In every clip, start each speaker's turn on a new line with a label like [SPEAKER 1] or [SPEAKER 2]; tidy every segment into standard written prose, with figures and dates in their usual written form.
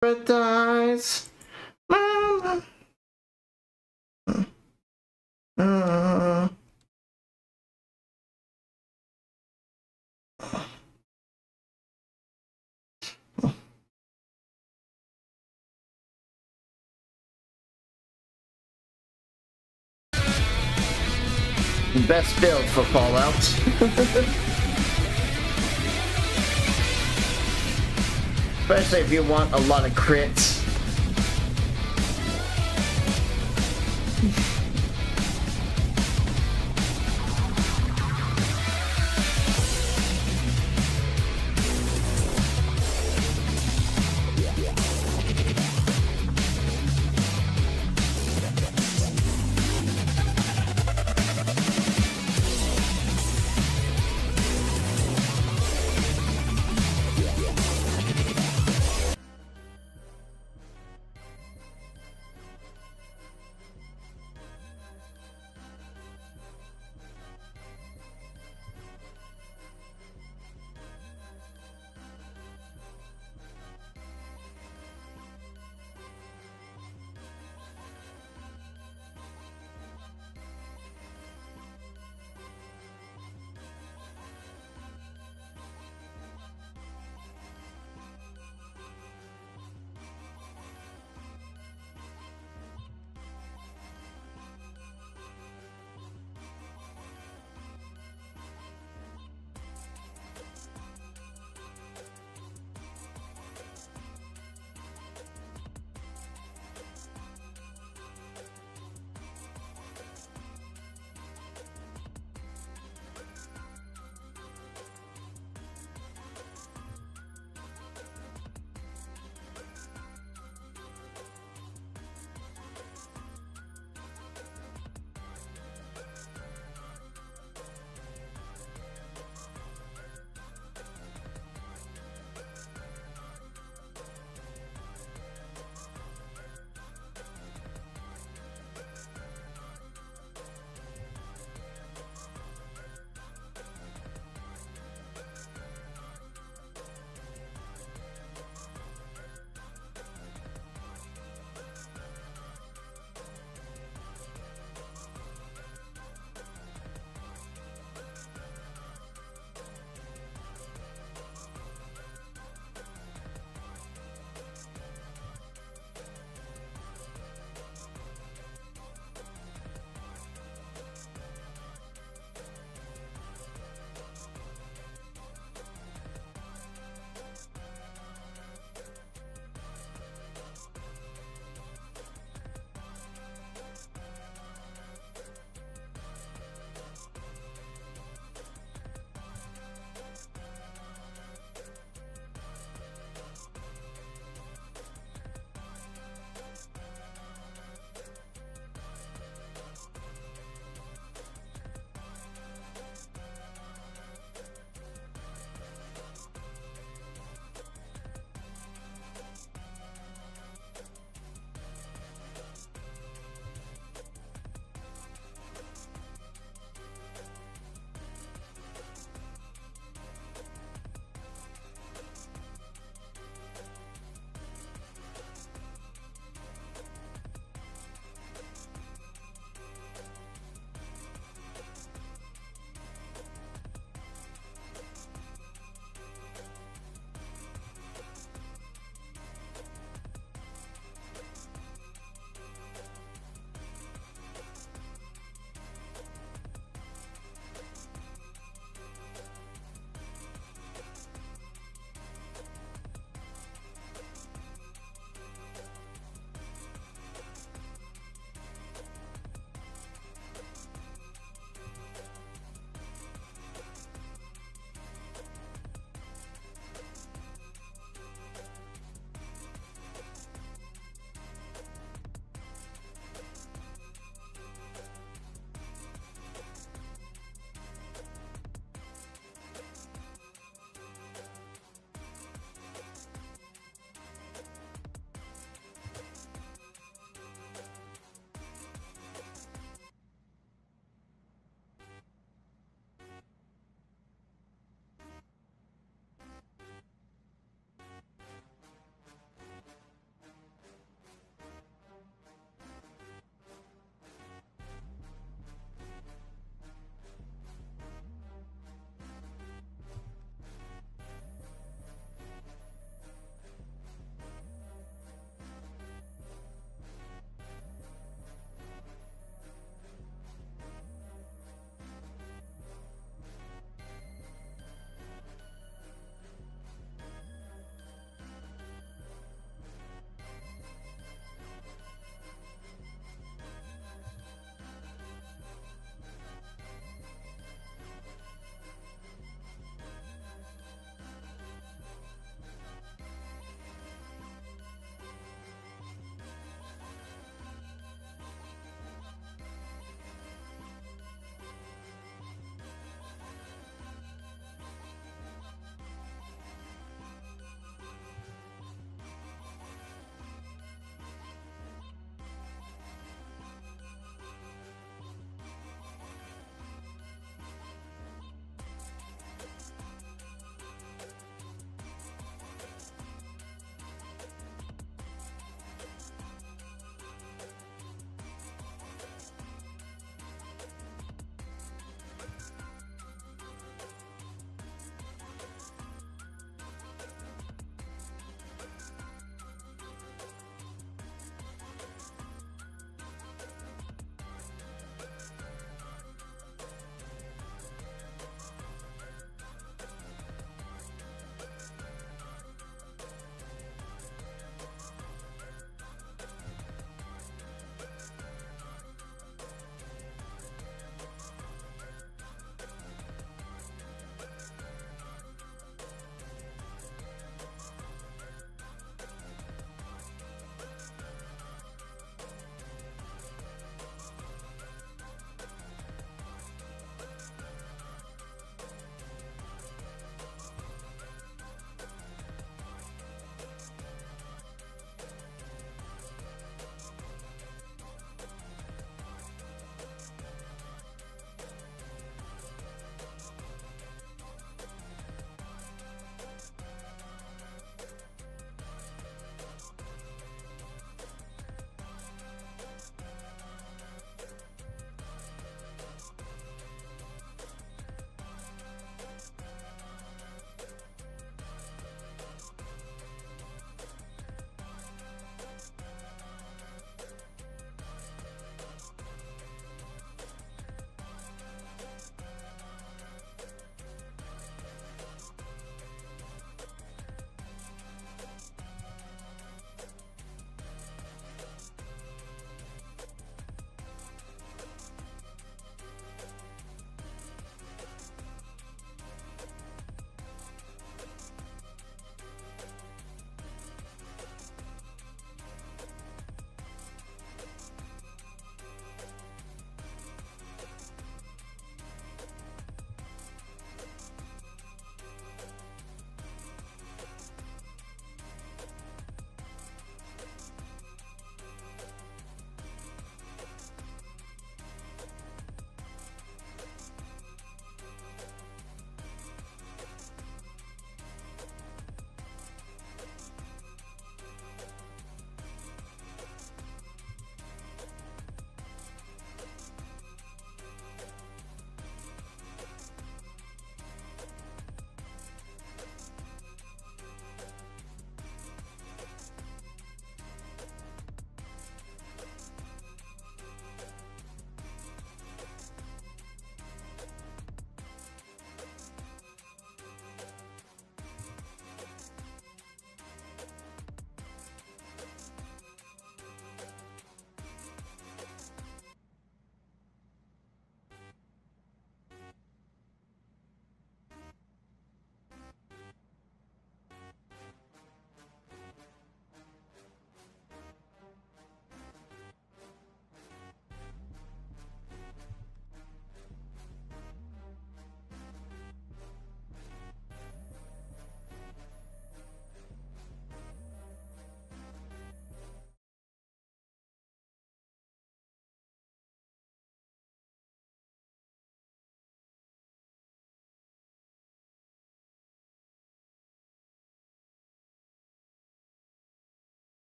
[SPEAKER 1] Paradise. Mama. Best build for Fallout. Especially if you want a lot of crits.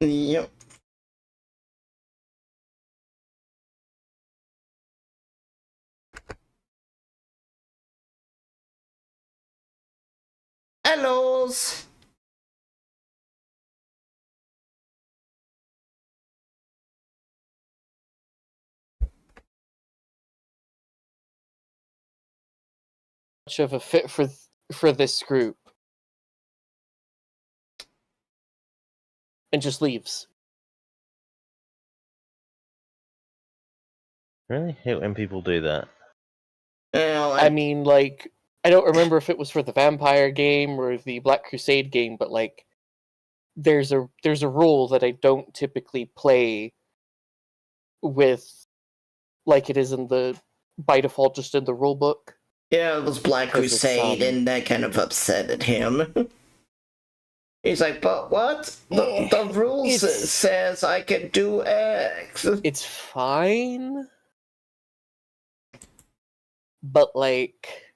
[SPEAKER 1] Yep. Hellos.
[SPEAKER 2] Much of a fit for this group, and just leaves.
[SPEAKER 3] Really hate when people do that.
[SPEAKER 1] Well,
[SPEAKER 2] I mean, like, I don't remember if it was for the vampire game or the Black Crusade game, but like, there's a rule that I don't typically play with, like it is in the by default, just in the rule book.
[SPEAKER 1] yeah, it was Black
[SPEAKER 2] 'Cause it's,
[SPEAKER 1] Crusade, and that kind of upsetted him. He's like, but what? The rules says I can do X.
[SPEAKER 2] It's fine, but like,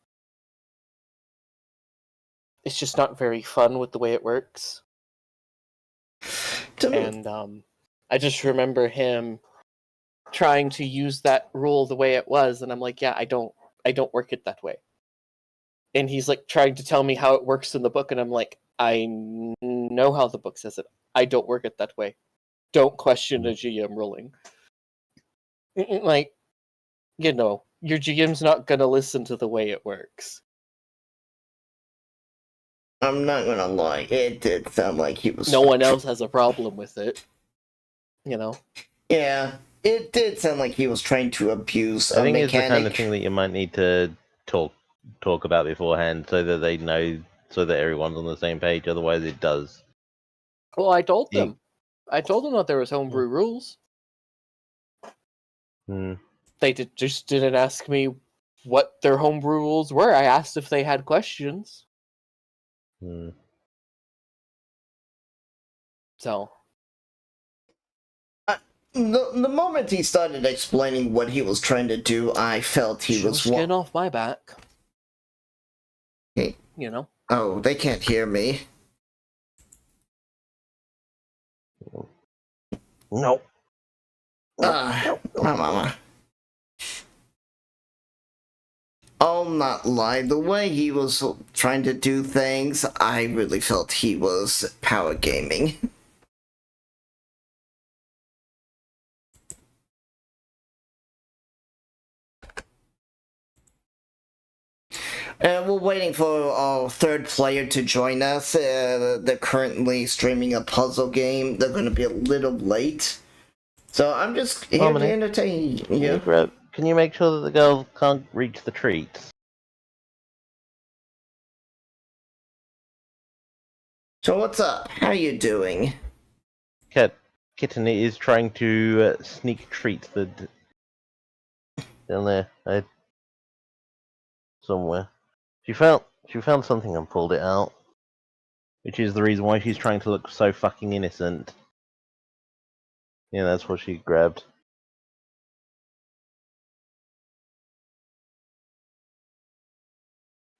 [SPEAKER 2] it's just not very fun with the way it works. And I just remember him trying to use that rule the way it was, and I'm like, yeah, I don't work it that way. And he's like trying to tell me how it works in the book, and I'm like, I know how the book says it. I don't work it that way. Don't question a GM ruling. Like, you know, your GM's not gonna listen to the way it works.
[SPEAKER 1] I'm not gonna lie, it did sound like he was...
[SPEAKER 2] No one else has a problem with it. You know?
[SPEAKER 1] Yeah, it did sound like he was trying to abuse a
[SPEAKER 3] I think
[SPEAKER 1] mechanic.
[SPEAKER 3] it's the kind of thing that you might need to talk about beforehand so that they know, so that everyone's on the same page. Otherwise, it does.
[SPEAKER 2] Well, I told them. I told them that there was homebrew rules. They just didn't ask me what their homebrew rules were. I asked if they had questions. So...
[SPEAKER 1] The moment he started explaining what he was trying to do, I felt he was...
[SPEAKER 2] skin off my back.
[SPEAKER 1] Hey.
[SPEAKER 2] You know?
[SPEAKER 1] Oh, they can't hear me.
[SPEAKER 3] No.
[SPEAKER 1] My mama. I'll not lie, the way he was trying to do things, I really felt he was power gaming. We're waiting for our third player to join us. They're currently streaming a puzzle game. They're going to be a little late. So I'm just here to entertain you.
[SPEAKER 3] Can you make sure that the girl can't reach the treats?
[SPEAKER 1] So what's up? How you doing?
[SPEAKER 3] Kitten is trying to sneak treats that down there. Somewhere. She found something and pulled it out. Which is the reason why she's trying to look so fucking innocent. Yeah, that's what she grabbed.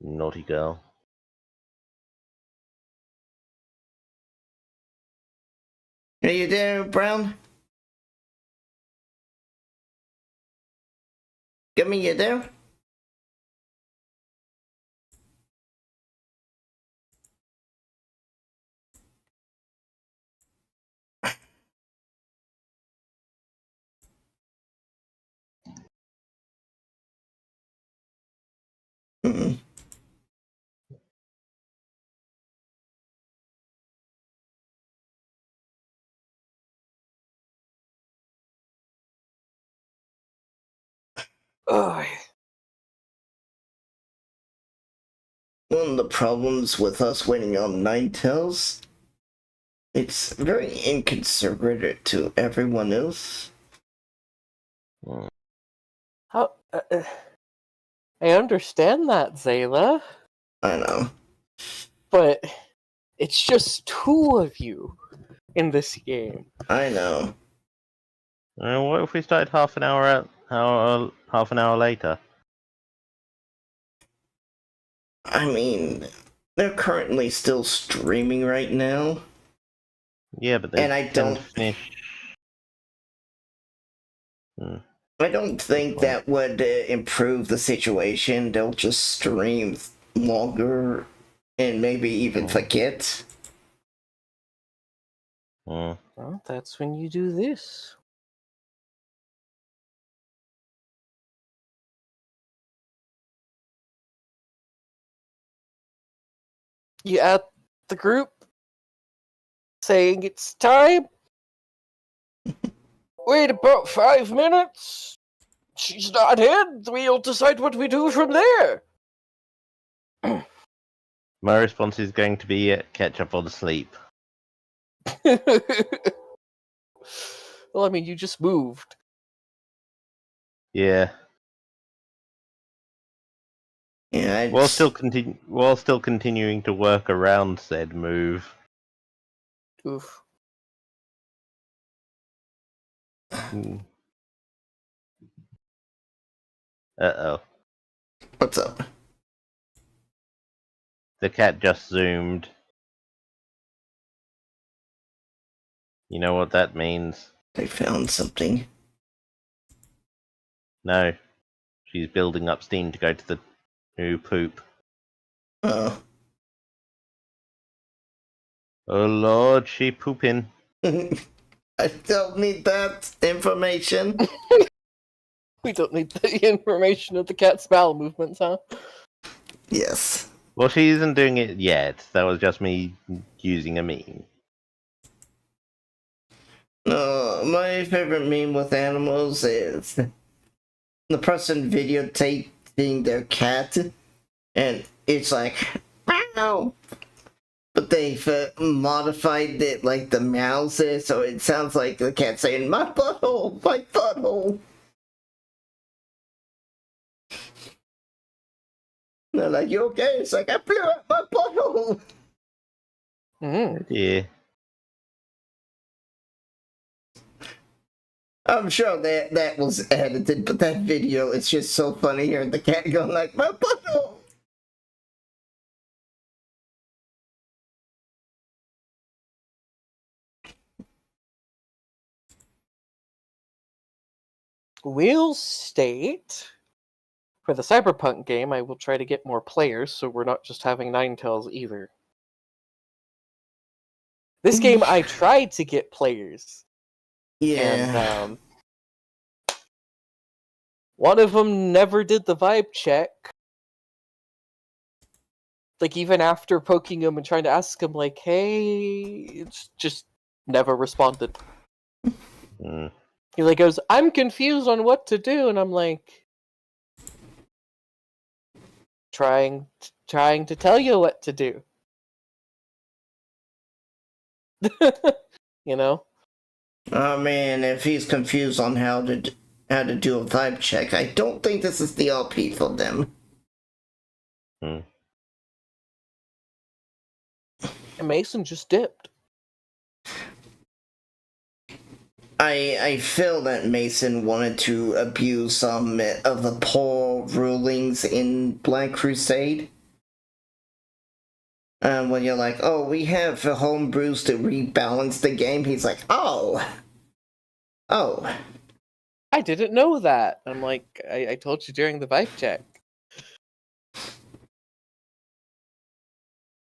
[SPEAKER 3] Naughty girl.
[SPEAKER 1] Are you there, Brown? Give me you there? Mm-mm. One of the problems with us waiting on Ninetales, it's very inconsiderate to everyone else.
[SPEAKER 2] How? I understand that, Zayla.
[SPEAKER 1] I know.
[SPEAKER 2] But it's just two of you in this game.
[SPEAKER 1] I know.
[SPEAKER 3] What if we started half an hour later?
[SPEAKER 1] I mean, they're currently still streaming right now.
[SPEAKER 3] Yeah, but they
[SPEAKER 1] And I
[SPEAKER 3] tend
[SPEAKER 1] don't
[SPEAKER 3] to finish.
[SPEAKER 1] I don't think
[SPEAKER 3] point.
[SPEAKER 1] that would improve the situation. They'll just stream longer and maybe even forget.
[SPEAKER 3] Mm.
[SPEAKER 2] Well, that's when you do this. You add the group saying it's time. Wait about 5 minutes. She's not in. We'll decide what we do from there.
[SPEAKER 3] My response is going to be catch up on sleep.
[SPEAKER 2] Well, I mean, you just moved.
[SPEAKER 3] Yeah.
[SPEAKER 1] Yeah,
[SPEAKER 3] While still continuing to work around said move.
[SPEAKER 2] Oof.
[SPEAKER 3] Uh oh.
[SPEAKER 1] what's up?
[SPEAKER 3] The cat just zoomed. You know what that means?
[SPEAKER 1] I found something.
[SPEAKER 3] No. She's building up steam to go to the new poop.
[SPEAKER 1] Oh.
[SPEAKER 3] Oh lord, she pooping.
[SPEAKER 1] I don't need that information.
[SPEAKER 2] We don't need the information of the cat's bowel movements, huh?
[SPEAKER 1] Yes.
[SPEAKER 3] Well, she isn't doing it yet. That was just me using a meme.
[SPEAKER 1] My favorite meme with animals is the person videotaping their cat, and it's like, meow. But they've modified it like the meows is, so it sounds like the cat saying, my butthole, my butthole. And they're like, you okay? It's like, I blew out my butthole.
[SPEAKER 2] Mm.
[SPEAKER 3] Yeah.
[SPEAKER 1] I'm sure that was edited, but that video is just so funny hearing the cat going like, my butthole.
[SPEAKER 2] We'll state for the Cyberpunk game, I will try to get more players, so we're not just having Ninetales either. This game, I tried to get players.
[SPEAKER 1] Yeah.
[SPEAKER 2] And one of them never did the vibe check. Like, even after poking him and trying to ask him, like, hey, it's just never responded.
[SPEAKER 3] Mm.
[SPEAKER 2] He like goes, I'm confused on what to do, and I'm like, trying to tell you what to do. You know?
[SPEAKER 1] Oh man, if he's confused on how to do a vibe check, I don't think this is the LP for them.
[SPEAKER 3] Mm.
[SPEAKER 2] And Mason just dipped.
[SPEAKER 1] I feel that Mason wanted to abuse some of the poor rulings in Black Crusade. When you're like, oh, we have homebrews to rebalance the game, he's like, oh.
[SPEAKER 2] I didn't know that. I'm like, I told you during the vibe check.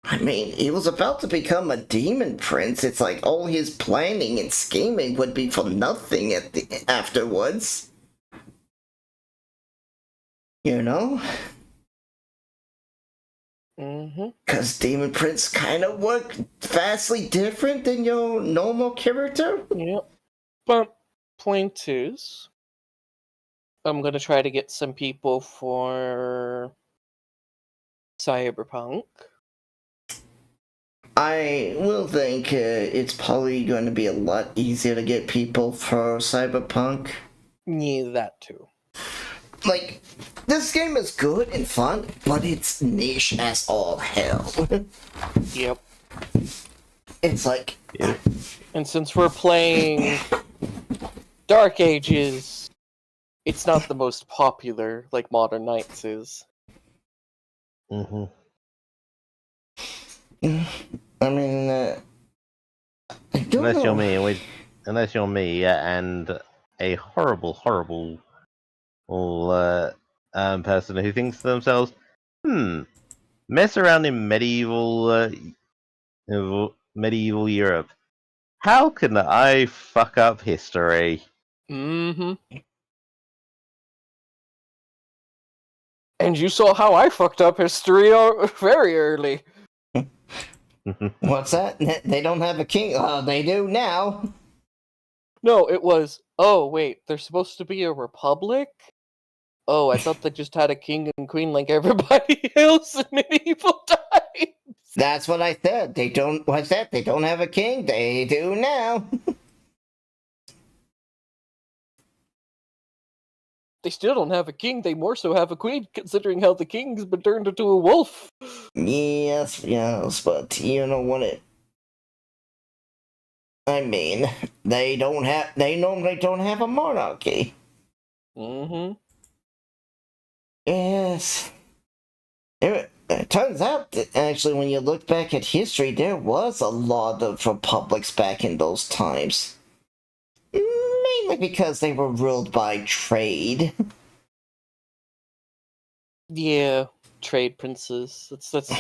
[SPEAKER 1] I mean, he was about to become a demon prince. It's like all his planning and scheming would be for nothing afterwards. You know?
[SPEAKER 2] Mm-hmm.
[SPEAKER 1] Because Demon Prince kind of work vastly different than your normal character.
[SPEAKER 2] Yep. But point is, I'm gonna try to get some people for Cyberpunk.
[SPEAKER 1] I will think it's probably going to be a lot easier to get people for Cyberpunk.
[SPEAKER 2] Yeah, that too.
[SPEAKER 1] Like, this game is good and fun, but it's niche as all hell.
[SPEAKER 2] Yep.
[SPEAKER 1] It's like...
[SPEAKER 3] Yeah.
[SPEAKER 2] And since we're playing Dark Ages, it's not the most popular like Modern Knights is.
[SPEAKER 3] Mm-hmm.
[SPEAKER 1] I mean, I don't
[SPEAKER 3] Unless you're
[SPEAKER 1] know.
[SPEAKER 3] me, unless you're me and a horrible person who thinks to themselves, mess around in medieval Europe. How can I fuck up history?
[SPEAKER 2] Mm-hmm. And you saw how I fucked up history very early.
[SPEAKER 1] What's that? They don't have a king. They do now.
[SPEAKER 2] No, it was, oh, wait, there's supposed to be a republic? Oh, I thought they just had a king and queen like everybody else in medieval times.
[SPEAKER 1] That's what I said. They don't. What's that? They don't have a king. They do now.
[SPEAKER 2] They still don't have a king, they more so have a queen, considering how the king's been turned into a wolf.
[SPEAKER 1] Yes, but you know what it. I mean, they don't have. They normally don't have a monarchy.
[SPEAKER 2] Mm-hmm.
[SPEAKER 1] Yes. It turns out that actually, when you look back at history, there was a lot of republics back in those times. Mainly because they were ruled by trade.
[SPEAKER 2] Yeah, trade princes. That's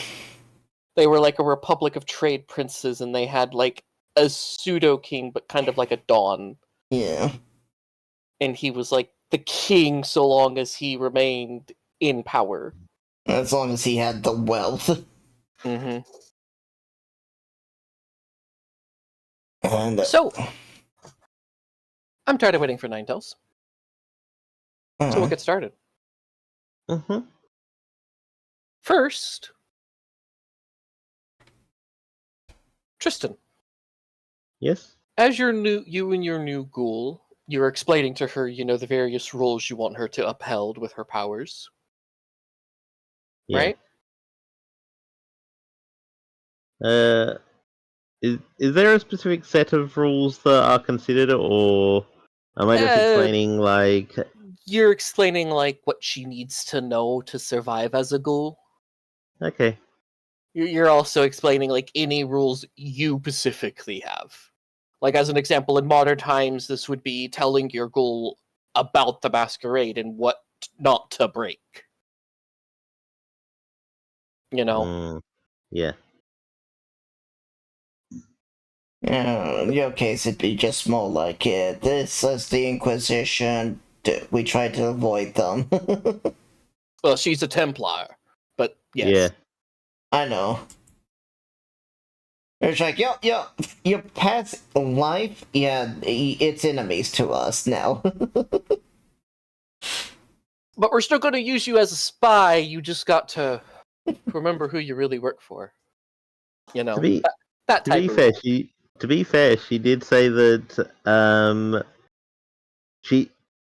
[SPEAKER 2] they were like a republic of trade princes, and they had like a pseudo king, but kind of like a don.
[SPEAKER 1] Yeah.
[SPEAKER 2] And he was like the king so long as he remained in power.
[SPEAKER 1] As long as he had the wealth.
[SPEAKER 2] Mm-hmm.
[SPEAKER 1] And
[SPEAKER 2] So I'm tired of waiting for Ninetales, so we'll get started.
[SPEAKER 3] Mm-hmm.
[SPEAKER 2] First, Tristan,
[SPEAKER 3] Yes.
[SPEAKER 2] as you and your new ghoul, you're explaining to her, the various roles you want her to upheld with her powers,
[SPEAKER 3] Yeah.
[SPEAKER 2] right?
[SPEAKER 3] Is there a specific set of rules that are considered, or am I just explaining like?
[SPEAKER 2] You're explaining like what she needs to know to survive as a ghoul.
[SPEAKER 3] Okay.
[SPEAKER 2] You're also explaining like any rules you specifically have. Like as an example, in modern times, this would be telling your ghoul about the masquerade and what not to break.
[SPEAKER 3] Yeah.
[SPEAKER 1] in your case, it'd be just more like this is the Inquisition. We try to avoid them.
[SPEAKER 2] Well, she's a Templar, but yes.
[SPEAKER 3] Yeah.
[SPEAKER 1] I know. It's like, your past life, yeah, it's enemies to us now.
[SPEAKER 2] But we're still going to use you as a spy. You just got to remember who you really work for.
[SPEAKER 3] To be
[SPEAKER 2] that
[SPEAKER 3] to
[SPEAKER 2] type
[SPEAKER 3] be
[SPEAKER 2] of
[SPEAKER 3] fair,
[SPEAKER 2] rule.
[SPEAKER 3] she did say that she,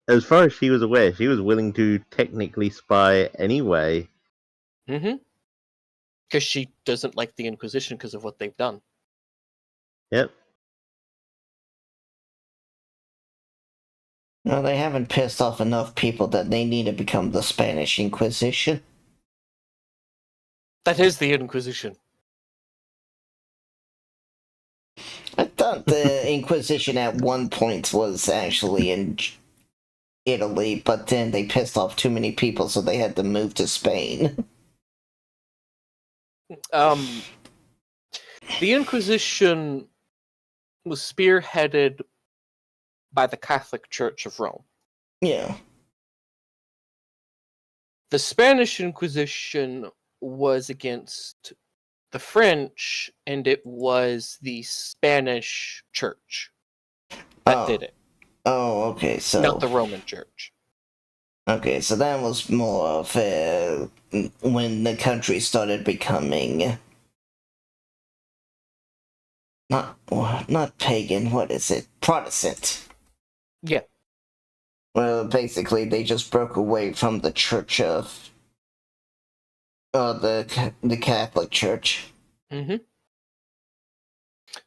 [SPEAKER 3] as far as she was aware, she was willing to technically spy anyway.
[SPEAKER 2] Mm-hmm. Because she doesn't like the Inquisition because of what they've done.
[SPEAKER 3] Yep.
[SPEAKER 1] No, they haven't pissed off enough people that they need to become the Spanish Inquisition.
[SPEAKER 2] That is the Inquisition.
[SPEAKER 1] I thought the Inquisition at one point was actually in Italy, but then they pissed off too many people, so they had to move to Spain.
[SPEAKER 2] The Inquisition was spearheaded by the Catholic Church of Rome.
[SPEAKER 1] Yeah.
[SPEAKER 2] The Spanish Inquisition was against the French, and it was the Spanish Church that did it.
[SPEAKER 1] Oh, okay, so...
[SPEAKER 2] Not the Roman Church.
[SPEAKER 1] Okay, so that was more of when the country started becoming... Not pagan, what is it? Protestant.
[SPEAKER 2] Yeah.
[SPEAKER 1] Well, basically, they just broke away from the Church of... the Catholic Church.
[SPEAKER 2] Mm-hmm.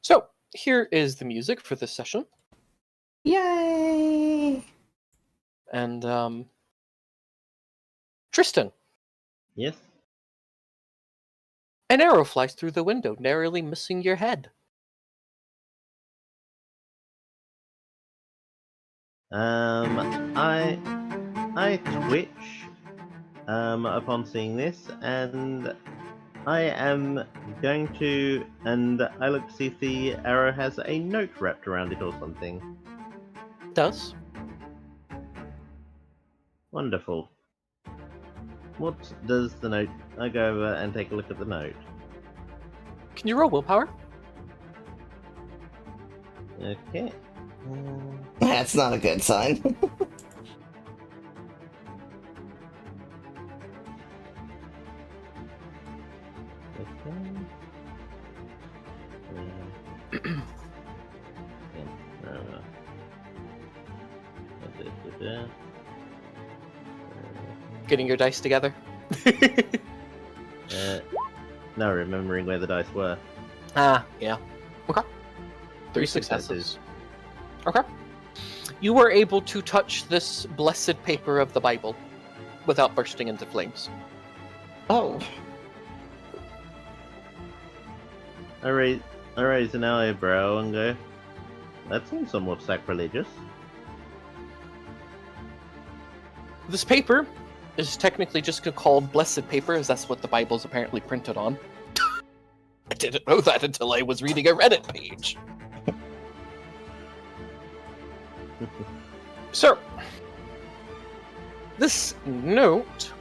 [SPEAKER 2] So, here is the music for this session.
[SPEAKER 1] Yay!
[SPEAKER 2] And, Tristan.
[SPEAKER 3] Yes.
[SPEAKER 2] An arrow flies through the window, narrowly missing your head.
[SPEAKER 3] I twitch upon seeing this, and I am going to, and I look to see if the arrow has a note wrapped around it or something.
[SPEAKER 2] Does.
[SPEAKER 3] Wonderful. What does the note? I go over and take a look at the note.
[SPEAKER 2] Can you roll willpower?
[SPEAKER 3] Okay.
[SPEAKER 1] That's not a good sign.
[SPEAKER 2] Getting your dice together.
[SPEAKER 3] No, remembering where the dice were.
[SPEAKER 2] Yeah. Okay. 3 successes. Okay. You were able to touch this blessed paper of the Bible without bursting into flames.
[SPEAKER 1] Oh.
[SPEAKER 3] I raise an eyebrow and go, that seems somewhat sacrilegious.
[SPEAKER 2] This paper is technically just called blessed paper, as that's what the Bible's apparently printed on. I didn't know that until I was reading a Reddit page. So, this note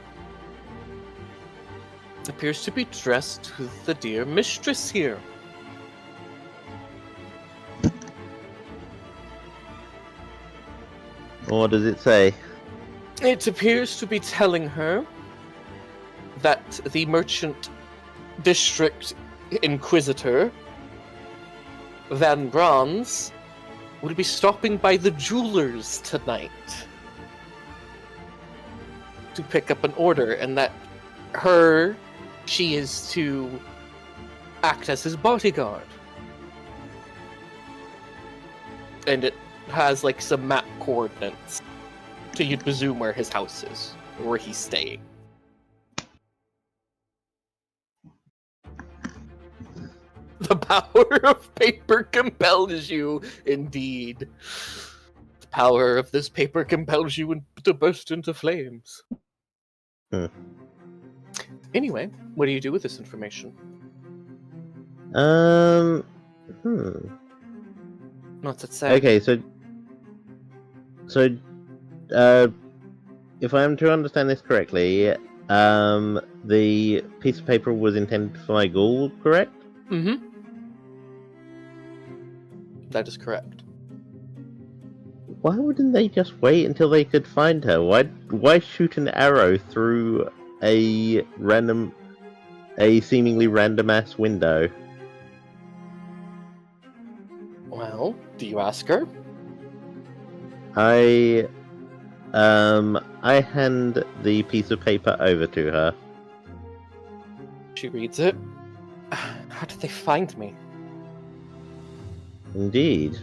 [SPEAKER 2] appears to be addressed to the dear mistress here.
[SPEAKER 3] What does it say?
[SPEAKER 2] It appears to be telling her that the merchant district inquisitor, Van Brans, will be stopping by the jewelers tonight to pick up an order, and that she is to act as his bodyguard. And it has like some map coordinates, so you'd presume where his house is, or where he's staying. The power of paper compels you, indeed. The power of this paper compels you to burst into flames. Anyway, what do you do with this information? What's it say?
[SPEAKER 3] Okay, so, if I am to understand this correctly, the piece of paper was intended for my ghoul, correct?
[SPEAKER 2] Mm-hmm. That is correct.
[SPEAKER 3] Why wouldn't they just wait until they could find her? Why shoot an arrow through a seemingly random ass window?
[SPEAKER 2] Well, do you ask her?
[SPEAKER 3] I hand the piece of paper over to her.
[SPEAKER 2] She reads it. How did they find me?
[SPEAKER 3] Indeed.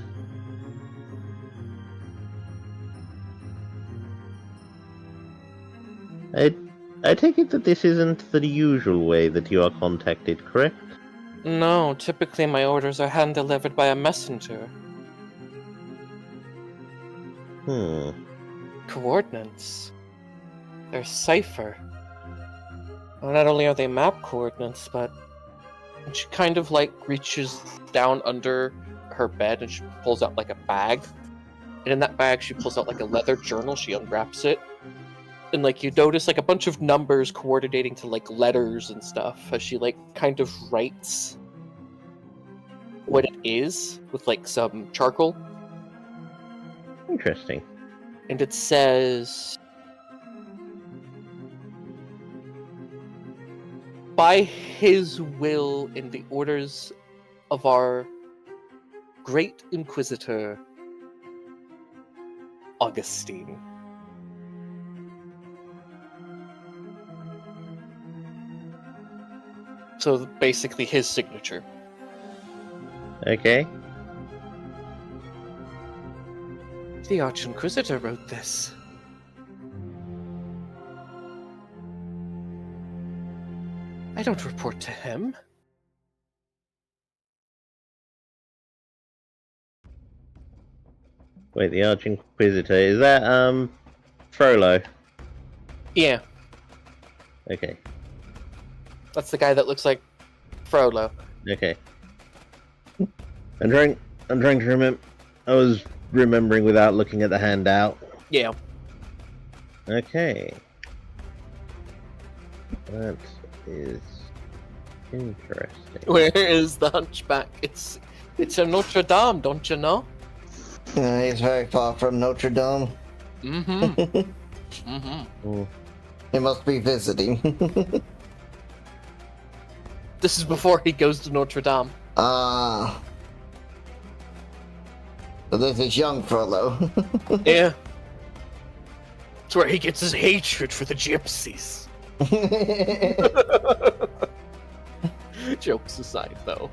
[SPEAKER 3] I take it that this isn't the usual way that you are contacted, correct?
[SPEAKER 2] No, typically my orders are hand-delivered by a messenger. Coordinates. They're cipher. Well, not only are they map coordinates, but she kind of like reaches down under her bed and she pulls out like a bag. And in that bag she pulls out like a leather journal, she unwraps it. And like you notice like a bunch of numbers coordinating to like letters and stuff as she like kind of writes what it is with like some charcoal.
[SPEAKER 3] Interesting.
[SPEAKER 2] And it says, by his will in the orders of our great Inquisitor, Augustine. So basically his signature.
[SPEAKER 3] Okay.
[SPEAKER 2] The Arch-Inquisitor wrote this. I don't report to him.
[SPEAKER 3] Wait, the Arch Inquisitor, is that, Frollo?
[SPEAKER 2] Yeah,
[SPEAKER 3] Okay,
[SPEAKER 2] that's the guy that looks like Frollo.
[SPEAKER 3] okay. I'm trying to remember. I was remembering without looking at the handout.
[SPEAKER 2] Yeah.
[SPEAKER 3] Okay. That is interesting.
[SPEAKER 2] Where is the hunchback? It's in Notre Dame, don't you know?
[SPEAKER 1] He's very far from Notre Dame.
[SPEAKER 2] Mm-hmm. Mm-hmm.
[SPEAKER 3] Hmm.
[SPEAKER 1] He must be visiting.
[SPEAKER 2] This is before he goes to Notre Dame.
[SPEAKER 1] So this is young Frollo.
[SPEAKER 2] Yeah. It's where he gets his hatred for the gypsies. Jokes aside, though.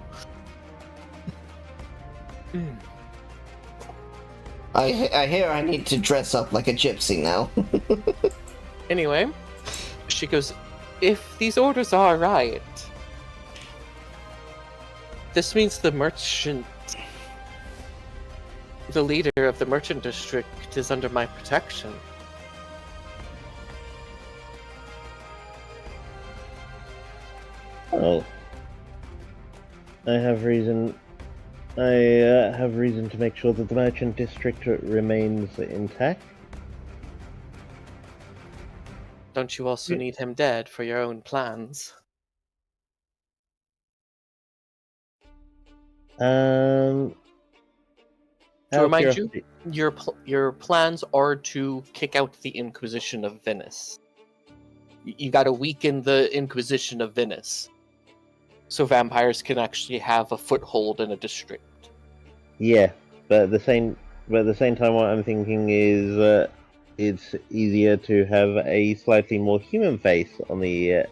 [SPEAKER 1] I hear I need to dress up like a gypsy now.
[SPEAKER 2] Anyway, she goes, if these orders are right, this means the leader of the merchant district is under my protection.
[SPEAKER 3] Oh. I have reason to make sure that the merchant district remains intact.
[SPEAKER 2] Don't you also need him dead for your own plans?
[SPEAKER 3] To
[SPEAKER 2] To remind you, your plans are to kick out the Inquisition of Venice. You gotta weaken the Inquisition of Venice, so vampires can actually have a foothold in a district.
[SPEAKER 3] Yeah, but at the same time, what I'm thinking is it's easier to have a slightly more human face on the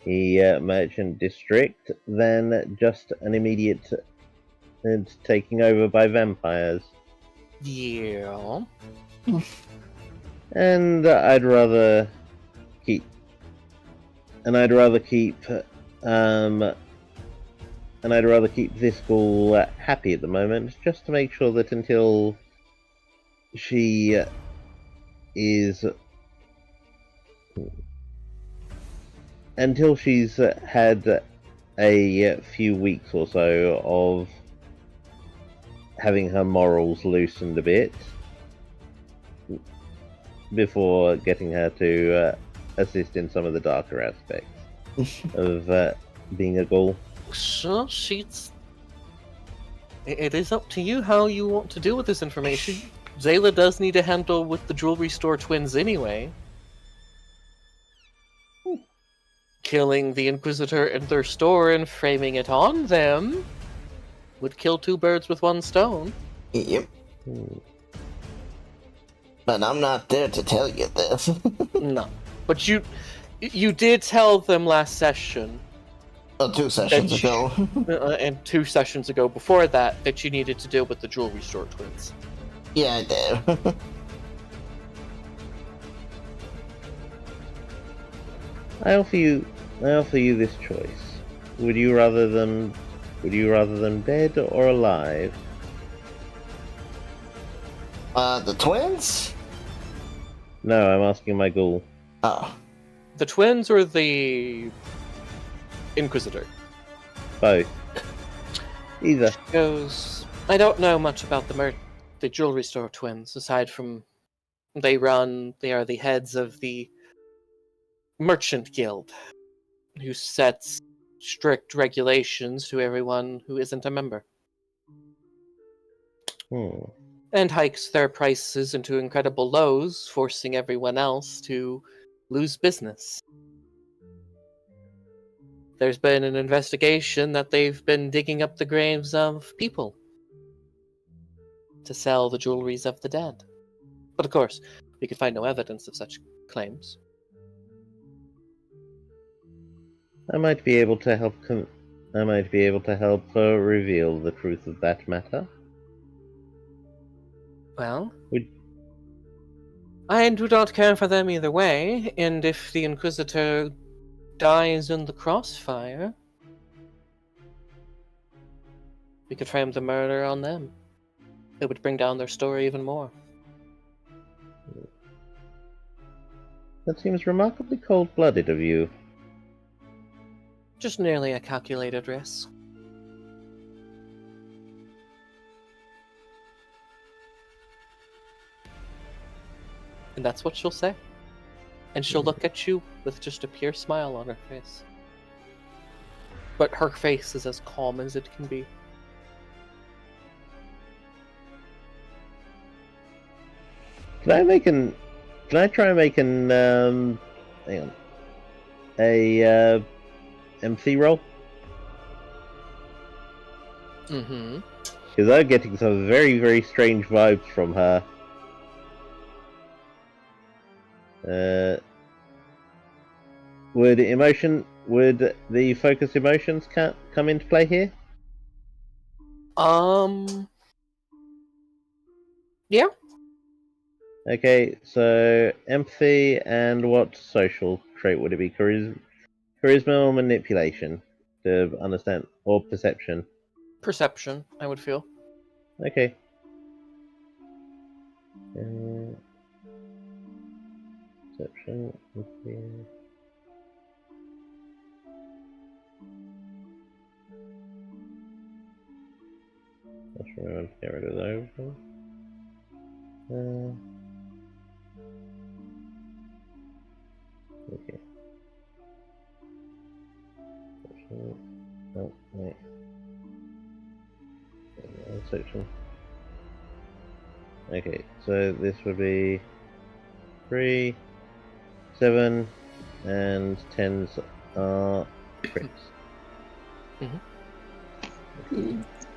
[SPEAKER 3] merchant district than just an immediate taking over by vampires.
[SPEAKER 2] Yeah.
[SPEAKER 3] And I'd rather keep this ghoul happy at the moment, just to make sure that until she is until she's had a few weeks or so of having her morals loosened a bit before getting her to assist in some of the darker aspects of being a ghoul.
[SPEAKER 2] So it is up to you how you want to deal with this information. Zayla does need to handle with the jewelry store twins anyway. Killing the Inquisitor in their store and framing it on them would kill two birds with one stone.
[SPEAKER 1] Yep. But I'm not there to tell you this.
[SPEAKER 2] No. But you did tell them last session.
[SPEAKER 1] 2 sessions ago.
[SPEAKER 2] And 2 sessions ago before that you needed to deal with the jewelry store twins.
[SPEAKER 1] Yeah, I did.
[SPEAKER 3] I offer you this choice. Would you rather them dead or alive?
[SPEAKER 1] The twins?
[SPEAKER 3] No, I'm asking my ghoul.
[SPEAKER 1] Oh.
[SPEAKER 2] The twins or the Inquisitor?
[SPEAKER 3] Both. Either.
[SPEAKER 2] Goes, I don't know much about the jewelry store twins, aside from they are the heads of the Merchant Guild, who sets strict regulations to everyone who isn't a member. And hikes their prices into incredible lows, forcing everyone else to lose business. There's been an investigation that they've been digging up the graves of people to sell the jewelries of the dead. But of course, we could find no evidence of such claims.
[SPEAKER 3] I might be able to help reveal the truth of that matter.
[SPEAKER 2] Well, I do not care for them either way, and if the Inquisitor dies in the crossfire, we could frame the murder on them. it would bring down their story even more.
[SPEAKER 3] That seems remarkably cold-blooded of you.
[SPEAKER 2] Just nearly a calculated risk. And that's what she'll say. And she'll look at you with just a pure smile on her face. But her face is as calm as it can be.
[SPEAKER 3] Can I try and make an hang on. A MC roll?
[SPEAKER 2] Mm-hmm.
[SPEAKER 3] Because I'm getting some very, very strange vibes from her. Would the focus emotions come into play here?
[SPEAKER 2] Yeah.
[SPEAKER 3] Okay, so empathy and what social trait would it be? Charisma or manipulation to understand, or perception?
[SPEAKER 2] Perception, I would feel.
[SPEAKER 3] Okay. Perception. Okay. Let's remember to get rid of those. Okay. Oh, wait. Section. Okay, so this would be 3, 7, and 10s are crits.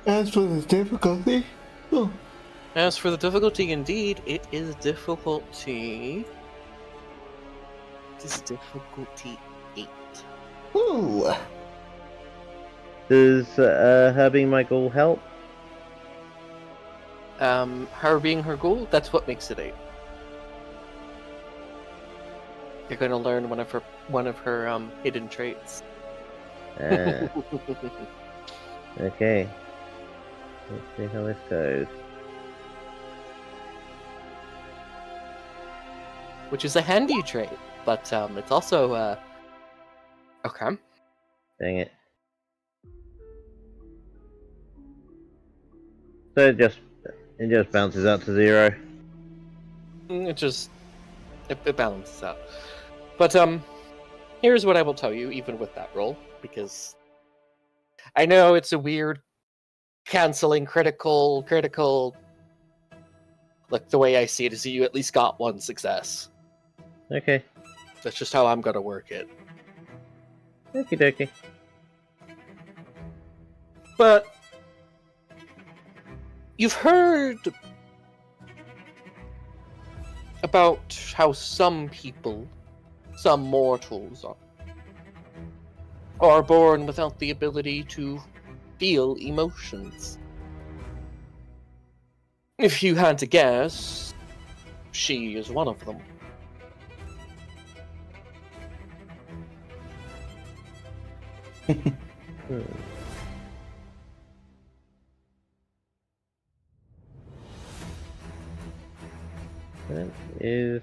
[SPEAKER 1] As for the difficulty,
[SPEAKER 2] As for the difficulty, indeed, it is difficulty. It is difficulty 8.
[SPEAKER 1] ooh,
[SPEAKER 3] Does her being my goal help?
[SPEAKER 2] Her being her goal, that's what makes it 8. You're going to learn one of her hidden traits.
[SPEAKER 3] Okay. Let's see how this goes.
[SPEAKER 2] Which is a handy trait, but it's also okay.
[SPEAKER 3] Dang it. So it just bounces out to 0.
[SPEAKER 2] It balances out. But here's what I will tell you, even with that roll, because I know it's a weird canceling critical. Like the way I see it is you at least got one success.
[SPEAKER 3] Okay.
[SPEAKER 2] That's just how I'm gonna work it.
[SPEAKER 3] Okie dokie.
[SPEAKER 2] But you've heard about how some people, some mortals, are born without the ability to feel emotions. If you had to guess, she is one of them.
[SPEAKER 3] That is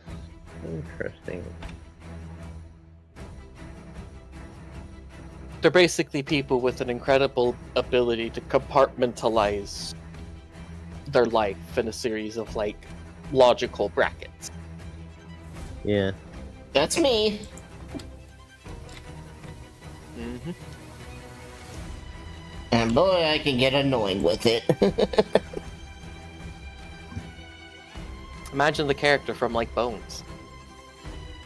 [SPEAKER 3] interesting.
[SPEAKER 2] They're basically people with an incredible ability to compartmentalize their life in a series of, like, logical brackets.
[SPEAKER 3] Yeah.
[SPEAKER 1] that's me.
[SPEAKER 2] Mm-hmm.
[SPEAKER 1] And boy, I can get annoying with it.
[SPEAKER 2] Imagine the character from, like, Bones.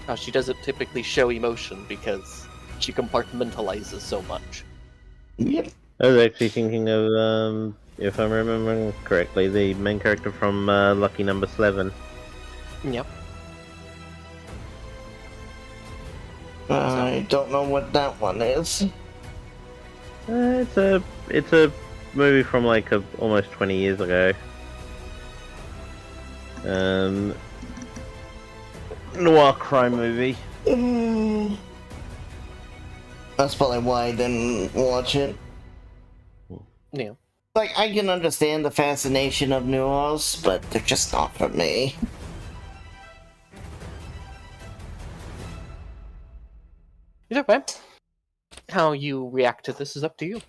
[SPEAKER 2] How she doesn't typically show emotion because she compartmentalizes so much.
[SPEAKER 1] Yep.
[SPEAKER 3] I was actually thinking of, if I'm remembering correctly, the main character from Lucky Number 11.
[SPEAKER 2] Yep.
[SPEAKER 1] I don't know what that one is.
[SPEAKER 3] It's a movie from like almost 20 years ago. Noir crime movie.
[SPEAKER 1] That's probably why I didn't watch it.
[SPEAKER 2] Yeah.
[SPEAKER 1] Like, I can understand the fascination of Nuos, but they're just not for me.
[SPEAKER 2] Either way, how you react to this is up to you.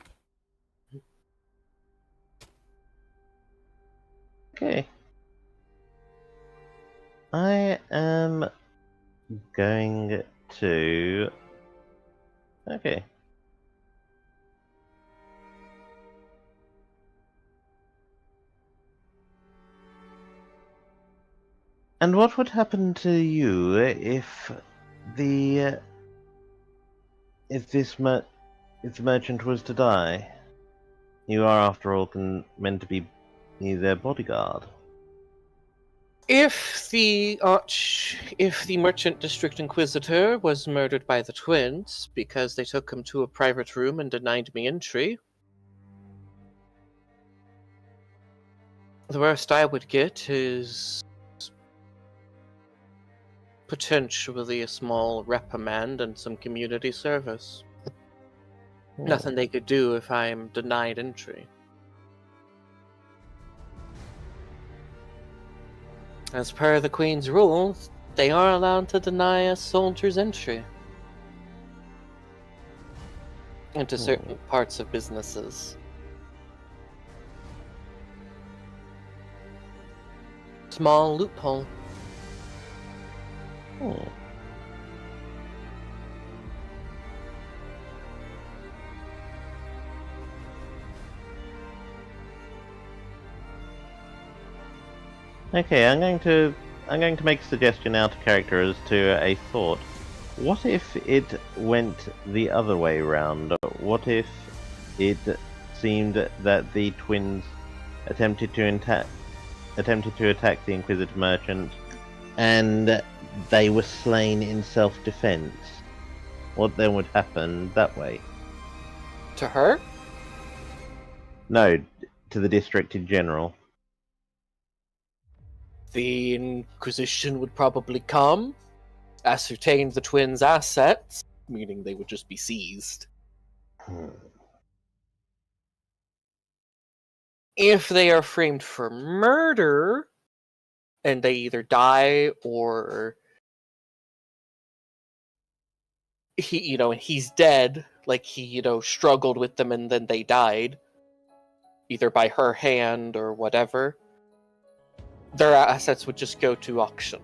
[SPEAKER 3] Okay. I am going to... Okay. And what would happen to you if the if the merchant was to die? You are, after all, meant to be their bodyguard.
[SPEAKER 2] If the merchant district inquisitor was murdered by the twins because they took him to a private room and denied me entry, the worst I would get is potentially a small reprimand and some community service. Nothing they could do if I'm denied entry. As per the Queen's rules, they are allowed to deny a soldier's entry into certain parts of businesses. Small loophole.
[SPEAKER 3] Okay, I'm going to make a suggestion out of character as to a thought. What if it went the other way round? What if it seemed that the twins attempted to attack the Inquisitor merchant, and they were slain in self-defense? What then would happen that way?
[SPEAKER 2] To her?
[SPEAKER 3] No, to the district in general.
[SPEAKER 2] The Inquisition would probably come, ascertain the twins' assets, meaning they would just be seized. If they are framed for murder, and they either die or he's dead, like he, struggled with them and then they died, either by her hand or whatever, their assets would just go to auction.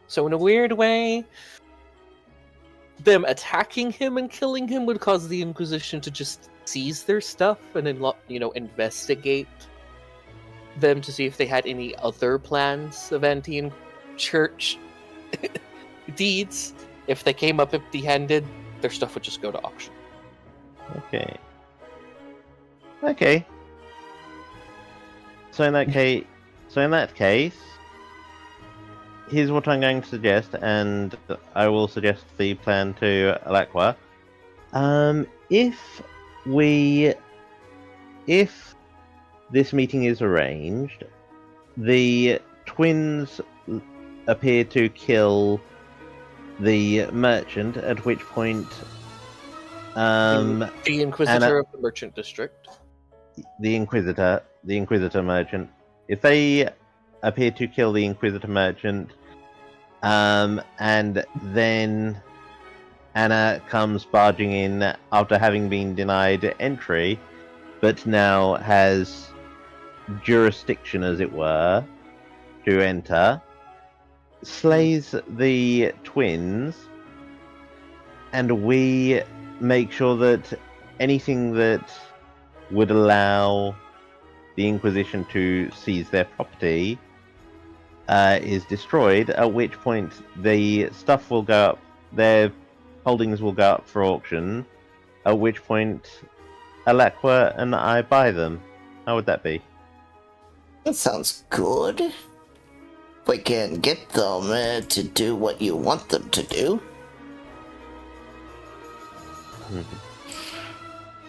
[SPEAKER 2] So in a weird way, them attacking him and killing him would cause the Inquisition to just seize their stuff and then, investigate them to see if they had any other plans of anti-church deeds. If they came up empty-handed, their stuff would just go to auction.
[SPEAKER 3] Okay. So in that case, here's what I'm going to suggest, and I will suggest the plan to Alakwa. If this meeting is arranged, the twins appear to kill the merchant, at which point
[SPEAKER 2] The Inquisitor of the Merchant District.
[SPEAKER 3] the Inquisitor merchant. If they appear to kill the Inquisitor merchant, and then Anna comes barging in after having been denied entry, but now has jurisdiction, as it were, to enter, slays the twins, and we make sure that anything that would allow the Inquisition to seize their property is destroyed, at which point the stuff will go up, their holdings will go up for auction, at which point Alakwa and I buy them. How would that be?
[SPEAKER 1] That sounds good. We can get them to do what you want them to do.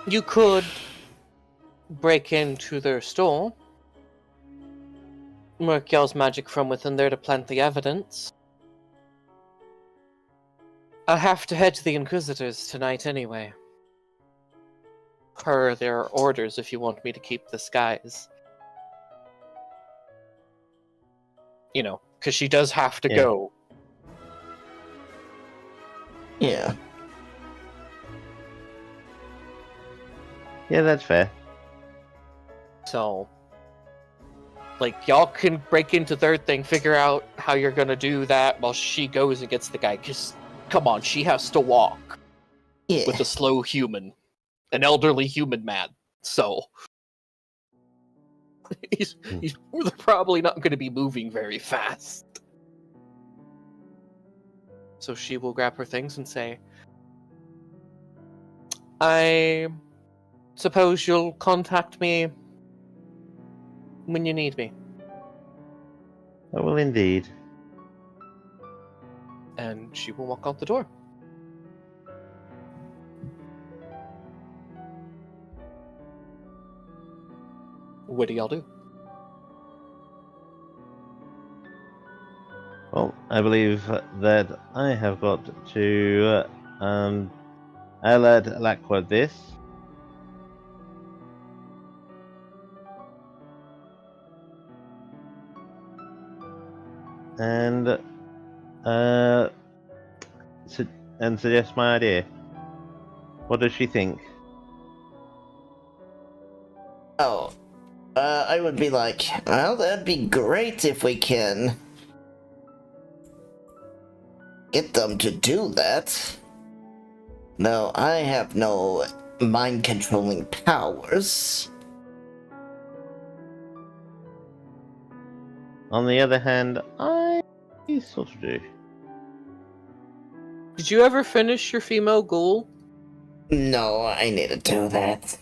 [SPEAKER 2] You could break into their store, work y'all's magic from within there to plant the evidence. I'll have to head to the Inquisitors tonight anyway. her their orders if you want me to keep this guys. You know, because she does have to
[SPEAKER 3] Yeah.
[SPEAKER 2] go.
[SPEAKER 1] Yeah.
[SPEAKER 3] Yeah, that's fair.
[SPEAKER 2] So, like, y'all can break into third thing, figure out how you're gonna do that while she goes and gets the guy. Because, come on, she has to walk
[SPEAKER 1] Yeah.
[SPEAKER 2] with a slow human, an elderly human man. So, he's probably not going to be moving very fast. So she will grab her things and say, I suppose you'll contact me when you need me.
[SPEAKER 3] I will indeed.
[SPEAKER 2] And she will walk out the door. What do y'all do?
[SPEAKER 3] Well, I believe that I have got to alert Lakwa this. And suggest my idea. What does she think?
[SPEAKER 1] Oh, I would be like, well, that'd be great if we can get them to do that. No, I have no mind-controlling powers.
[SPEAKER 3] On the other hand, I sort of do.
[SPEAKER 2] Did you ever finish your female ghoul?
[SPEAKER 1] No, I need to do that.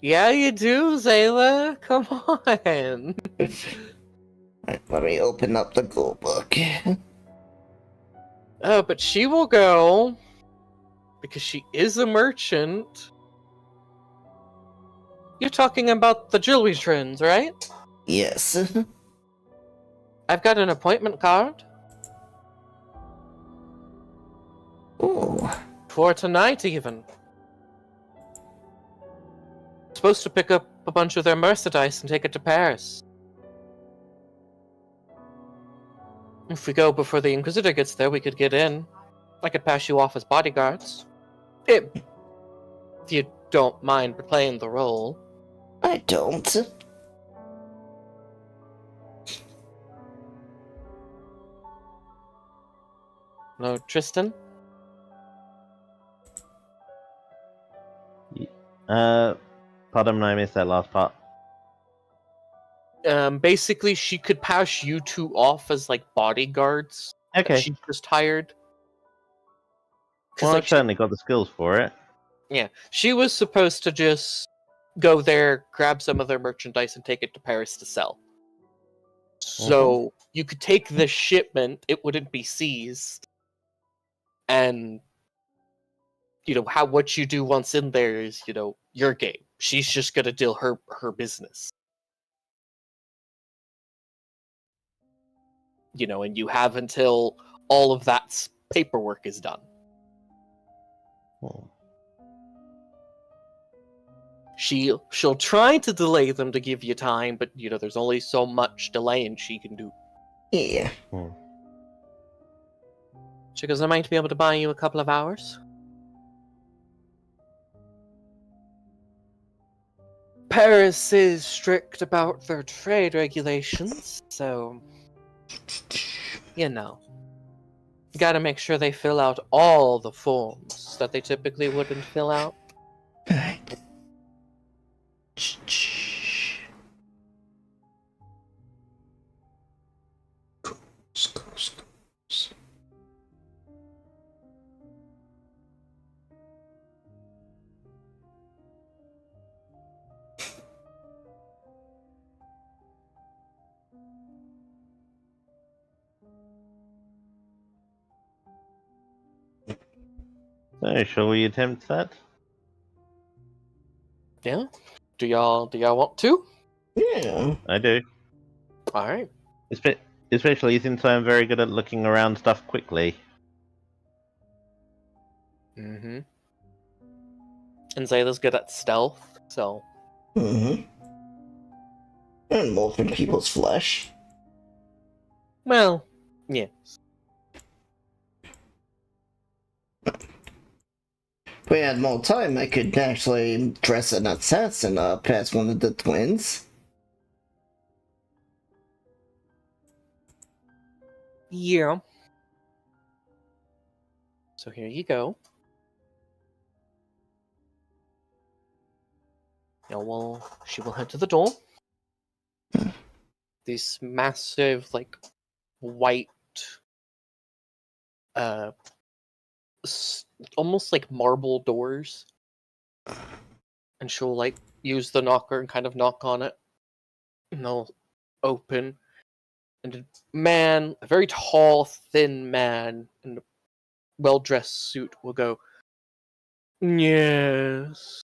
[SPEAKER 2] Yeah, you do, Zayla. Come on.
[SPEAKER 1] Right, let me open up the ghoul book.
[SPEAKER 2] Oh, but she will go because she is a merchant. You're talking about the jewelry trends, right?
[SPEAKER 1] Yes.
[SPEAKER 2] I've got an appointment card
[SPEAKER 1] Ooh.
[SPEAKER 2] for tonight, even. Supposed to pick up a bunch of their merchandise and take it to Paris. If we go before the Inquisitor gets there, we could get in. I could pass you off as bodyguards. If you don't mind playing the role.
[SPEAKER 1] I don't.
[SPEAKER 2] No, Tristan?
[SPEAKER 3] Pardon, I missed that last part.
[SPEAKER 2] Basically, she could pass you two off as, like, bodyguards. That
[SPEAKER 3] Okay.
[SPEAKER 2] she just hired.
[SPEAKER 3] Well,
[SPEAKER 2] Like,
[SPEAKER 3] I've certainly got the skills for it.
[SPEAKER 2] yeah, she was supposed to just go there, grab some of their merchandise, and take it to Paris to sell. So you could take the shipment; it wouldn't be seized, and what you do once in there is your game. She's just gonna deal her business, and you have until all of that paperwork is done.
[SPEAKER 3] Oh.
[SPEAKER 2] She'll try to delay them to give you time, but there's only so much delaying she can do.
[SPEAKER 1] Yeah.
[SPEAKER 2] She goes, I might be able to buy you a couple of hours. Paris is strict about their trade regulations, so you gotta make sure they fill out all the forms that they typically wouldn't fill out.
[SPEAKER 1] Right.
[SPEAKER 3] So, shall we attempt that?
[SPEAKER 2] Yeah. Do y'all want to?
[SPEAKER 1] Yeah.
[SPEAKER 3] I do.
[SPEAKER 2] All right.
[SPEAKER 3] Especially since I'm very good at looking around stuff quickly.
[SPEAKER 2] Mm-hmm. And Zayla's good at stealth, so...
[SPEAKER 1] Mm-hmm. And molten people's flesh.
[SPEAKER 2] Well, yeah.
[SPEAKER 1] If we had more time, I could actually dress an assassin up as one of the twins.
[SPEAKER 2] Yeah. So here you go. Now she will head to the door. These massive, like, white, almost like marble doors. And she'll, like, use the knocker and kind of knock on it. And they'll open. And a man, a very tall, thin man in a well-dressed suit will go, "Yes."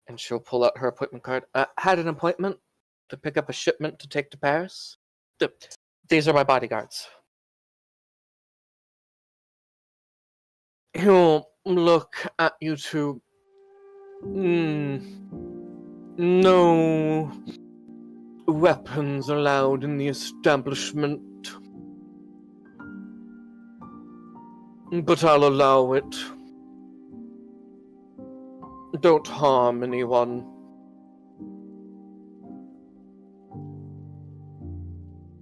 [SPEAKER 2] And she'll pull out her appointment card. Had an appointment to pick up a shipment to take to Paris. These are my bodyguards. He'll look at you two. No weapons allowed in the establishment. But I'll allow it. Don't harm anyone.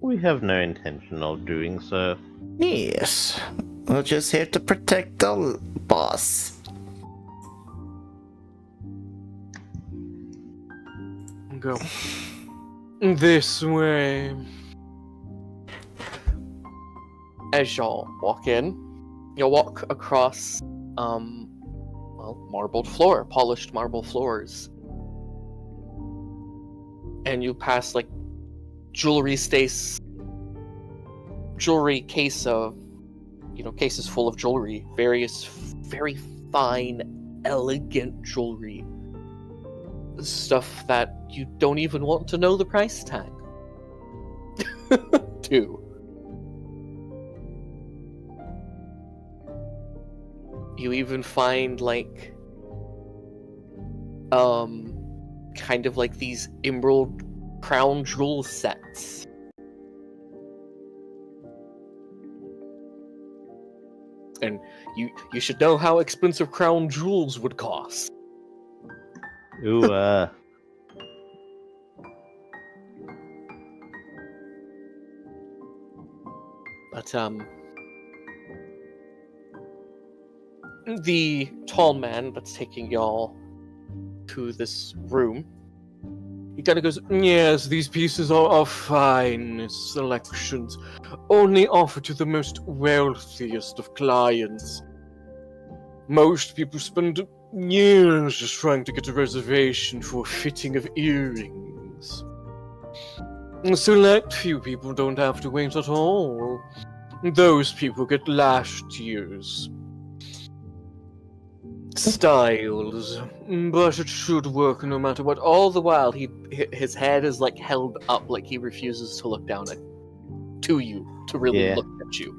[SPEAKER 3] We have no intention of doing so.
[SPEAKER 1] Yes. We're just here to protect the boss.
[SPEAKER 2] Go. This way. As y'all walk in, you'll walk across, marbled floor, polished marble floors. And you pass, like, jewelry case of, cases full of jewelry. Various very fine, elegant jewelry. Stuff that you don't even want to know the price tag. to. You even find, like, kind of like these emerald crown jewel sets. And you should know how expensive crown jewels would cost.
[SPEAKER 3] Ooh,
[SPEAKER 2] But, the tall man that's taking y'all to this room, he kind of goes, "Yes, these pieces are fine selections, only offered to the most wealthiest of clients. Most people spend years just trying to get a reservation for a fitting of earrings. A select few people don't have to wait at all. Those people get last year's styles, but it should work no matter what." All the while, his head is, like, held up, like he refuses to look down to you, to really look at you.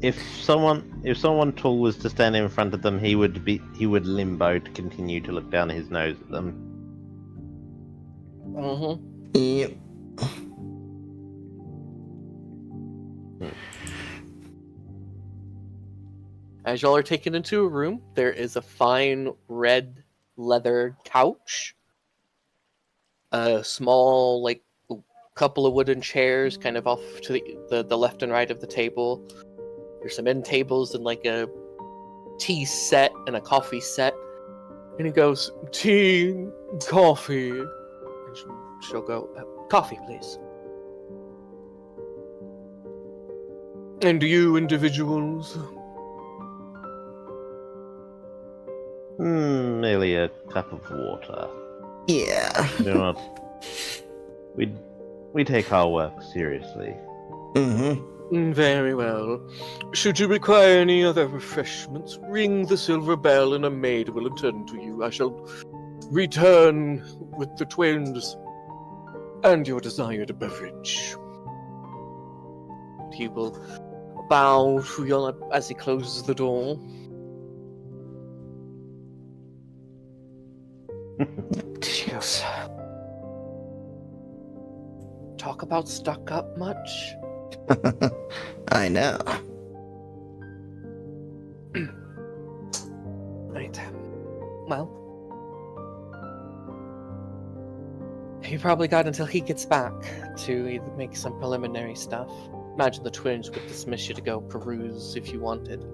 [SPEAKER 3] if someone tall was to stand in front of them, he would limbo to continue to look down his nose at them.
[SPEAKER 2] Mm-hmm.
[SPEAKER 1] Yep.
[SPEAKER 2] As y'all are taken into a room, there is a fine red leather couch, a small, like, couple of wooden chairs kind of off to the left and right of the table. There's some end tables and, like, a tea set and a coffee set. And he goes, "Tea, coffee." And she'll go, "Coffee, please." "And you individuals?"
[SPEAKER 3] Merely a cup of water.
[SPEAKER 1] Yeah.
[SPEAKER 3] Do not. We take our work seriously.
[SPEAKER 1] Mm-hmm.
[SPEAKER 2] "Very well. Should you require any other refreshments, ring the silver bell and a maid will attend to you. I shall return with the twins and your desired beverage." He will bow to you as he closes the door. She goes, talk about stuck up much?
[SPEAKER 1] I know.
[SPEAKER 2] Right. Well, you probably got until he gets back to either make some preliminary stuff. Imagine the twins would dismiss you to go peruse if you wanted.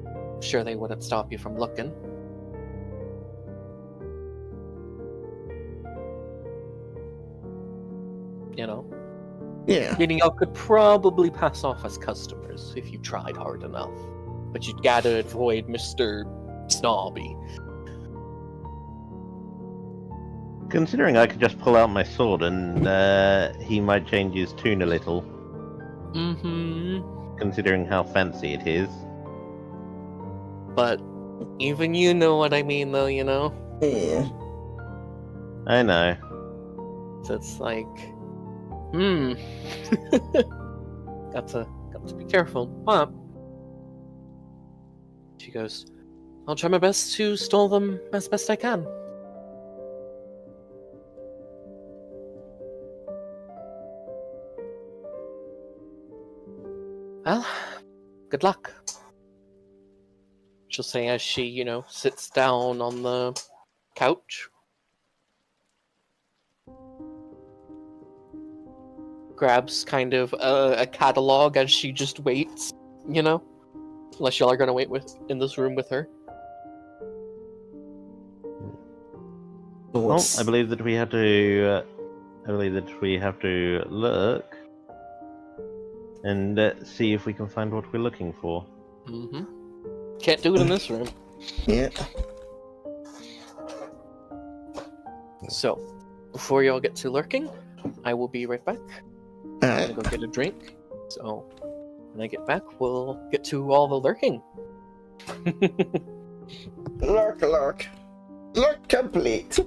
[SPEAKER 2] I'm sure they wouldn't stop you from looking. You know?
[SPEAKER 1] Yeah.
[SPEAKER 2] Meaning y'all could probably pass off as customers if you tried hard enough. But you'd gotta avoid Mr. Snobby.
[SPEAKER 3] Considering I could just pull out my sword and he might change his tune a little,
[SPEAKER 2] Mm-hmm.
[SPEAKER 3] considering how fancy it is.
[SPEAKER 2] But even you know what I mean, though, you know?
[SPEAKER 1] Yeah.
[SPEAKER 3] I know.
[SPEAKER 2] So it's like, got to be careful. But she goes, I'll try my best to stall them as best I can. Well, good luck. She'll say as she, sits down on the couch. Grabs kind of a catalog as she just waits, Unless y'all are gonna wait in this room with her.
[SPEAKER 3] Well, I believe that we have to. I believe that we have to look and see if we can find what we're looking for.
[SPEAKER 2] Mm-hmm. Can't do it in this room.
[SPEAKER 1] Yeah.
[SPEAKER 2] So, before y'all get to lurking, I will be right back. I'm
[SPEAKER 1] Alright.
[SPEAKER 2] gonna go get a drink. So, when I get back, we'll get to all the lurking.
[SPEAKER 1] Lurk, lurk. Lurk complete.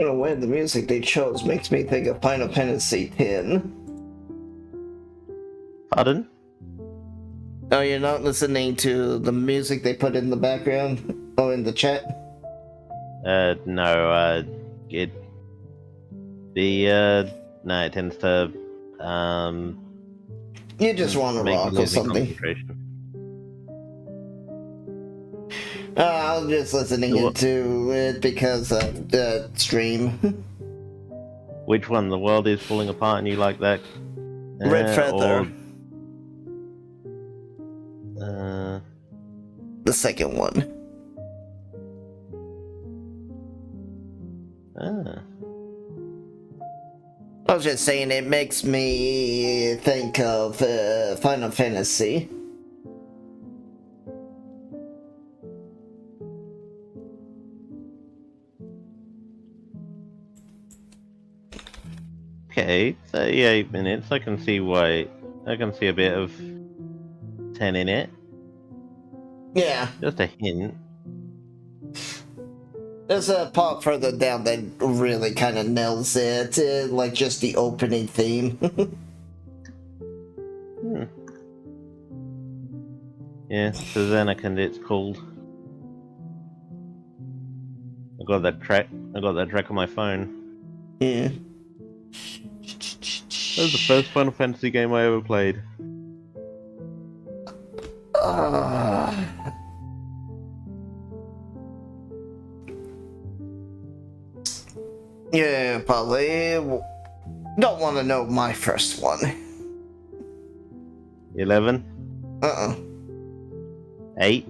[SPEAKER 1] In a way, the music they chose makes me think of Final Fantasy X.
[SPEAKER 3] Pardon?
[SPEAKER 1] Oh, you're not listening to the music they put in the background? Oh, in the chat?
[SPEAKER 3] No, it... No, it tends to,
[SPEAKER 1] You just want to
[SPEAKER 3] make me
[SPEAKER 1] rock or
[SPEAKER 3] lose my
[SPEAKER 1] something.
[SPEAKER 3] concentration.
[SPEAKER 1] I was just listening into it because of the stream.
[SPEAKER 3] Which one? The world is falling apart and you like that?
[SPEAKER 1] Red Feather. The second one. I was just saying it makes me think of Final Fantasy.
[SPEAKER 3] Okay, 38 minutes. I can see why. I can see a bit of 10 in it.
[SPEAKER 1] Yeah,
[SPEAKER 3] Just a hint.
[SPEAKER 1] there's a part further down that really kind of nails it, like just the opening theme.
[SPEAKER 3] Yeah, Zenekind it's called. I got that track on my phone.
[SPEAKER 1] Yeah.
[SPEAKER 3] That was the first Final Fantasy game I ever played.
[SPEAKER 1] Yeah, probably. Don't want to know my first one.
[SPEAKER 3] 11? 8?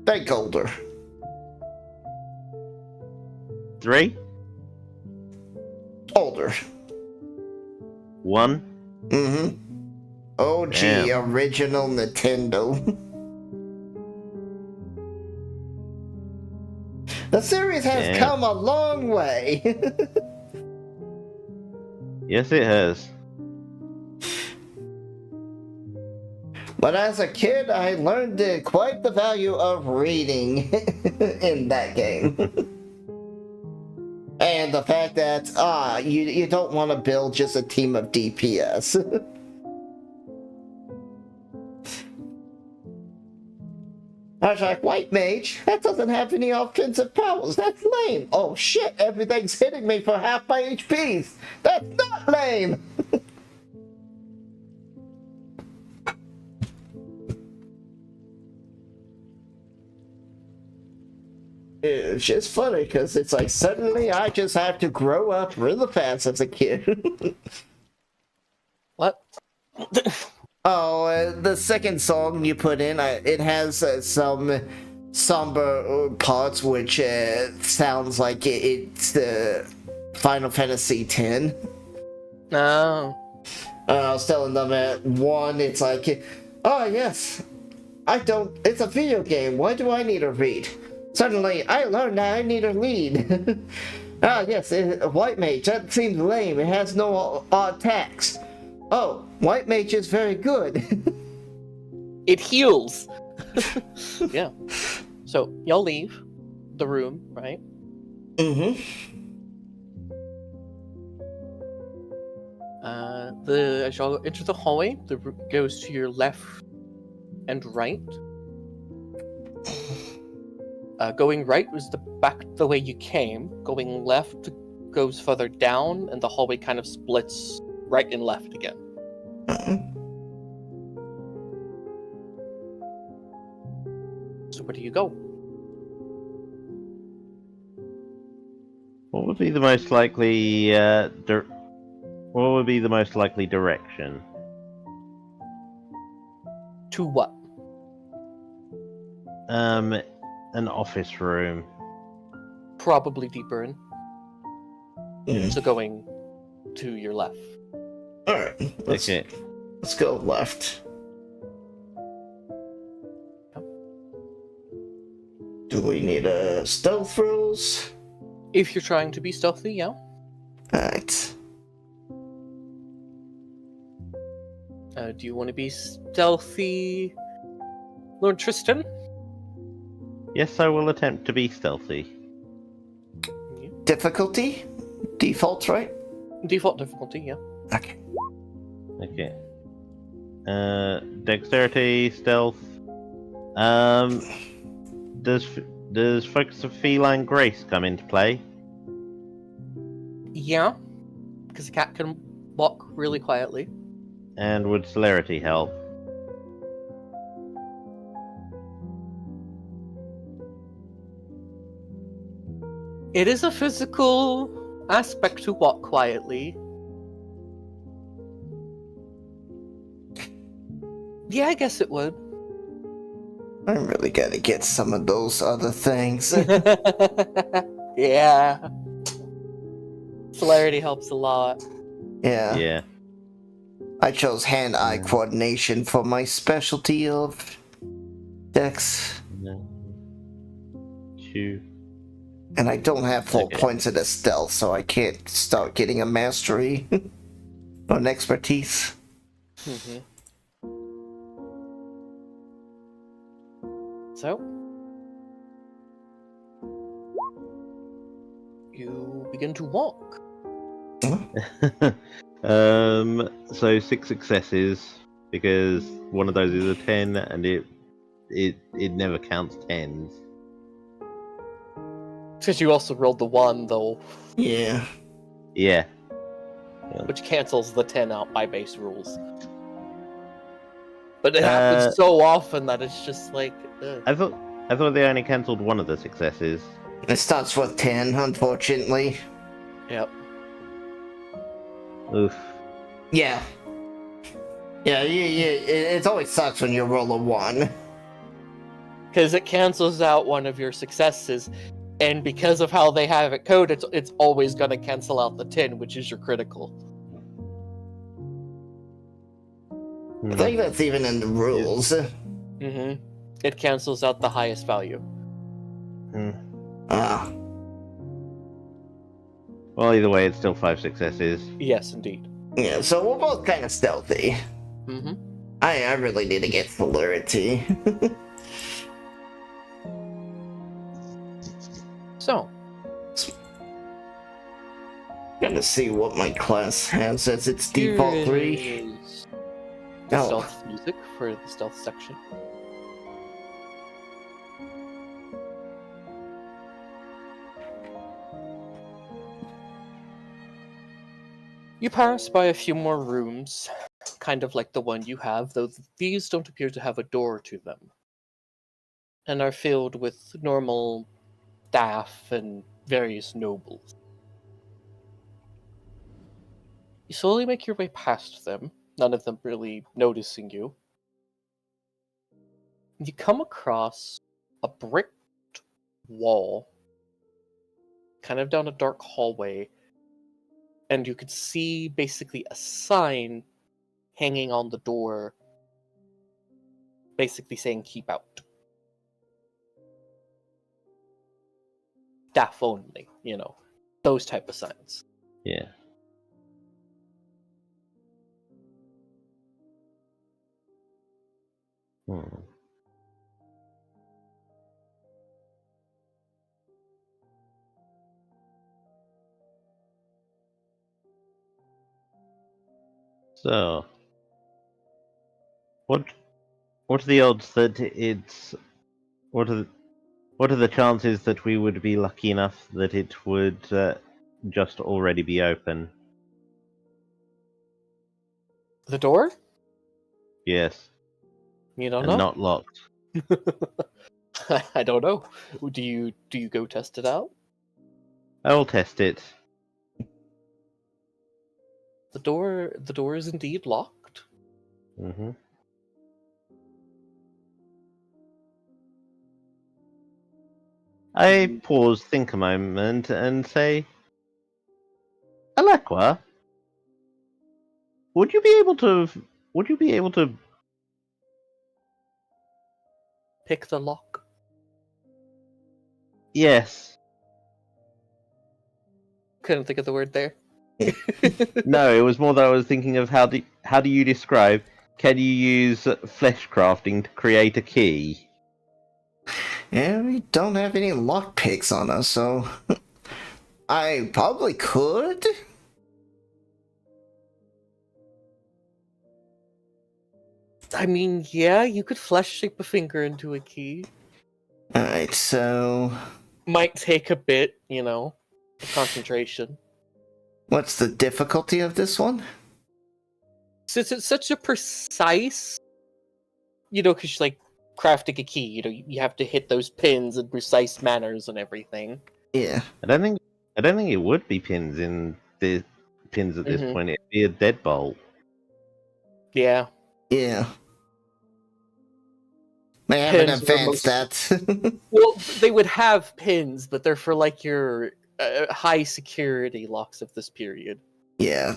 [SPEAKER 1] Think older.
[SPEAKER 3] 3?
[SPEAKER 1] Older.
[SPEAKER 3] 1?
[SPEAKER 1] Mm-hmm. OG
[SPEAKER 3] Damn.
[SPEAKER 1] original Nintendo. The series has come a long way.
[SPEAKER 3] Yes, it has.
[SPEAKER 1] But as a kid, I learned quite the value of reading in that game. And the fact that, you don't want to build just a team of DPS. I was like, White Mage? That doesn't have any offensive powers. That's lame. Oh shit, everything's hitting me for half my HPs. That's not lame. It's just funny because it's like suddenly I just have to grow up really fast as a kid.
[SPEAKER 2] What?
[SPEAKER 1] Oh, the second song you put in, it has some somber parts which sounds like it's Final Fantasy X.
[SPEAKER 2] No.
[SPEAKER 1] I was telling them at 1, it's like, oh yes, it's a video game, why do I need to read? Suddenly, I learned that I need to read. Yes, White Mage, that seems lame, it has no attacks. Oh, White Mage is very good.
[SPEAKER 2] It heals. Yeah. So y'all leave the room, right?
[SPEAKER 1] Mm-hmm.
[SPEAKER 2] As y'all enter the hallway, the room goes to your left and right. Going right was back the way you came. Going left goes further down, and the hallway kind of splits right and left again. So where do you go?
[SPEAKER 3] What would be the most likely what would be the most likely direction?
[SPEAKER 2] To what?
[SPEAKER 3] An office room.
[SPEAKER 2] Probably deeper in.
[SPEAKER 1] Mm.
[SPEAKER 2] So going to your left.
[SPEAKER 1] Alright, let's go left. Do we need a stealth rolls?
[SPEAKER 2] If you're trying to be stealthy, yeah.
[SPEAKER 1] Alright.
[SPEAKER 2] Do you want to be stealthy, Lord Tristan?
[SPEAKER 3] Yes, I will attempt to be stealthy.
[SPEAKER 1] Difficulty? default, right?
[SPEAKER 2] Default difficulty, yeah.
[SPEAKER 1] Okay.
[SPEAKER 3] Okay. Dexterity, stealth. Does Focus of Feline Grace come into play?
[SPEAKER 2] Yeah, because the cat can walk really quietly.
[SPEAKER 3] And would Celerity help?
[SPEAKER 2] It is a physical aspect to walk quietly. Yeah, I guess it would.
[SPEAKER 1] I'm really gonna get some of those other things.
[SPEAKER 2] Yeah. Celerity helps a lot.
[SPEAKER 1] Yeah.
[SPEAKER 3] Yeah.
[SPEAKER 1] I chose hand-eye coordination for my specialty of Dex.
[SPEAKER 3] 2.
[SPEAKER 1] And I don't have full
[SPEAKER 3] Okay.
[SPEAKER 1] points of the stealth, so I can't start getting a mastery or an expertise.
[SPEAKER 2] Mm-hmm. So, you begin to walk.
[SPEAKER 3] So 6 successes because one of those is a 10, and it never counts tens.
[SPEAKER 2] Because you also rolled the 1, though,
[SPEAKER 1] Yeah.
[SPEAKER 3] Yeah.
[SPEAKER 2] which cancels the 10 out by base rules. But it happens so often that it's just like...
[SPEAKER 3] I thought they only cancelled one of the successes.
[SPEAKER 1] It starts with 10, unfortunately.
[SPEAKER 2] Yep.
[SPEAKER 3] Oof.
[SPEAKER 1] Yeah. Yeah, it always sucks when you roll a 1.
[SPEAKER 2] Because it cancels out one of your successes, and because of how they have it coded, it's always going to cancel out the 10, which is your critical.
[SPEAKER 1] I think that's even in the rules.
[SPEAKER 2] Mm-hmm. It cancels out the highest value.
[SPEAKER 1] Ah.
[SPEAKER 3] Well, either way, it's still 5 successes.
[SPEAKER 2] Yes, indeed.
[SPEAKER 1] Yeah, so we're both kind of stealthy.
[SPEAKER 2] Mm-hmm.
[SPEAKER 1] I really need to get celerity.
[SPEAKER 2] So,
[SPEAKER 1] Gonna see what my class has as its default
[SPEAKER 2] here
[SPEAKER 1] 3.
[SPEAKER 2] is the
[SPEAKER 1] Oh.
[SPEAKER 2] stealth music for the stealth section. You pass by a few more rooms, kind of like the one you have, though these don't appear to have a door to them, and are filled with normal staff and various nobles. You slowly make your way past them, none of them really noticing you. You come across a bricked wall, kind of down a dark hallway, and you could see basically a sign hanging on the door, basically saying "Keep out." Staff only, those type of signs.
[SPEAKER 3] Yeah. So, what are the odds that it's what are the chances that we would be lucky enough that it would just already be open?
[SPEAKER 2] The door?
[SPEAKER 3] Yes,
[SPEAKER 2] You don't
[SPEAKER 3] and
[SPEAKER 2] know.
[SPEAKER 3] not locked.
[SPEAKER 2] I don't know. Do you go test it out?
[SPEAKER 3] I will test it.
[SPEAKER 2] The door is indeed locked.
[SPEAKER 3] Mm-hmm. I pause, think a moment, and say, Alakwa, would you be able to
[SPEAKER 2] Pick the lock.
[SPEAKER 3] Yes.
[SPEAKER 2] Couldn't think of the word there.
[SPEAKER 3] No, it was more that I was thinking of how do you describe, can you use flesh crafting to create a key?
[SPEAKER 1] Yeah, we don't have any lockpicks on us, so I probably could.
[SPEAKER 2] I mean, yeah, you could flesh shape a finger into a key.
[SPEAKER 1] Alright, so
[SPEAKER 2] Might take a bit, of concentration.
[SPEAKER 1] what's the difficulty of this one?
[SPEAKER 2] Since it's such a precise, because like crafting a key, you have to hit those pins in precise manners and everything.
[SPEAKER 1] Yeah.
[SPEAKER 3] I don't think it would be pins at this
[SPEAKER 2] Mhm.
[SPEAKER 3] point. It'd be a deadbolt.
[SPEAKER 2] Yeah.
[SPEAKER 1] Yeah. They haven't
[SPEAKER 2] Pins are
[SPEAKER 1] advanced that.
[SPEAKER 2] Well, they would have pins, but they're for like your high security locks of this period.
[SPEAKER 1] Yeah.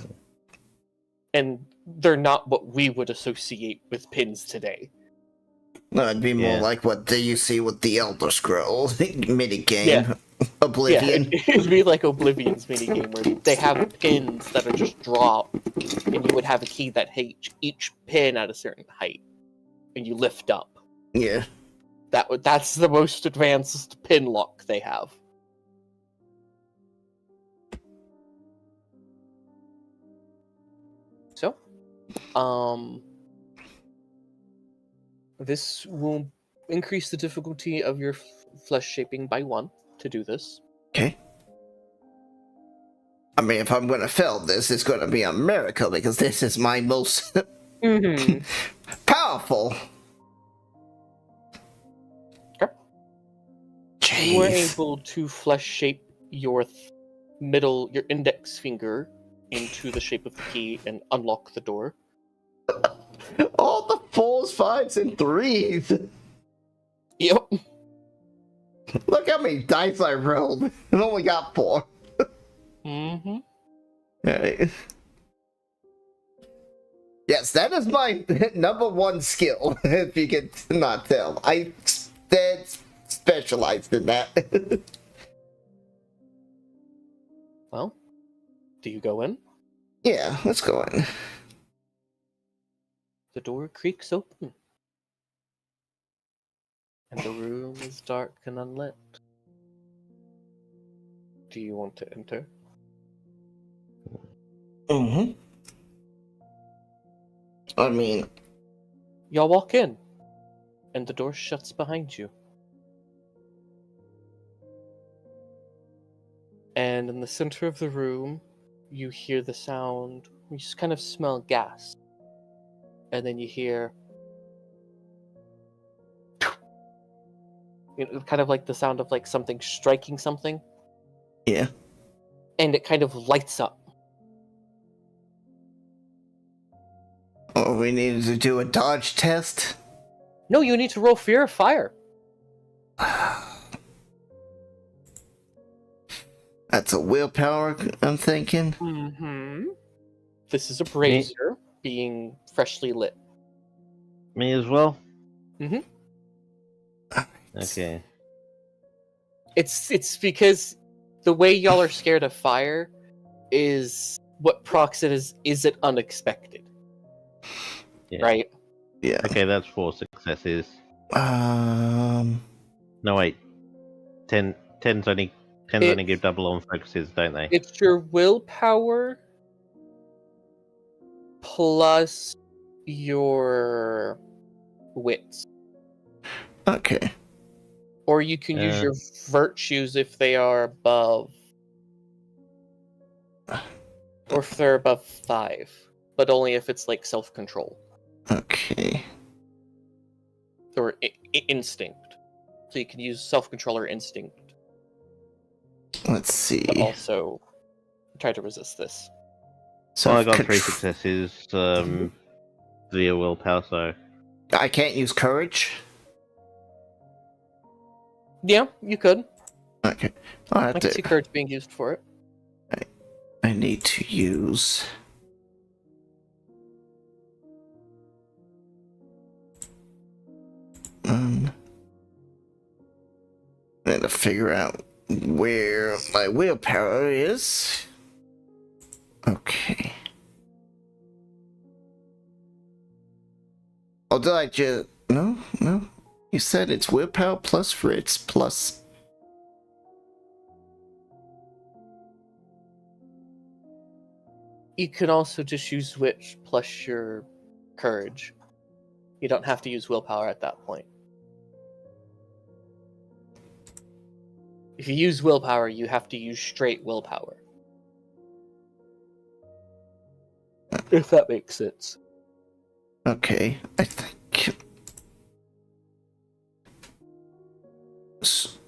[SPEAKER 2] And they're not what we would associate with pins today.
[SPEAKER 1] No, it'd be more
[SPEAKER 3] Yeah.
[SPEAKER 1] like what you see with the Elder Scrolls minigame.
[SPEAKER 2] Yeah.
[SPEAKER 1] Oblivion.
[SPEAKER 2] Yeah, it'd be like Oblivion's minigame where they have pins that are just dropped, and you would have a key that each pin at a certain height, and you lift up.
[SPEAKER 1] Yeah.
[SPEAKER 2] That's the most advanced pin lock they have. So, this will increase the difficulty of your flesh shaping by 1 to do this.
[SPEAKER 1] Okay. I mean, if I'm gonna fail this, it's gonna be a miracle because this is my most
[SPEAKER 2] Mm-hmm.
[SPEAKER 1] powerful.
[SPEAKER 2] Okay. You were
[SPEAKER 1] Jeez.
[SPEAKER 2] able to flesh shape your your index finger into the shape of the key and unlock the door.
[SPEAKER 1] All the 4s, 5s, and 3s.
[SPEAKER 2] Yep.
[SPEAKER 1] Look how many dice I rolled. I only got 4.
[SPEAKER 2] Mm-hmm.
[SPEAKER 1] Alright. Yes, that is my number 1 skill, if you can not tell. I specialized in that.
[SPEAKER 2] Well, do you go in?
[SPEAKER 1] Yeah, let's go in.
[SPEAKER 2] The door creaks open. And the room is dark and unlit. Do you want to enter?
[SPEAKER 1] Mm-hmm. I mean,
[SPEAKER 2] Y'all walk in, and the door shuts behind you. And in the center of the room, you hear the sound, you just kind of smell gas. And then you hear kind of like the sound of like something striking something,
[SPEAKER 1] yeah.
[SPEAKER 2] and it kind of lights up.
[SPEAKER 1] Oh, we needed to do a dodge test?
[SPEAKER 2] No, you need to roll fear of fire.
[SPEAKER 1] That's a willpower, I'm thinking.
[SPEAKER 2] Mm-hmm. This is a brazier being freshly lit.
[SPEAKER 3] Me as well.
[SPEAKER 2] Mm-hmm.
[SPEAKER 3] Okay.
[SPEAKER 2] It's because the way y'all are scared of fire is what procs it is it unexpected.
[SPEAKER 3] Yeah.
[SPEAKER 2] Right?
[SPEAKER 1] Yeah.
[SPEAKER 3] Okay, that's 4 successes.
[SPEAKER 1] Um.
[SPEAKER 3] No, wait. 10's only give double on focuses, don't they?
[SPEAKER 2] It's your willpower plus your wits.
[SPEAKER 1] Okay.
[SPEAKER 2] Or you can use your virtues if they are above. Or if they're above 5. But only if it's like self-control.
[SPEAKER 1] Okay.
[SPEAKER 2] Or instinct. So you can use self-control or instinct.
[SPEAKER 1] Let's see.
[SPEAKER 2] But also try to resist this.
[SPEAKER 1] So
[SPEAKER 3] Well, I got 3 successes via willpower, so...
[SPEAKER 1] I can't use courage?
[SPEAKER 2] Yeah, you could.
[SPEAKER 1] Okay. I'll have
[SPEAKER 2] I can
[SPEAKER 1] to...
[SPEAKER 2] see courage being used for it.
[SPEAKER 1] I need to use... I need to figure out where my willpower is. Okay. Oh, did I just... No? You said it's willpower plus wits plus...
[SPEAKER 2] You can also just use witch plus your courage. You don't have to use willpower at that point. If you use willpower, you have to use straight willpower. If that makes sense.
[SPEAKER 1] Okay, I think.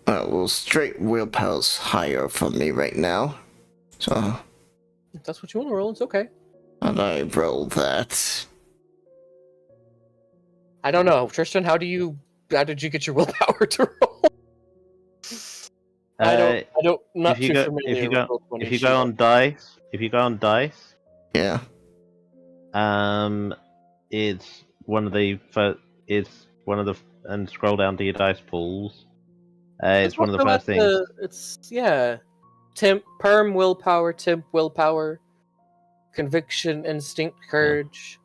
[SPEAKER 1] Well, straight willpower's higher for me right now. So,
[SPEAKER 2] If that's what you want to roll, it's okay.
[SPEAKER 1] how do I roll that?
[SPEAKER 2] I don't know. Tristan, how did you get your willpower to roll? Not too familiar with Roll20
[SPEAKER 3] if you go on dice,
[SPEAKER 1] Yeah.
[SPEAKER 3] it's one of the and scroll down to your dice pools. It's one of the first things.
[SPEAKER 2] Temp, perm, willpower, temp, willpower, conviction, instinct, courage.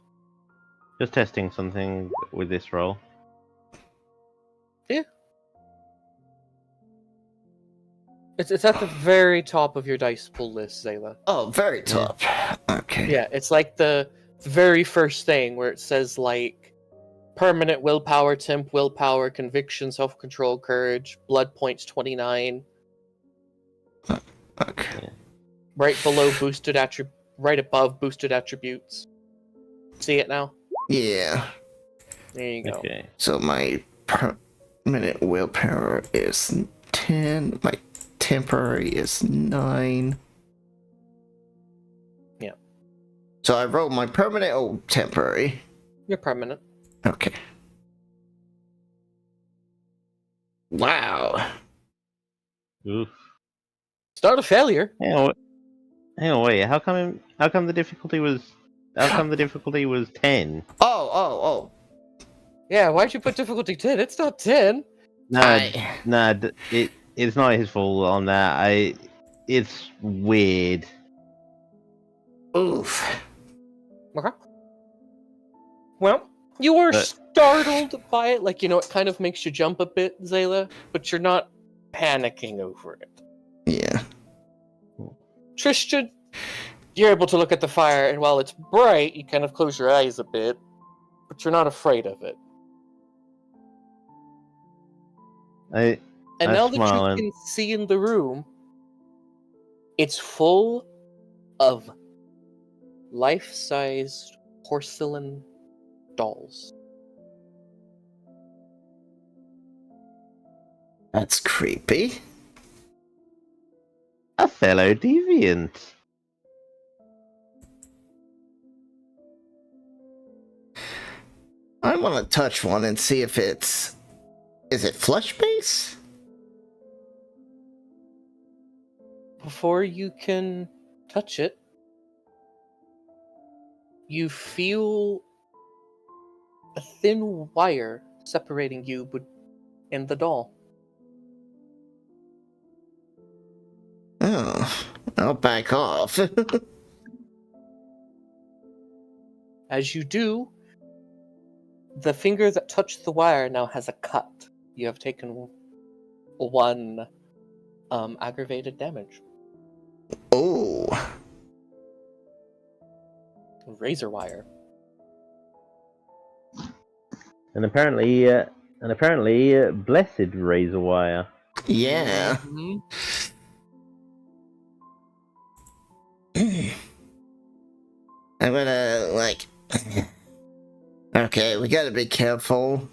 [SPEAKER 3] Just testing something with this roll.
[SPEAKER 2] Yeah. It's at the very top of your dice pool list, Zayla.
[SPEAKER 1] Oh, very top. Okay.
[SPEAKER 2] Yeah, it's like the very first thing where it says like permanent willpower, temp willpower, conviction, self-control, courage, blood points 29.
[SPEAKER 1] Okay.
[SPEAKER 2] Right below right above boosted attributes. See it now?
[SPEAKER 1] Yeah.
[SPEAKER 2] There you go.
[SPEAKER 3] Okay.
[SPEAKER 1] So my permanent willpower is 10. My temporary is 9.
[SPEAKER 2] Yeah.
[SPEAKER 1] So I rolled my permanent or temporary.
[SPEAKER 2] You're permanent.
[SPEAKER 1] Okay. Wow.
[SPEAKER 3] Oof.
[SPEAKER 2] It's not a failure.
[SPEAKER 3] Hang on, wait. How come the difficulty was 10?
[SPEAKER 1] Oh.
[SPEAKER 2] Yeah, why'd you put difficulty 10? It's not 10.
[SPEAKER 3] It's not his fault on that. It's weird.
[SPEAKER 1] Oof.
[SPEAKER 2] Okay. Well, you were startled by it, like, it kind of makes you jump a bit, Zayla, but you're not panicking over it.
[SPEAKER 1] Yeah.
[SPEAKER 2] Tristan, you're able to look at the fire, and while it's bright, you kind of close your eyes a bit, but you're not afraid of it. And now that you can see in the room, it's full of life-sized porcelain dolls.
[SPEAKER 1] That's creepy.
[SPEAKER 3] A fellow deviant.
[SPEAKER 1] I want to touch one and see if it's... Is it flesh base?
[SPEAKER 2] Before you can touch it, you feel a thin wire separating you and the doll.
[SPEAKER 1] Oh, I'll back off.
[SPEAKER 2] As you do, the finger that touched the wire now has a cut. You have taken 1 aggravated damage.
[SPEAKER 1] Oh.
[SPEAKER 2] Razor wire.
[SPEAKER 3] And apparently, blessed razor wire.
[SPEAKER 1] Yeah.
[SPEAKER 2] Mm-hmm.
[SPEAKER 1] I'm gonna, Okay, we gotta be careful.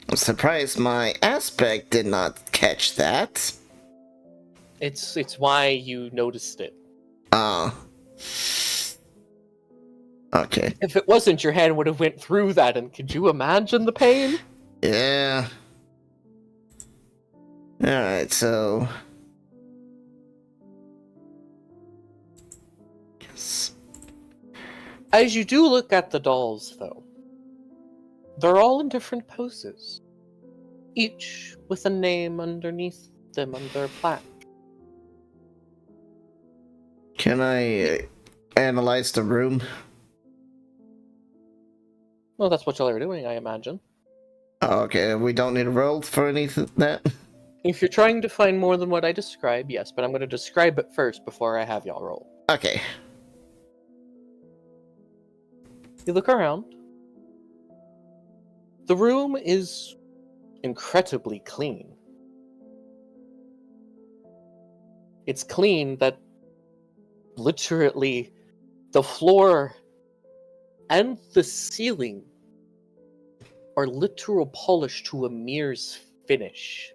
[SPEAKER 1] I'm surprised my aspect did not catch that.
[SPEAKER 2] It's why you noticed it.
[SPEAKER 1] Okay.
[SPEAKER 2] If it wasn't, your hand would have went through that, and could you imagine the pain?
[SPEAKER 1] Yeah. Alright, so... Yes.
[SPEAKER 2] As you do look at the dolls, though, they're all in different poses, each with a name underneath them on their plaque.
[SPEAKER 1] Can I analyze the room?
[SPEAKER 2] Well, that's what y'all are doing, I imagine.
[SPEAKER 1] Oh, okay, we don't need a roll for anything that?
[SPEAKER 2] If you're trying to find more than what I describe, yes, but I'm going to describe it first before I have y'all roll.
[SPEAKER 1] Okay.
[SPEAKER 2] You look around. The room is incredibly clean. It's clean that literally the floor and the ceiling are literal polish to a mirror's finish.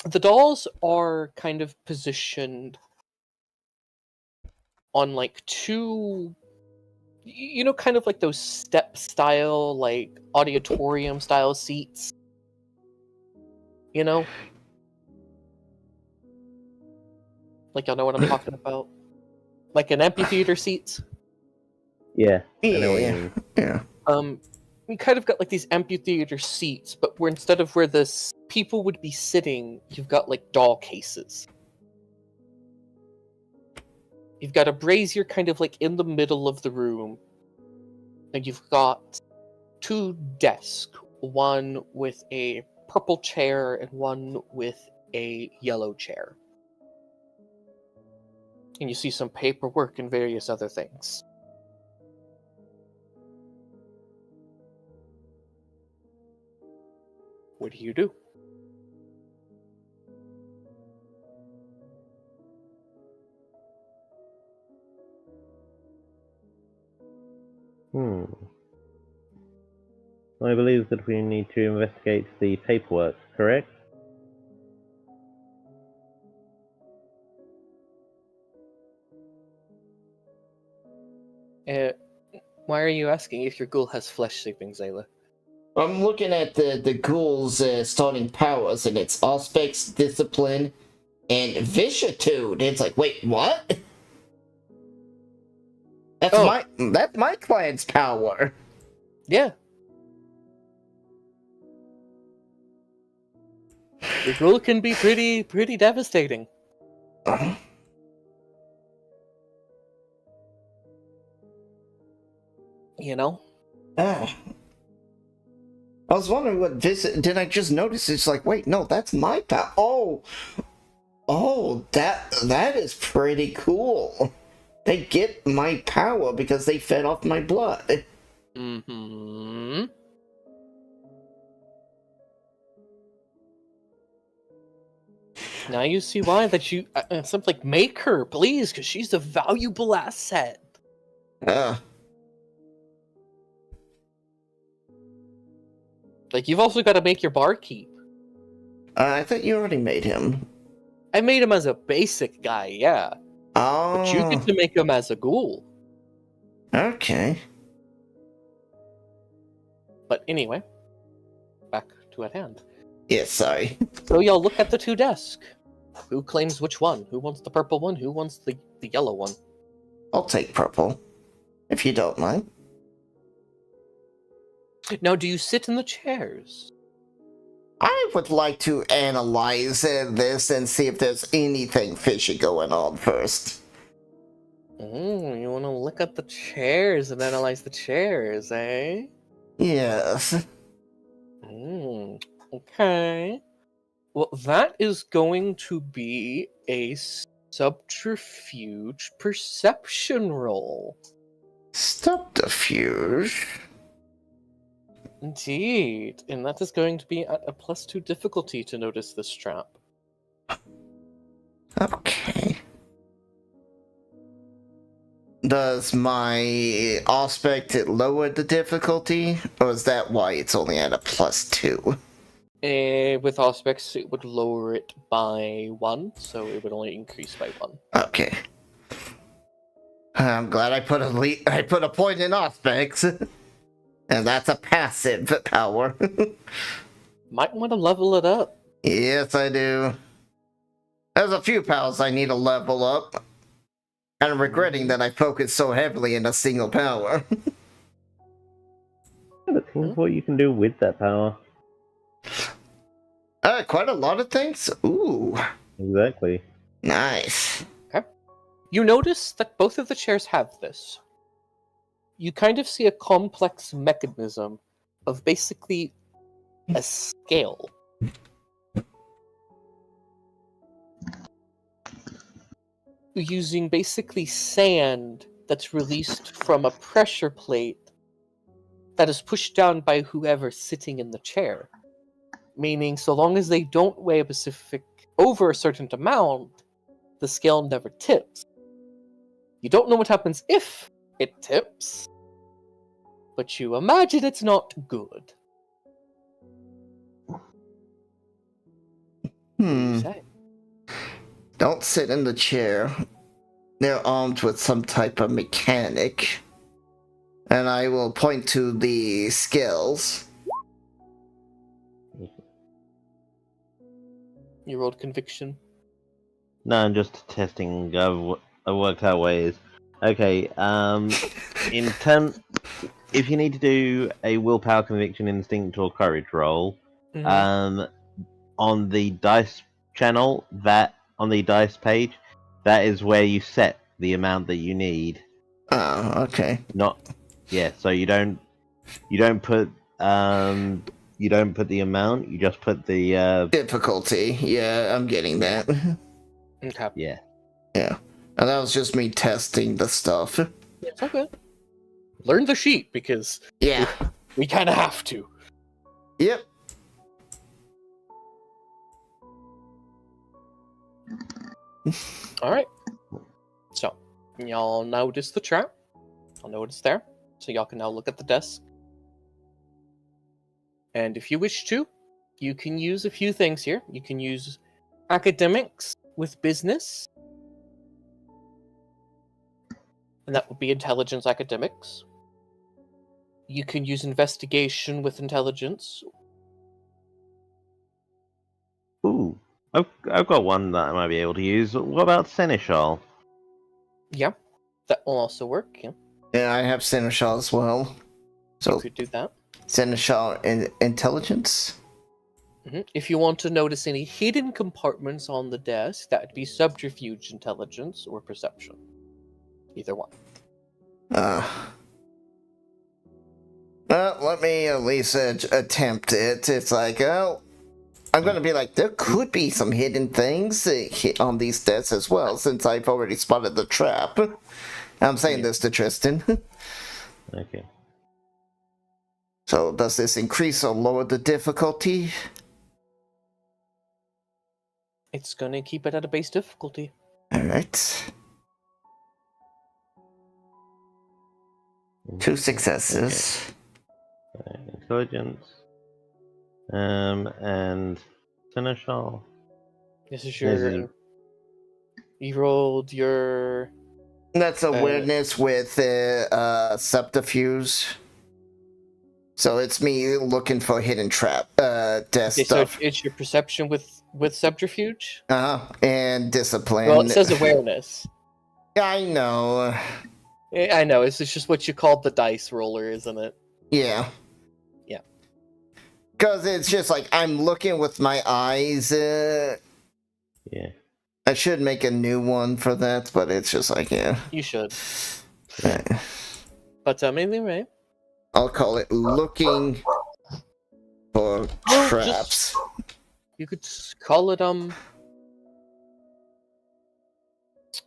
[SPEAKER 2] The dolls are kind of positioned on like two, kind of like those step style, like auditorium style seats. Like y'all know what I'm talking about? Like an amphitheater seats.
[SPEAKER 3] Yeah, I know what you mean.
[SPEAKER 1] Yeah.
[SPEAKER 2] You kind of got like these amphitheater seats, but where instead of where the people would be sitting, you've got like doll cases. You've got a brazier kind of like in the middle of the room, and you've got two desks, one with a purple chair and one with a yellow chair. And you see some paperwork and various other things. What do you do?
[SPEAKER 3] I believe that we need to investigate the paperwork, correct?
[SPEAKER 2] Why are you asking if your ghoul has flesh shaping, Zayla?
[SPEAKER 1] I'm looking at the ghoul's starting powers, and it's aspects, discipline, and vicitude. It's like, wait, what? That's my client's power.
[SPEAKER 2] Yeah. Your ghoul can be pretty devastating.
[SPEAKER 1] I was wondering what did I just notice? It's like, wait, no, that's my power. Oh, that is pretty cool. They get my power because they fed off my blood.
[SPEAKER 2] Mm-hmm. Now you see why that you something like make her, please, because she's a valuable asset. Like, you've also got to make your barkeep.
[SPEAKER 1] I thought you already made him.
[SPEAKER 2] I made him as a basic guy, yeah.
[SPEAKER 1] Oh.
[SPEAKER 2] But you get to make him as a ghoul.
[SPEAKER 1] Okay.
[SPEAKER 2] But anyway, back to at hand.
[SPEAKER 1] Yeah, sorry.
[SPEAKER 2] So y'all look at the two desks. Who claims which one? Who wants the purple one? Who wants the yellow one?
[SPEAKER 1] I'll take purple, if you don't mind.
[SPEAKER 2] Now, do you sit in the chairs?
[SPEAKER 1] I would like to analyze this and see if there's anything fishy going on first.
[SPEAKER 2] You want to look at the chairs and analyze the chairs, eh?
[SPEAKER 1] Yes.
[SPEAKER 2] Okay. Well, that is going to be a subterfuge perception roll.
[SPEAKER 1] Subterfuge?
[SPEAKER 2] Indeed. And that is going to be at a +2 difficulty to notice this trap.
[SPEAKER 1] Okay. Does my aspect lower the difficulty? Or is that why it's only at a +2?
[SPEAKER 2] With aspects, it would lower it by 1, so it would only increase by 1.
[SPEAKER 1] Okay. I'm glad I put a point in aspects. And that's a passive power.
[SPEAKER 2] Might want to level it up.
[SPEAKER 1] Yes, I do. There's a few powers I need to level up. And I'm regretting that I focused so heavily in a single power.
[SPEAKER 3] But think of what you can do with that power.
[SPEAKER 1] Quite a lot of things? Ooh.
[SPEAKER 3] Exactly.
[SPEAKER 1] Nice.
[SPEAKER 2] Okay. You notice that both of the chairs have this. You kind of see a complex mechanism of basically a scale. using basically sand that's released from a pressure plate that is pushed down by whoever's sitting in the chair. Meaning, so long as they don't weigh over a certain amount, the scale never tips. You don't know what happens if it tips, but you imagine it's not good. What do you say?
[SPEAKER 1] Don't sit in the chair. They're armed with some type of mechanic. And I will point to the scales.
[SPEAKER 2] You rolled conviction.
[SPEAKER 3] No, I'm just testing. I've worked out ways. Okay. If you need to do a willpower, conviction, instinct, or courage roll, on the dice channel, on the dice page, that is where you set the amount that you need.
[SPEAKER 1] Oh, okay.
[SPEAKER 3] So you don't put the amount. You just put the
[SPEAKER 1] difficulty. Yeah, I'm getting that.
[SPEAKER 2] Okay.
[SPEAKER 3] Yeah.
[SPEAKER 1] Yeah. And that was just me testing the stuff.
[SPEAKER 2] It's okay. Learn the sheet because we kind of have to.
[SPEAKER 1] Yep.
[SPEAKER 2] All right. So y'all notice the chart. I'll notice there. So y'all can now look at the desk. And if you wish to, you can use a few things here. You can use academics with business. And that would be intelligence academics. You can use investigation with intelligence.
[SPEAKER 3] Ooh, I've got one that I might be able to use. What about Seneschal?
[SPEAKER 2] Yeah, that will also work. Yeah,
[SPEAKER 1] Yeah, I have Seneschal as well. So
[SPEAKER 2] you could do that.
[SPEAKER 1] Seneschal and intelligence.
[SPEAKER 2] If you want to notice any hidden compartments on the desk, that would be subterfuge intelligence or perception. Either one.
[SPEAKER 1] Well, let me at least attempt it. It's like, oh, I'm gonna be like, there could be some hidden things on these desks as well, since I've already spotted the trap. I'm saying this to Tristan.
[SPEAKER 3] Okay.
[SPEAKER 1] So, does this increase or lower the difficulty?
[SPEAKER 2] It's gonna keep it at a base difficulty.
[SPEAKER 1] Alright. 2 successes.
[SPEAKER 3] Okay. Intelligence. And Seneschal.
[SPEAKER 2] This is your... You rolled your...
[SPEAKER 1] That's awareness with subterfuge. So it's me looking for hidden trap death stuff.
[SPEAKER 2] So it's your perception with subterfuge?
[SPEAKER 1] And discipline.
[SPEAKER 2] Well, it says awareness.
[SPEAKER 1] Yeah, I know.
[SPEAKER 2] I know, it's just what you called the dice roller, isn't it?
[SPEAKER 1] Yeah.
[SPEAKER 2] Yeah.
[SPEAKER 1] Because it's just like, I'm looking with my eyes.
[SPEAKER 3] Yeah.
[SPEAKER 1] I should make a new one for that, but it's just like, yeah.
[SPEAKER 2] You should.
[SPEAKER 1] Right.
[SPEAKER 2] But anyway.
[SPEAKER 1] I'll call it looking for traps.
[SPEAKER 2] You could call it,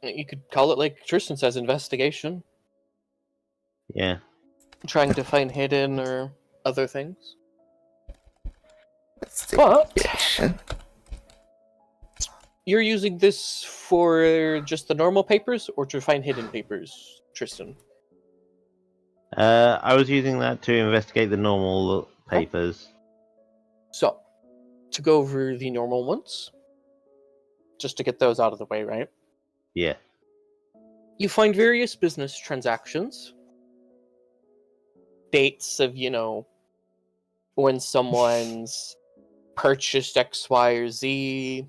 [SPEAKER 2] you could call it, like Tristan says, investigation.
[SPEAKER 3] Yeah.
[SPEAKER 2] Trying to find hidden or other things. But you're using this for just the normal papers or to find hidden papers, Tristan?
[SPEAKER 3] I was using that to investigate the normal papers.
[SPEAKER 2] So, to go over the normal ones, just to get those out of the way, right?
[SPEAKER 3] Yeah.
[SPEAKER 2] You find various business transactions. Dates of, when someone's purchased X, Y, or Z.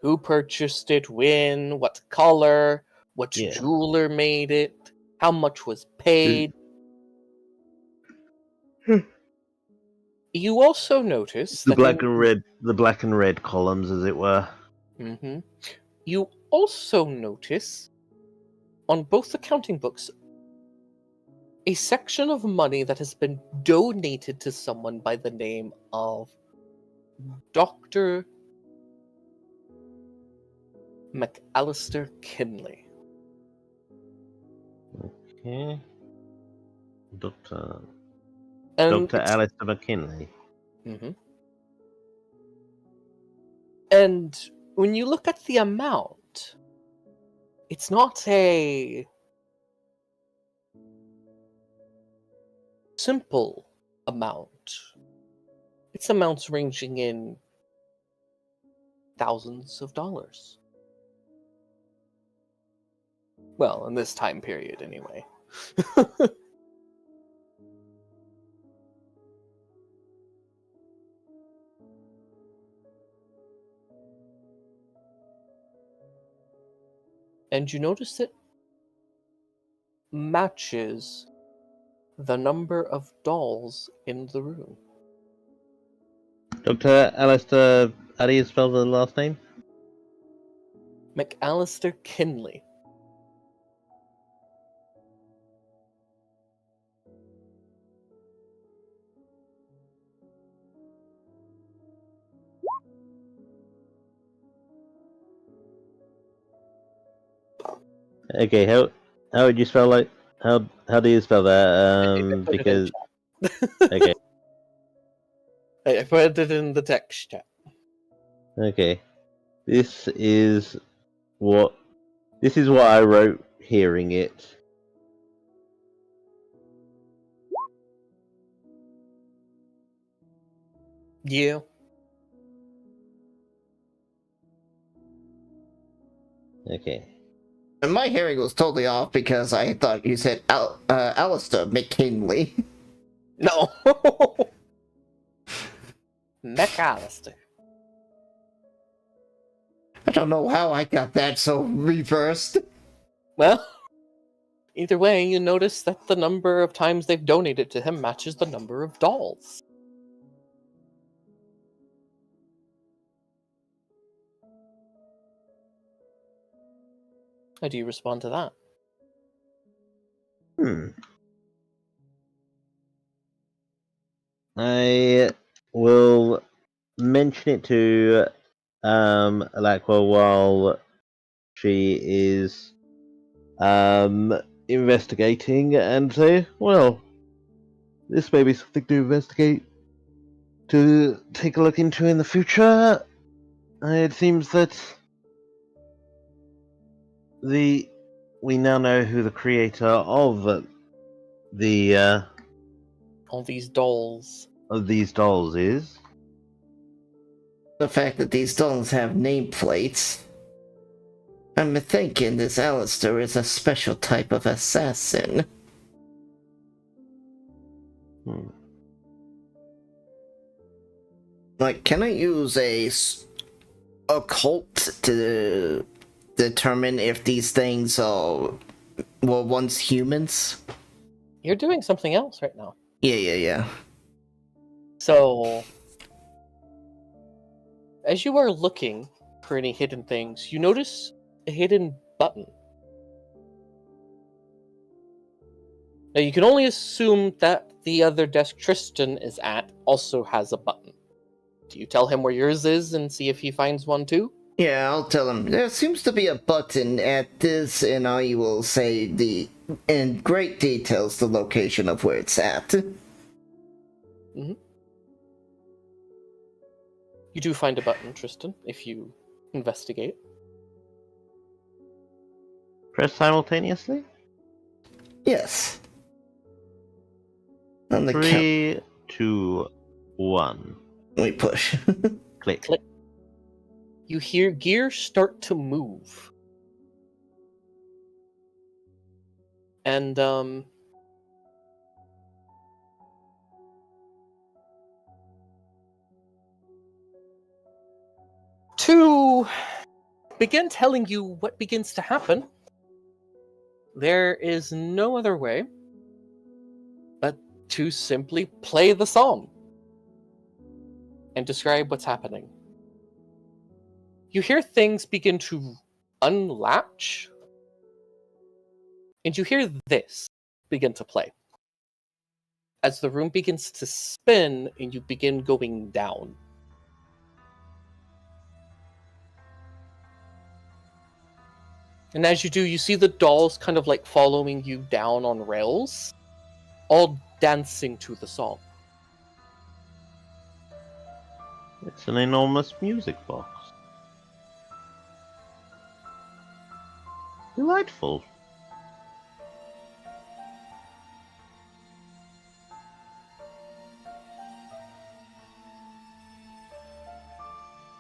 [SPEAKER 2] Who purchased it, when, what color, what jeweler made it, how much was paid. You also notice
[SPEAKER 3] the black and red columns, as it were.
[SPEAKER 2] You also notice on both accounting books a section of money that has been donated to someone by the name of Dr. McAllister Kinley.
[SPEAKER 3] Okay. Dr.
[SPEAKER 2] And
[SPEAKER 3] Dr. Alistair McKinley.
[SPEAKER 2] Mhm. And when you look at the amount, it's not a simple amount. It's amounts ranging in thousands of dollars. Well, in this time period, anyway. And you notice it matches the number of dolls in the room.
[SPEAKER 3] Dr. Alistair, how do you spell the last name?
[SPEAKER 2] McAllister Kinley.
[SPEAKER 3] Okay, how would you spell like how do you spell that?
[SPEAKER 2] Put it in
[SPEAKER 3] Because
[SPEAKER 2] chat.
[SPEAKER 3] okay,
[SPEAKER 2] I put it in the text chat.
[SPEAKER 3] okay. This is what I wrote hearing it.
[SPEAKER 2] Yeah.
[SPEAKER 3] Okay.
[SPEAKER 1] And my hearing was totally off because I thought you said Alistair McKinley.
[SPEAKER 2] No. McAllister.
[SPEAKER 1] I don't know how I got that so reversed.
[SPEAKER 2] Well, either way, you notice that the number of times they've donated to him matches the number of dolls. How do you respond to that?
[SPEAKER 3] I will mention it to Alakwa while she is investigating and say, well, this may be something to investigate, to take a look into in the future. It seems that we now know who the creator of the
[SPEAKER 2] All these dolls.
[SPEAKER 3] of these dolls is.
[SPEAKER 1] The fact that these dolls have nameplates. I'm thinking this Alistair is a special type of assassin. Like, can I use a occult to determine if these things were once humans?
[SPEAKER 2] You're doing something else right now.
[SPEAKER 1] Yeah.
[SPEAKER 2] So, as you are looking for any hidden things, you notice a hidden button. Now, you can only assume that the other desk Tristan is at also has a button. Do you tell him where yours is and see if he finds one too?
[SPEAKER 1] Yeah, I'll tell him. There seems to be a button at this, and I will say in great details, the location of where it's at.
[SPEAKER 2] Mm-hmm. You do find a button, Tristan, if you investigate.
[SPEAKER 3] Press simultaneously?
[SPEAKER 1] Yes. On the count.
[SPEAKER 3] 3, 2, 1.
[SPEAKER 1] We push.
[SPEAKER 3] Click.
[SPEAKER 2] Click. You hear gears start to move. And, to begin telling you what begins to happen, there is no other way but to simply play the song and describe what's happening. You hear things begin to unlatch, and you hear this begin to play. As the room begins to spin and you begin going down. And as you do, you see the dolls kind of like following you down on rails, all dancing to the song.
[SPEAKER 3] It's an enormous music box. Delightful.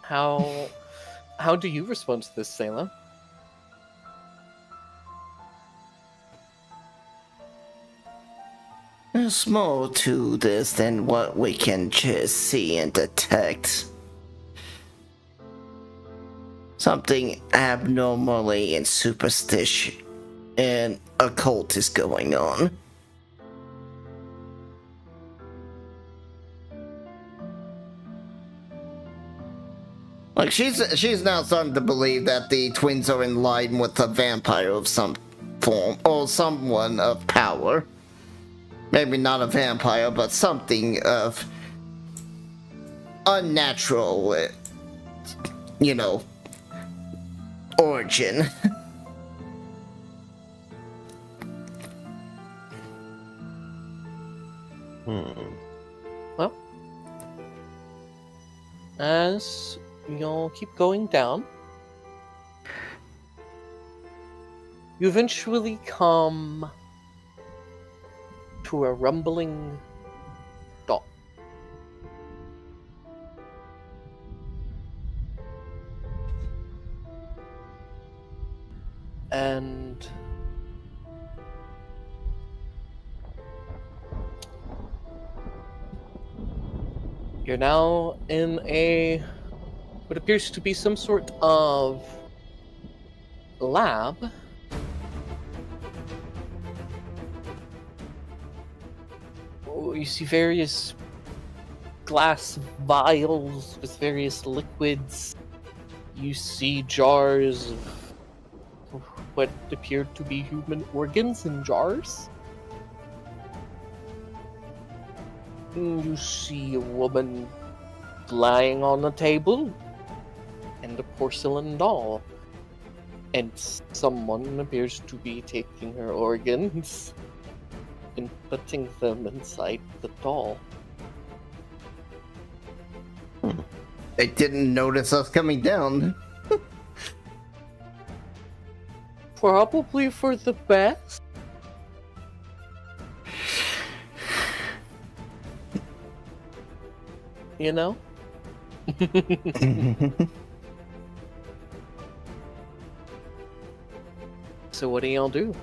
[SPEAKER 2] How do you respond to this, Salem?
[SPEAKER 1] There's more to this than what we can just see and detect. Something abnormally and superstitious and occult is going on. Like, she's now starting to believe that the twins are in line with a vampire of some form, or someone of power. Maybe not a vampire, but something of unnatural, origin.
[SPEAKER 2] Well, as you'll keep going down, you eventually come to a rumbling doll. And you're now in what appears to be some sort of lab. You see various glass vials with various liquids. You see jars of what appear to be human organs in jars. You see a woman lying on a table and a porcelain doll. And someone appears to be taking her organs and putting them inside the doll.
[SPEAKER 1] They didn't notice us coming down.
[SPEAKER 2] Probably for the best. You know? So what do y'all do?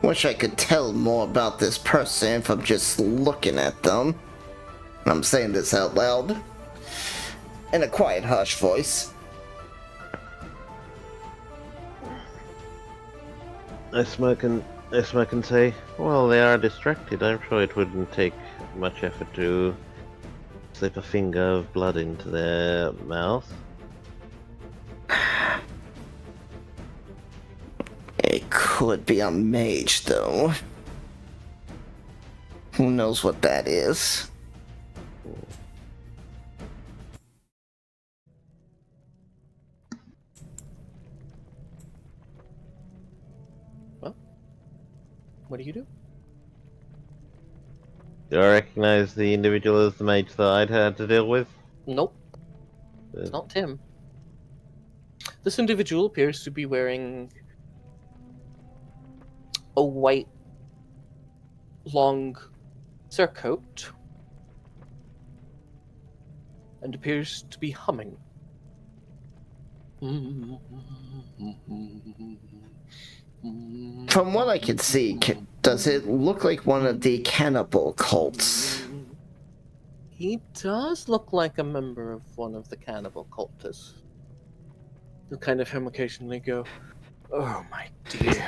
[SPEAKER 1] Wish I could tell more about this person from just looking at them. I'm saying this out loud. In a quiet, hush voice.
[SPEAKER 3] I smirk and say, well, they are distracted. I'm sure it wouldn't take much effort to slip a finger of blood into their mouth.
[SPEAKER 1] It could be a mage, though. Who knows what that is?
[SPEAKER 2] Well, what do you do?
[SPEAKER 3] Do I recognize the individual as the mage that I'd had to deal with?
[SPEAKER 2] Nope. It's not Tim. This individual appears to be wearing a white, long surcoat and appears to be humming.
[SPEAKER 1] From what I can see, does it look like one of the cannibal cults?
[SPEAKER 2] He does look like a member of one of the cannibal cultists. You'll kind of him occasionally go, "Oh, my dear,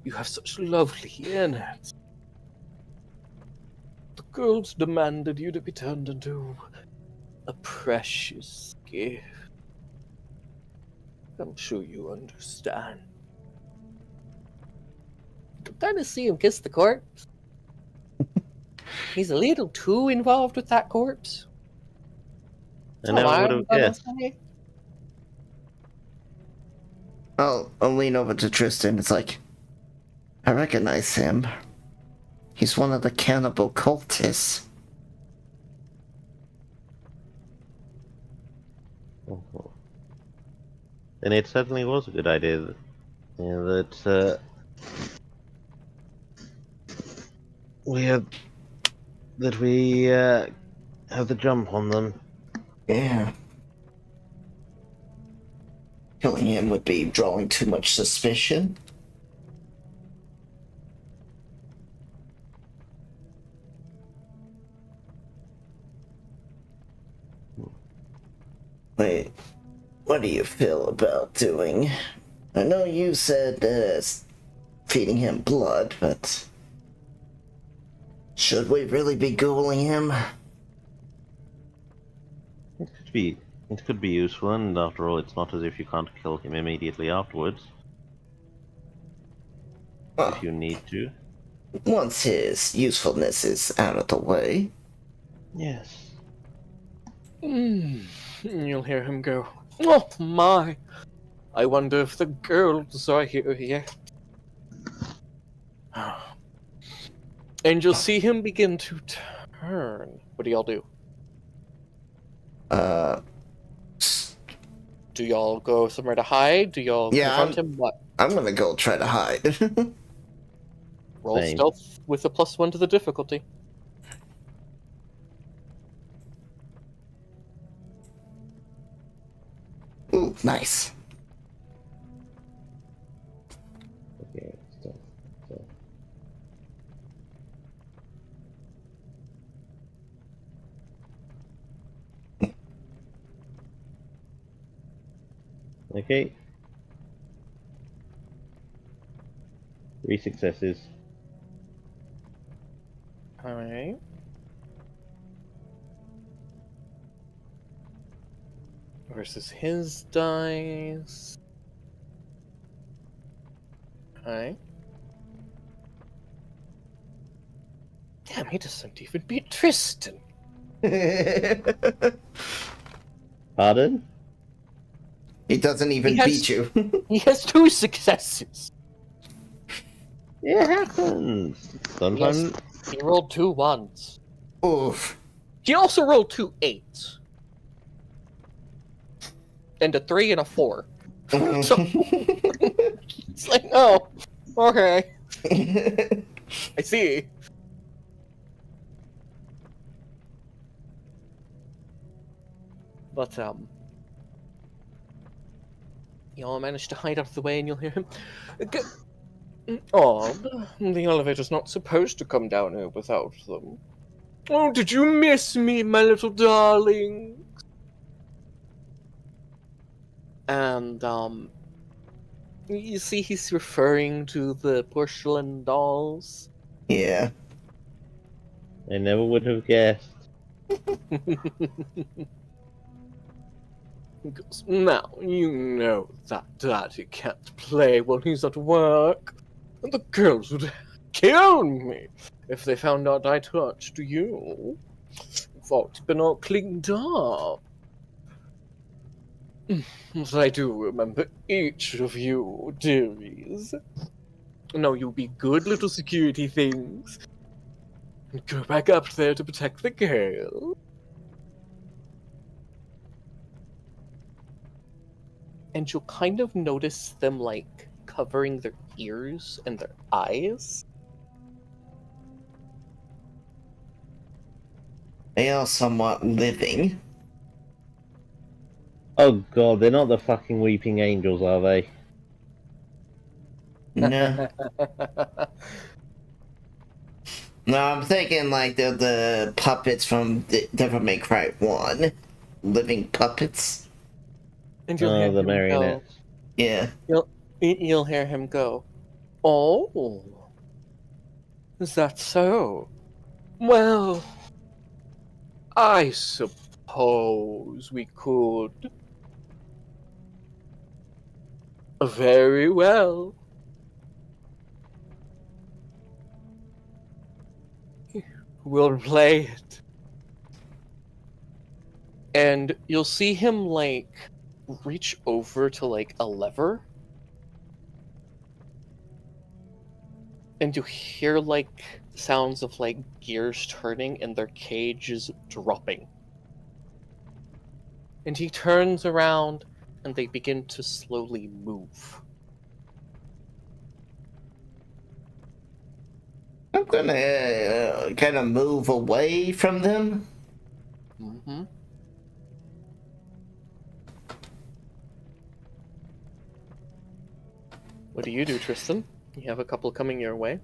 [SPEAKER 2] you have such lovely innards. The girls demanded you to be turned into a precious gift. I'm sure you understand." You can kind of see him kiss the corpse. He's a little too involved with that corpse.
[SPEAKER 3] I never would have guessed.
[SPEAKER 1] I'll lean over to Tristan. It's like, I recognize him. He's one of the cannibal cultists.
[SPEAKER 3] Oh. And it certainly was a good idea that we have the jump on them.
[SPEAKER 1] Yeah. Killing him would be drawing too much suspicion. Wait, what do you feel about doing? I know you said feeding him blood, but should we really be ghouling him?
[SPEAKER 3] It could be useful, and after all, it's not as if you can't kill him immediately afterwards.
[SPEAKER 1] Well,
[SPEAKER 3] if you need to.
[SPEAKER 1] once his usefulness is out of the way.
[SPEAKER 3] Yes.
[SPEAKER 2] You'll hear him go, "Oh my! I wonder if the girls are here yet." And you'll see him begin to turn. What do y'all do? Do y'all go somewhere to hide? Do y'all confront him? What?
[SPEAKER 1] I'm gonna go try to hide.
[SPEAKER 2] Roll
[SPEAKER 3] Same.
[SPEAKER 2] stealth with a +1 to the difficulty.
[SPEAKER 1] Ooh, nice.
[SPEAKER 3] Okay, so. Okay. 3 successes.
[SPEAKER 2] Alright. Versus his dice. Alright. Damn, he doesn't even beat Tristan.
[SPEAKER 3] Pardon?
[SPEAKER 1] He doesn't even beat you.
[SPEAKER 2] He has 2 successes.
[SPEAKER 3] It happens. Sometimes.
[SPEAKER 2] He rolled 2 1s.
[SPEAKER 1] Oof.
[SPEAKER 2] He also rolled 2 8s. And a 3 and a 4. So, it's like, oh, okay. I see. But, y'all manage to hide out of the way and you'll hear him. Odd. The elevator's not supposed to come down here without them. Oh, did you miss me, my little darling? And, you see he's referring to the porcelain dolls.
[SPEAKER 1] Yeah.
[SPEAKER 3] I never would have guessed.
[SPEAKER 2] He goes, "Now, you know that Daddy can't play when he's at work. And the girls would kill me if they found out I touched you. Thought it'd been all cleaned up. But I do remember each of you, dearies. Now you be good little security things. And go back up there to protect the girl." And you'll kind of notice them, like, covering their ears and their eyes.
[SPEAKER 1] They are somewhat living.
[SPEAKER 3] Oh god, they're not the fucking weeping angels, are they?
[SPEAKER 1] No. No, I'm thinking like they're the puppets from Devil May Cry 1. Living puppets.
[SPEAKER 2] And you'll
[SPEAKER 3] Oh,
[SPEAKER 2] hear
[SPEAKER 3] the
[SPEAKER 2] him
[SPEAKER 3] marionettes.
[SPEAKER 1] Yeah.
[SPEAKER 2] You'll hear him go, "Oh, is that so? Well, I suppose we could." "Very well. We'll play it." And you'll see him like reach over to like a lever, and you hear like sounds of like gears turning and their cage is dropping. And he turns around and they begin to slowly move.
[SPEAKER 1] I'm gonna kind of move away from them.
[SPEAKER 2] Mm-hmm. What do you do, Tristan? You have a couple coming your way.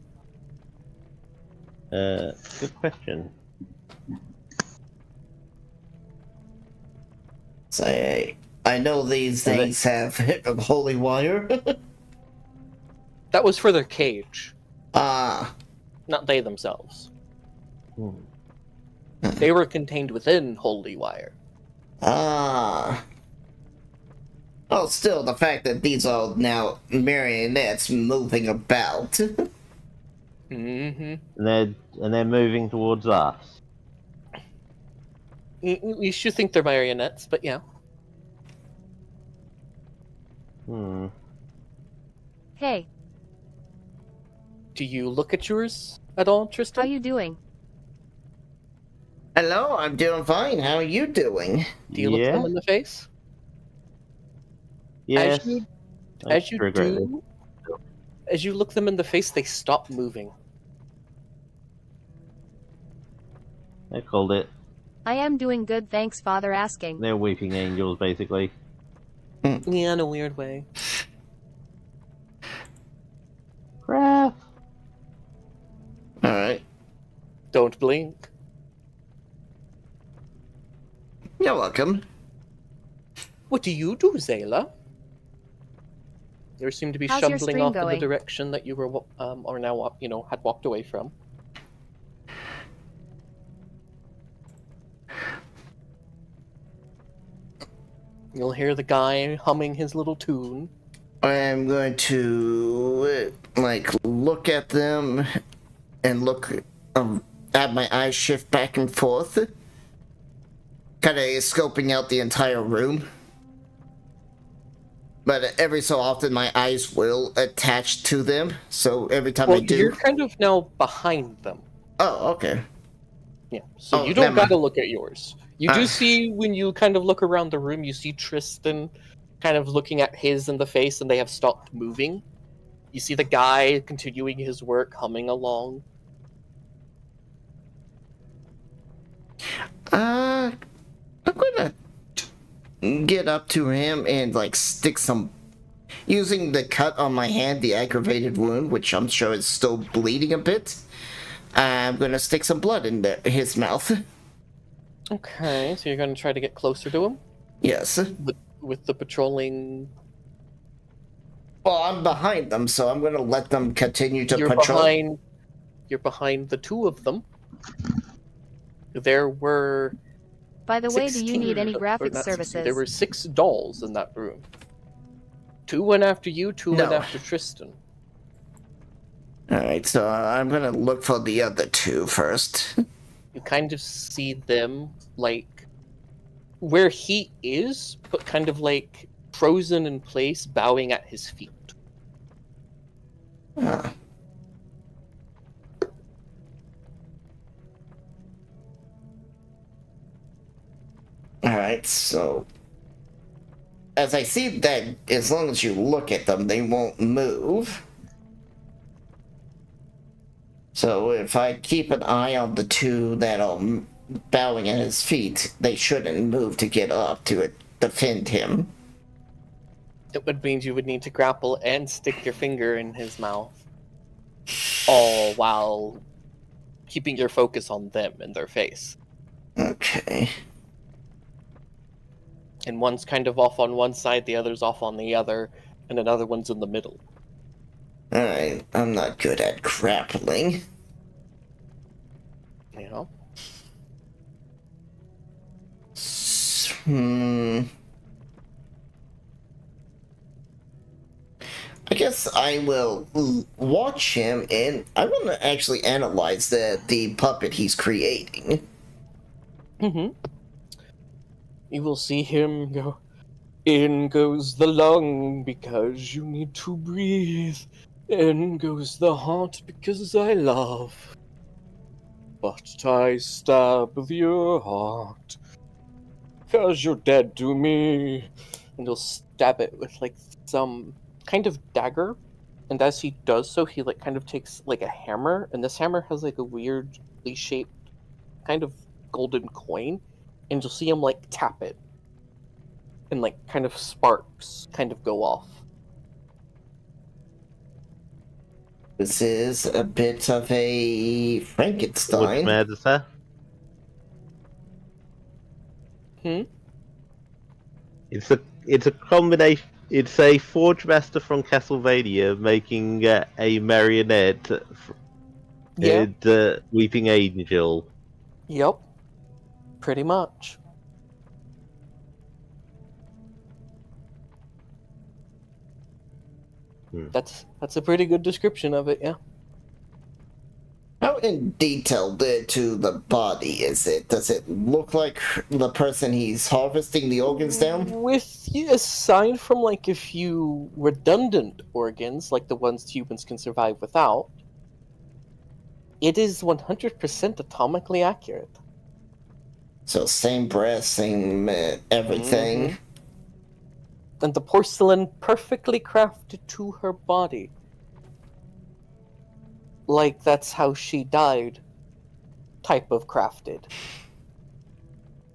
[SPEAKER 3] Good question.
[SPEAKER 1] Say, I know these things have holy wire.
[SPEAKER 2] That was for their cage,
[SPEAKER 1] Ah,
[SPEAKER 2] not they themselves.
[SPEAKER 3] Hmm.
[SPEAKER 2] They were contained within holy wire.
[SPEAKER 1] ah. Oh, still, the fact that these are now marionettes moving about.
[SPEAKER 2] Mm-hmm.
[SPEAKER 3] And they're moving towards us.
[SPEAKER 2] You should think they're marionettes, but yeah.
[SPEAKER 3] Hmm.
[SPEAKER 4] Hey,
[SPEAKER 2] Do you look at yours at all,
[SPEAKER 4] how
[SPEAKER 2] Tristan?
[SPEAKER 4] you doing?
[SPEAKER 1] Hello, I'm doing fine. How are you doing?
[SPEAKER 2] Do you look
[SPEAKER 3] Yeah.
[SPEAKER 2] them in the face?
[SPEAKER 3] Yes.
[SPEAKER 2] As you
[SPEAKER 3] regret this.
[SPEAKER 2] do, as you look them in the face, they stop moving.
[SPEAKER 3] They called it.
[SPEAKER 4] I am doing good, thanks, Father asking.
[SPEAKER 3] They're weeping angels, basically.
[SPEAKER 2] Yeah, in a weird way.
[SPEAKER 3] Crap.
[SPEAKER 1] Alright.
[SPEAKER 2] Don't blink.
[SPEAKER 1] You're welcome.
[SPEAKER 2] What do you do, Zayla? You seem to be
[SPEAKER 4] How's your
[SPEAKER 2] shambling
[SPEAKER 4] stream
[SPEAKER 2] off in the
[SPEAKER 4] going?
[SPEAKER 2] direction that you were, or now, had walked away from. You'll hear the guy humming his little tune.
[SPEAKER 1] I'm going to, look at them and look, have my eyes shift back and forth. Kind of scoping out the entire room. But every so often my eyes will attach to them, so every time
[SPEAKER 2] Well,
[SPEAKER 1] I do...
[SPEAKER 2] you're kind of now behind them.
[SPEAKER 1] Oh, okay.
[SPEAKER 2] Yeah, so
[SPEAKER 1] Oh,
[SPEAKER 2] you don't
[SPEAKER 1] never
[SPEAKER 2] gotta
[SPEAKER 1] mind.
[SPEAKER 2] look at yours. You do see, when you kind of look around the room, you see Tristan kind of looking at his in the face, and they have stopped moving. You see the guy continuing his work, humming along.
[SPEAKER 1] I'm gonna get up to him and, stick some... Using the cut on my hand, the aggravated wound, which I'm sure is still bleeding a bit, I'm gonna stick some blood in his mouth.
[SPEAKER 2] Okay, so you're gonna try to get closer to him?
[SPEAKER 1] Yes.
[SPEAKER 2] With the patrolling...
[SPEAKER 1] Well, I'm behind them, so I'm gonna let them continue to
[SPEAKER 2] You're
[SPEAKER 1] patrol.
[SPEAKER 2] behind the two of them. There were...
[SPEAKER 4] By the way, do you
[SPEAKER 2] 16
[SPEAKER 4] need any
[SPEAKER 2] or
[SPEAKER 4] graphic
[SPEAKER 2] not 16,
[SPEAKER 4] services?
[SPEAKER 2] There were 6 dolls in that room. 2 went after you, 2 went
[SPEAKER 1] No.
[SPEAKER 2] after Tristan.
[SPEAKER 1] Alright, so I'm gonna look for the other two first.
[SPEAKER 2] You kind of see them, where he is, but kind of, frozen in place, bowing at his feet.
[SPEAKER 1] Ah. Alright, so... As I see that as long as you look at them, they won't move. So if I keep an eye on the two that are bowing at his feet, they shouldn't move to get up to defend him.
[SPEAKER 2] It would mean you would need to grapple and stick your finger in his mouth. All while keeping your focus on them and their face.
[SPEAKER 1] Okay.
[SPEAKER 2] And one's kind of off on one side, the other's off on the other, and another one's in the middle.
[SPEAKER 1] Alright, I'm not good at grappling.
[SPEAKER 2] You know?
[SPEAKER 1] I guess I will watch him, and I want to actually analyze the puppet he's creating.
[SPEAKER 2] Mm-hmm. You will see him go, in goes the lung because you need to breathe. In goes the heart because I love. But I stab your heart because you're dead to me. And he'll stab it with like some kind of dagger. And as he does so, he like kind of takes like a hammer, and this hammer has like a weirdly shaped kind of golden coin, and you'll see him like tap it, and like kind of sparks kind of go off.
[SPEAKER 1] This is a bit of a
[SPEAKER 3] What's
[SPEAKER 1] Frankenstein.
[SPEAKER 3] the matter, sir? It's a combination. It's a Forge Master from Castlevania making a marionette
[SPEAKER 2] Yeah.
[SPEAKER 3] and Weeping Angel.
[SPEAKER 2] Yep. Pretty much. That's a pretty good description of it, yeah.
[SPEAKER 1] How in detail to the body is it? Does it look like the person he's harvesting the organs down?
[SPEAKER 2] Aside from like a few redundant organs, like the ones humans can survive without, it is 100% atomically accurate.
[SPEAKER 1] So same breast, same everything.
[SPEAKER 2] Mhm. And the porcelain perfectly crafted to her body. Like that's how she died. Type of crafted.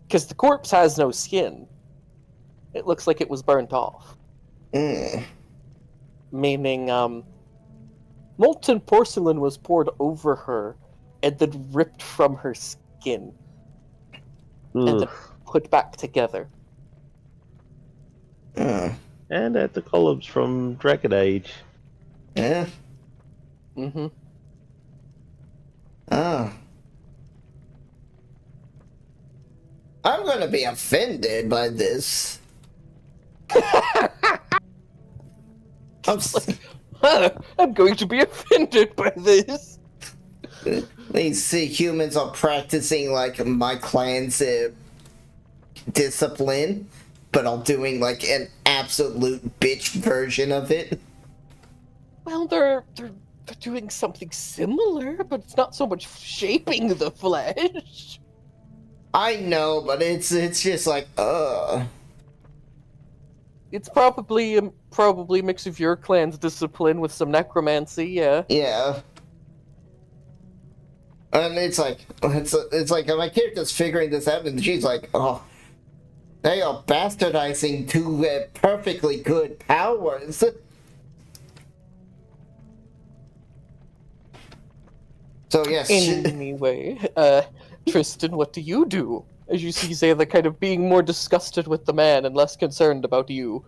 [SPEAKER 2] Because the corpse has no skin. It looks like it was burnt off.
[SPEAKER 1] Mm.
[SPEAKER 2] Meaning, molten porcelain was poured over her and then ripped from her skin and then put back together.
[SPEAKER 1] Mm.
[SPEAKER 3] And at the columns from Dragon Age.
[SPEAKER 1] Yeah.
[SPEAKER 2] Mm-hmm.
[SPEAKER 1] Oh. I'm gonna be offended by this.
[SPEAKER 2] I'm going to be offended by this.
[SPEAKER 1] These humans are practicing like my clan's discipline, but I'm doing like an absolute bitch version of it.
[SPEAKER 2] Well, they're doing something similar, but it's not so much shaping the flesh.
[SPEAKER 1] I know, but it's just like
[SPEAKER 2] It's probably a mix of your clan's discipline with some necromancy, yeah.
[SPEAKER 1] Yeah. And it's like my character's figuring this out, and she's like, "Oh, they are bastardizing two perfectly good powers." So yes.
[SPEAKER 2] Anyway, Tristan, what do you do? As you see Zayla kind of being more disgusted with the man and less concerned about you.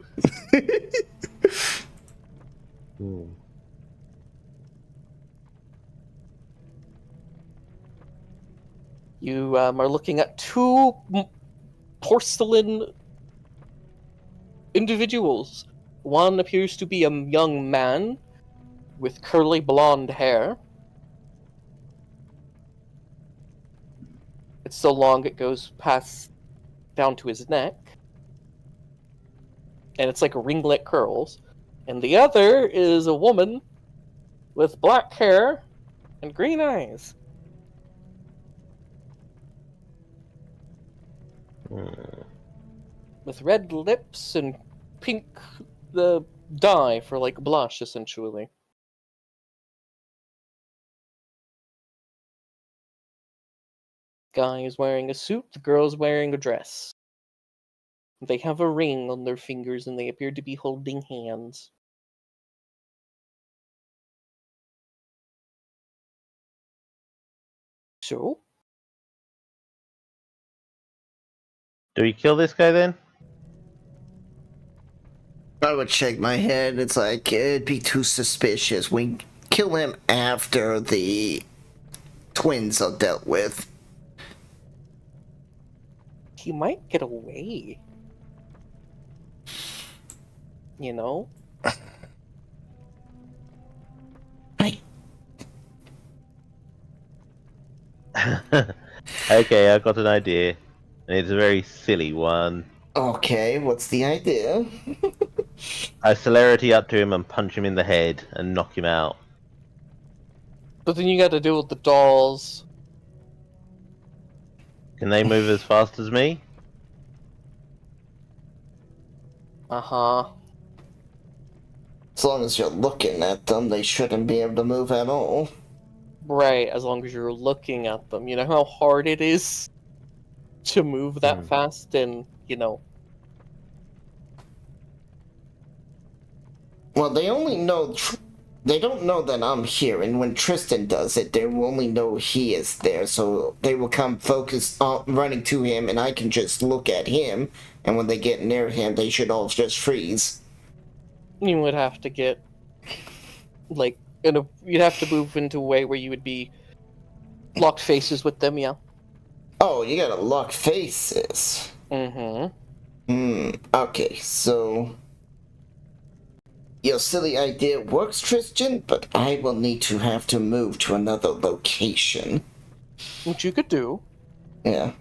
[SPEAKER 2] You are looking at two porcelain individuals. One appears to be a young man with curly blonde hair. It's so long it goes past down to his neck. And it's like ringlet curls. And the other is a woman with black hair and green eyes. With red lips and pink the dye for like blush, essentially. Guy is wearing a suit, the girl is wearing a dress. They have a ring on their fingers and they appear to be holding hands. So?
[SPEAKER 3] Do we kill this guy then?
[SPEAKER 1] I would shake my head. It's like it'd be too suspicious. We kill him after the twins are dealt with.
[SPEAKER 2] He might get away. You know?
[SPEAKER 3] Okay, I got an idea. And it's a very silly one.
[SPEAKER 1] Okay, what's the idea?
[SPEAKER 3] I celerity up to him and punch him in the head and knock him out.
[SPEAKER 2] But then you got to deal with the dolls.
[SPEAKER 3] Can they move as fast as me?
[SPEAKER 2] Uh-huh.
[SPEAKER 1] As long as you're looking at them, they shouldn't be able to move at all.
[SPEAKER 2] Right, as long as you're looking at them. You know how hard it is to move that fast and,
[SPEAKER 1] Well, they only know... They don't know that I'm here, and when Tristan does it, they will only know he is there, so they will come focused on running to him, and I can just look at him, and when they get near him, they should all just freeze.
[SPEAKER 2] you would have to get, like, you'd have to move into a way where you would be locked faces with them, yeah.
[SPEAKER 1] Oh, you gotta lock faces. Okay, so... Your silly idea works, Tristan, but I will need to have to move to another location.
[SPEAKER 2] Which you could do.
[SPEAKER 1] Yeah.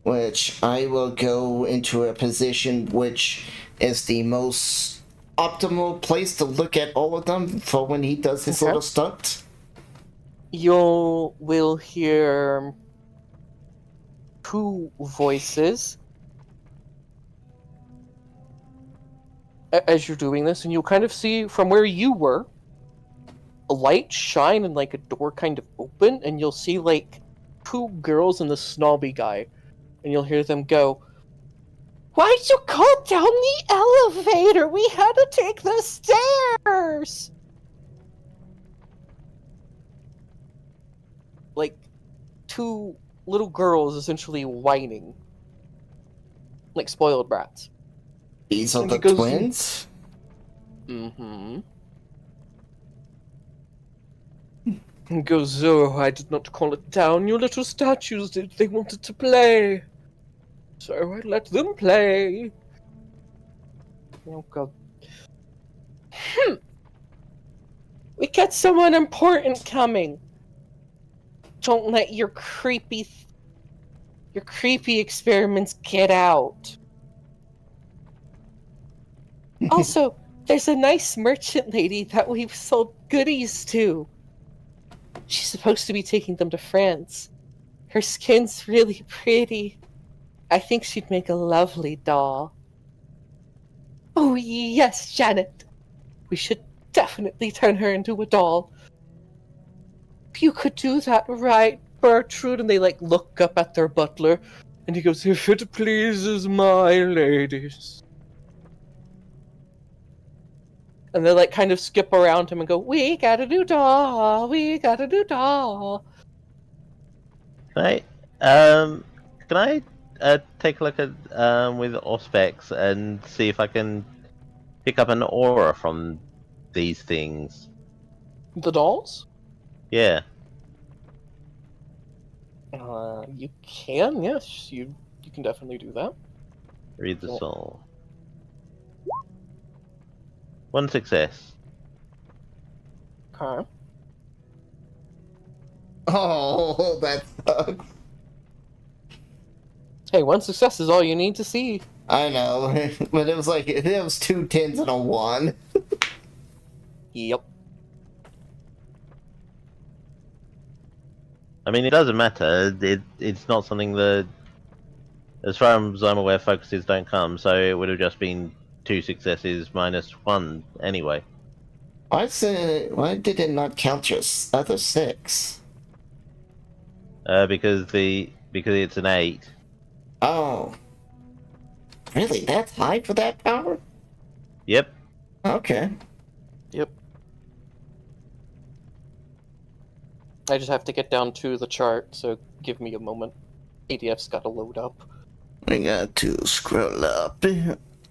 [SPEAKER 1] Which I will go into a position which is the most optimal place to look at all of them for when he does his little stunt.
[SPEAKER 2] You will hear 2 voices as you're doing this, and you'll kind of see from where you were a light shine and like a door kind of open, and you'll see like 2 girls and the snobby guy, and you'll hear them go, "Why'd you go down the elevator? We had to take the stairs!" Like 2 little girls essentially whining like spoiled brats.
[SPEAKER 1] These are
[SPEAKER 2] And
[SPEAKER 1] the
[SPEAKER 2] he goes,
[SPEAKER 1] twins?
[SPEAKER 2] And goes, "Oh, I did not call it down. Your little statues did. They wanted to play. So I let them play." Oh, God. We got someone important coming. Don't let your creepy experiments get out. Also, there's a nice merchant lady that we've sold goodies to. She's supposed to be taking them to France. Her skin's really pretty. I think she'd make a lovely doll. Oh, yes, Janet. We should definitely turn her into a doll. You could do that, right, Bertrude? And they, like, look up at their butler, and he goes, "If it pleases my ladies." And they, like, kind of skip around him and go, "We got a new doll, we got a new doll."
[SPEAKER 3] Can I take a look at with Auspex and see if I can pick up an aura from these things?
[SPEAKER 2] The dolls?
[SPEAKER 3] Yeah.
[SPEAKER 2] You can, yes. You can definitely do that.
[SPEAKER 3] Read the soul. 1 success.
[SPEAKER 2] Okay.
[SPEAKER 1] Oh, that sucks.
[SPEAKER 2] Hey, 1 success is all you need to see.
[SPEAKER 1] I know, but it was like, it was 2 10s and a 1.
[SPEAKER 2] Yep.
[SPEAKER 3] I mean, it doesn't matter. It's not something that, as far as I'm aware, focuses don't come, so it would have just been 2 successes minus 1 anyway.
[SPEAKER 1] Why did it not count your other 6?
[SPEAKER 3] Because it's an 8.
[SPEAKER 1] Oh. Really? That's high for that power?
[SPEAKER 3] Yep.
[SPEAKER 1] Okay.
[SPEAKER 2] Yep. I just have to get down to the chart, so give me a moment. ADF's gotta load up.
[SPEAKER 1] We got to scroll up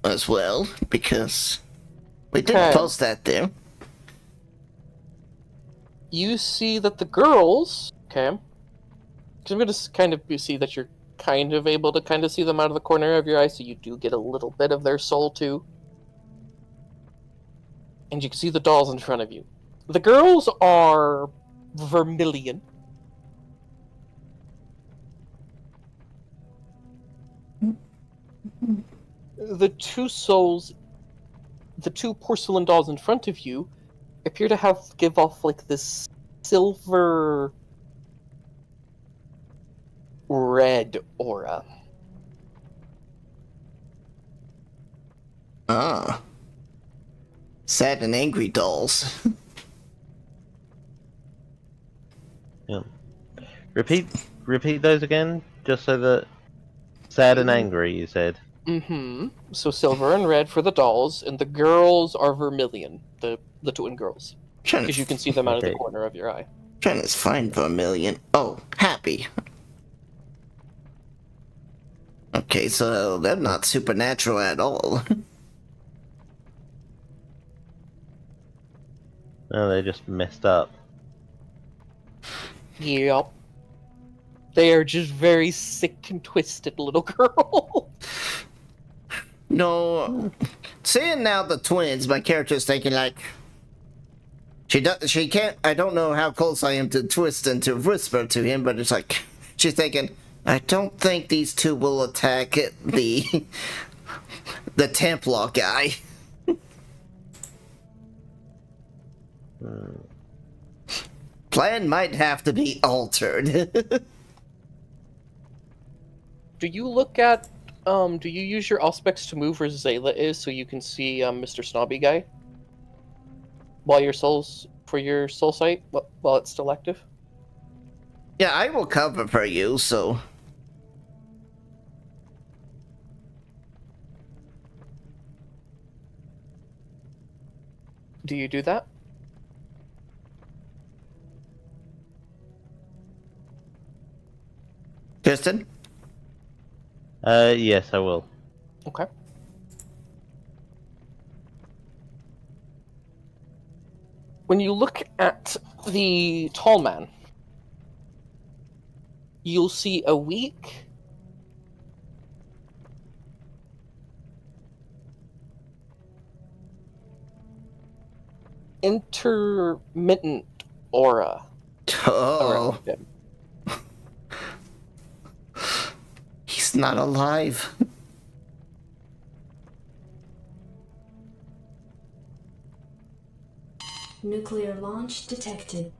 [SPEAKER 1] as well, because we didn't
[SPEAKER 2] Okay.
[SPEAKER 1] post that there.
[SPEAKER 2] You see that the girls... Okay. Because I'm gonna kind of see that you're kind of able to kind of see them out of the corner of your eye, so you do get a little bit of their soul, too. And you can see the dolls in front of you. The girls are vermilion. the two souls, the two porcelain dolls in front of you, appear to give off like this silver red aura.
[SPEAKER 1] Ah. Sad and angry dolls.
[SPEAKER 3] Yeah. Repeat those again, just so that sad and angry. You said.
[SPEAKER 2] Mm-hmm. So silver and red for the dolls, and the girls are vermilion, the twin girls,
[SPEAKER 1] Trying
[SPEAKER 2] because you
[SPEAKER 1] to,
[SPEAKER 2] can see them out of the
[SPEAKER 3] Okay.
[SPEAKER 2] corner of your eye.
[SPEAKER 1] trying to find Vermilion. Oh, happy. Okay, so they're not supernatural at all.
[SPEAKER 3] No, they just messed up.
[SPEAKER 2] Yep. They are just very sick and twisted little girls.
[SPEAKER 1] No, seeing now the twins, my character's thinking like, she can't, I don't know how close I am to Twist and to whisper to him, but it's like, she's thinking, I don't think these two will attack the Templar guy. Plan might have to be altered.
[SPEAKER 2] Do you look at, do you use your Auspex to move where Zayla is so you can see Mr. Snobby Guy? While your for your soul sight, while it's still active?
[SPEAKER 1] Yeah, I will cover for you, so...
[SPEAKER 2] Do you do that?
[SPEAKER 1] Kristen?
[SPEAKER 3] Yes, I will.
[SPEAKER 2] Okay. When you look at the tall man, you'll see a weak, intermittent aura
[SPEAKER 1] Oh,
[SPEAKER 2] around him.
[SPEAKER 1] he's not alive.
[SPEAKER 5] Nuclear launch detected.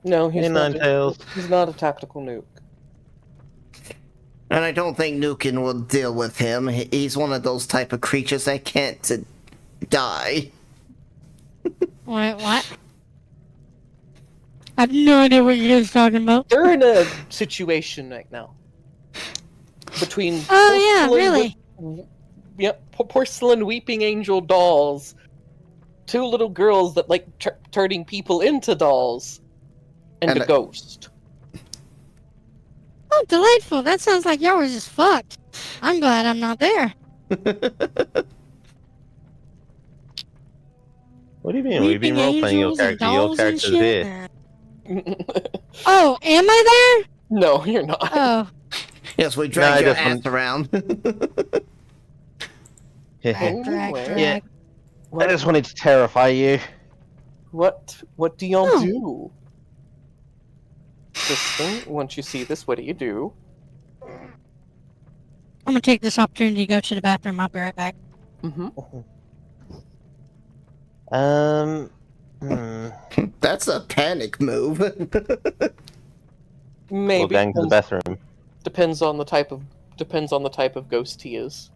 [SPEAKER 2] No, he's
[SPEAKER 3] Hey,
[SPEAKER 2] not.
[SPEAKER 3] Ninetales.
[SPEAKER 2] He's not a tactical nuke.
[SPEAKER 1] And I don't think Nukin will deal with him. He's one of those type of creatures that can't die.
[SPEAKER 6] Wait, what? I have no idea what you guys are talking about.
[SPEAKER 2] They're in a situation right now between
[SPEAKER 6] Oh, yeah,
[SPEAKER 2] porcelain
[SPEAKER 6] really?
[SPEAKER 2] porcelain weeping angel dolls, two little girls that like turning people into dolls, and a ghost.
[SPEAKER 6] Oh, delightful. That sounds like yours is fucked. I'm glad I'm not there.
[SPEAKER 3] What do you mean? We've been
[SPEAKER 6] Weeping
[SPEAKER 3] role-playing your
[SPEAKER 6] angels and
[SPEAKER 3] character. Your
[SPEAKER 6] dolls and
[SPEAKER 3] character's
[SPEAKER 6] shit?
[SPEAKER 3] here.
[SPEAKER 6] Oh, am I
[SPEAKER 2] No, you're not.
[SPEAKER 6] there? Oh.
[SPEAKER 1] Yes, we drag
[SPEAKER 3] No, I
[SPEAKER 1] your
[SPEAKER 3] just
[SPEAKER 1] ass around.
[SPEAKER 6] Drag,
[SPEAKER 2] Anyway.
[SPEAKER 6] drag.
[SPEAKER 3] I just wanted to terrify you.
[SPEAKER 2] What do y'all
[SPEAKER 6] Oh.
[SPEAKER 2] do? Kristen, once you see this, what do you do?
[SPEAKER 6] I'm gonna take this opportunity to go to the bathroom. I'll be right back.
[SPEAKER 2] Mm-hmm.
[SPEAKER 1] That's a panic move.
[SPEAKER 3] We'll
[SPEAKER 2] Maybe
[SPEAKER 3] gang to the bathroom.
[SPEAKER 2] depends on the type of ghost he is.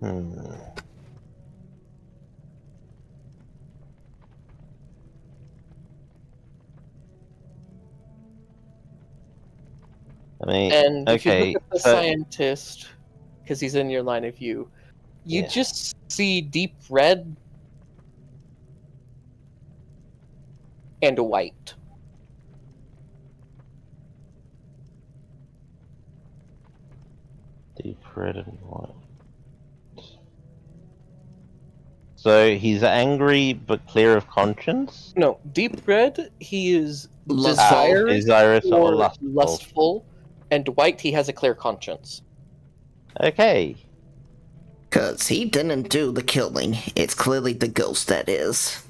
[SPEAKER 3] I mean,
[SPEAKER 2] And if you
[SPEAKER 3] okay,
[SPEAKER 2] look at the
[SPEAKER 3] so
[SPEAKER 2] scientist, because he's in your line of view, you
[SPEAKER 3] Yeah.
[SPEAKER 2] just see deep red and a white.
[SPEAKER 3] deep red and white. So he's angry but clear of conscience.
[SPEAKER 2] No, deep red, he is
[SPEAKER 1] Lustful.
[SPEAKER 2] desirous
[SPEAKER 3] Desirous or
[SPEAKER 2] or
[SPEAKER 3] lustful.
[SPEAKER 2] and white, he has a clear conscience.
[SPEAKER 3] Okay.
[SPEAKER 1] Cause he didn't do the killing. It's clearly the ghost that is.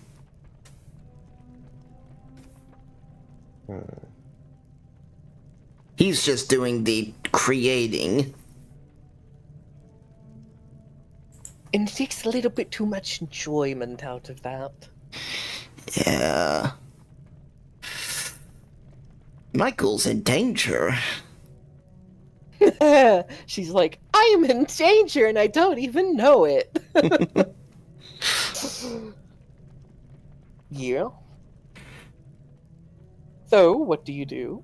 [SPEAKER 1] He's just doing the creating.
[SPEAKER 2] And it takes a little bit too much enjoyment out of that.
[SPEAKER 1] Yeah. Michael's in danger.
[SPEAKER 2] She's like, I am in danger and I don't even know it. Yeah. So, what do you do?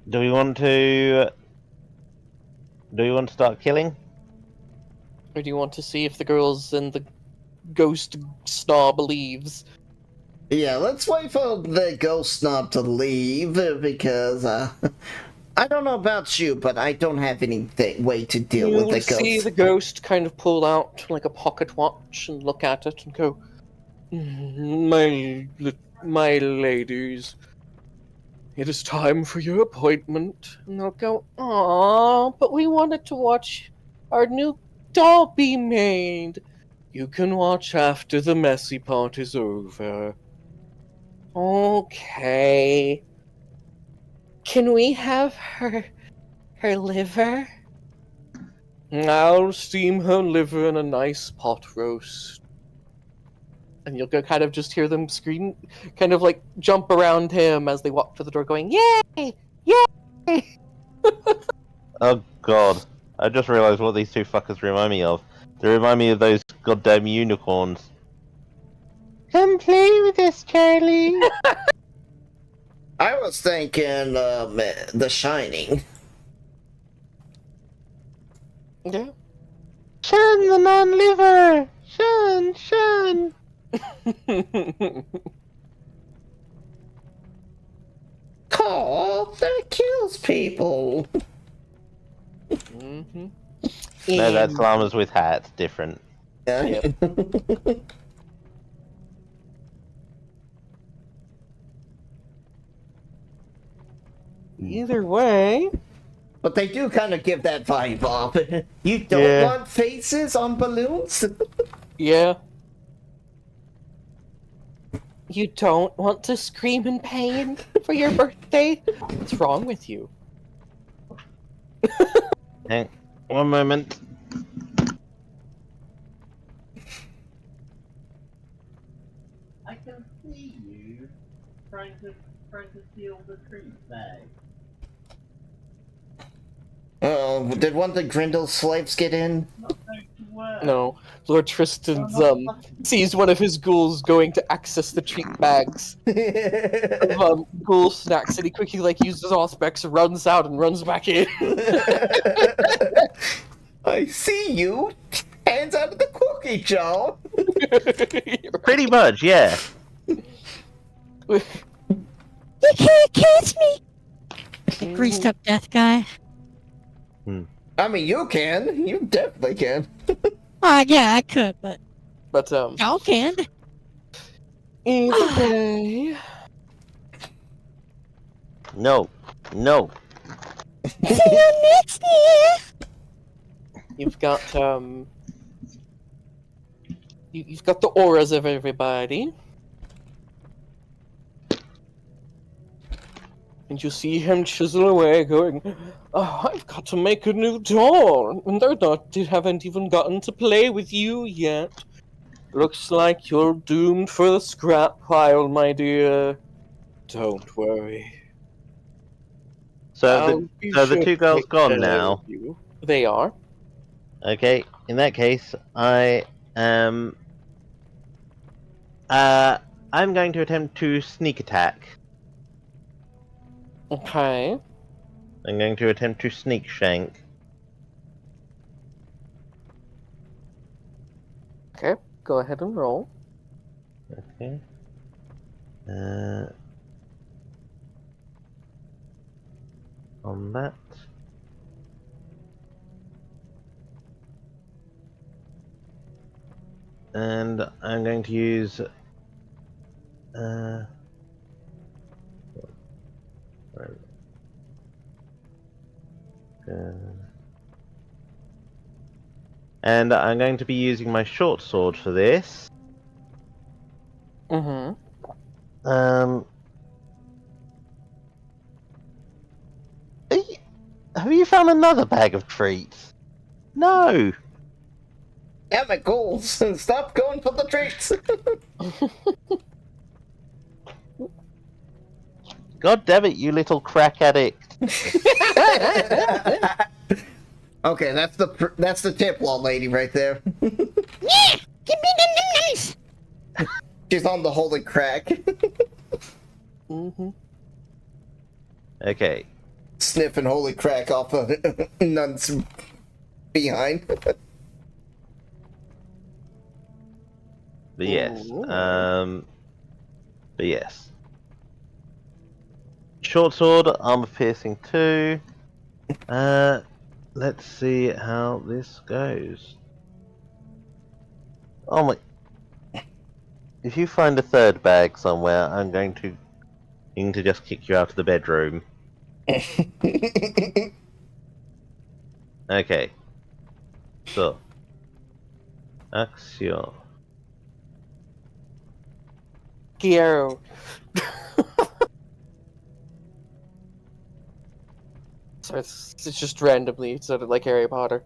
[SPEAKER 3] Do we want to start killing?
[SPEAKER 2] Or do you want to see if the girls and the ghost snob leaves?
[SPEAKER 1] Yeah, let's wait for the ghost snob to leave, because, I don't know about you, but I don't have any way to deal with the
[SPEAKER 2] see
[SPEAKER 1] ghost.
[SPEAKER 2] the ghost kind of pull out like a pocket watch and look at it and go, my ladies, it is time for your appointment. And they'll go, "Aw, but we wanted to watch our new doll be made. You can watch after the messy part is over." Okay. Can we have her liver? I'll steam her liver in a nice pot roast. And you'll go kind of just hear them scream, kind of like jump around him as they walk to the door going, Yay! Yay!
[SPEAKER 3] Oh god. I just realised what these two fuckers remind me of. They remind me of those goddamn unicorns. Come play with us, Charlie!
[SPEAKER 1] I was thinking, The Shining.
[SPEAKER 2] Yeah.
[SPEAKER 3] Shun the non-liver! Shun! Shun!
[SPEAKER 1] Oh, that kills people.
[SPEAKER 2] Mm-hmm.
[SPEAKER 3] No, that's llamas with hats. Different.
[SPEAKER 1] Yeah.
[SPEAKER 2] Yep. Either way.
[SPEAKER 1] But they do kind of give that vibe off. You don't
[SPEAKER 3] Yeah.
[SPEAKER 1] want faces on balloons?
[SPEAKER 2] Yeah. You don't want to scream in pain for your birthday? What's wrong with you?
[SPEAKER 3] Hang one moment. I can see you trying to steal the treat bag.
[SPEAKER 1] Oh, did one of the Grindel slaves get in?
[SPEAKER 3] Not going to work.
[SPEAKER 2] No. Lord Tristan's sees one of his ghouls going to access the treat bags of ghoul snacks, and he quickly uses Auspex, runs out and runs back in.
[SPEAKER 1] I see you. Hands out of the cookie jar.
[SPEAKER 3] Pretty much, yeah.
[SPEAKER 6] You can't catch me! Greased up death guy.
[SPEAKER 1] I mean, you can. You definitely can.
[SPEAKER 6] Yeah, I could, but
[SPEAKER 2] But
[SPEAKER 6] y'all can.
[SPEAKER 2] either way,
[SPEAKER 3] No. No.
[SPEAKER 6] See you next year!
[SPEAKER 2] you've got you've got the auras of everybody. And you see him chisel away, going, "Oh, I've got to make a new doll, and they haven't even gotten to play with you yet. Looks like you're doomed for the scrap pile, my dear. Don't worry.
[SPEAKER 3] So the two girls gone now.
[SPEAKER 2] They are.
[SPEAKER 3] Okay, in that case, I am. I'm going to attempt to sneak attack.
[SPEAKER 2] Okay.
[SPEAKER 3] I'm going to attempt to sneak shank.
[SPEAKER 2] Okay, go ahead and roll.
[SPEAKER 3] Okay. On that. And I'm going to use where is it? And I'm going to be using my short sword for this.
[SPEAKER 2] Mm-hmm.
[SPEAKER 3] Have you found another bag of treats? No.
[SPEAKER 1] Damn it, goals! Stop going for the treats!
[SPEAKER 3] God damn it, you little crack addict.
[SPEAKER 1] Okay, that's the Tipwall lady right there.
[SPEAKER 6] Yeah! Give me the nice!
[SPEAKER 1] She's on the holy crack.
[SPEAKER 2] Mm-hmm.
[SPEAKER 3] Okay.
[SPEAKER 1] Sniffing holy crack off of Nun's behind.
[SPEAKER 3] But yes.
[SPEAKER 2] Ooh.
[SPEAKER 3] But yes. Short sword, armor piercing 2. Let's see how this goes. Oh my. If you find a third bag somewhere, I'm going to just kick you out of the bedroom. Okay. So. Action.
[SPEAKER 2] Giero. So it's just randomly, sort of like Harry Potter.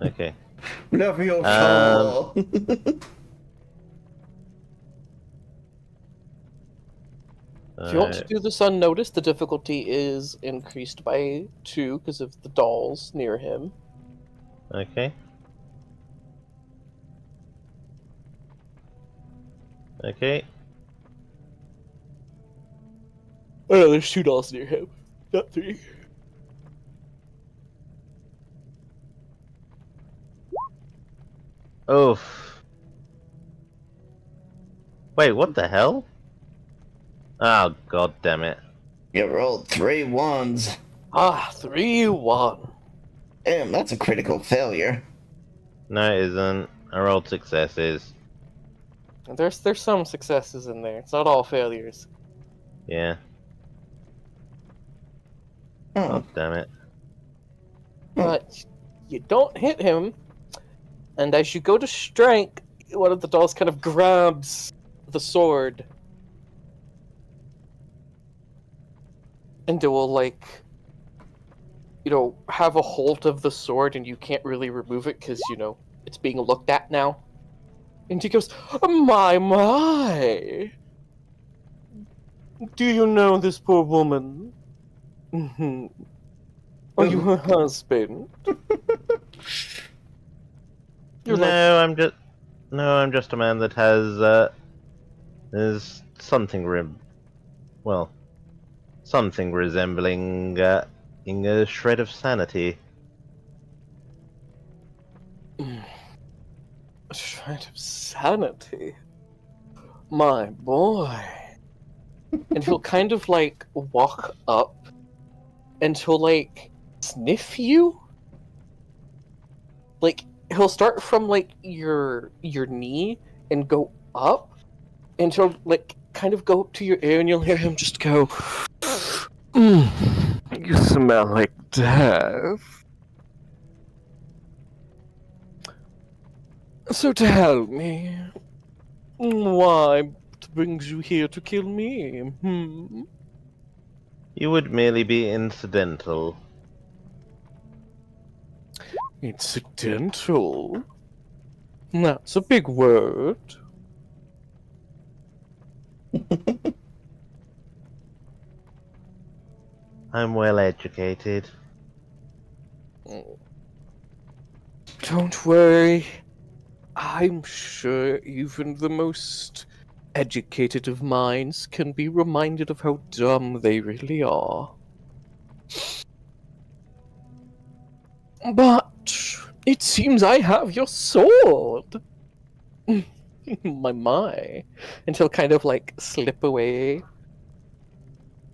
[SPEAKER 3] Okay.
[SPEAKER 1] Never your
[SPEAKER 2] If you want to do this unnoticed, the difficulty is increased by 2 because of the dolls near him.
[SPEAKER 3] Okay. Okay.
[SPEAKER 2] Oh no, there's 2 dolls near him, not 3.
[SPEAKER 3] Oof. Wait, what the hell? Oh, god damn it.
[SPEAKER 1] You rolled 3 1s.
[SPEAKER 2] Ah, 3-1.
[SPEAKER 1] Damn, that's a critical failure.
[SPEAKER 3] No, it isn't. I rolled successes.
[SPEAKER 2] There's some successes in there. It's not all failures.
[SPEAKER 3] Yeah.
[SPEAKER 1] Oh,
[SPEAKER 3] God damn it.
[SPEAKER 2] But you don't hit him, and as you go to strike, one of the dolls kind of grabs the sword. And it will, like, have a hold of the sword, and you can't really remove it because, it's being looked at now. And he goes, my. Do you know this poor woman? Mm-hmm. Are you her husband? You're
[SPEAKER 3] No, I'm just a man that has something something resembling in a shred of sanity.
[SPEAKER 2] A shred of sanity? My boy. And he'll kind of, like, walk up, and he'll, like, sniff you? Like, he'll start from, like, your knee and go up, and he'll, like, kind of go up to your ear, and you'll hear him just go, you smell like death. So tell me, why brings you here to kill me?
[SPEAKER 3] You would merely be incidental.
[SPEAKER 2] Incidental? That's a big word.
[SPEAKER 3] I'm well educated.
[SPEAKER 2] Don't worry. I'm sure even the most educated of minds can be reminded of how dumb they really are. But it seems I have your sword. my. And he'll kind of like slip away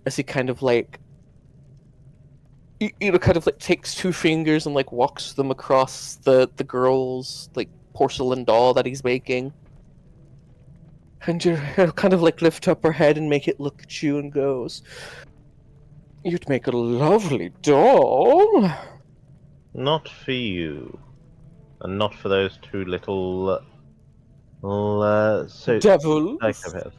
[SPEAKER 2] as he kind of like kind of like takes 2 fingers and like walks them across the girl's like porcelain doll that he's making. And he'll kind of like lift up her head and make it look at you and goes, "You'd make a lovely doll."
[SPEAKER 3] Not for you. And not for those 2 little Well, so
[SPEAKER 2] Devils.
[SPEAKER 3] psychopaths.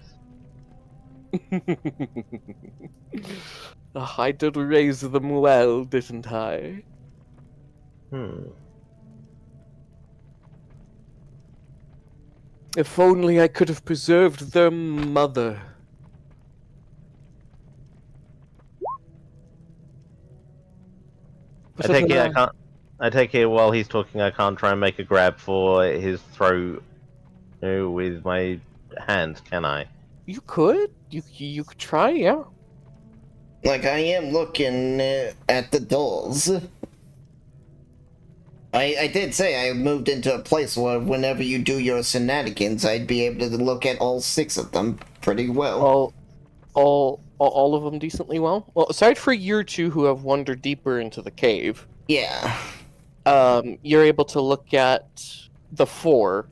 [SPEAKER 2] I did raise them well, didn't I? If only I could have preserved their mother.
[SPEAKER 3] I take it I can't. I take it while he's talking, I can't try and make a grab for his throat with my hands, can I?
[SPEAKER 2] You could. You could try, yeah.
[SPEAKER 1] Like, I am looking at the dolls. I did say I moved into a place where whenever you do your shenanigans, I'd be able to look at all 6 of them pretty well.
[SPEAKER 2] All of them decently well. Well, aside for you two who have wandered deeper into the cave,
[SPEAKER 1] Yeah.
[SPEAKER 2] you're able to look at the 4.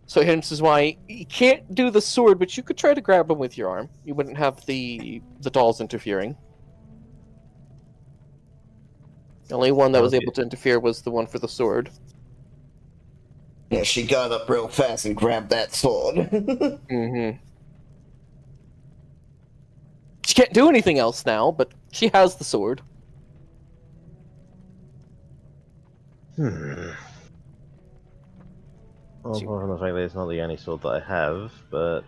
[SPEAKER 2] So hence is why you can't do the sword, but you could try to grab them with your arm. You wouldn't have the dolls interfering. The only one that was able to interfere was the one for the sword.
[SPEAKER 1] Yeah, she got up real fast and grabbed that sword.
[SPEAKER 2] Mm-hmm. She can't do anything else now, but she has the sword.
[SPEAKER 3] Well, apart from the fact that it's not the only sword that I have, but...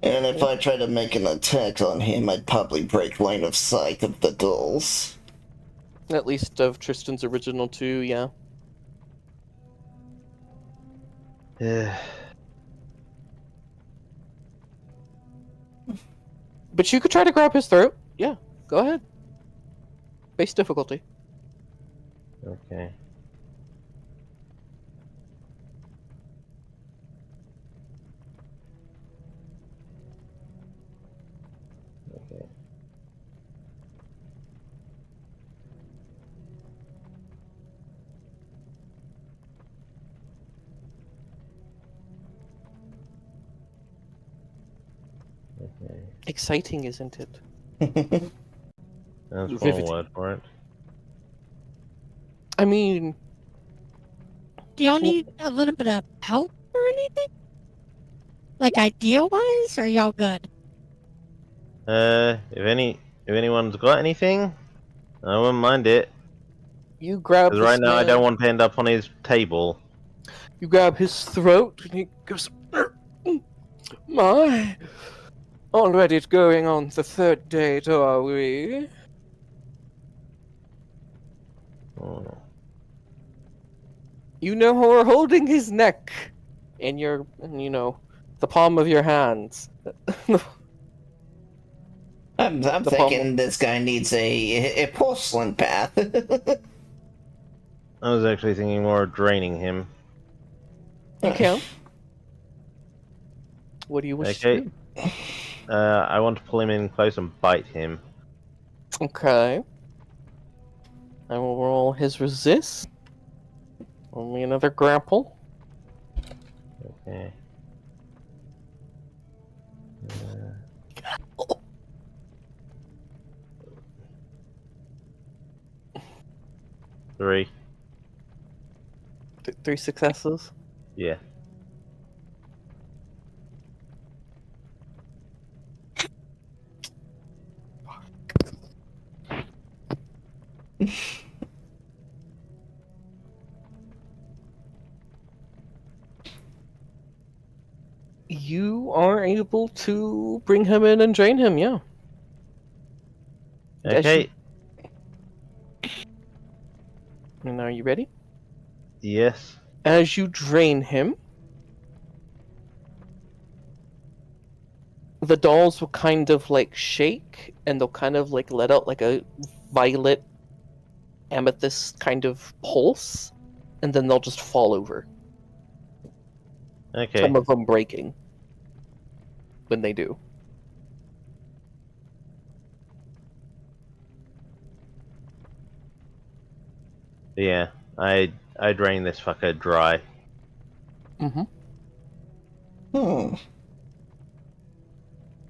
[SPEAKER 1] And if I try to make an attack on him, I'd probably break line of sight of the dolls.
[SPEAKER 2] At least of Tristan's original 2, yeah.
[SPEAKER 3] Yeah.
[SPEAKER 2] But you could try to grab his throat. Yeah, go ahead. Base difficulty.
[SPEAKER 3] Okay. Okay. Okay.
[SPEAKER 2] Exciting, isn't it?
[SPEAKER 3] That's one
[SPEAKER 2] Vivid.
[SPEAKER 3] word for it.
[SPEAKER 2] I mean,
[SPEAKER 6] Do y'all need a little bit of help or anything? Like idea-wise, or y'all good?
[SPEAKER 3] If anyone's got anything, I wouldn't mind it.
[SPEAKER 2] you grab
[SPEAKER 3] Because
[SPEAKER 2] this
[SPEAKER 3] right now I
[SPEAKER 2] man-
[SPEAKER 3] don't want to end up on his table.
[SPEAKER 2] You grab his throat, and he goes, "My, already going on the 3rd date, are we?"
[SPEAKER 3] Oh.
[SPEAKER 2] You know how we're holding his neck in your, the palm of your hands.
[SPEAKER 1] I'm
[SPEAKER 2] The
[SPEAKER 1] thinking this guy needs a porcelain bath.
[SPEAKER 3] I was actually thinking more of draining him.
[SPEAKER 2] You can. What do you wish to
[SPEAKER 3] Okay.
[SPEAKER 2] do?
[SPEAKER 3] I want to pull him in close and bite him.
[SPEAKER 2] Okay. I will roll his resist. Only another grapple.
[SPEAKER 3] Okay. Three.
[SPEAKER 2] 3 successes.
[SPEAKER 3] Yeah.
[SPEAKER 2] You are able to bring him in and drain him, yeah. As
[SPEAKER 3] Okay.
[SPEAKER 2] And are you ready?
[SPEAKER 3] Yes.
[SPEAKER 2] As you drain him, the dolls will kind of like shake and they'll kind of like let out like a violet amethyst kind of pulse, and then they'll just fall over.
[SPEAKER 3] Okay.
[SPEAKER 2] Some of them breaking when they do.
[SPEAKER 3] Yeah. I drain this fucker dry.
[SPEAKER 2] Mm-hmm.
[SPEAKER 1] Hmm.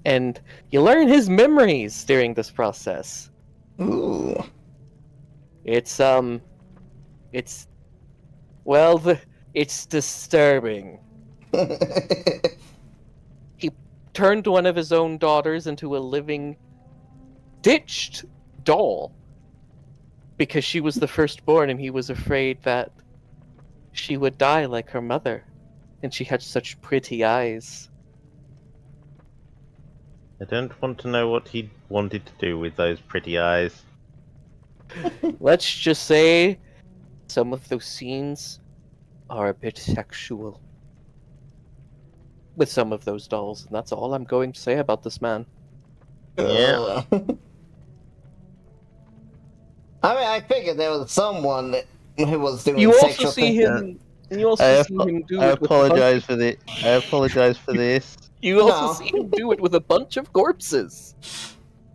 [SPEAKER 2] And you learn his memories during this process.
[SPEAKER 1] Ooh.
[SPEAKER 2] It's well, It's disturbing. He turned one of his own daughters into a living, ditched doll because she was the firstborn and he was afraid that she would die like her mother. And she had such pretty eyes.
[SPEAKER 3] I don't want to know what he wanted to do with those pretty eyes.
[SPEAKER 2] Let's just say some of those scenes are a bit sexual with some of those dolls, and that's all I'm going to say about this man.
[SPEAKER 3] Yeah.
[SPEAKER 1] I mean, I figured there was someone who was doing
[SPEAKER 2] You also
[SPEAKER 1] sexual
[SPEAKER 2] see
[SPEAKER 1] things.
[SPEAKER 2] him. You also see him do it with a bunch
[SPEAKER 3] for this. I apologize for this.
[SPEAKER 2] You also
[SPEAKER 1] No.
[SPEAKER 2] see him do it with a bunch of corpses.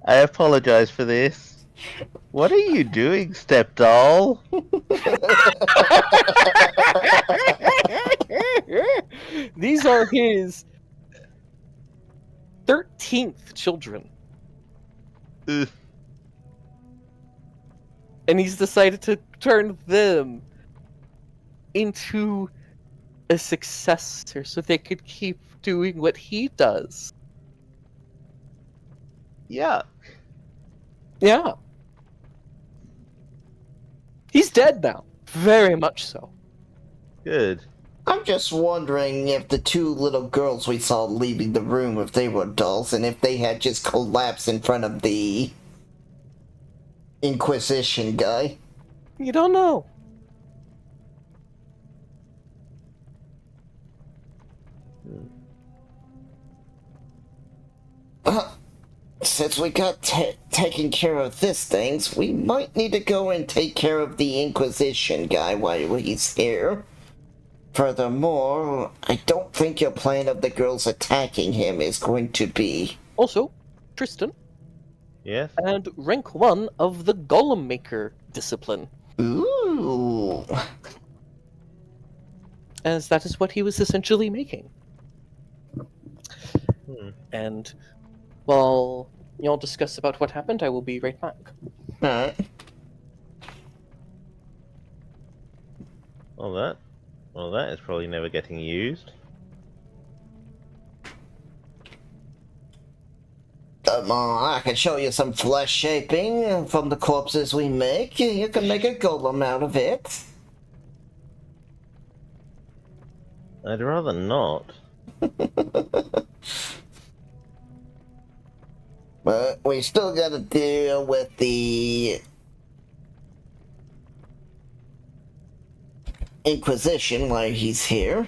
[SPEAKER 3] I apologize for this. What are you doing, stepdoll?
[SPEAKER 2] These are his 13th children.
[SPEAKER 3] Ugh.
[SPEAKER 2] And he's decided to turn them into a successor so they could keep doing what he does.
[SPEAKER 3] Yeah.
[SPEAKER 2] Yeah. He's dead now. Very much so.
[SPEAKER 3] Good.
[SPEAKER 1] I'm just wondering if the two little girls we saw leaving the room, if they were dolls, and if they had just collapsed in front of the Inquisition guy.
[SPEAKER 2] You don't know.
[SPEAKER 1] Since we got taken care of this things, we might need to go and take care of the Inquisition guy while he's here. Furthermore, I don't think your plan of the girls attacking him is going to be...
[SPEAKER 2] Also, Tristan,
[SPEAKER 3] Yes.
[SPEAKER 2] and rank 1 of the Golem Maker discipline,
[SPEAKER 1] Ooh.
[SPEAKER 2] as that is what he was essentially making.
[SPEAKER 3] Hmm.
[SPEAKER 2] And while y'all discuss about what happened, I will be right back.
[SPEAKER 1] Alright.
[SPEAKER 3] Well, that is probably never getting used.
[SPEAKER 1] Come on, I can show you some flesh shaping from the corpses we make. You can make a golem out of it.
[SPEAKER 3] I'd rather not.
[SPEAKER 1] But we still gotta deal with the Inquisition while he's here.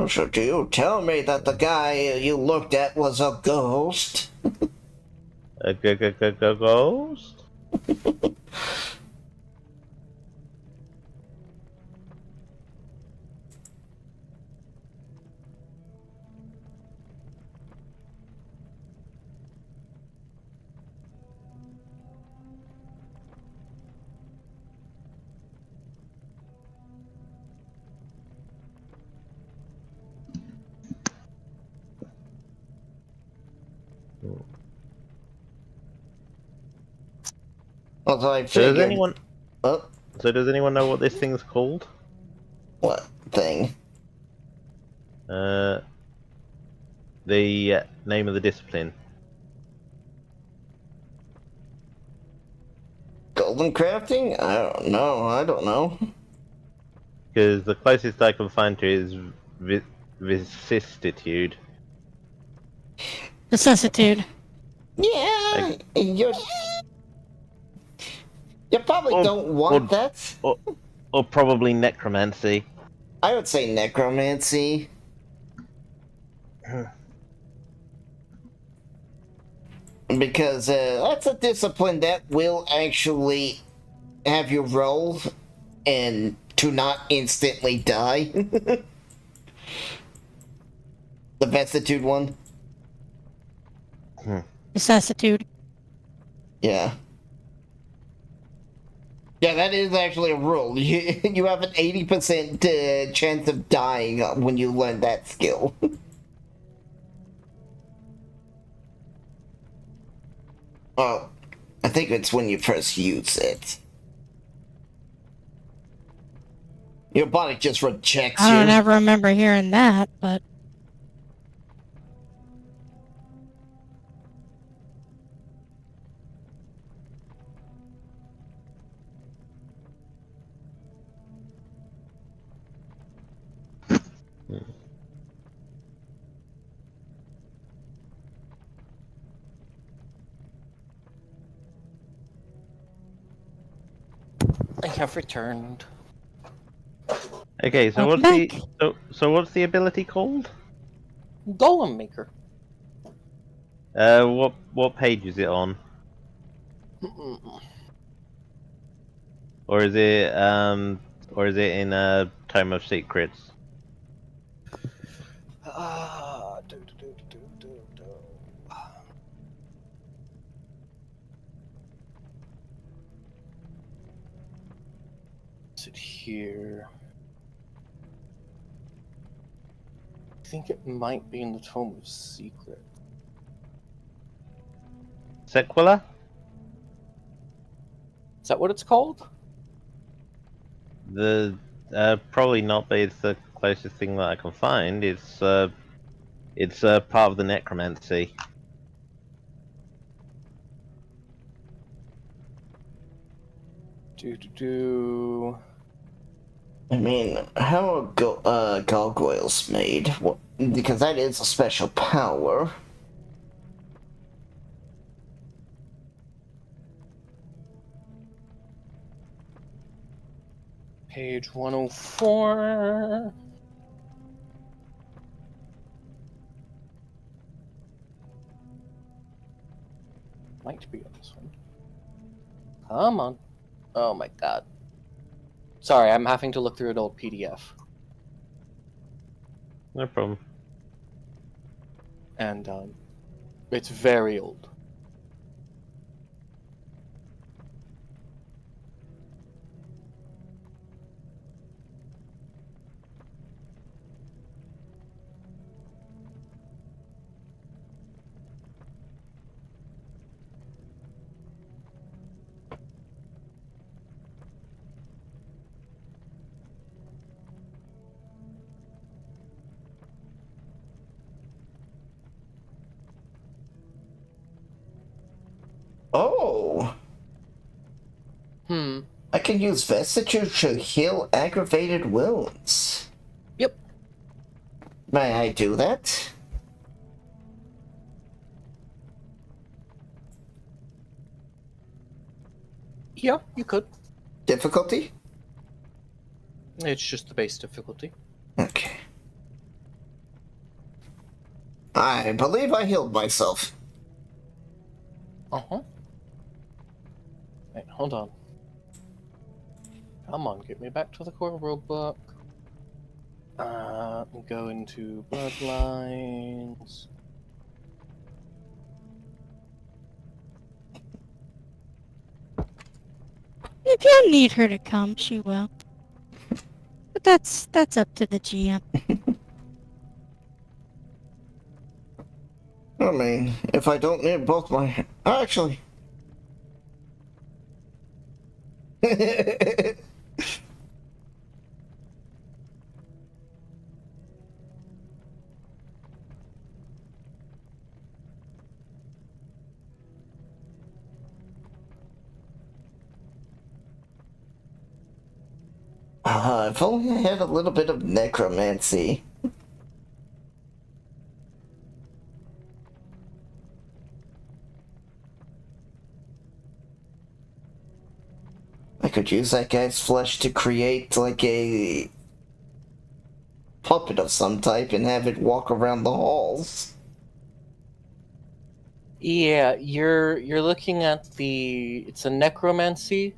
[SPEAKER 1] So do you tell me that the guy you looked at was a ghost?
[SPEAKER 3] A ghost?
[SPEAKER 1] Although I
[SPEAKER 3] So
[SPEAKER 1] figured...
[SPEAKER 3] does anyone know what this thing's called?
[SPEAKER 1] What thing?
[SPEAKER 3] The name of the discipline.
[SPEAKER 1] Golden crafting? I don't know.
[SPEAKER 3] Because the closest I can find to it is vicissitude.
[SPEAKER 6] Necessitude.
[SPEAKER 1] Yeah, you probably
[SPEAKER 3] Or-
[SPEAKER 1] don't want
[SPEAKER 3] or-
[SPEAKER 1] that.
[SPEAKER 3] Or probably necromancy.
[SPEAKER 1] I would say necromancy. Because that's a discipline that will actually have you roll and to not instantly die. The Vicissitude one?
[SPEAKER 6] Necessitude.
[SPEAKER 1] Yeah. Yeah, that is actually a rule. You have an 80% chance of dying when you learn that skill. Oh, I think it's when you first use it. Your body just rejects
[SPEAKER 6] I don't
[SPEAKER 1] you.
[SPEAKER 6] ever remember hearing that, but
[SPEAKER 2] I have returned.
[SPEAKER 3] Okay, so
[SPEAKER 6] welcome
[SPEAKER 3] what's the
[SPEAKER 6] back.
[SPEAKER 3] so what's the ability called?
[SPEAKER 2] Golem Maker.
[SPEAKER 3] What page is it on? Or is it in Tome of Secrets?
[SPEAKER 2] Do. Is it here? I think it might be in the Tome of Secret.
[SPEAKER 3] Sequela?
[SPEAKER 2] Is that what it's called?
[SPEAKER 3] The probably not, but it's the closest thing that I can find. It's part of the necromancy.
[SPEAKER 2] Do.
[SPEAKER 1] I mean, how are gargoyles made? What, because that is a special power.
[SPEAKER 2] Page 104. Might be on this one. Come on. Oh my god. Sorry, I'm having to look through an old PDF.
[SPEAKER 3] No problem.
[SPEAKER 2] And, it's very old.
[SPEAKER 1] Oh!
[SPEAKER 2] Hmm.
[SPEAKER 1] I can use Vestige to heal aggravated wounds.
[SPEAKER 2] Yep.
[SPEAKER 1] May I do that?
[SPEAKER 2] Yeah, you could.
[SPEAKER 1] Difficulty?
[SPEAKER 2] It's just the base difficulty.
[SPEAKER 1] Okay. I believe I healed myself.
[SPEAKER 2] Uh-huh. Wait, hold on. Come on, get me back to the core rulebook. Go into Bloodlines.
[SPEAKER 6] If you need her to come, she will. But that's up to the GM.
[SPEAKER 1] I mean, if I don't need both my... Actually... if only I had a little bit of necromancy. I could use that guy's flesh to create, like, a puppet of some type and have it walk around the halls.
[SPEAKER 2] Yeah, you're looking at it's a necromancy.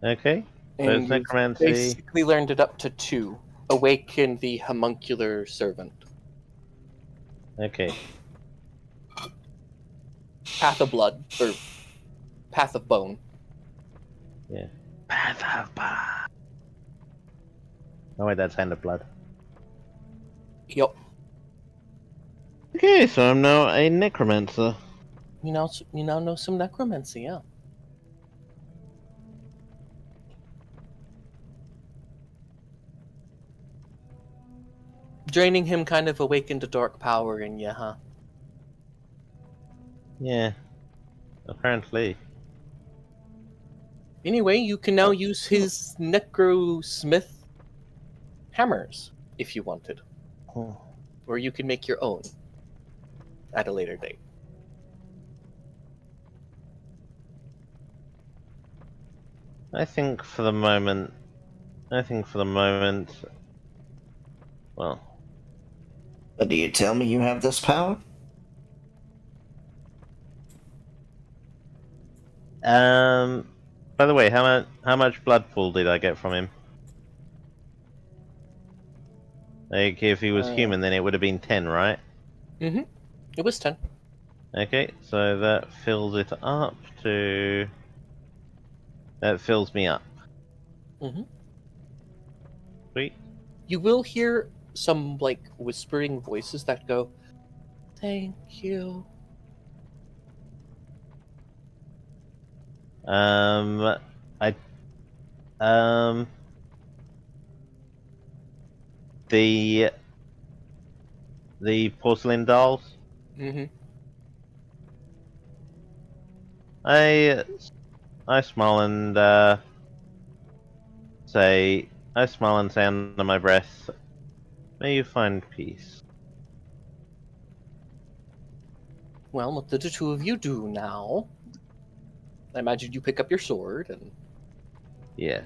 [SPEAKER 3] Okay. So
[SPEAKER 2] And
[SPEAKER 3] it's
[SPEAKER 2] you've
[SPEAKER 3] necromancy.
[SPEAKER 2] basically learned it up to 2. Awaken the homuncular servant.
[SPEAKER 3] Okay.
[SPEAKER 2] Path of blood, or path of bone.
[SPEAKER 3] Yeah. Path of blood. Oh wait, that's hand of blood.
[SPEAKER 2] Yup.
[SPEAKER 3] Okay, so I'm now a necromancer.
[SPEAKER 2] You now know some necromancy, yeah. Draining him kind of awakened a dark power in you, huh?
[SPEAKER 3] Yeah, apparently.
[SPEAKER 2] Anyway, you can now use his necrosmith hammers if you wanted,
[SPEAKER 3] Oh.
[SPEAKER 2] or you can make your own at a later date.
[SPEAKER 3] I think for the moment, well,
[SPEAKER 1] But do you tell me you have this power?
[SPEAKER 3] by the way, how much blood pool did I get from him? Like, if he was human, then it would have been 10, right?
[SPEAKER 2] Mm-hmm. It was 10.
[SPEAKER 3] Okay, so that fills it up to... That fills me up.
[SPEAKER 2] Mm-hmm.
[SPEAKER 3] Sweet.
[SPEAKER 2] You will hear some, like, whispering voices that go, "Thank you."
[SPEAKER 3] I... The... The porcelain dolls?
[SPEAKER 2] Mm-hmm.
[SPEAKER 3] I smile and, I smile and say under my breath, "May you find peace."
[SPEAKER 2] Well, what did the two of you do now? I imagine you pick up your sword and...
[SPEAKER 3] Yes.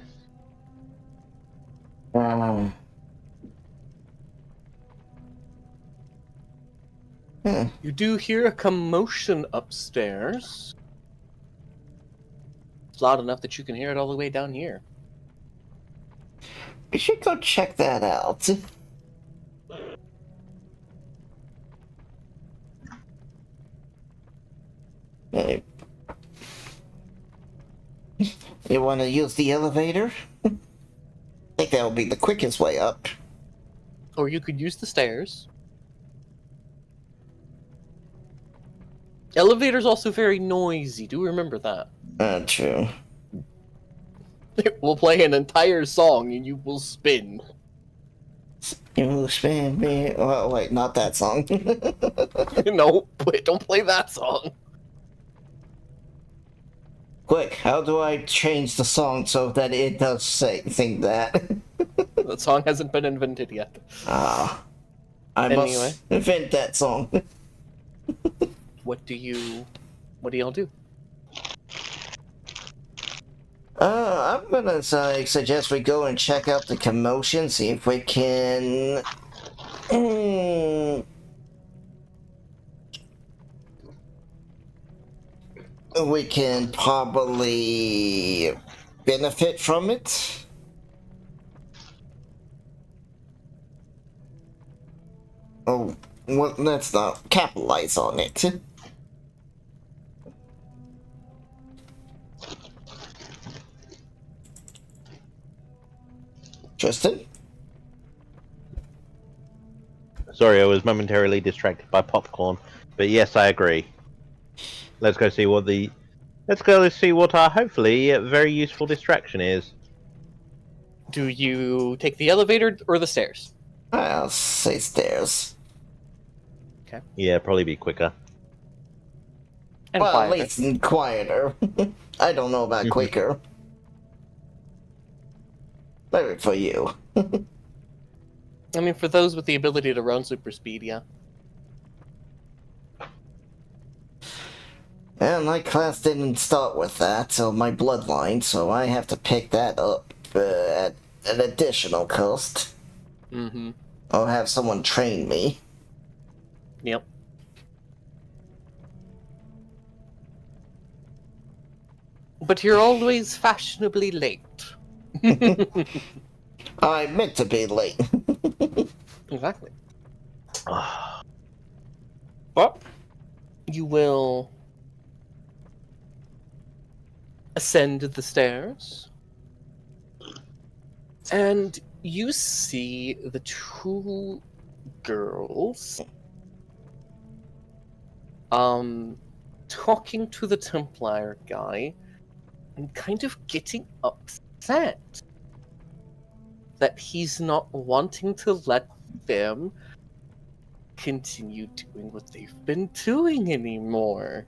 [SPEAKER 1] Hmm.
[SPEAKER 2] You do hear a commotion upstairs. It's loud enough that you can hear it all the way down here.
[SPEAKER 1] We should go check that out. Hey. You want to use the elevator? I think that would be the quickest way up.
[SPEAKER 2] Or you could use the stairs. Elevator's also very noisy. Do remember that.
[SPEAKER 1] True.
[SPEAKER 2] It will play an entire song and you will spin.
[SPEAKER 1] You will spin me. Oh, wait, not that song.
[SPEAKER 2] No, don't play that song.
[SPEAKER 1] Quick, how do I change the song so that it does sing that?
[SPEAKER 2] That song hasn't been invented yet.
[SPEAKER 1] I
[SPEAKER 2] Anyway.
[SPEAKER 1] must invent that song.
[SPEAKER 2] What do y'all do?
[SPEAKER 1] I'm gonna suggest we go and check out the commotion, see if we can... we can probably benefit from it. Oh, well, let's not capitalize on it. Tristan?
[SPEAKER 3] Sorry, I was momentarily distracted by popcorn, but yes, I agree. Let's go see what our hopefully very useful distraction is.
[SPEAKER 2] Do you take the elevator or the stairs?
[SPEAKER 1] I'll say stairs.
[SPEAKER 3] Yeah, probably be quicker.
[SPEAKER 2] And
[SPEAKER 1] Well,
[SPEAKER 2] quieter.
[SPEAKER 1] at least quieter. I don't know about quicker. Maybe for you.
[SPEAKER 2] I mean, for those with the ability to run super speed, yeah.
[SPEAKER 1] And my class didn't start with that, so my bloodline, so I have to pick that up at an additional cost.
[SPEAKER 2] Mm-hmm.
[SPEAKER 1] Or have someone train me.
[SPEAKER 2] Yep. But you're always fashionably late.
[SPEAKER 1] I meant to be late.
[SPEAKER 2] Exactly. Well, you will ascend the stairs, and you see the two girls talking to the Templar guy and kind of getting upset that he's not wanting to let them continue doing what they've been doing anymore.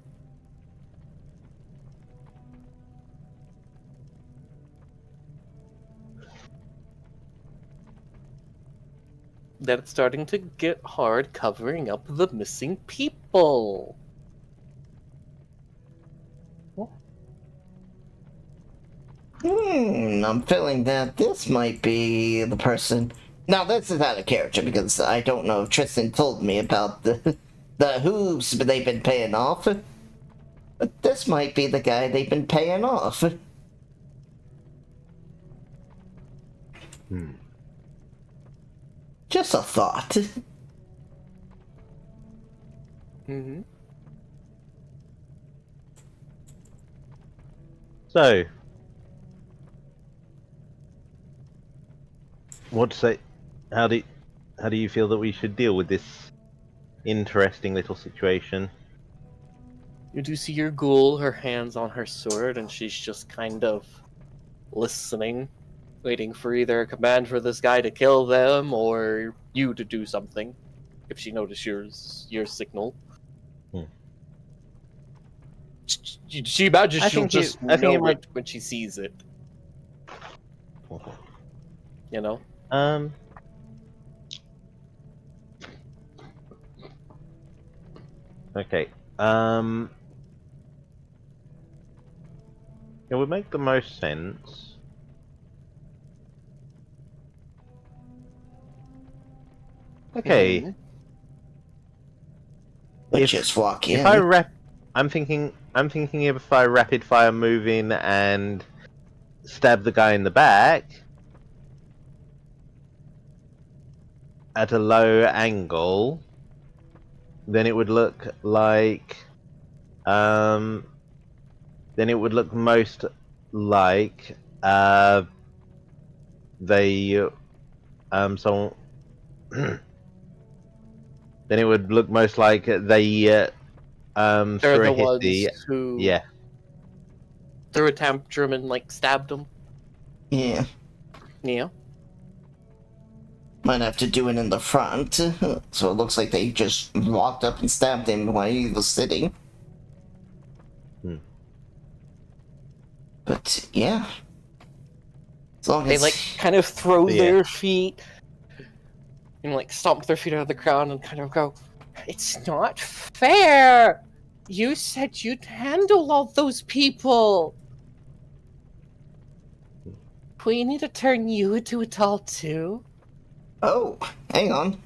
[SPEAKER 2] That it's starting to get hard covering up the missing people.
[SPEAKER 1] I'm feeling that this might be the person. Now, this is out of character because I don't know if Tristan told me about the hooves they've been paying off. But this might be the guy they've been paying off. Just a thought.
[SPEAKER 2] Mm-hmm.
[SPEAKER 3] So, what to say? How do you feel that we should deal with this interesting little situation?
[SPEAKER 2] You do see your ghoul, her hands on her sword, and she's just kind of listening, waiting for either a command for this guy to kill them or you to do something. If she notices your signal. She imagines she'll just know it when she sees it. You know?
[SPEAKER 3] Okay. It would make the most sense. Okay.
[SPEAKER 2] Mhm.
[SPEAKER 1] Let's just walk in.
[SPEAKER 3] If I'm thinking if I rapid fire move in and stab the guy in the back at a low angle, then it would look like then it would look most like they someone then it would look most like they
[SPEAKER 2] They're
[SPEAKER 3] threw
[SPEAKER 2] the
[SPEAKER 3] a
[SPEAKER 2] ones
[SPEAKER 3] hissy.
[SPEAKER 2] who
[SPEAKER 3] Yeah.
[SPEAKER 2] threw a tantrum and like stabbed him.
[SPEAKER 1] Yeah.
[SPEAKER 2] Yeah.
[SPEAKER 1] Might have to do it in the front, so it looks like they just walked up and stabbed him while he was sitting. But yeah, as long
[SPEAKER 2] They
[SPEAKER 1] as
[SPEAKER 2] like kind of throw
[SPEAKER 3] Yeah.
[SPEAKER 2] their feet and like stomp their feet out of the ground and kind of go, "It's not fair! You said you'd handle all those people! We need to turn you into a doll too."
[SPEAKER 1] oh, hang on.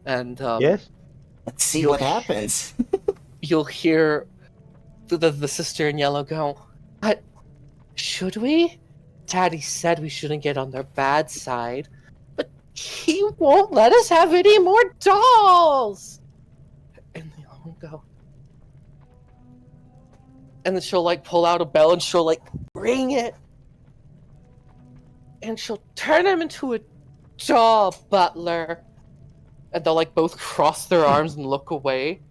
[SPEAKER 2] And
[SPEAKER 3] Yes.
[SPEAKER 1] Let's see
[SPEAKER 2] You'll-
[SPEAKER 1] what happens.
[SPEAKER 2] you'll hear the sister in yellow go, "But should we? Daddy said we shouldn't get on their bad side, but he won't let us have any more dolls!" And they all go. And then she'll like pull out a bell and she'll like ring it. And she'll turn him into a doll, butler. And they'll like both cross their arms and look away.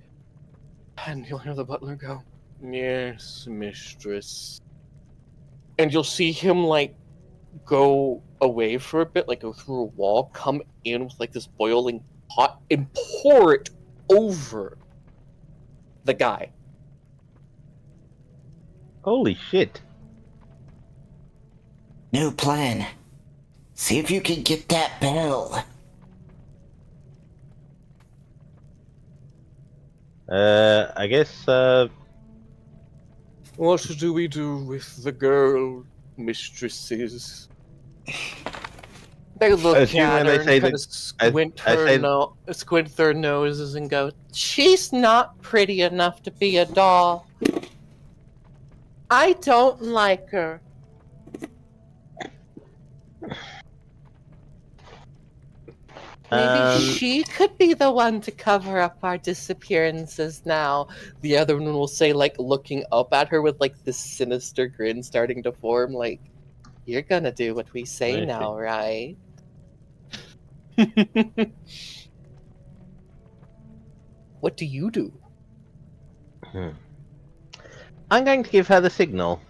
[SPEAKER 2] And you'll hear the butler go, "Yes, mistress." And you'll see him like go away for a bit, like go through a wall, come in with like this boiling pot and pour it over the guy.
[SPEAKER 3] Holy shit.
[SPEAKER 1] New plan. See if you can get that bell.
[SPEAKER 3] I guess
[SPEAKER 2] What do we do with the girl mistresses? They look
[SPEAKER 3] Assume
[SPEAKER 2] at
[SPEAKER 3] when
[SPEAKER 2] her
[SPEAKER 3] they say
[SPEAKER 2] and kind
[SPEAKER 3] that-
[SPEAKER 2] of squint their noses and go, "She's not pretty enough to be a doll. I don't like her." Maybe she could be the one to cover up our disappearances now. The other one will say, like, looking up at her with, like, this sinister grin starting to form, like, "You're gonna do what we say
[SPEAKER 3] I see.
[SPEAKER 2] now, right?" what do you do?
[SPEAKER 3] I'm going to give her the signal.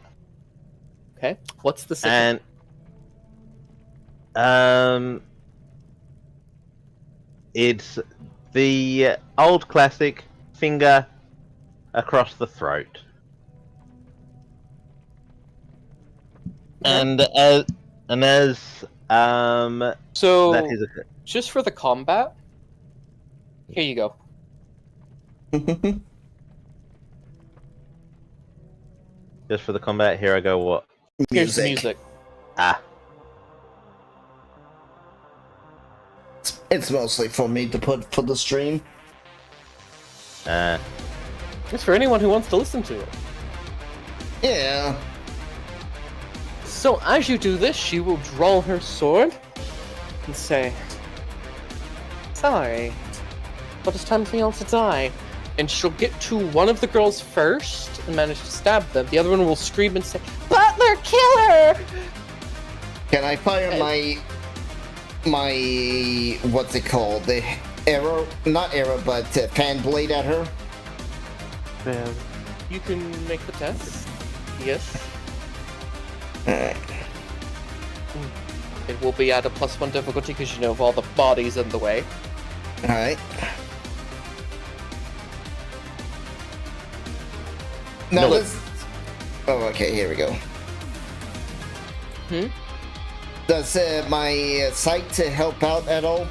[SPEAKER 2] Okay, what's the signal?
[SPEAKER 3] And it's the old classic finger across the throat. And as
[SPEAKER 2] So,
[SPEAKER 3] that is
[SPEAKER 2] just for the combat, here you go.
[SPEAKER 3] just for the combat. Here I go. What?
[SPEAKER 2] Here's the music.
[SPEAKER 3] Ah,
[SPEAKER 1] It's mostly for me to put for the stream.
[SPEAKER 2] It's for anyone who wants to listen to it.
[SPEAKER 1] Yeah.
[SPEAKER 2] So as you do this, she will draw her sword and say, "Sorry, but it's time for you all to die." And she'll get to one of the girls first and manage to stab them. The other one will scream and say, "Butler, kill her!"
[SPEAKER 1] Can I fire my what's it called? The arrow, not arrow, but fan blade at her?
[SPEAKER 2] You can make the test. Yes.
[SPEAKER 1] Alright.
[SPEAKER 2] It will be at a +1 difficulty because you know of all the bodies in the way.
[SPEAKER 1] Alright. Now
[SPEAKER 2] No,
[SPEAKER 1] this. Oh, okay. Here we go. Does my sight to help out at all?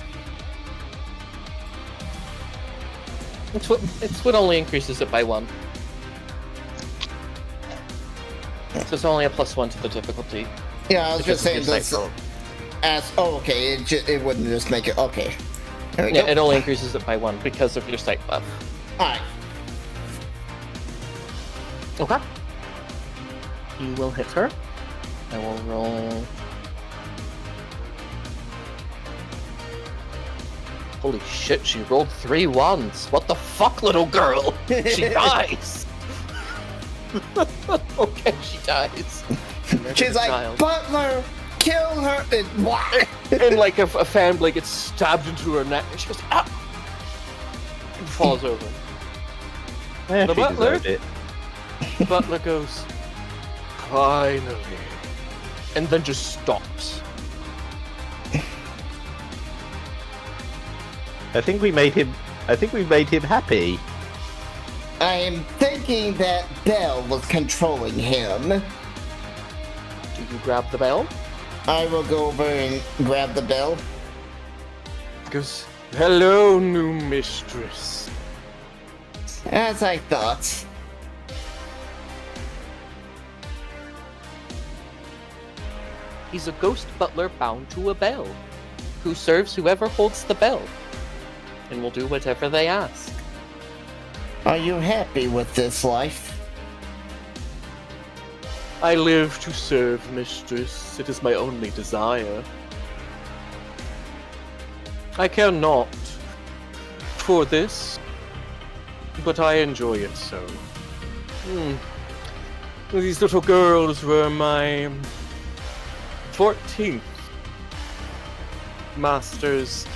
[SPEAKER 2] It's what only increases it by 1. So it's only a +1 to the difficulty.
[SPEAKER 1] Yeah, I was
[SPEAKER 2] Because
[SPEAKER 1] just
[SPEAKER 2] of
[SPEAKER 1] saying
[SPEAKER 2] your
[SPEAKER 1] this.
[SPEAKER 2] sight roll.
[SPEAKER 1] Oh, okay. It wouldn't just make it. Okay. There we
[SPEAKER 2] Yeah,
[SPEAKER 1] go.
[SPEAKER 2] it only increases it by 1 because of your sight buff.
[SPEAKER 1] Alright.
[SPEAKER 2] Okay. You will hit her. I will roll. Holy shit, she rolled 3 1s. What the fuck, little girl? She dies. Okay, she dies.
[SPEAKER 1] She's like,
[SPEAKER 2] Child.
[SPEAKER 1] Butler, kill her! And what?
[SPEAKER 2] And like a fan blade gets stabbed into her neck, and she goes, ah! And falls over.
[SPEAKER 3] yeah,
[SPEAKER 2] The
[SPEAKER 3] she
[SPEAKER 2] butler?
[SPEAKER 3] deserved it.
[SPEAKER 2] The butler goes, finally. And then just stops.
[SPEAKER 3] I think we made him happy.
[SPEAKER 1] I am thinking that Belle was controlling him.
[SPEAKER 2] Do you grab the bell?
[SPEAKER 1] I will go over and grab the bell.
[SPEAKER 2] Goes, hello, new mistress.
[SPEAKER 1] As I thought.
[SPEAKER 2] He's a ghost butler bound to a bell, who serves whoever holds the bell, and will do whatever they ask.
[SPEAKER 1] Are you happy with this life?
[SPEAKER 2] I live to serve, mistress. It is my only desire. I care not for this, but I enjoy it so. These little girls were my 14th masters.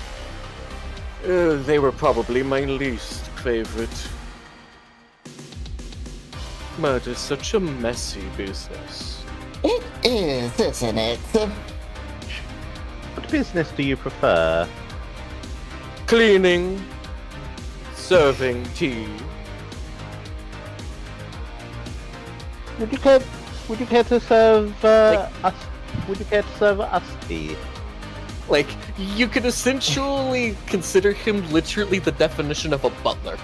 [SPEAKER 2] They were probably my least favorite. Murder's such a messy business.
[SPEAKER 1] It is, isn't it?
[SPEAKER 3] What business do you prefer?
[SPEAKER 2] Cleaning, serving tea.
[SPEAKER 3] Would you care to serve us? Would you care to serve us tea?
[SPEAKER 2] Like, you could essentially consider him literally the definition of a butler.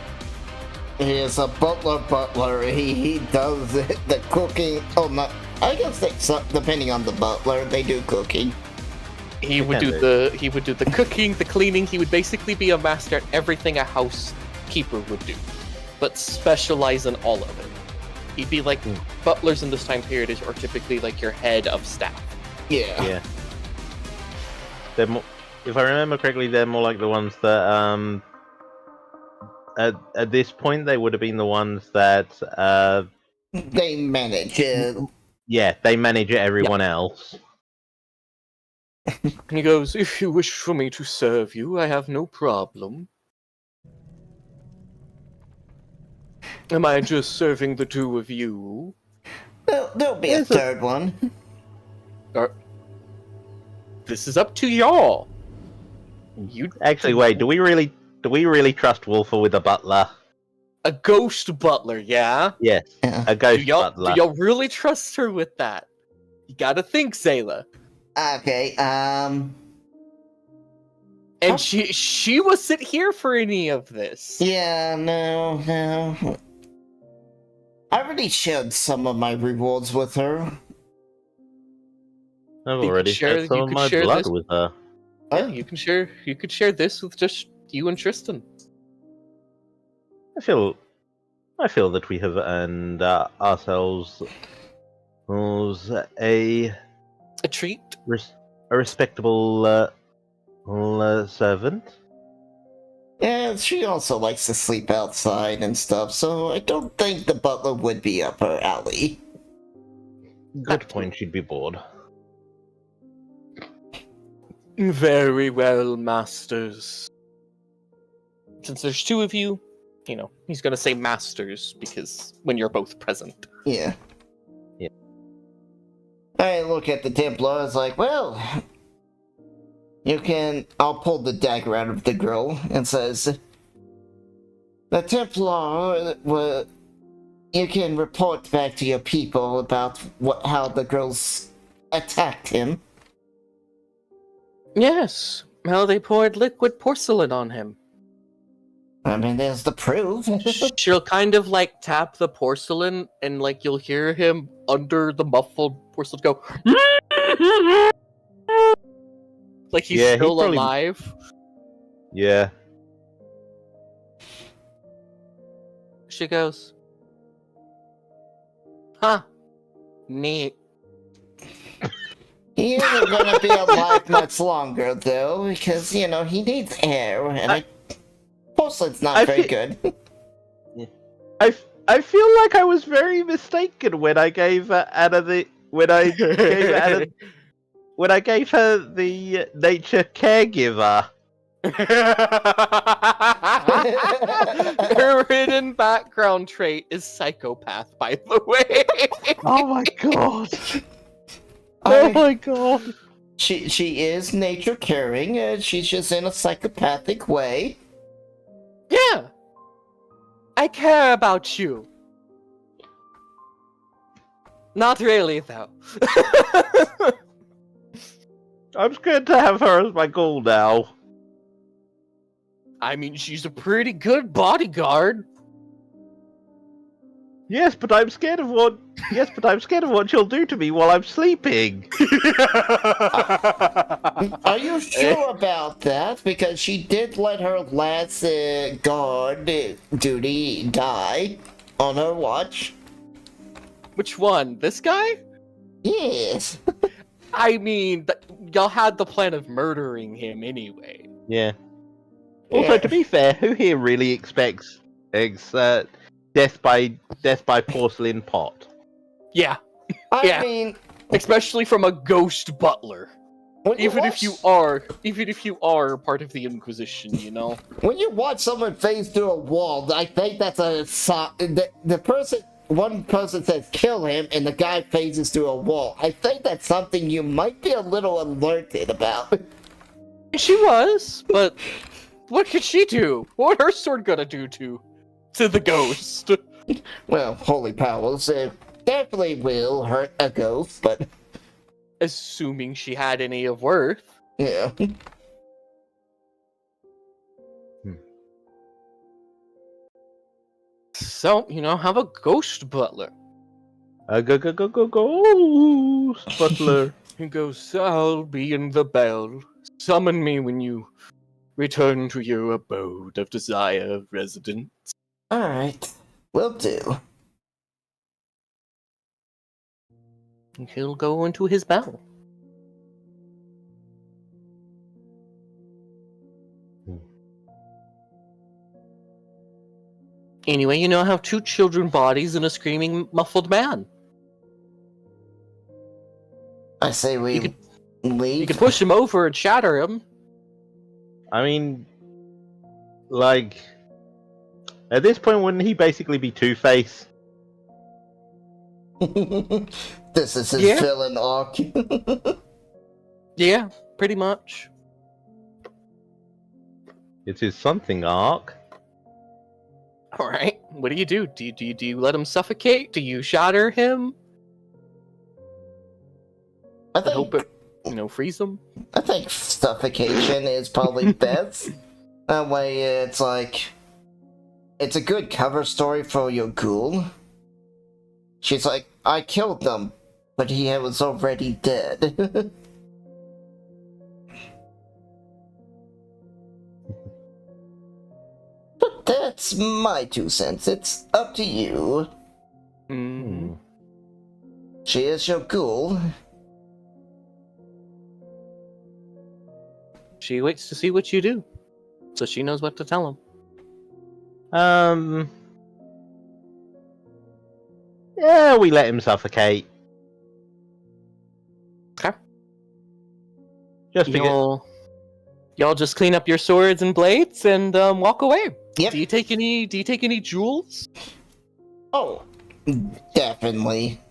[SPEAKER 1] He is a butler. He does the cooking. Oh, not. I guess depending on the butler, they do cooking.
[SPEAKER 2] He would do the cooking, the cleaning. He would basically be a master at everything a housekeeper would do, but specialize in all of it. He'd be like butlers in this time period are typically like your head of staff.
[SPEAKER 1] Yeah.
[SPEAKER 3] They're more, if I remember correctly, they're more like the ones that at this point they would have been the ones that
[SPEAKER 1] They manage.
[SPEAKER 3] they manage everyone else.
[SPEAKER 2] And he goes, "If you wish for me to serve you, I have no problem." Am I just serving the two of you?
[SPEAKER 1] There'll be a
[SPEAKER 3] There's a-
[SPEAKER 1] third one.
[SPEAKER 2] Or this is up to y'all. You
[SPEAKER 3] Actually, wait. Do we really trust Wolfer with a butler?
[SPEAKER 2] a ghost butler, yeah?
[SPEAKER 3] Yes,
[SPEAKER 1] Yeah.
[SPEAKER 3] a ghost
[SPEAKER 2] Do
[SPEAKER 3] butler.
[SPEAKER 2] y'all really trust her with that? You gotta think, Zayla.
[SPEAKER 1] Okay,
[SPEAKER 2] And
[SPEAKER 1] Huh?
[SPEAKER 2] she wasn't here for any of this.
[SPEAKER 1] yeah, no. I already shared some of my rewards with her.
[SPEAKER 3] I've
[SPEAKER 2] You could
[SPEAKER 3] already
[SPEAKER 2] share-
[SPEAKER 3] shared
[SPEAKER 2] you
[SPEAKER 3] some of
[SPEAKER 2] could
[SPEAKER 3] my
[SPEAKER 2] share
[SPEAKER 3] blood
[SPEAKER 2] this-
[SPEAKER 3] with her.
[SPEAKER 2] Yeah, you can share this with just you and Tristan.
[SPEAKER 3] I feel that we have earned ourselves a
[SPEAKER 2] A treat.
[SPEAKER 3] respectable servant.
[SPEAKER 1] Yeah, she also likes to sleep outside and stuff, so I don't think the butler would be up her alley.
[SPEAKER 3] Good point. She'd be bored.
[SPEAKER 2] Very well, masters. Since there's two of you, he's gonna say masters because when you're both present.
[SPEAKER 1] Yeah.
[SPEAKER 3] Yeah.
[SPEAKER 1] I look at the Templar, it's like, well, I'll pull the dagger out of the girl and says, the Templar, you can report back to your people about how the girls attacked him.
[SPEAKER 2] Yes, how they poured liquid porcelain on him.
[SPEAKER 1] I mean, there's the proof.
[SPEAKER 2] She'll kind of like tap the porcelain, and like you'll hear him under the muffled porcelain go, like he's
[SPEAKER 3] Yeah, he
[SPEAKER 2] still
[SPEAKER 3] probably-
[SPEAKER 2] alive.
[SPEAKER 3] Yeah.
[SPEAKER 2] She goes, huh, neat.
[SPEAKER 1] He isn't gonna be alive much longer, though, because, he needs air, and porcelain's not
[SPEAKER 3] I
[SPEAKER 1] very
[SPEAKER 3] fe-
[SPEAKER 1] good.
[SPEAKER 3] I feel like I was very mistaken when I gave Anna the when I gave her the nature caregiver.
[SPEAKER 2] Her hidden background trait is psychopath, by the way.
[SPEAKER 3] Oh my god!
[SPEAKER 1] I-
[SPEAKER 3] Oh my god!
[SPEAKER 1] She is nature caring, she's just in a psychopathic way.
[SPEAKER 2] Yeah. I care about you. Not really, though.
[SPEAKER 3] I'm scared to have her as my goal now.
[SPEAKER 2] I mean, she's a pretty good bodyguard.
[SPEAKER 3] Yes, but I'm scared of what. Yes, but I'm scared of what she'll do to me while I'm sleeping.
[SPEAKER 1] Are you sure about that? Because she did let her last guard duty die on her watch.
[SPEAKER 2] Which one? This guy?
[SPEAKER 1] Yes.
[SPEAKER 2] I mean, y'all had the plan of murdering him anyway.
[SPEAKER 3] Yeah. Also,
[SPEAKER 1] Yeah.
[SPEAKER 3] to be fair, who here really expects death by porcelain pot?
[SPEAKER 2] Yeah,
[SPEAKER 1] I
[SPEAKER 2] Yeah.
[SPEAKER 1] mean,
[SPEAKER 2] especially from a ghost butler.
[SPEAKER 1] when you
[SPEAKER 2] Even
[SPEAKER 1] watch,
[SPEAKER 2] if you are part of the Inquisition,
[SPEAKER 1] when you watch someone phase through a wall, I think that's one person says kill him, and the guy phases through a wall. I think that's something you might be a little alerted about.
[SPEAKER 2] She was, but what could she do? What her sword gonna do to the ghost?
[SPEAKER 1] Well, holy powers, definitely will hurt a ghost, but
[SPEAKER 2] Assuming she had any of worth.
[SPEAKER 1] yeah.
[SPEAKER 2] So, have a ghost butler.
[SPEAKER 3] Ghost butler.
[SPEAKER 2] He goes, I'll be in the bell. Summon me when you return to your abode of desire, resident.
[SPEAKER 1] Alright, will do.
[SPEAKER 2] And he'll go into his bell. Anyway, you now have two children bodies and a screaming, muffled man.
[SPEAKER 1] I say we
[SPEAKER 2] You
[SPEAKER 1] leave.
[SPEAKER 2] You can push him over and shatter him.
[SPEAKER 3] I mean, like, At this point, wouldn't he basically be Two-Face?
[SPEAKER 1] This is his
[SPEAKER 2] Yeah.
[SPEAKER 1] villain arc.
[SPEAKER 2] Yeah, pretty much.
[SPEAKER 3] It's his something arc.
[SPEAKER 2] All right. What do? Do you let him suffocate? Do you shatter him?
[SPEAKER 1] I
[SPEAKER 2] And hope
[SPEAKER 1] think,
[SPEAKER 2] it, freeze him?
[SPEAKER 1] I think suffocation is probably best. That way, it's like, it's a good cover story for your ghoul. She's like, I killed them, but he was already dead. But that's my 2 cents. It's up to you.
[SPEAKER 2] Mm-hmm.
[SPEAKER 1] She is your ghoul.
[SPEAKER 2] She waits to see what you do, so she knows what to tell him.
[SPEAKER 3] Yeah, we let him suffocate.
[SPEAKER 2] Okay.
[SPEAKER 3] Just because.
[SPEAKER 2] Y'all just clean up your swords and blades and walk away.
[SPEAKER 1] Yep.
[SPEAKER 2] Do you take any jewels?
[SPEAKER 1] Oh, definitely.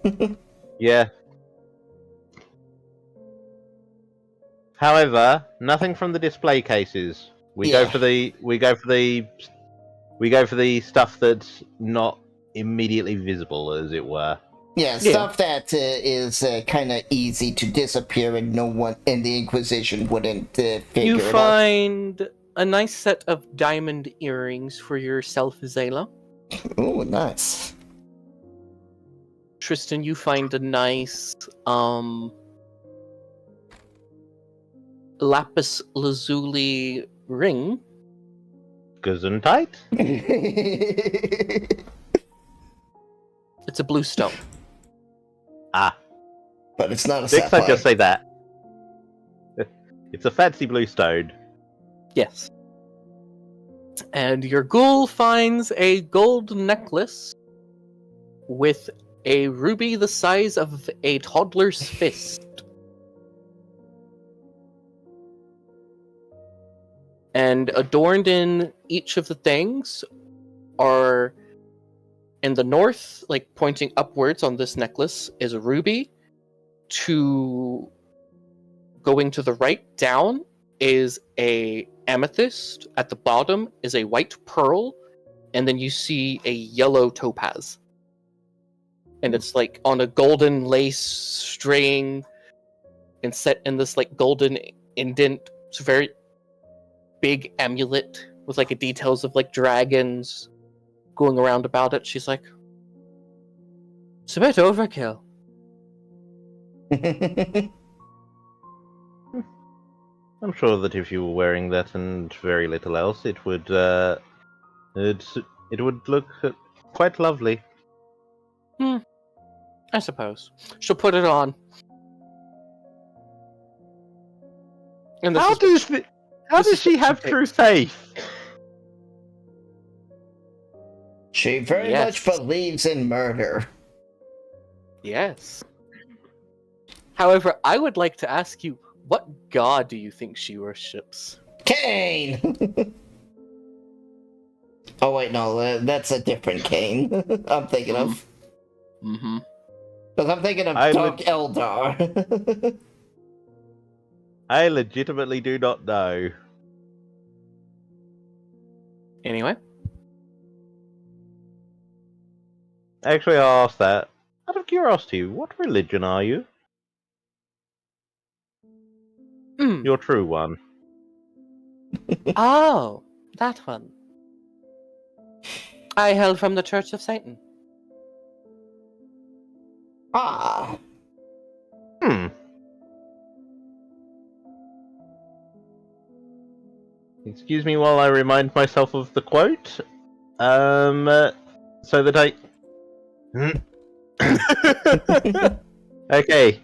[SPEAKER 3] Yeah. However, nothing from the display cases. We go
[SPEAKER 1] Yeah.
[SPEAKER 3] for the stuff that's not immediately visible, as it were.
[SPEAKER 1] Yeah, stuff that is kind of easy to disappear and no one in the Inquisition wouldn't figure
[SPEAKER 2] You
[SPEAKER 1] it out.
[SPEAKER 2] find a nice set of diamond earrings for yourself, Zayla.
[SPEAKER 1] Oh, nice.
[SPEAKER 2] Tristan, you find a nice lapis lazuli ring.
[SPEAKER 3] Gesundheit?
[SPEAKER 2] It's a blue stone.
[SPEAKER 3] Ah.
[SPEAKER 1] But it's not a
[SPEAKER 3] Six,
[SPEAKER 1] sapphire.
[SPEAKER 3] I just say that. It's a fancy blue stone.
[SPEAKER 2] Yes. And your ghoul finds a gold necklace with a ruby the size of a toddler's fist. And adorned in each of the things are, in the north, like pointing upwards on this necklace, is a ruby. Going to the right down is a amethyst. At the bottom is a white pearl, and then you see a yellow topaz. And it's like on a golden lace string and set in this like golden indent. It's a very big amulet with like details of like dragons going around about it. She's like, it's a bit overkill.
[SPEAKER 3] I'm sure that if you were wearing that and very little else, it would look quite lovely.
[SPEAKER 2] I suppose. She'll put it on. And
[SPEAKER 3] How does she have true faith?
[SPEAKER 1] She very
[SPEAKER 2] Yes.
[SPEAKER 1] much believes in murder.
[SPEAKER 2] Yes. However, I would like to ask you, what god do you think she worships?
[SPEAKER 1] Cain! Oh wait, no, that's a different Cain. I'm thinking of.
[SPEAKER 2] Mm-hmm.
[SPEAKER 1] Because I'm thinking of Dark Eldar.
[SPEAKER 3] I legitimately do not know.
[SPEAKER 2] Anyway.
[SPEAKER 3] Actually, I'll ask that. Out of curiosity, what religion are you? Your true one.
[SPEAKER 2] Oh, that one. I hail from the Church of Satan.
[SPEAKER 1] Ah.
[SPEAKER 3] Excuse me while I remind myself of the quote. So that I... Okay.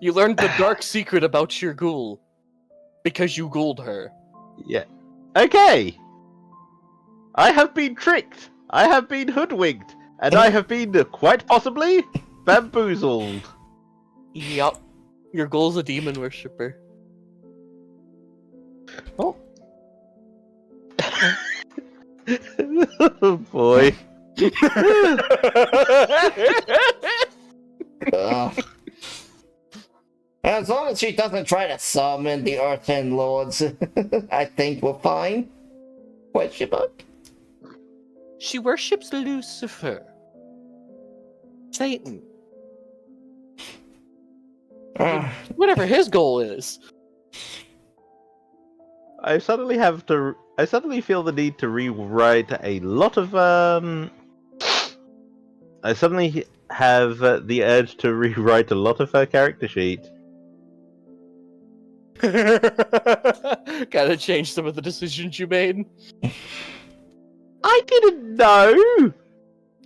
[SPEAKER 2] You learned the dark secret about your ghoul. Because you ghouled her.
[SPEAKER 3] Yeah. Okay! I have been tricked! I have been hoodwinked! And I have been, quite possibly, bamboozled!
[SPEAKER 2] Yup. Your ghoul's a demon worshipper.
[SPEAKER 3] Oh. Oh boy.
[SPEAKER 1] Uh, as long as she doesn't try to summon the Earthen Lords, I think we're fine. Question mark?
[SPEAKER 2] She worships Lucifer. Satan. Whatever his goal is.
[SPEAKER 3] I suddenly feel the need to rewrite a lot of I suddenly have the urge to rewrite a lot of her character sheet.
[SPEAKER 2] Gotta change some of the decisions you made.
[SPEAKER 3] I didn't know.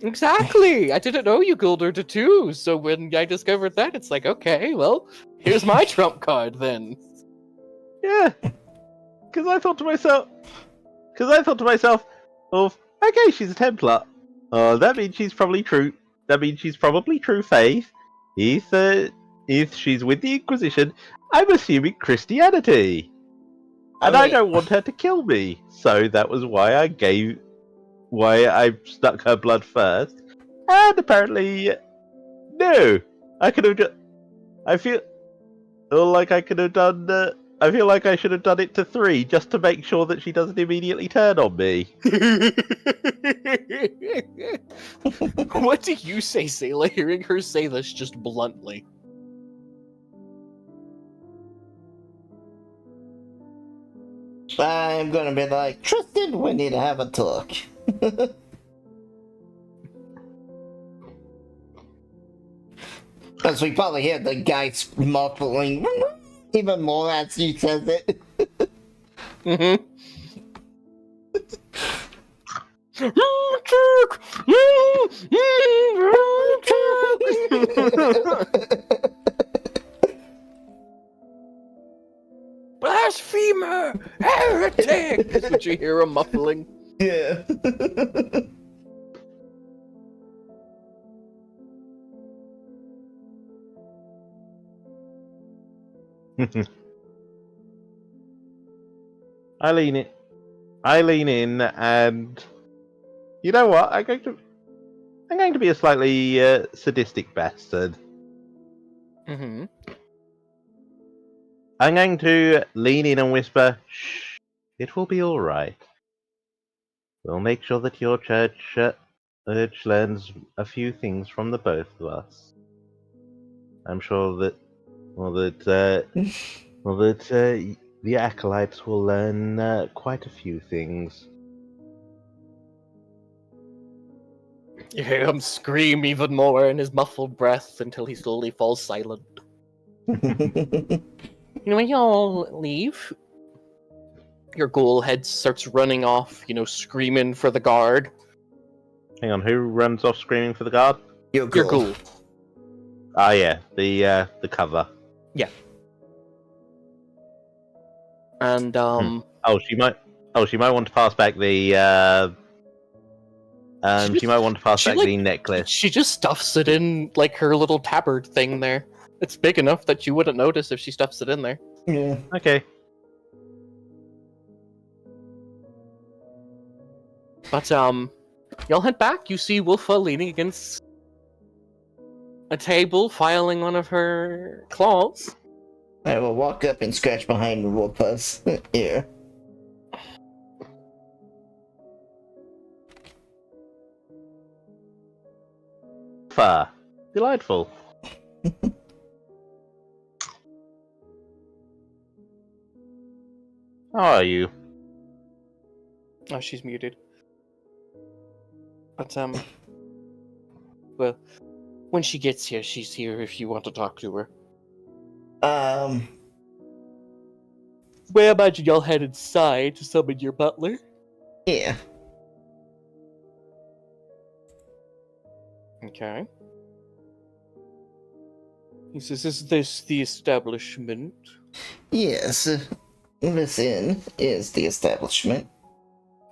[SPEAKER 2] Exactly. I didn't know you gulled her to 2, so when I discovered that, it's like, okay, well, here's my trump card then.
[SPEAKER 3] Yeah, because I thought to myself, oh, okay, she's a Templar. Oh, that means she's probably true. That means she's probably true faith. If she's with the Inquisition, I'm assuming Christianity. And I don't want her to kill me, so that was why I stuck her blood first. And apparently, no, I could have just. I feel like I could have done. I feel like I should have done it to 3 just to make sure that she doesn't immediately turn on me.
[SPEAKER 2] What do you say, Sayla, hearing her say this just bluntly?
[SPEAKER 1] I'm gonna be like, Tristan, we need to have a talk. As we probably hear the guy muffling even more as he says it.
[SPEAKER 2] Mm-hmm. Blasphemer! Heretic! That's what you hear him muffling.
[SPEAKER 1] Yeah.
[SPEAKER 3] I lean in, and you know what? I'm going to be a slightly sadistic bastard.
[SPEAKER 2] Mm-hmm.
[SPEAKER 3] I'm going to lean in and whisper, "Shh, it will be all right. We'll make sure that your church learns a few things from the both of us. I'm sure that, the acolytes will learn quite a few things."
[SPEAKER 2] You hear him scream even more in his muffled breath until he slowly falls silent. You know, when y'all leave, your ghoul head starts running off, screaming for the guard.
[SPEAKER 3] Hang on, who runs off screaming for the guard?
[SPEAKER 2] Your ghoul.
[SPEAKER 3] Ah, yeah, the cover.
[SPEAKER 2] Yeah. And,
[SPEAKER 3] She might want to pass back the, she might want to pass back the necklace.
[SPEAKER 2] She just stuffs it in, her little tabard thing there. It's big enough that you wouldn't notice if she stuffs it in there.
[SPEAKER 1] Yeah.
[SPEAKER 3] Okay.
[SPEAKER 2] But, y'all head back. You see Wolfa leaning against a table, filing one of her claws.
[SPEAKER 1] I will walk up and scratch behind Wolfa's ear.
[SPEAKER 3] Far. Delightful. How are you?
[SPEAKER 2] Oh, she's muted. But, well, when she gets here, she's here if you want to talk to her. Well, I imagine y'all head inside to summon your butler.
[SPEAKER 1] Yeah.
[SPEAKER 2] Okay. He says, "Is this the establishment?"
[SPEAKER 1] Yes. This inn is the establishment.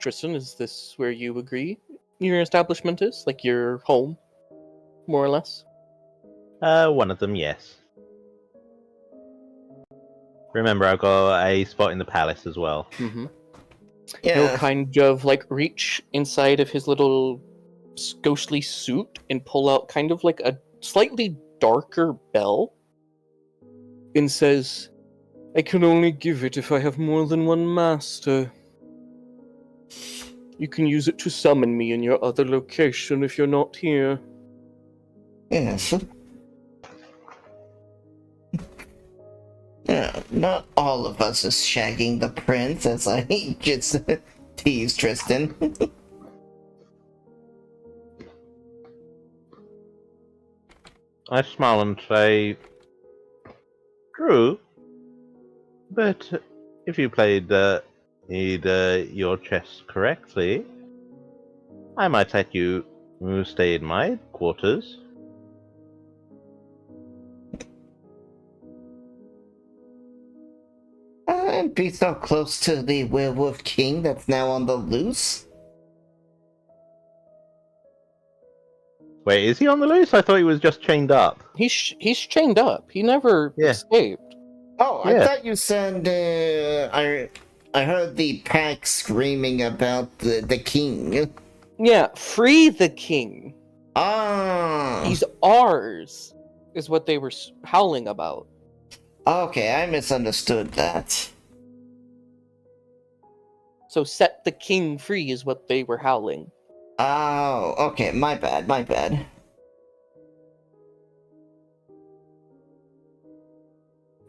[SPEAKER 2] Tristan, is this where you agree your establishment is? Like your home, more or less?
[SPEAKER 3] One of them, yes. Remember, I've got a spot in the palace as well.
[SPEAKER 2] Mm-hmm. He'll
[SPEAKER 1] Yeah.
[SPEAKER 2] kind of like reach inside of his little ghostly suit and pull out kind of like a slightly darker bell and says, I can only give it if I have more than one master. You can use it to summon me in your other location if you're not here.
[SPEAKER 1] Yes. Yeah, not all of us is shagging the prince, as I just teased Tristan.
[SPEAKER 3] I smile and say, true, but if you played your chess correctly, I might let you stay in my quarters.
[SPEAKER 1] And be so close to the werewolf king that's now on the loose.
[SPEAKER 3] Wait, is he on the loose? I thought he was just chained up.
[SPEAKER 2] He's chained up. He never
[SPEAKER 3] Yeah.
[SPEAKER 2] escaped.
[SPEAKER 1] Oh, I
[SPEAKER 3] Yeah.
[SPEAKER 1] thought you said, I heard the pack screaming about the king.
[SPEAKER 2] Yeah, free the king.
[SPEAKER 1] Ah.
[SPEAKER 2] He's ours, is what they were howling about.
[SPEAKER 1] Okay, I misunderstood that.
[SPEAKER 2] So set the king free is what they were howling.
[SPEAKER 1] Oh, okay, my bad, my bad.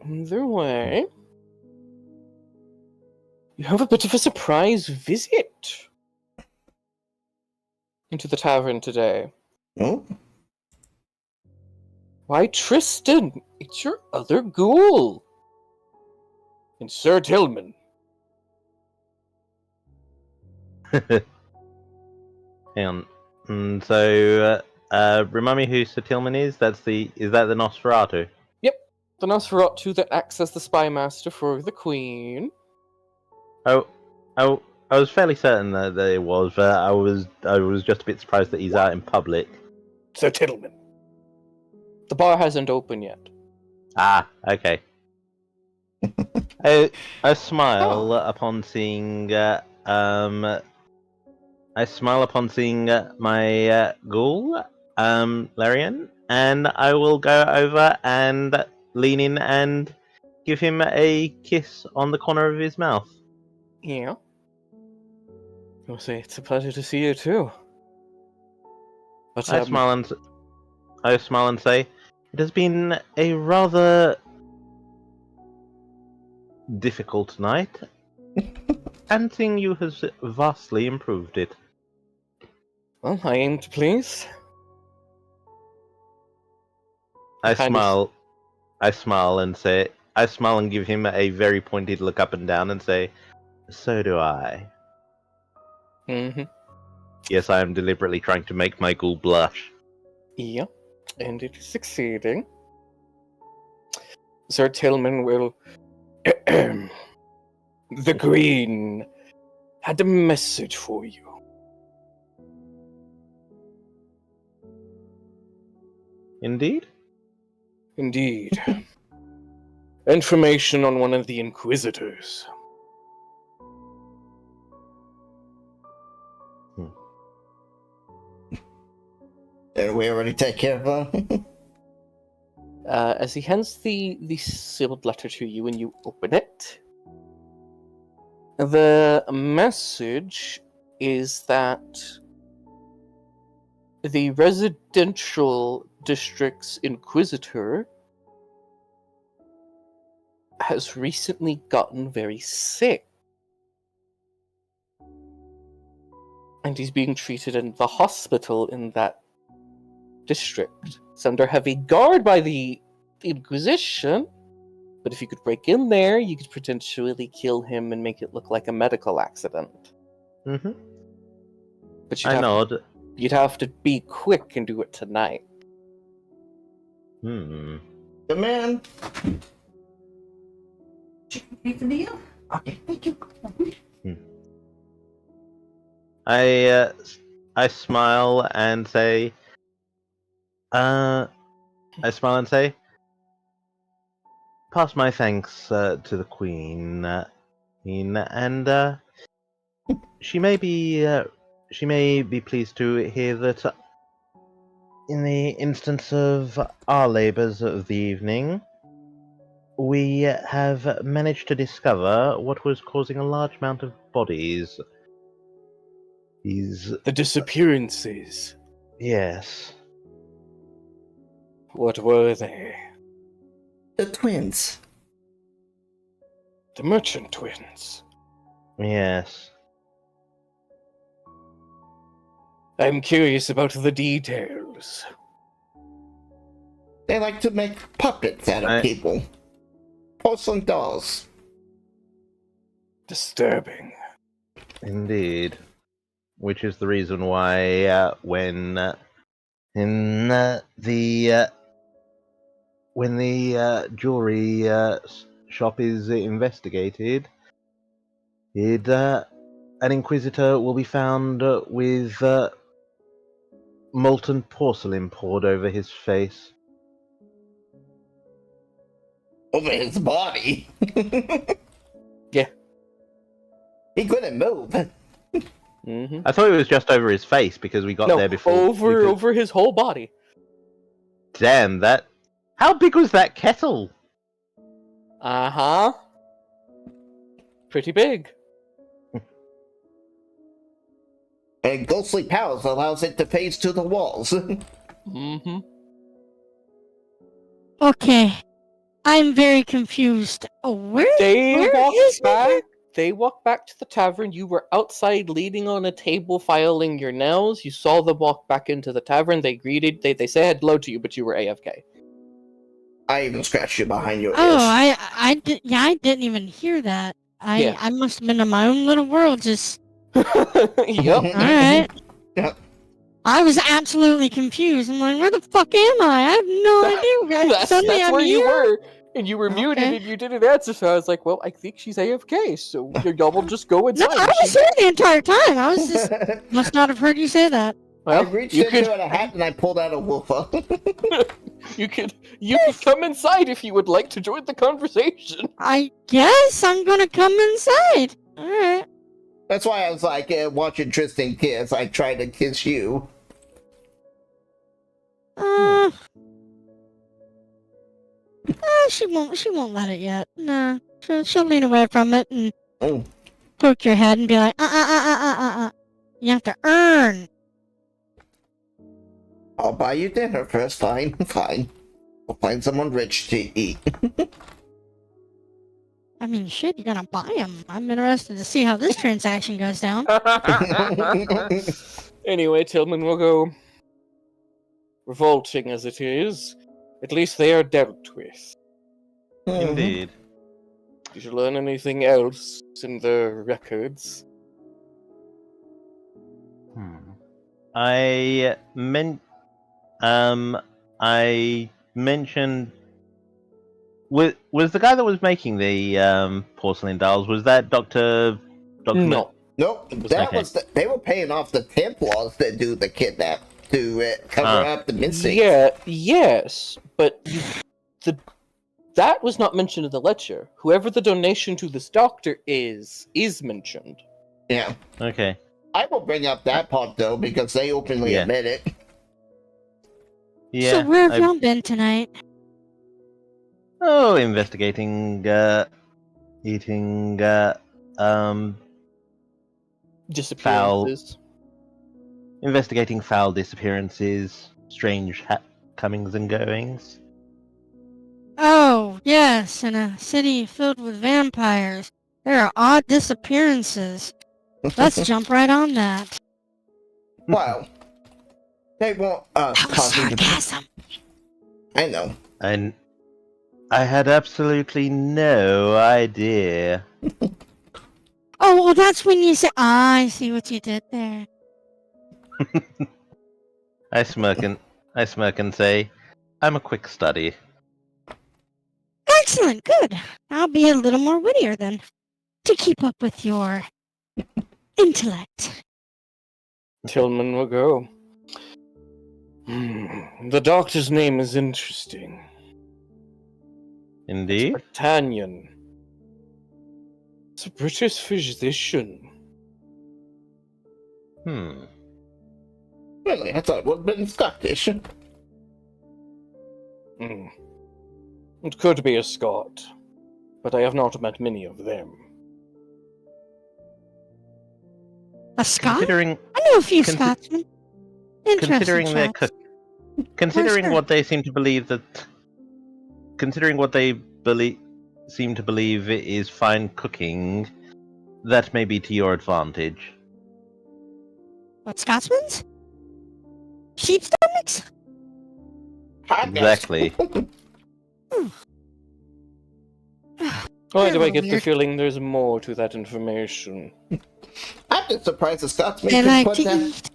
[SPEAKER 2] Either way, you have a bit of a surprise visit into the tavern today.
[SPEAKER 1] Oh?
[SPEAKER 2] Why, Tristan, it's your other ghoul. And Sir Tillman.
[SPEAKER 3] Hang on. So, remind me who Sir Tillman is? Is that the Nosferatu?
[SPEAKER 2] The Nosferatu that acts as the spy master for the Queen.
[SPEAKER 3] I was fairly certain that it was, but I was just a bit surprised that he's out in public.
[SPEAKER 2] Sir Tillman. The bar hasn't opened yet.
[SPEAKER 3] Ah, okay. I smile upon seeing I smile upon seeing my ghoul, Larian, and I will go over and lean in and give him a kiss on the corner of his mouth.
[SPEAKER 2] Yeah. I'll say it's a pleasure to see you too. But
[SPEAKER 3] I smile and say, it has been a rather difficult night, and seeing you has vastly improved it.
[SPEAKER 2] well, I aim to please.
[SPEAKER 3] I
[SPEAKER 2] Kind of-
[SPEAKER 3] smile. I smile and give him a very pointed look up and down and say, so do I.
[SPEAKER 2] Mm-hmm.
[SPEAKER 3] Yes, I am deliberately trying to make my ghoul blush.
[SPEAKER 2] Yeah, and it is succeeding. Sir Tillman will... the Green had a message for you.
[SPEAKER 3] Indeed?
[SPEAKER 2] Indeed. Information on one of the Inquisitors.
[SPEAKER 1] Did we already take care of him?
[SPEAKER 2] As he hands the sealed letter to you and you open it, the message is that the residential district's Inquisitor has recently gotten very sick. And he's being treated in the hospital in that district. It's under heavy guard by the Inquisition, but if you could break in there, you could potentially kill him and make it look like a medical accident.
[SPEAKER 3] Mm-hmm.
[SPEAKER 2] But
[SPEAKER 3] I nod.
[SPEAKER 2] you'd have to be quick and do it tonight.
[SPEAKER 3] Hmm.
[SPEAKER 1] The man. Pay for the deal? Okay, thank you.
[SPEAKER 3] I smile and say, pass my thanks to the Queen, and she may be pleased to hear that in the instance of our labours of the evening, we have managed to discover what was causing a large amount of bodies. These,
[SPEAKER 2] The disappearances.
[SPEAKER 3] yes,
[SPEAKER 2] What were they?
[SPEAKER 1] The twins.
[SPEAKER 2] The merchant twins.
[SPEAKER 3] yes.
[SPEAKER 2] I'm curious about the details.
[SPEAKER 1] They like to make puppets out of people. Porcelain dolls.
[SPEAKER 2] Disturbing.
[SPEAKER 3] Indeed. Which is the reason why when the jewelry shop is investigated, an inquisitor will be found with molten porcelain poured over his face.
[SPEAKER 1] Over his body.
[SPEAKER 2] Yeah.
[SPEAKER 1] He couldn't move.
[SPEAKER 2] Mm-hmm.
[SPEAKER 3] I thought it was just over his face because we got there before.
[SPEAKER 2] Over his whole body.
[SPEAKER 3] Damn, that... How big was that kettle?
[SPEAKER 2] Uh-huh. Pretty big.
[SPEAKER 1] And ghostly powers allows it to phase to the walls.
[SPEAKER 2] Mm-hmm.
[SPEAKER 6] Okay. I'm very confused. Oh, where is my...
[SPEAKER 2] They walked back to the tavern. You were outside leaning on a table filing your nails. You saw them walk back into the tavern. They greeted, they said hello to you, but you were AFK.
[SPEAKER 1] I even scratched you behind your
[SPEAKER 6] Oh,
[SPEAKER 1] ears.
[SPEAKER 6] I didn't even hear that.
[SPEAKER 2] Yeah.
[SPEAKER 6] I must have been in my own little world just...
[SPEAKER 2] Yep.
[SPEAKER 6] Alright.
[SPEAKER 1] Yep.
[SPEAKER 6] I was absolutely confused. I'm like, where the fuck am I? I have no idea.
[SPEAKER 2] That's
[SPEAKER 6] Suddenly I'm
[SPEAKER 2] where
[SPEAKER 6] here?
[SPEAKER 2] you were. And you were muted
[SPEAKER 6] Okay.
[SPEAKER 2] and you didn't answer, so I was like, well, I think she's AFK, so y'all will just go
[SPEAKER 6] No,
[SPEAKER 2] inside.
[SPEAKER 6] I was here the entire time. I was just... Must not have heard you say that.
[SPEAKER 1] I
[SPEAKER 2] Well,
[SPEAKER 1] reached
[SPEAKER 2] you
[SPEAKER 1] into
[SPEAKER 2] could,
[SPEAKER 1] a hat and I pulled out a woofer.
[SPEAKER 2] you could come inside if you would like to join the conversation.
[SPEAKER 6] I guess I'm gonna come inside. Alright.
[SPEAKER 1] That's why I was like, watching Tristan kiss. I tried to kiss you.
[SPEAKER 6] She won't let it yet. Nah. She'll lean away from it and
[SPEAKER 1] Oh.
[SPEAKER 6] poke your head and be like, You have to earn.
[SPEAKER 1] I'll buy you dinner first. Fine, fine. We'll find someone rich to eat.
[SPEAKER 6] I mean, shit, you're gonna buy him. I'm interested to see how this transaction goes down.
[SPEAKER 2] Anyway, Tillman will go. Revolting as it is, at least they are dealt with.
[SPEAKER 3] Indeed.
[SPEAKER 2] Did you learn anything else in the records?
[SPEAKER 3] I mentioned... Was the guy that was making the porcelain dolls, was that Dr.
[SPEAKER 2] No.
[SPEAKER 1] Nope, that
[SPEAKER 3] Okay.
[SPEAKER 1] was they were paying off the Templars that do the kidnap to cover up the mistakes.
[SPEAKER 2] Yeah, yes, but that was not mentioned in the ledger. Whoever the donation to this doctor is mentioned.
[SPEAKER 1] Yeah.
[SPEAKER 3] Okay.
[SPEAKER 1] I will bring up that part though because they openly
[SPEAKER 3] Yeah.
[SPEAKER 1] admit it.
[SPEAKER 3] Yeah.
[SPEAKER 6] So where have y'all been tonight?
[SPEAKER 3] Oh, investigating, eating,
[SPEAKER 2] Disappearances.
[SPEAKER 3] investigating foul disappearances, strange comings and goings.
[SPEAKER 6] Oh, yes, in a city filled with vampires. There are odd disappearances. Let's jump right on that.
[SPEAKER 1] Wow. They won't
[SPEAKER 6] That was
[SPEAKER 1] cause me to...
[SPEAKER 6] sarcasm.
[SPEAKER 1] I know.
[SPEAKER 3] And I had absolutely no idea.
[SPEAKER 6] Oh, well, that's when you say, I see what you did there.
[SPEAKER 3] I smirk and say, I'm a quick study.
[SPEAKER 6] Excellent, good. I'll be a little more wittier then. To keep up with your intellect.
[SPEAKER 2] Tillman will go. The doctor's name is interesting.
[SPEAKER 3] Indeed?
[SPEAKER 2] D'Artagnan. It's a British physician.
[SPEAKER 1] Really, I thought it would have been Scottish.
[SPEAKER 7] It could be a Scot, but I have not met many of them.
[SPEAKER 6] A Scot?
[SPEAKER 3] Considering
[SPEAKER 6] I know a few
[SPEAKER 3] Consi-
[SPEAKER 6] Scotsmen. Interesting
[SPEAKER 3] considering their
[SPEAKER 6] chaps.
[SPEAKER 3] considering
[SPEAKER 6] sure.
[SPEAKER 3] what they seem to believe seem to believe is fine cooking, that may be to your advantage.
[SPEAKER 6] What, Scotsmen's? Sheep stomachs?
[SPEAKER 3] Exactly.
[SPEAKER 7] Why do I
[SPEAKER 6] They're
[SPEAKER 7] get the
[SPEAKER 6] weird.
[SPEAKER 7] feeling there's more to that information?
[SPEAKER 1] I'm just surprised the Scotsmen
[SPEAKER 6] They
[SPEAKER 1] could
[SPEAKER 6] like to eat.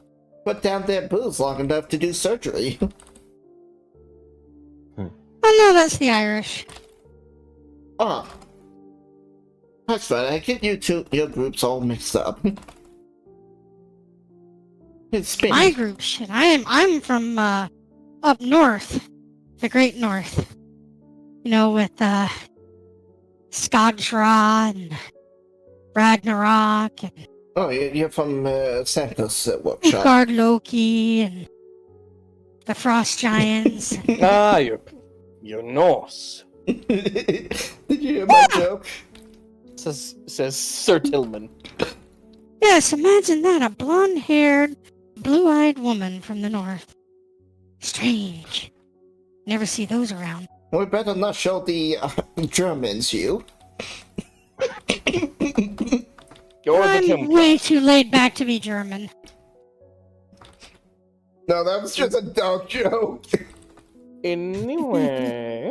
[SPEAKER 1] put down their booze long enough to do surgery.
[SPEAKER 6] Oh no, that's the Irish.
[SPEAKER 1] Oh. That's right, I get your groups all mixed up. It's spinning.
[SPEAKER 6] My group, shit. I'm from up north, the Great North. You know, with Skadra and Ragnarok and
[SPEAKER 1] Oh, you're from Santa's workshop.
[SPEAKER 6] Utgard Loki and the Frost Giants.
[SPEAKER 7] Ah, you're Norse,
[SPEAKER 1] Did you hear my joke?
[SPEAKER 7] says Sir Tillman.
[SPEAKER 6] Yes, imagine that, a blonde-haired, blue-eyed woman from the north. Strange. Never see those around.
[SPEAKER 1] We better not show the Germans you.
[SPEAKER 7] You're the
[SPEAKER 6] I'm
[SPEAKER 7] Templar.
[SPEAKER 6] way too laid back to be German.
[SPEAKER 1] No, that was just a dog joke.
[SPEAKER 7] Anyway,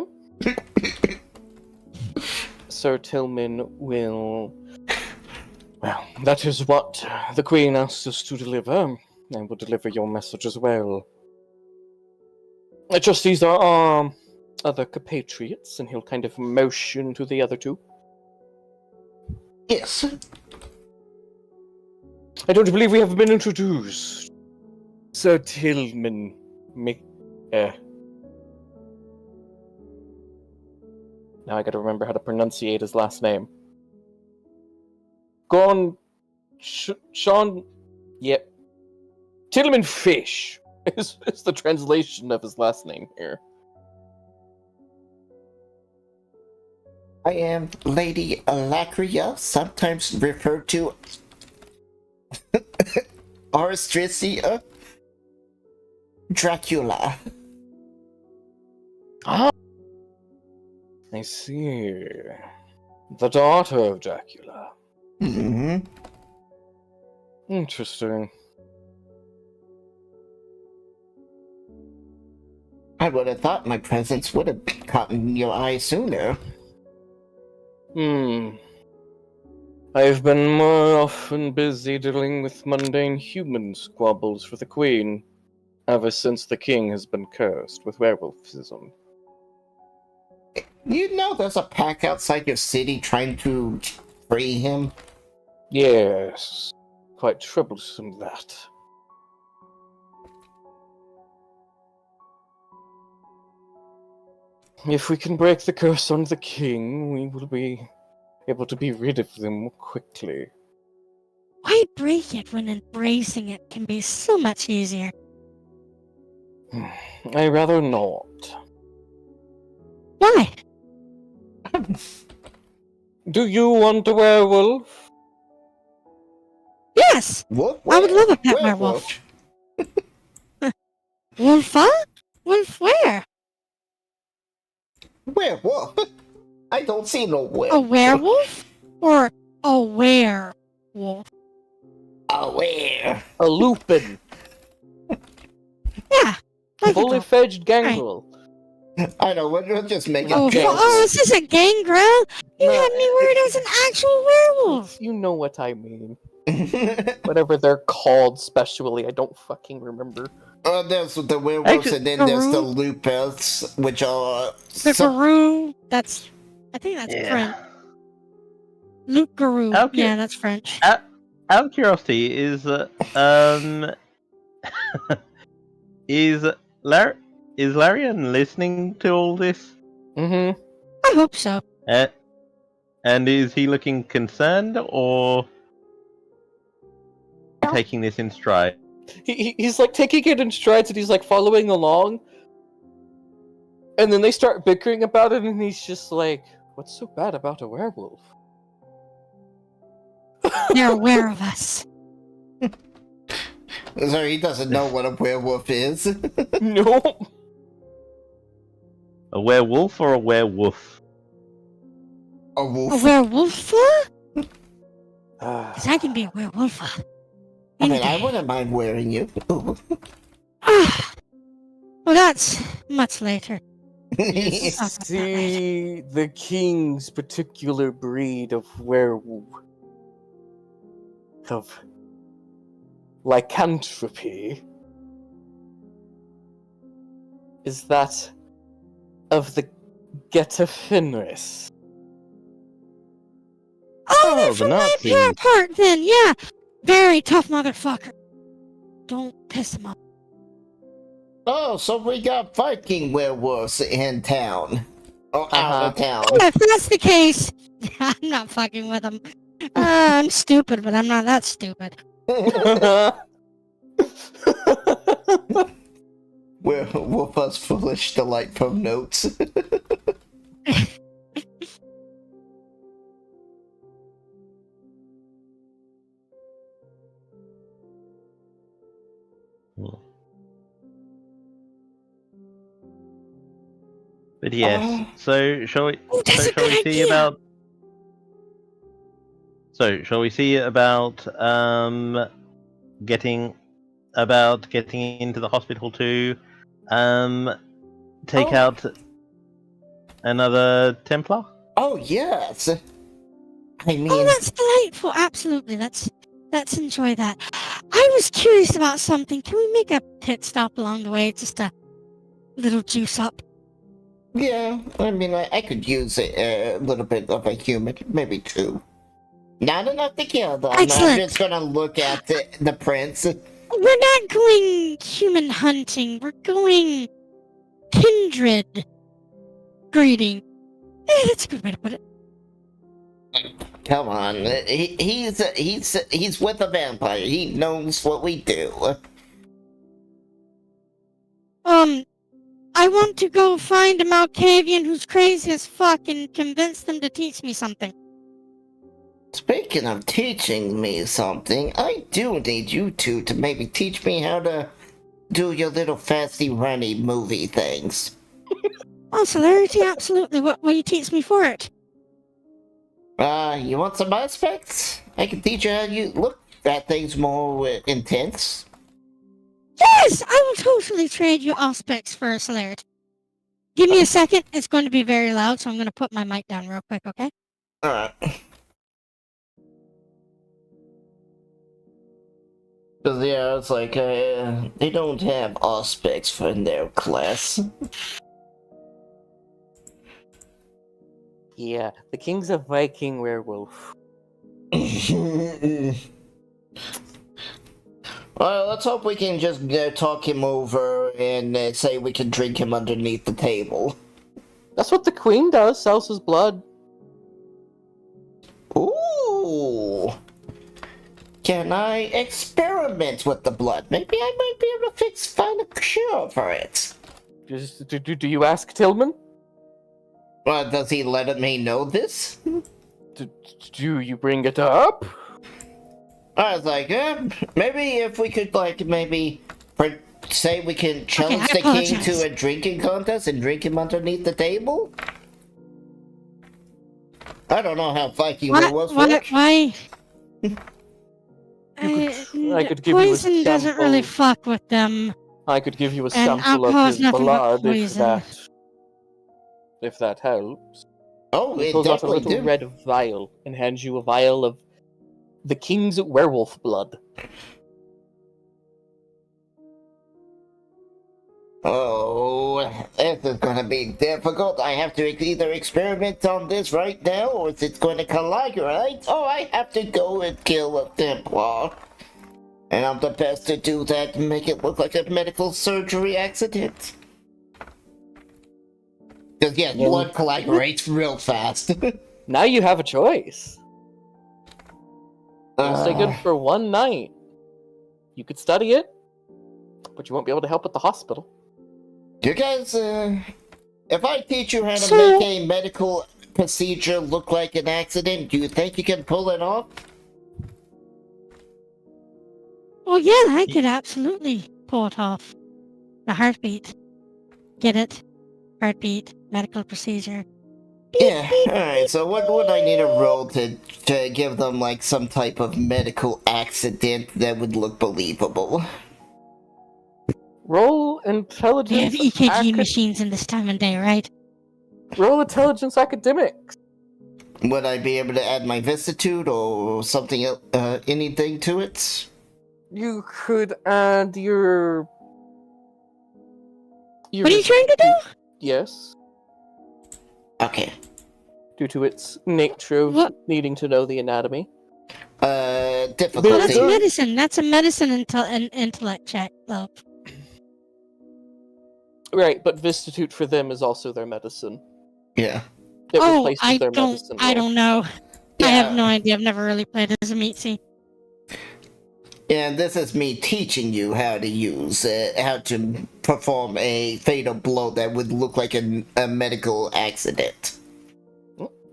[SPEAKER 7] Sir Tillman will. Well, that is what the Queen asked us to deliver. I will deliver your message as well. Just these are our other compatriots, and he'll kind of motion to the other two.
[SPEAKER 1] Yes.
[SPEAKER 7] I don't believe we have been introduced. Sir Tillman Now I gotta remember how to pronunciate his last name. Sean... Yep. Tillman Fish is the translation of his last name here.
[SPEAKER 1] I am Lady Alacria, sometimes referred to Aristricia Dracula.
[SPEAKER 7] Ah, I see. The daughter of Dracula.
[SPEAKER 1] Hmm.
[SPEAKER 7] Interesting.
[SPEAKER 1] I would have thought my presence would have caught your eye sooner.
[SPEAKER 7] I've been more often busy dealing with mundane human squabbles for the Queen, ever since the King has been cursed with werewolfism.
[SPEAKER 1] You know there's a pack outside your city trying to free him?
[SPEAKER 7] Yes, quite troublesome that. If we can break the curse on the King, we will be able to be rid of them quickly.
[SPEAKER 6] Why break it when embracing it can be so much easier?
[SPEAKER 7] I rather not.
[SPEAKER 6] Why?
[SPEAKER 7] Do you want a werewolf?
[SPEAKER 6] Yes!
[SPEAKER 1] Wolf?
[SPEAKER 6] I would love a pet werewolf. Wolf, huh? Wolf where?
[SPEAKER 1] Werewolf? I don't see no werewolf.
[SPEAKER 6] A werewolf? Or a werewolf?
[SPEAKER 1] A were.
[SPEAKER 7] A lupin.
[SPEAKER 6] Yeah. Like
[SPEAKER 7] Fully fledged gangrel.
[SPEAKER 1] I know, we're just making
[SPEAKER 6] Oh,
[SPEAKER 1] jokes.
[SPEAKER 6] is this a gangrel? You
[SPEAKER 7] No,
[SPEAKER 6] had me worried it was an actual werewolf.
[SPEAKER 7] You know what I mean. Whatever they're called specially, I don't fucking remember.
[SPEAKER 1] There's the werewolves,
[SPEAKER 3] Actually,
[SPEAKER 1] and then there's the
[SPEAKER 6] Garou.
[SPEAKER 1] lupus, which are...
[SPEAKER 6] The Garou, I think that's French. Luke Garou.
[SPEAKER 3] Okay.
[SPEAKER 6] Yeah, that's French.
[SPEAKER 3] Out of curiosity, is is Larian listening to all this?
[SPEAKER 7] Mm-hmm.
[SPEAKER 6] I hope so.
[SPEAKER 3] And is he looking concerned or? taking this in stride.
[SPEAKER 2] He's like taking it in strides and he's like following along. And then they start bickering about it and he's just like, what's so bad about a werewolf?
[SPEAKER 6] They're aware of us.
[SPEAKER 1] So he doesn't know what a werewolf is.
[SPEAKER 2] No.
[SPEAKER 3] A werewolf or a werewolf?
[SPEAKER 1] A
[SPEAKER 6] A
[SPEAKER 1] wolf.
[SPEAKER 6] werewolf? Because I can be a werewolf.
[SPEAKER 1] I mean, I wouldn't mind wearing you.
[SPEAKER 6] Ah, well, that's much later.
[SPEAKER 2] You see the king's particular breed of werewolf. Of lycanthropy. Is that of the Geta Fenris.
[SPEAKER 6] Oh, they're
[SPEAKER 3] the
[SPEAKER 6] from that
[SPEAKER 3] Nazis.
[SPEAKER 6] here part then, yeah. Very tough motherfucker. Don't piss him off.
[SPEAKER 1] Oh, so we got Viking werewolves in town. Oh, out of town.
[SPEAKER 6] Oh, if that's the case, I'm not fucking with him. I'm stupid, but I'm not that stupid.
[SPEAKER 1] Werewolf us foolish delight from notes.
[SPEAKER 3] But yes, so shall we?
[SPEAKER 6] Oh, that's
[SPEAKER 3] So
[SPEAKER 6] a
[SPEAKER 3] shall we
[SPEAKER 6] good
[SPEAKER 3] see
[SPEAKER 6] idea.
[SPEAKER 3] about? So shall we see about getting into the hospital to take
[SPEAKER 1] Oh.
[SPEAKER 3] out another Templar?
[SPEAKER 1] Oh, yes. I mean,
[SPEAKER 6] Oh, that's delightful. Absolutely. Let's enjoy that. I was curious about something. Can we make a pit stop along the way? Just a little juice up.
[SPEAKER 1] yeah, I mean, I could use a little bit of a human, maybe two. Not enough to kill them. I'm
[SPEAKER 6] Excellent.
[SPEAKER 1] just gonna look at the prince.
[SPEAKER 6] We're not going human hunting. We're going kindred breeding. That's a good way to put it.
[SPEAKER 1] Come on, he's with a vampire. He knows what we do.
[SPEAKER 6] I want to go find a Malkavian who's crazy as fuck and convince them to teach me something.
[SPEAKER 1] Speaking of teaching me something, I do need you two to maybe teach me how to do your little fasty runny movie things.
[SPEAKER 6] Oh, celerity, absolutely. What will you teach me for it?
[SPEAKER 1] You want some aspects? I can teach you how you look at things more intense.
[SPEAKER 6] Yes, I will totally trade you aspects for celerity. Give me a second. It's going to be very loud, so I'm going to put my mic down real quick, okay?
[SPEAKER 1] Alright. Cause yeah, it's like, they don't have aspects for in their class.
[SPEAKER 2] Yeah, the king's a Viking werewolf.
[SPEAKER 1] Well, let's hope we can just talk him over and say we can drink him underneath the table.
[SPEAKER 2] That's what the queen does, sells his blood.
[SPEAKER 1] Ooh! Can I experiment with the blood? Maybe I might be able to find a cure for it.
[SPEAKER 2] Do you ask Tillman?
[SPEAKER 1] Does he let me know this?
[SPEAKER 2] Do you bring it up?
[SPEAKER 1] I was like, maybe if we could, say we can challenge
[SPEAKER 6] I
[SPEAKER 1] the king
[SPEAKER 6] apologize.
[SPEAKER 1] to a drinking contest and drink him underneath the table? I don't know how Viking werewolves work.
[SPEAKER 6] Why?
[SPEAKER 2] I could give you a
[SPEAKER 6] Poison doesn't really
[SPEAKER 2] sample.
[SPEAKER 6] fuck with them.
[SPEAKER 2] I could give you a
[SPEAKER 6] And
[SPEAKER 2] sample
[SPEAKER 6] alcohol
[SPEAKER 2] of
[SPEAKER 6] is
[SPEAKER 2] his
[SPEAKER 6] nothing but
[SPEAKER 2] blood
[SPEAKER 6] poison.
[SPEAKER 2] if that helps.
[SPEAKER 1] Oh,
[SPEAKER 2] He
[SPEAKER 1] it
[SPEAKER 2] pulls out a
[SPEAKER 1] definitely
[SPEAKER 2] little
[SPEAKER 1] do.
[SPEAKER 2] red vial and hands you a vial of the king's werewolf blood.
[SPEAKER 1] Oh, this is gonna be difficult. I have to either experiment on this right now, or is it going to coagulate? Oh, I have to go and kill a Templar. And I'm the best to do that and make it look like a medical surgery accident. Because, yeah,
[SPEAKER 2] Yeah.
[SPEAKER 1] blood coagulates real fast.
[SPEAKER 2] Now you have a choice. You'll stay good
[SPEAKER 1] Uh,
[SPEAKER 2] for one night. You could study it, but you won't be able to help at the hospital.
[SPEAKER 1] You guys, if I teach you how to
[SPEAKER 6] So-
[SPEAKER 1] make a medical procedure look like an accident, do you think you can pull it off?
[SPEAKER 6] Well, yeah, I could absolutely pull it off. The heartbeat. Get it? Heartbeat. Medical procedure.
[SPEAKER 1] Yeah, alright, so what would I need to roll to give them, like, some type of medical accident that would look believable?
[SPEAKER 2] Roll
[SPEAKER 6] They have
[SPEAKER 2] intelligence.
[SPEAKER 6] EKG machines in this time of day, right?
[SPEAKER 2] Roll intelligence academics.
[SPEAKER 1] Would I be able to add my vicissitude or something, anything to it?
[SPEAKER 2] You could add your.
[SPEAKER 6] What are you trying to do?
[SPEAKER 2] Yes,
[SPEAKER 1] Okay.
[SPEAKER 2] due to its nature of
[SPEAKER 6] What?
[SPEAKER 2] needing to know the anatomy.
[SPEAKER 6] Well, that's
[SPEAKER 1] Difficulty.
[SPEAKER 6] medicine. That's a medicine intellect check, though.
[SPEAKER 2] Right, but Vistitute for them is also their medicine.
[SPEAKER 1] Yeah.
[SPEAKER 2] It
[SPEAKER 6] Oh,
[SPEAKER 2] replaces
[SPEAKER 6] I
[SPEAKER 2] their
[SPEAKER 6] don't.
[SPEAKER 2] medicine
[SPEAKER 6] I
[SPEAKER 2] roll.
[SPEAKER 6] don't know.
[SPEAKER 1] Yeah.
[SPEAKER 6] I have no idea. I've never really played as a meatsy.
[SPEAKER 1] And this is me teaching you how to use, how to perform a fatal blow that would look like a medical accident.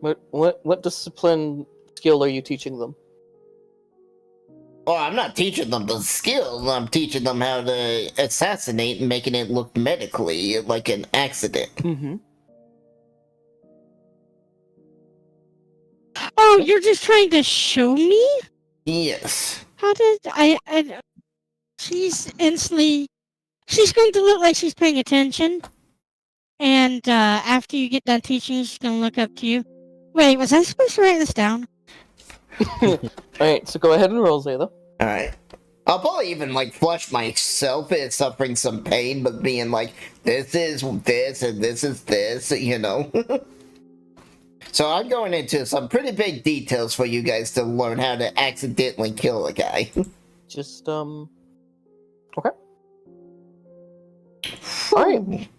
[SPEAKER 2] What discipline skill are you teaching them?
[SPEAKER 1] Well, I'm not teaching them the skill, I'm teaching them how to assassinate and making it look medically like an accident.
[SPEAKER 2] Mm-hmm.
[SPEAKER 6] Oh, you're just trying to show me?
[SPEAKER 1] Yes.
[SPEAKER 6] How did I she's instantly... She's going to look like she's paying attention. And after you get done teaching, she's going to look up to you. Wait, was I supposed to write this down?
[SPEAKER 2] Alright, so go ahead and roll, Zayla.
[SPEAKER 1] Alright. I'll probably even, like, flush myself as suffering some pain, but being like, this is this and this is this, you know? So I'm going into some pretty big details for you guys to learn how to accidentally kill a guy.
[SPEAKER 2] Just, Okay. Alright.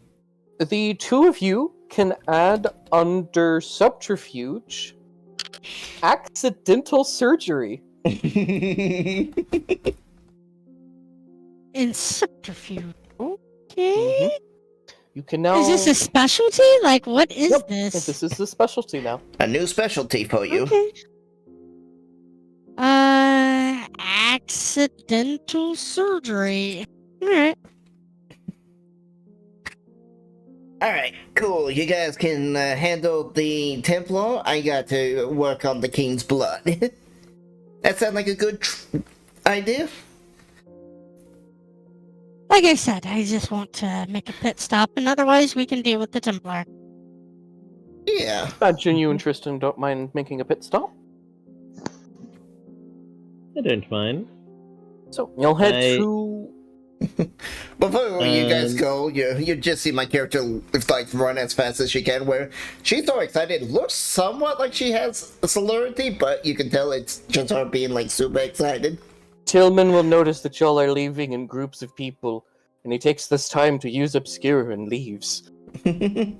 [SPEAKER 2] The two of you can add under subterfuge accidental surgery.
[SPEAKER 6] In subterfuge. Okay.
[SPEAKER 2] You can now.
[SPEAKER 6] Is this a specialty? Like, what is
[SPEAKER 2] Yep,
[SPEAKER 6] this?
[SPEAKER 2] This is the specialty now.
[SPEAKER 1] A new specialty for you.
[SPEAKER 6] Okay. Accidental surgery. Alright.
[SPEAKER 1] Alright, cool. You guys can handle the Templar. I got to work on the King's blood. That sound like a good idea?
[SPEAKER 6] Like I said, I just want to make a pit stop, and otherwise we can deal with the Templar.
[SPEAKER 1] Yeah.
[SPEAKER 2] Imagine you and Tristan don't mind making a pit stop.
[SPEAKER 3] I don't mind.
[SPEAKER 2] So you'll head
[SPEAKER 3] I-
[SPEAKER 2] to.
[SPEAKER 1] Before you guys go, you just see my character like run as fast as she can, where she's so excited. It looks somewhat like she has a celerity, but you can tell it's just her being like super excited.
[SPEAKER 2] Tillman will notice that y'all are leaving in groups of people, and he takes this time to use Obscura and leaves.
[SPEAKER 6] Bye!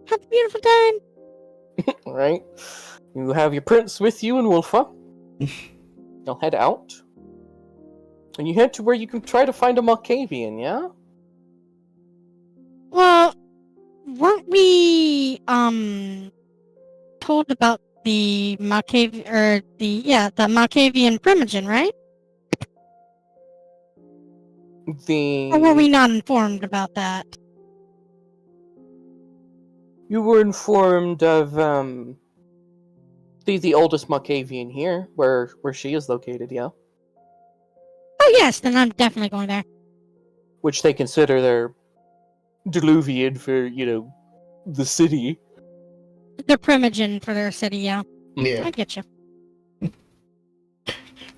[SPEAKER 6] Have a beautiful time!
[SPEAKER 2] Alright? You have your prince with you and Wolfa. You'll head out. And you head to where you can try to find a Malkavian, yeah?
[SPEAKER 6] Well, weren't we, told about the Malkavian, or the Malkavian Primogen, right?
[SPEAKER 2] The...
[SPEAKER 6] Or were we not informed about that?
[SPEAKER 2] You were informed of, the oldest Malkavian here, where she is located, yeah?
[SPEAKER 6] Oh yes, then I'm definitely going there.
[SPEAKER 2] Which they consider their Diluvian for, the city.
[SPEAKER 6] The Primogen for their city, yeah.
[SPEAKER 1] Yeah.
[SPEAKER 6] I get you.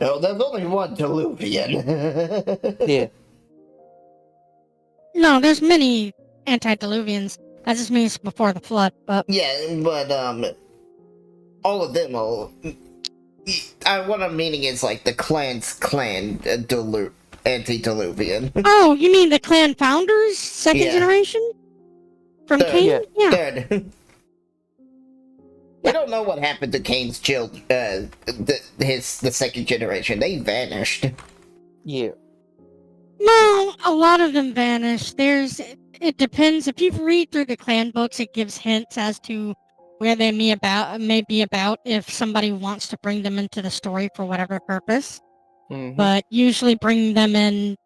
[SPEAKER 1] No, there's only one Diluvian.
[SPEAKER 2] Yeah.
[SPEAKER 6] No, there's many antediluvians. That just means before the flood, but...
[SPEAKER 1] Yeah, but, all of them are... what I'm meaning is, like, the clan's clan antediluvian.
[SPEAKER 6] Oh, you mean the clan founders? Second
[SPEAKER 1] Yeah.
[SPEAKER 6] generation? From
[SPEAKER 1] Third,
[SPEAKER 6] Cain? Yeah.
[SPEAKER 1] Third. We don't know what happened to Kane's children, the second generation. They vanished.
[SPEAKER 2] Yeah.
[SPEAKER 6] No, a lot of them vanish. It depends. If you read through the clan books, it gives hints as to where they may be about if somebody wants to bring them into the story for whatever purpose.
[SPEAKER 2] Mhm.
[SPEAKER 6] But usually bringing them in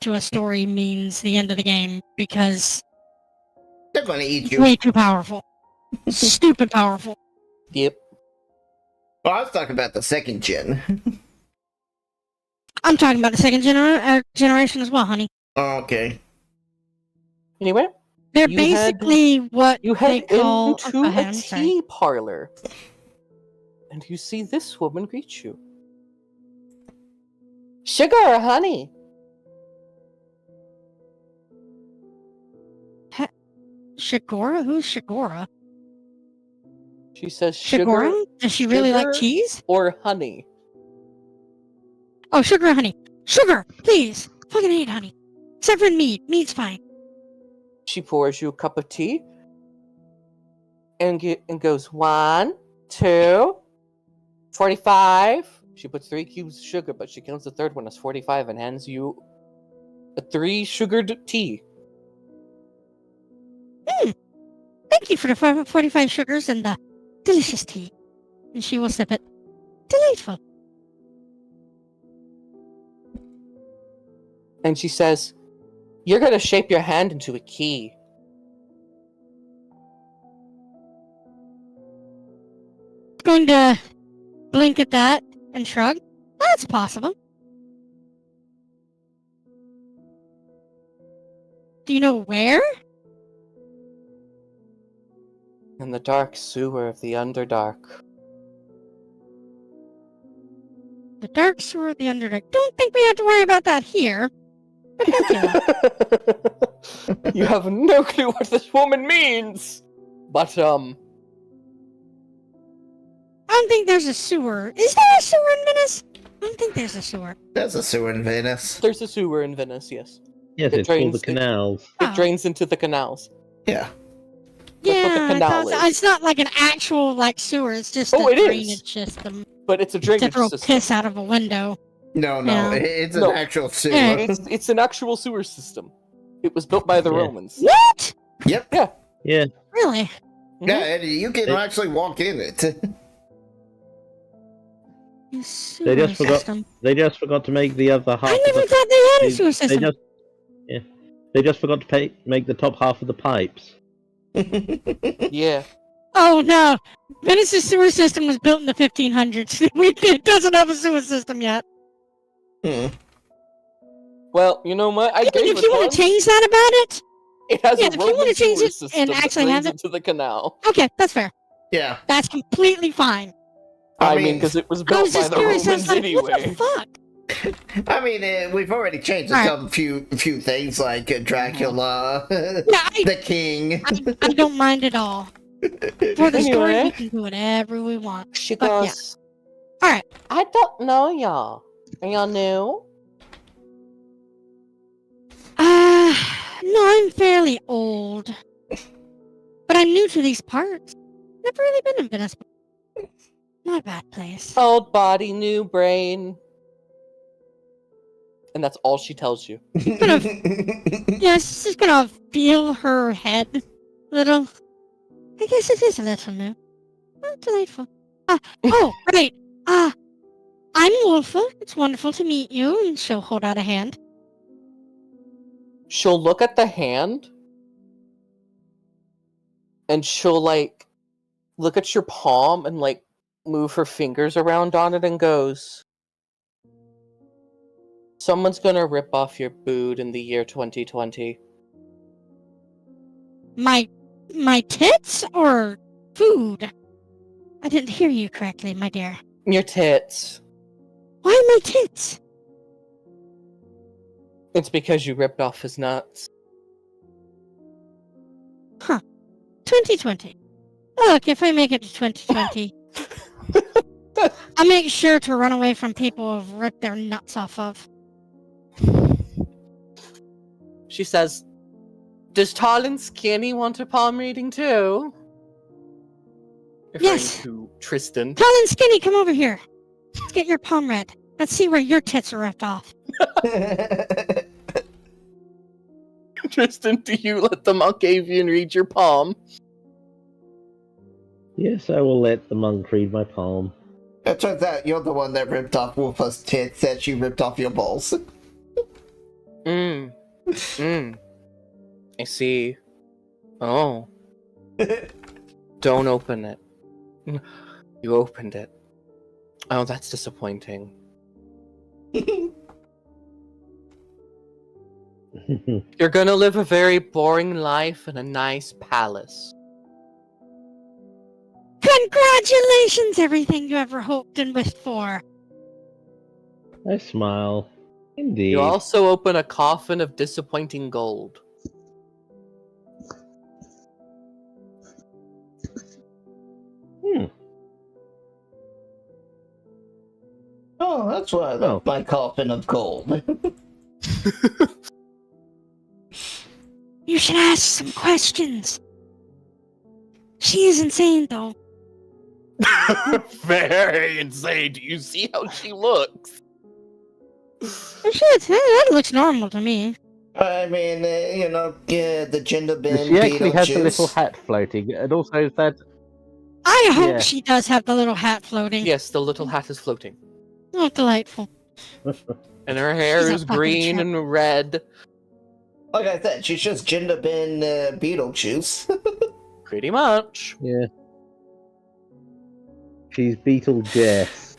[SPEAKER 6] to a story means the end of the game because
[SPEAKER 1] They're gonna eat you.
[SPEAKER 6] way too powerful. Stupid powerful.
[SPEAKER 2] Yep.
[SPEAKER 1] Well, I was talking about the second gen.
[SPEAKER 6] I'm talking about the second generation as well, honey.
[SPEAKER 1] Oh, okay.
[SPEAKER 2] Anyway,
[SPEAKER 6] They're
[SPEAKER 2] You had-
[SPEAKER 6] basically what
[SPEAKER 2] you
[SPEAKER 6] they
[SPEAKER 2] head
[SPEAKER 6] call...
[SPEAKER 2] into
[SPEAKER 6] go ahead,
[SPEAKER 2] a
[SPEAKER 6] I'm sorry.
[SPEAKER 2] tea parlor, and you see this woman greet you. Sugar or honey?
[SPEAKER 6] Shigora? Who's Shigora?
[SPEAKER 2] She says sugar
[SPEAKER 6] Shigora? Does she really like
[SPEAKER 2] sugar?
[SPEAKER 6] cheese?
[SPEAKER 2] or honey.
[SPEAKER 6] Oh, sugar or honey. Sugar, please. Fucking hate honey. Except for mead. Mead's fine.
[SPEAKER 2] She pours you a cup of tea and goes 1, 2, 45. She puts 3 cubes of sugar, but she counts the third one as 45 and hands you a 3 sugared tea.
[SPEAKER 6] Thank you for the 45 sugars and the delicious tea. And she will sip it. Delightful.
[SPEAKER 2] And she says, "You're going to shape your hand into a key."
[SPEAKER 6] Going to blink at that and shrug. That's possible. Do you know where?
[SPEAKER 2] In the dark sewer of the Underdark.
[SPEAKER 6] The dark sewer of the Underdark. Don't think we have to worry about that here. But thank you.
[SPEAKER 2] You have no clue what this woman means! But,
[SPEAKER 6] I don't think there's a sewer. Is there a sewer in Venice? I don't think there's a sewer.
[SPEAKER 1] There's a sewer in Venice.
[SPEAKER 2] there's a sewer in Venice, yes.
[SPEAKER 3] Yes,
[SPEAKER 2] It
[SPEAKER 3] it's called the
[SPEAKER 2] drains- it-
[SPEAKER 3] canals.
[SPEAKER 6] Oh.
[SPEAKER 2] It drains into the canals.
[SPEAKER 1] Yeah.
[SPEAKER 2] That's what the
[SPEAKER 6] Yeah,
[SPEAKER 2] canal is.
[SPEAKER 6] it's not like an actual like sewer. It's just
[SPEAKER 2] Oh,
[SPEAKER 6] a
[SPEAKER 2] it is.
[SPEAKER 6] drainage system.
[SPEAKER 2] But it's a
[SPEAKER 6] To
[SPEAKER 2] drainage
[SPEAKER 6] throw
[SPEAKER 2] system.
[SPEAKER 6] piss out of a window.
[SPEAKER 1] No,
[SPEAKER 6] Yeah.
[SPEAKER 1] it's an
[SPEAKER 2] No.
[SPEAKER 1] actual sewer.
[SPEAKER 6] Yeah,
[SPEAKER 2] It's an actual sewer system. It was built by the
[SPEAKER 3] Yeah.
[SPEAKER 2] Romans.
[SPEAKER 6] What?
[SPEAKER 1] Yep.
[SPEAKER 3] Yeah,
[SPEAKER 6] Really?
[SPEAKER 2] Mhm.
[SPEAKER 1] Yeah, and you can
[SPEAKER 3] It-
[SPEAKER 1] actually walk in it.
[SPEAKER 6] A sewer
[SPEAKER 3] just forgot-
[SPEAKER 6] system.
[SPEAKER 3] they just forgot to make the other half.
[SPEAKER 6] I
[SPEAKER 3] of
[SPEAKER 6] never
[SPEAKER 3] the,
[SPEAKER 6] thought they had a
[SPEAKER 3] they,
[SPEAKER 6] sewer system.
[SPEAKER 3] they just forgot to make the top half of the pipes.
[SPEAKER 2] Yeah.
[SPEAKER 6] Oh no! Venice's sewer system was built in the 1500s. It doesn't have a sewer system yet.
[SPEAKER 1] Hmm.
[SPEAKER 2] Well, you know what? I
[SPEAKER 6] Yeah,
[SPEAKER 2] gave
[SPEAKER 6] if you want to change that about it,
[SPEAKER 2] It has
[SPEAKER 6] yeah,
[SPEAKER 2] a
[SPEAKER 6] if you
[SPEAKER 2] Roman
[SPEAKER 6] wanna change
[SPEAKER 2] sewer
[SPEAKER 6] it
[SPEAKER 2] system
[SPEAKER 6] and
[SPEAKER 2] that
[SPEAKER 6] actually have
[SPEAKER 2] drains into the canal.
[SPEAKER 6] okay, that's fair.
[SPEAKER 1] Yeah.
[SPEAKER 6] That's completely fine.
[SPEAKER 2] I mean, because it was
[SPEAKER 6] I
[SPEAKER 2] built
[SPEAKER 6] was
[SPEAKER 2] by
[SPEAKER 6] just
[SPEAKER 2] the
[SPEAKER 6] curious. I
[SPEAKER 2] Romans
[SPEAKER 6] was like, what
[SPEAKER 2] anyway.
[SPEAKER 6] the fuck?
[SPEAKER 1] I mean, we've already changed
[SPEAKER 6] Alright.
[SPEAKER 1] a few things like Dracula,
[SPEAKER 6] Yeah,
[SPEAKER 1] the king.
[SPEAKER 6] I don't mind at all. For the story,
[SPEAKER 2] Anyway.
[SPEAKER 6] we can do whatever we want.
[SPEAKER 2] She
[SPEAKER 6] Fuck yeah.
[SPEAKER 2] goes,
[SPEAKER 6] Alright.
[SPEAKER 2] I don't know y'all. Are y'all new?
[SPEAKER 6] No, I'm fairly old. But I'm new to these parts. Never really been in Venice. Not a bad place.
[SPEAKER 2] Old body, new brain. And that's all she tells you.
[SPEAKER 6] Yeah, she's gonna feel her head a little. I guess it is a little new. Oh, delightful. Oh, right. I'm Wolfa. It's wonderful to meet you. And she'll hold out a hand.
[SPEAKER 2] She'll look at the hand and she'll look at your palm and move her fingers around on it and goes, someone's gonna rip off your boot in the year 2020.
[SPEAKER 6] My tits or food? I didn't hear you correctly, my dear.
[SPEAKER 2] Your tits.
[SPEAKER 6] Why my tits?
[SPEAKER 2] It's because you ripped off his nuts.
[SPEAKER 6] 2020. Look, if I make it to 2020, I'll make sure to run away from people who've ripped their nuts off of.
[SPEAKER 2] She says, does tall and skinny want a palm reading too? Referring
[SPEAKER 6] Yes.
[SPEAKER 2] to Tristan.
[SPEAKER 6] Tall and skinny, come over here. Let's get your palm read. Let's see where your tits are ripped off.
[SPEAKER 2] Tristan, do you let the monk avian read your palm?
[SPEAKER 3] Yes, I will let the monk read my palm.
[SPEAKER 1] It turns out you're the one that ripped off Wolfa's tits that she ripped off your balls.
[SPEAKER 2] I see. Oh. Don't open it. You opened it. Oh, that's disappointing. You're gonna live a very boring life in a nice palace.
[SPEAKER 6] Congratulations, everything you ever hoped and wished for.
[SPEAKER 3] I smile. Indeed.
[SPEAKER 2] You also open a coffin of disappointing gold.
[SPEAKER 1] Oh, that's why I love my coffin of gold.
[SPEAKER 6] You should ask some questions. She is insane, though.
[SPEAKER 2] Very insane. Do you see how she looks?
[SPEAKER 6] Shit, that looks normal to me.
[SPEAKER 1] I mean, the gender bin,
[SPEAKER 3] She actually has a
[SPEAKER 1] Beetlejuice.
[SPEAKER 3] little hat floating, and also that.
[SPEAKER 6] I hope
[SPEAKER 3] Yeah.
[SPEAKER 6] she does have the little hat floating.
[SPEAKER 2] Yes, the little hat is floating.
[SPEAKER 6] Oh, delightful.
[SPEAKER 2] And her hair
[SPEAKER 6] She's a
[SPEAKER 2] is
[SPEAKER 6] fucking
[SPEAKER 2] green
[SPEAKER 6] trip.
[SPEAKER 2] and red.
[SPEAKER 1] Like I said, she's just gender bin Beetlejuice.
[SPEAKER 2] Pretty much.
[SPEAKER 3] Yeah. She's Beetle Jess.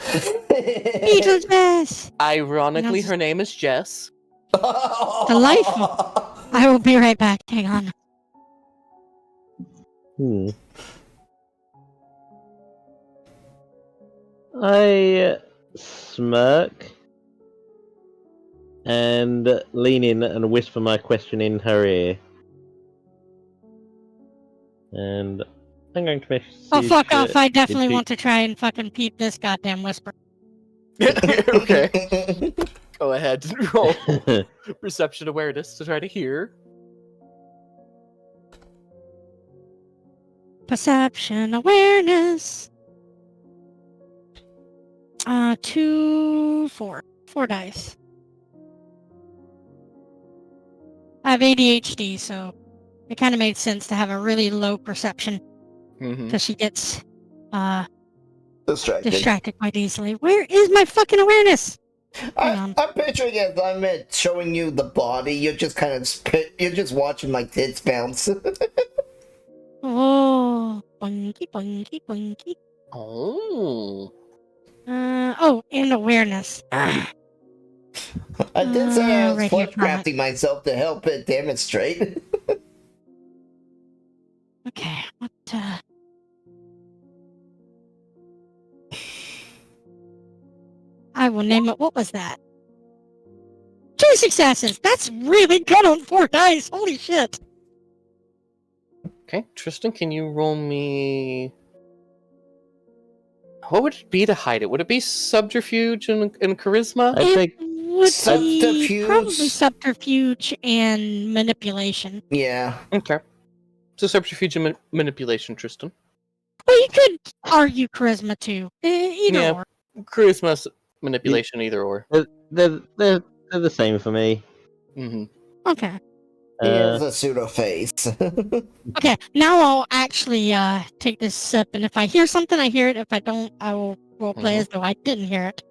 [SPEAKER 6] Beetlejuice!
[SPEAKER 2] Ironically,
[SPEAKER 6] You know,
[SPEAKER 2] her name is Jess.
[SPEAKER 6] Delightful. I will be right back. Hang on.
[SPEAKER 3] I smirk and lean in and whisper my question in her ear. And I'm going to message.
[SPEAKER 6] Oh, fuck off. I definitely
[SPEAKER 3] she-
[SPEAKER 6] want to try and fucking peep this goddamn whisper.
[SPEAKER 2] Okay. Go ahead and roll perception awareness to try to hear.
[SPEAKER 6] Perception awareness. 2, 4. 4 dice. I have ADHD, so it kind of made sense to have a really low perception because she gets distracted quite easily. Where is my fucking awareness?
[SPEAKER 1] I'm picturing it. I'm showing you the body. You're just kind of you're just watching my tits bounce.
[SPEAKER 6] Oh, boinky, boinky, boinky.
[SPEAKER 2] Oh.
[SPEAKER 6] And awareness.
[SPEAKER 1] I did say I was
[SPEAKER 6] right here,
[SPEAKER 1] flesh crafting myself to help it demonstrate.
[SPEAKER 6] Okay, what, I will name it. What was that? 2 successes! That's really good on 4 dice! Holy shit!
[SPEAKER 2] Okay, Tristan, can you roll me... What would it be to hide it? Would it be subterfuge and charisma?
[SPEAKER 3] I think
[SPEAKER 6] Would be
[SPEAKER 1] Subterfuge?
[SPEAKER 6] probably subterfuge and manipulation.
[SPEAKER 1] Yeah.
[SPEAKER 2] Okay. So subterfuge and manipulation, Tristan.
[SPEAKER 6] Well, you could argue charisma too. Either
[SPEAKER 2] Yeah.
[SPEAKER 6] or.
[SPEAKER 2] Charisma, manipulation, either or.
[SPEAKER 3] they're the same for me.
[SPEAKER 2] Mm-hmm.
[SPEAKER 6] Okay.
[SPEAKER 1] He has a pseudo face.
[SPEAKER 6] Okay, now I'll actually take this sip, and if I hear something, I hear it. If I don't, I will roleplay as though I didn't hear it.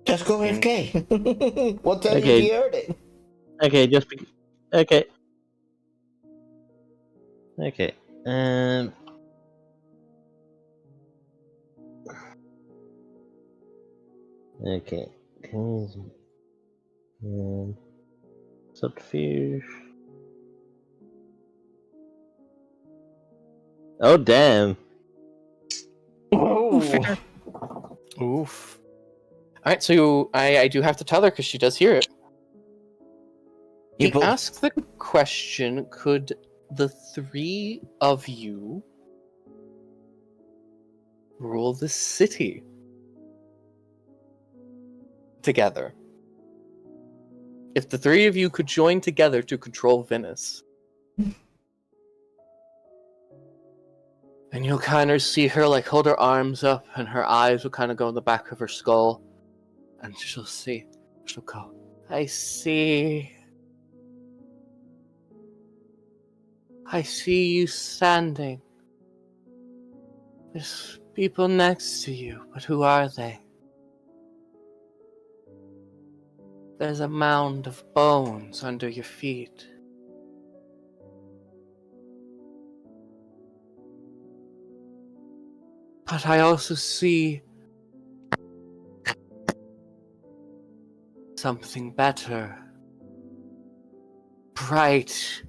[SPEAKER 1] Just go AFK. We'll tell you
[SPEAKER 3] Okay.
[SPEAKER 1] if you heard it.
[SPEAKER 3] Okay, okay. Okay. Okay. Subterfuge. Oh damn!
[SPEAKER 1] Oh.
[SPEAKER 2] Oof. Alright, so I do have to tell her because she does hear it. He asked the question, could the 3 of you rule the city together? If the 3 of you could join together to control Venice. And you'll kind of see her like hold her arms up, and her eyes will kind of go in the back of her skull, and she'll go, I see you standing. There's people next to you, but who are they? There's a mound of bones under your feet. But I also see something better. Bright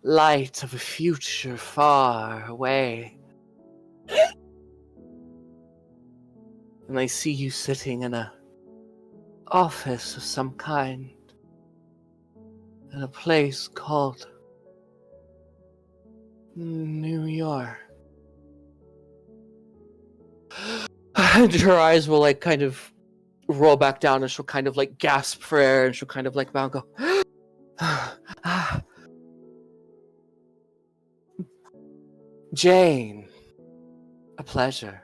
[SPEAKER 2] light of a future far away. And I see you sitting in a office of some kind in a place called New York. And her eyes will like kind of roll back down, and she'll kind of like gasp for air, and she'll kind of like bow and go, Jane, a pleasure.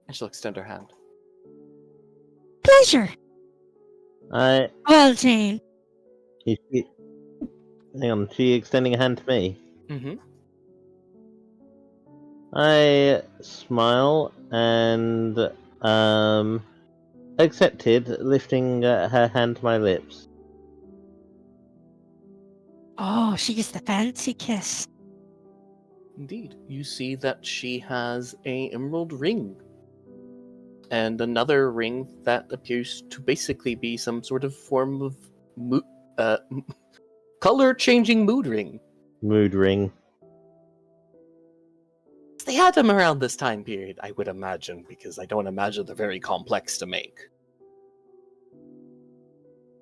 [SPEAKER 2] And she'll extend her hand.
[SPEAKER 6] Pleasure.
[SPEAKER 3] I.
[SPEAKER 6] Well, Jane.
[SPEAKER 3] Is she, hang on, she extending a hand to me.
[SPEAKER 2] Mm-hmm.
[SPEAKER 3] I smile and accepted, lifting her hand to my lips.
[SPEAKER 6] Oh, she gets the fancy kiss.
[SPEAKER 2] Indeed. You see that she has a emerald ring. And another ring that appears to basically be some sort of form of color-changing mood ring.
[SPEAKER 3] Mood ring.
[SPEAKER 2] They had them around this time period, I would imagine, because I don't imagine they're very complex to make.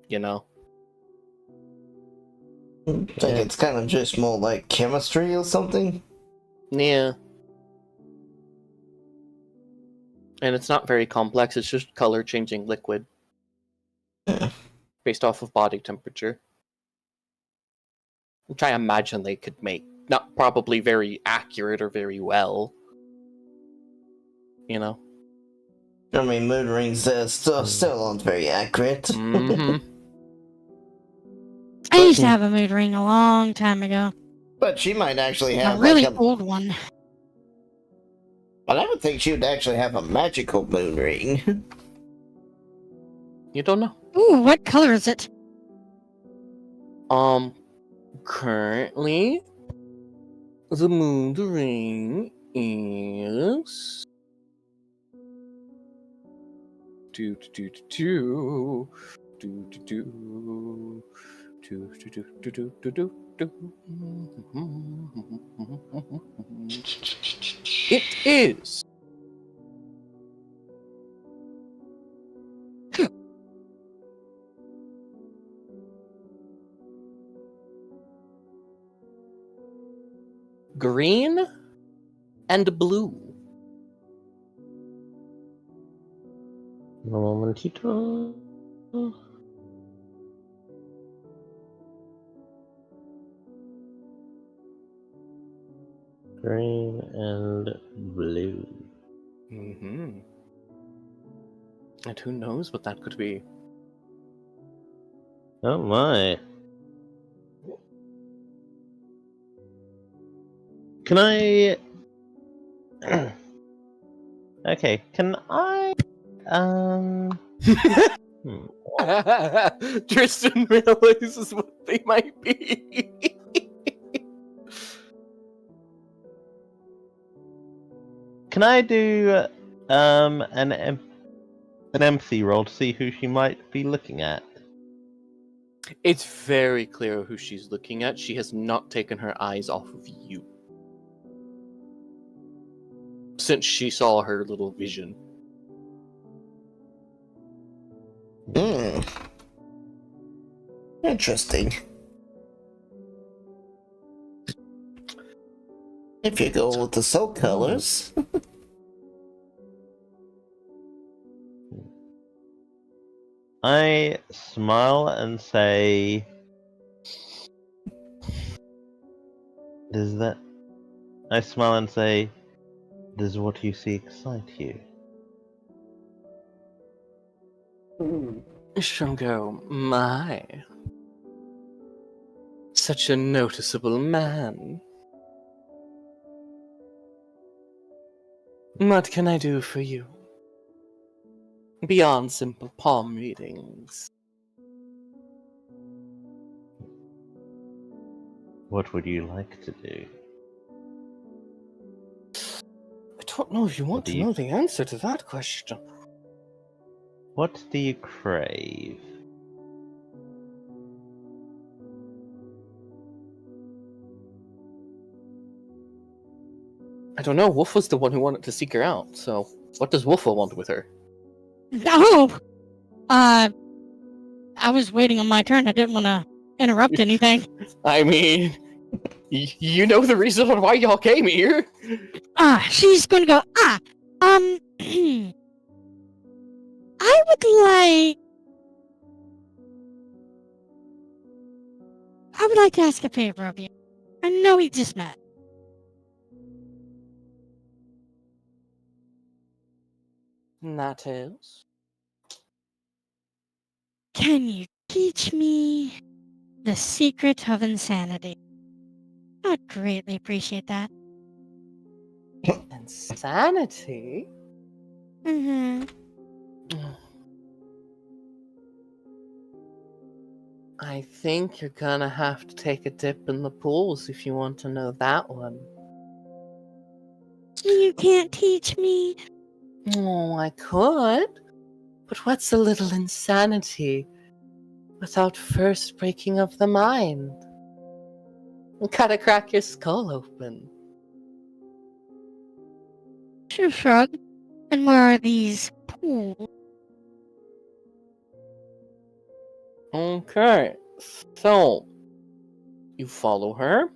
[SPEAKER 2] You know?
[SPEAKER 1] I think it's kind of just more like chemistry or something.
[SPEAKER 2] Yeah. And it's not very complex, it's just color-changing liquid.
[SPEAKER 1] Yeah.
[SPEAKER 2] Based off of body temperature. Which I imagine they could make. Not probably very accurate or very well. You know?
[SPEAKER 1] I mean, mood rings still aren't very accurate.
[SPEAKER 2] Mm-hmm.
[SPEAKER 6] I used to have a mood ring a long time ago.
[SPEAKER 1] But she might actually
[SPEAKER 6] A
[SPEAKER 1] have
[SPEAKER 6] really
[SPEAKER 1] like a...
[SPEAKER 6] old one.
[SPEAKER 1] But I would think she would actually have a magical moon ring.
[SPEAKER 2] You don't know.
[SPEAKER 6] Ooh, what color is it?
[SPEAKER 2] Currently, the moon ring is... It is green and blue.
[SPEAKER 3] Un momentito. Green and blue.
[SPEAKER 2] Mm-hmm. And who knows what that could be?
[SPEAKER 3] Oh my. Can I... Okay, can I...
[SPEAKER 2] Tristan realizes what they might be.
[SPEAKER 3] Can I do an empathy roll to see who she might be looking at?
[SPEAKER 2] It's very clear who she's looking at. She has not taken her eyes off of you. Since she saw her little vision.
[SPEAKER 1] Hmm. Interesting. If you go with the soul colors.
[SPEAKER 3] I smile and say... I smile and say... Does what you see excite you?
[SPEAKER 7] Shango, my. Such a noticeable man. What can I do for you? Beyond simple palm readings.
[SPEAKER 3] What would you like to do?
[SPEAKER 7] I don't know if you want
[SPEAKER 3] do
[SPEAKER 7] to
[SPEAKER 3] you-
[SPEAKER 7] know the answer to that question.
[SPEAKER 3] What do you crave?
[SPEAKER 7] I don't know, Wolf was the one who wanted to seek her out, so what does Wolf want with her?
[SPEAKER 6] Oh! I was waiting on my turn. I didn't want to interrupt anything.
[SPEAKER 7] I mean, you know the reason why y'all came here.
[SPEAKER 6] She's going to go, I would like to ask a favor of you. I know we just met.
[SPEAKER 7] And that is?
[SPEAKER 6] Can you teach me the secret of insanity? I'd greatly appreciate that.
[SPEAKER 7] Insanity?
[SPEAKER 6] Mm-hmm.
[SPEAKER 7] I think you're gonna have to take a dip in the pools if you want to know that one.
[SPEAKER 6] You can't teach me.
[SPEAKER 7] Oh, I could. But what's a little insanity without first breaking of the mind? Gotta crack your skull open.
[SPEAKER 6] Sure, shrug. And where are these pools?
[SPEAKER 7] Okay, so you follow her.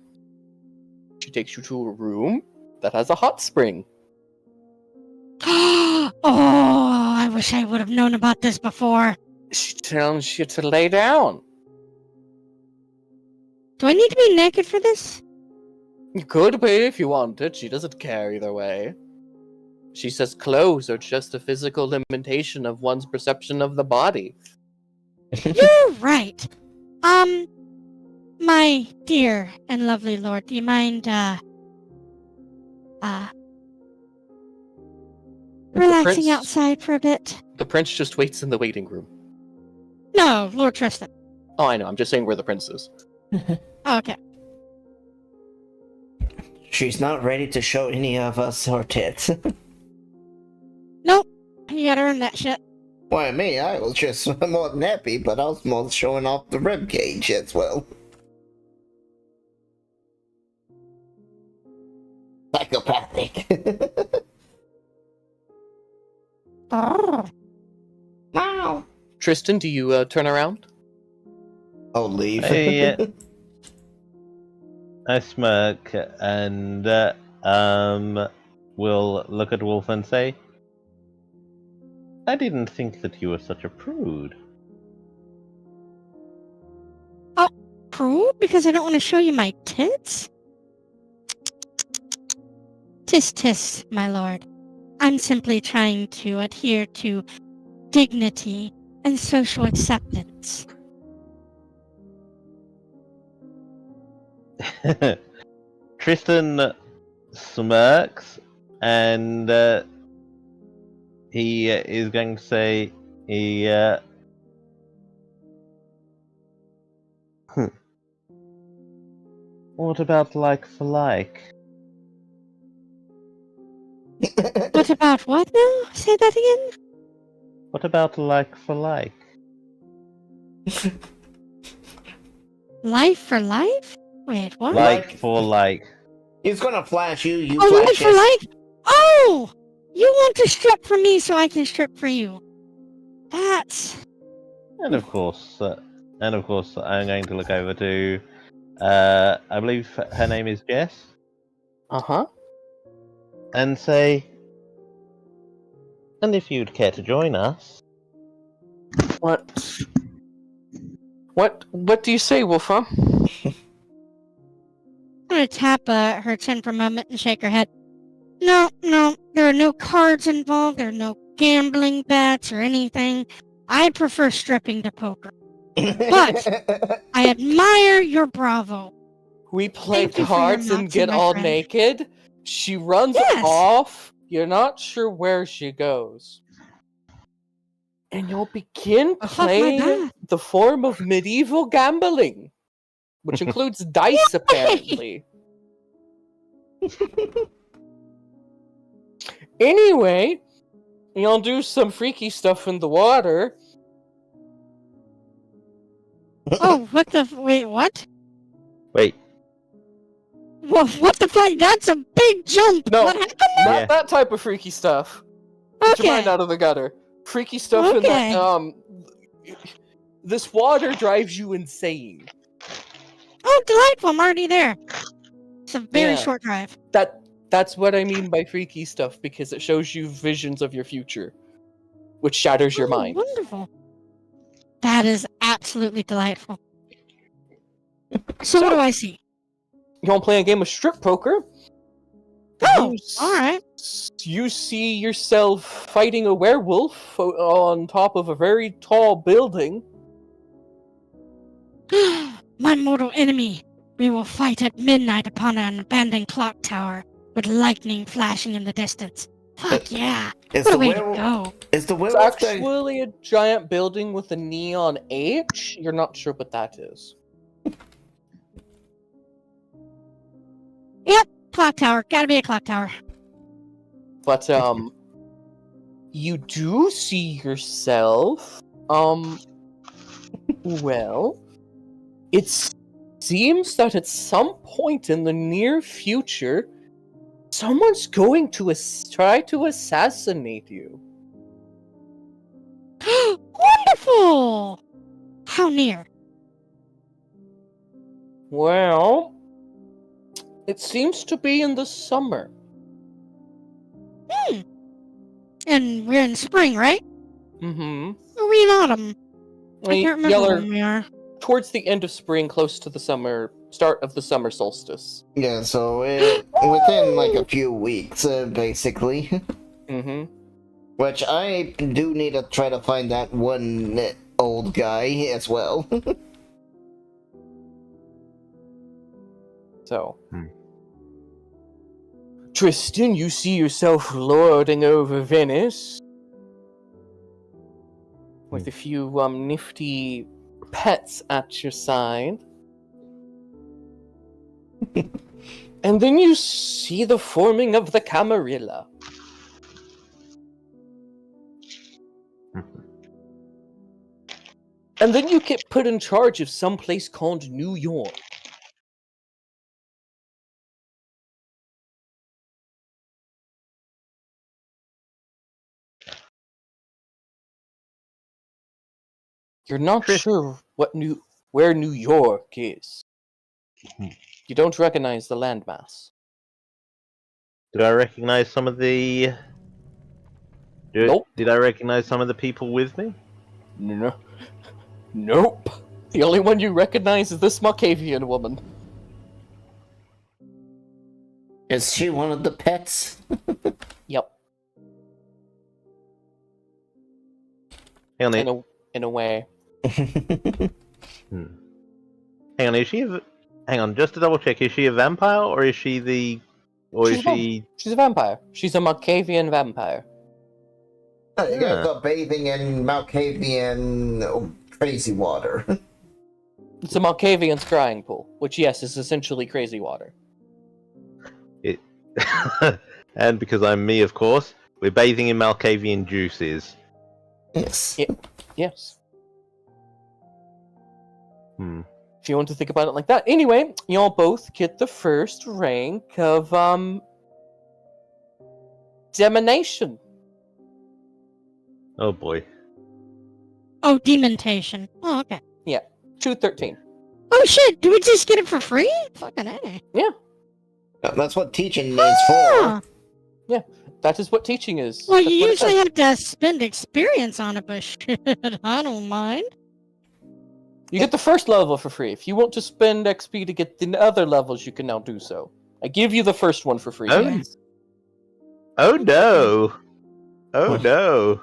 [SPEAKER 7] She takes you to a room that has a hot spring.
[SPEAKER 6] Oh, I wish I would have known about this before.
[SPEAKER 7] She tells you to lay down.
[SPEAKER 6] Do I need to be naked for this?
[SPEAKER 7] You could be if you wanted. She doesn't care either way. She says clothes are just a physical limitation of one's perception of the body.
[SPEAKER 6] You're right. My dear and lovely lord, do you mind, relaxing outside for a bit?
[SPEAKER 7] The prince just waits in the waiting room.
[SPEAKER 6] No, Lord Tristan.
[SPEAKER 7] Oh, I know. I'm just saying where the prince is.
[SPEAKER 6] Okay.
[SPEAKER 1] She's not ready to show any of us her tits.
[SPEAKER 6] Nope. You gotta earn that shit.
[SPEAKER 1] Why, me, I was just more than happy, but I was more showing off the rib cage as well. Psychopathic.
[SPEAKER 6] Oh.
[SPEAKER 1] Wow.
[SPEAKER 7] Tristan, do you turn around?
[SPEAKER 1] Oh, leave.
[SPEAKER 3] I smirk and will look at Wolf and say, I didn't think that you were such a prude.
[SPEAKER 6] Prude? Because I don't want to show you my tits? Tis tis, my lord. I'm simply trying to adhere to dignity and social acceptance.
[SPEAKER 3] Tristan smirks and he is going to say, what about like for like?
[SPEAKER 6] What about what now? Say that again?
[SPEAKER 3] What about like for like?
[SPEAKER 6] Life for life? Wait, what?
[SPEAKER 3] Like for like.
[SPEAKER 1] He's gonna flash you, you
[SPEAKER 6] Oh,
[SPEAKER 1] flash
[SPEAKER 6] life for
[SPEAKER 1] his-
[SPEAKER 6] life? Oh! You want to strip for me so I can strip for you. That's...
[SPEAKER 3] And of course, I'm going to look over to, I believe her name is Jess,
[SPEAKER 7] Uh-huh.
[SPEAKER 3] and say, and if you'd care to join us.
[SPEAKER 7] What? What do you say, Wolfa?
[SPEAKER 6] I'm gonna tap her chin for a moment and shake her head. No, there are no cards involved, there are no gambling bets or anything. I prefer stripping to poker. But I admire your bravo.
[SPEAKER 7] We play
[SPEAKER 6] Thank you for your
[SPEAKER 7] cards and
[SPEAKER 6] moxie,
[SPEAKER 7] get
[SPEAKER 6] my
[SPEAKER 7] all
[SPEAKER 6] friend.
[SPEAKER 7] naked. She runs
[SPEAKER 6] Yes.
[SPEAKER 7] off. You're not sure where she goes. And you'll begin
[SPEAKER 6] Well, fuck my
[SPEAKER 7] playing
[SPEAKER 6] bath.
[SPEAKER 7] the form of medieval gambling, which includes dice, apparently. Anyway, you'll do some freaky stuff in the water.
[SPEAKER 6] Oh, what the... Wait, what?
[SPEAKER 3] Wait,
[SPEAKER 6] Well, what the fuck? That's a big jump!
[SPEAKER 7] No,
[SPEAKER 6] What happened?
[SPEAKER 7] not
[SPEAKER 3] Yeah.
[SPEAKER 7] that type of freaky stuff. Get your mind
[SPEAKER 6] Okay.
[SPEAKER 7] out of the gutter. Freaky stuff in that,
[SPEAKER 6] Okay.
[SPEAKER 7] this water drives you insane.
[SPEAKER 6] Oh, delightful! I'm already there. It's a very
[SPEAKER 7] Yeah.
[SPEAKER 6] short drive.
[SPEAKER 7] That's what I mean by freaky stuff, because it shows you visions of your future, which shatters your
[SPEAKER 6] Oh,
[SPEAKER 7] mind.
[SPEAKER 6] wonderful. That is absolutely delightful. So what do I see?
[SPEAKER 7] You want to play a game of strip poker?
[SPEAKER 6] Oh,
[SPEAKER 7] You
[SPEAKER 6] alright.
[SPEAKER 7] You see yourself fighting a werewolf on top of a very tall building.
[SPEAKER 6] My mortal enemy. We will fight at midnight upon an abandoned clock tower, with lightning flashing in the distance. Fuck yeah.
[SPEAKER 1] Is
[SPEAKER 6] What
[SPEAKER 1] the
[SPEAKER 6] a way to
[SPEAKER 1] werewolf?
[SPEAKER 6] go.
[SPEAKER 1] Is the
[SPEAKER 7] It's
[SPEAKER 1] werewolf the...
[SPEAKER 7] actually a giant building with a neon H. You're not sure what that is.
[SPEAKER 6] Yep, clock tower. Gotta be a clock tower.
[SPEAKER 7] But you do see yourself well, it seems that at some point in the near future someone's going to try to assassinate you.
[SPEAKER 6] Wonderful! How near?
[SPEAKER 7] Well, it seems to be in the summer.
[SPEAKER 6] And we're in spring, right?
[SPEAKER 7] Mm-hmm.
[SPEAKER 6] Or are we in autumn? I can't remember when we are.
[SPEAKER 7] Towards the end of spring, close to the summer, start of the summer solstice.
[SPEAKER 1] Yeah, so within like a few weeks, basically.
[SPEAKER 7] Mm-hmm.
[SPEAKER 1] Which I do need to try to find that one old guy as well.
[SPEAKER 7] So,
[SPEAKER 3] Hmm.
[SPEAKER 7] Tristan, you see yourself lording over Venice with a few nifty pets at your side. And then you see the forming of the Camarilla. And then you get put in charge of some place called New York. You're not sure where New York is. You don't recognize the landmass.
[SPEAKER 3] did I recognize some of the?
[SPEAKER 7] Nope.
[SPEAKER 3] Did I recognize some of the people with me?
[SPEAKER 7] No. Nope. The only one you recognize is this Malkavian woman.
[SPEAKER 1] Is she one of the pets?
[SPEAKER 7] Yep.
[SPEAKER 3] Hang on,
[SPEAKER 7] In a way.
[SPEAKER 3] hang on. Is she? Hang on, just to double check. Is she a vampire or is she the? Or
[SPEAKER 7] She's
[SPEAKER 3] is she?
[SPEAKER 7] She's a vampire. She's a Malkavian vampire.
[SPEAKER 1] You gotta go bathing in Malkavian crazy water.
[SPEAKER 7] It's a Malkavian scrying pool, which, yes, is essentially crazy water.
[SPEAKER 3] And because I'm me, of course, we're bathing in Malkavian juices.
[SPEAKER 1] Yes.
[SPEAKER 7] Yes.
[SPEAKER 3] Hmm.
[SPEAKER 7] If you want to think about it like that. Anyway, y'all both get the first rank of, Demonation.
[SPEAKER 3] Oh boy.
[SPEAKER 6] Oh, demontation. Oh, okay.
[SPEAKER 7] 213.
[SPEAKER 6] Oh shit, do we just get it for free? Fucking A.
[SPEAKER 1] That's what teaching is for.
[SPEAKER 7] That is what teaching is.
[SPEAKER 6] Well,
[SPEAKER 7] That's
[SPEAKER 6] you
[SPEAKER 7] what it
[SPEAKER 6] usually
[SPEAKER 7] says.
[SPEAKER 6] have to spend experience on it, but shit, I don't mind.
[SPEAKER 7] You get the first level for free. If you want to spend XP to get the other levels, you can now do so. I give you the first one for free.
[SPEAKER 3] Oh.
[SPEAKER 7] guys.
[SPEAKER 3] Oh no! Oh no!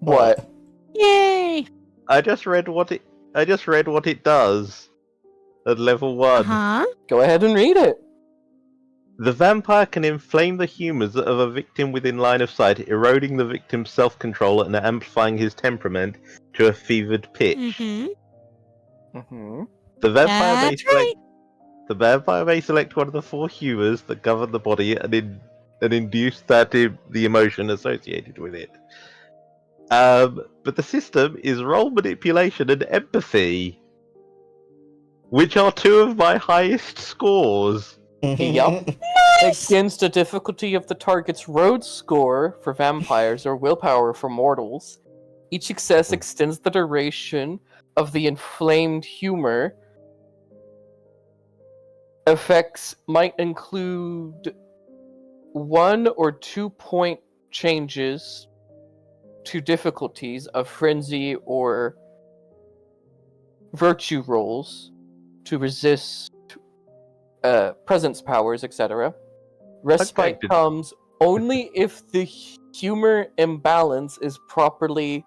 [SPEAKER 2] What?
[SPEAKER 6] Yay!
[SPEAKER 3] I just read what it does at level 1.
[SPEAKER 6] Uh-huh.
[SPEAKER 2] Go ahead and read it.
[SPEAKER 3] The vampire can inflame the humors of a victim within line of sight, eroding the victim's self-control and amplifying his temperament to a fevered pitch.
[SPEAKER 6] Mm-hmm.
[SPEAKER 2] Mm-hmm.
[SPEAKER 3] The vampire may
[SPEAKER 6] That's right.
[SPEAKER 3] The vampire may select one of the 4 humors that govern the body and induce the emotion associated with it. But the system is role manipulation and empathy, which are 2 of my highest scores.
[SPEAKER 2] Yup. Against the difficulty of the target's road score for vampires or willpower for mortals, each success extends the duration of the inflamed humor. Effects might include 1 or 2 point changes to difficulties of frenzy or virtue rolls to resist presence powers, etc. Respite
[SPEAKER 3] Okay.
[SPEAKER 2] comes only if the humor imbalance is properly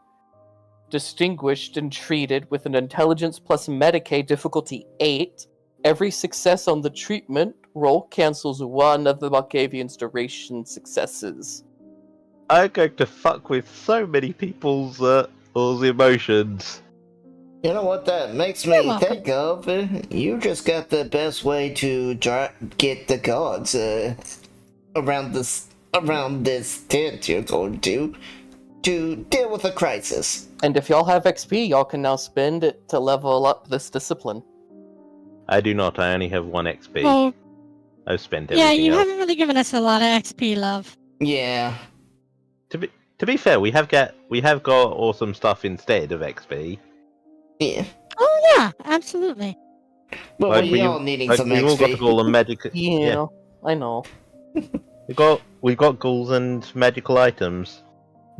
[SPEAKER 2] distinguished and treated with an intelligence plus Medicaid difficulty 8. Every success on the treatment roll cancels 1 of the Malkavian's duration successes.
[SPEAKER 3] I'm going to fuck with so many people's emotions.
[SPEAKER 1] You know what that makes
[SPEAKER 6] You're
[SPEAKER 1] me
[SPEAKER 6] welcome.
[SPEAKER 1] think of? You just got the best way to get the gods around this tent you're going to deal with a crisis.
[SPEAKER 2] And if y'all have XP, y'all can now spend it to level up this discipline.
[SPEAKER 3] I do not. I only have 1 XP.
[SPEAKER 6] Well,
[SPEAKER 3] I've spent
[SPEAKER 6] yeah,
[SPEAKER 3] everything
[SPEAKER 6] you
[SPEAKER 3] else.
[SPEAKER 6] haven't really given us a lot of XP, love.
[SPEAKER 1] Yeah.
[SPEAKER 3] To be fair, we have got awesome stuff instead of XP.
[SPEAKER 1] Yeah.
[SPEAKER 6] Oh, yeah, absolutely.
[SPEAKER 1] But
[SPEAKER 3] Like,
[SPEAKER 1] we all needing some
[SPEAKER 3] we've all
[SPEAKER 1] XP.
[SPEAKER 3] got all the magic.
[SPEAKER 2] Yeah, I know.
[SPEAKER 3] We've got ghouls and magical items.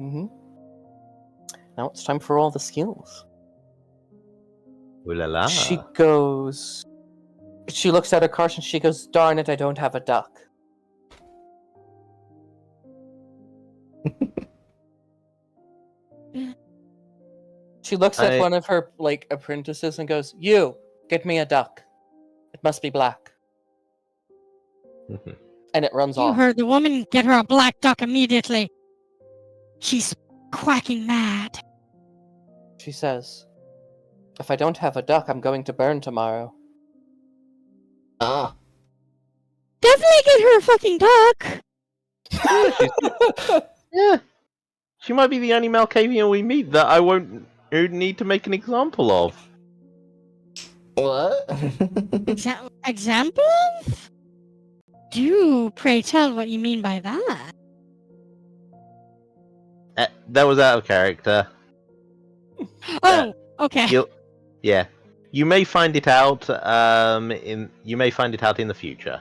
[SPEAKER 2] Mm-hmm. Now it's time for all the skills.
[SPEAKER 3] Ooh la la.
[SPEAKER 2] She goes... She looks at her card and she goes, "Darn it, I don't have a duck." She looks at one of her, apprentices and goes, "You, get me a duck. It must be black." And it runs
[SPEAKER 6] You
[SPEAKER 2] off.
[SPEAKER 6] heard the woman. Get her a black duck immediately. She's quacking mad.
[SPEAKER 2] She says, "If I don't have a duck, I'm going to burn tomorrow."
[SPEAKER 1] Ah.
[SPEAKER 6] Definitely get her a fucking duck.
[SPEAKER 3] Yeah. She might be the only Malkavian we meet that I won't need to make an example of.
[SPEAKER 1] What?
[SPEAKER 6] Example? Do pray tell what you mean by that.
[SPEAKER 3] That was out of character.
[SPEAKER 6] Oh, okay.
[SPEAKER 3] Yeah. You may find it out in the future.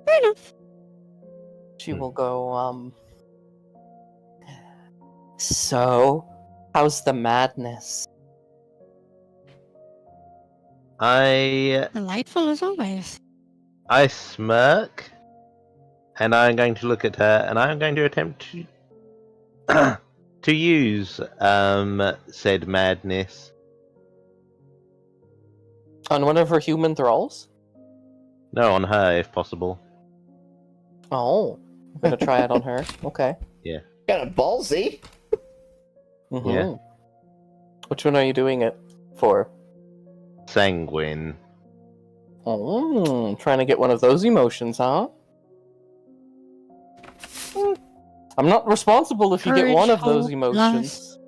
[SPEAKER 6] Fair enough.
[SPEAKER 2] She will go, "So, how's the madness?"
[SPEAKER 6] Delightful as always.
[SPEAKER 3] I smirk, and I'm going to look at her, and I'm going to attempt to to use said madness.
[SPEAKER 2] On one of her human thralls?
[SPEAKER 3] No, on her if possible.
[SPEAKER 2] Oh, I'm gonna try it on her. Okay.
[SPEAKER 1] Kind of ballsy.
[SPEAKER 2] Mm-hmm.
[SPEAKER 3] Yeah.
[SPEAKER 2] Which one are you doing it for?
[SPEAKER 3] Sanguine.
[SPEAKER 2] Oh, trying to get one of those emotions, huh? I'm not responsible if you get one of those
[SPEAKER 6] Courage, hope,
[SPEAKER 2] emotions.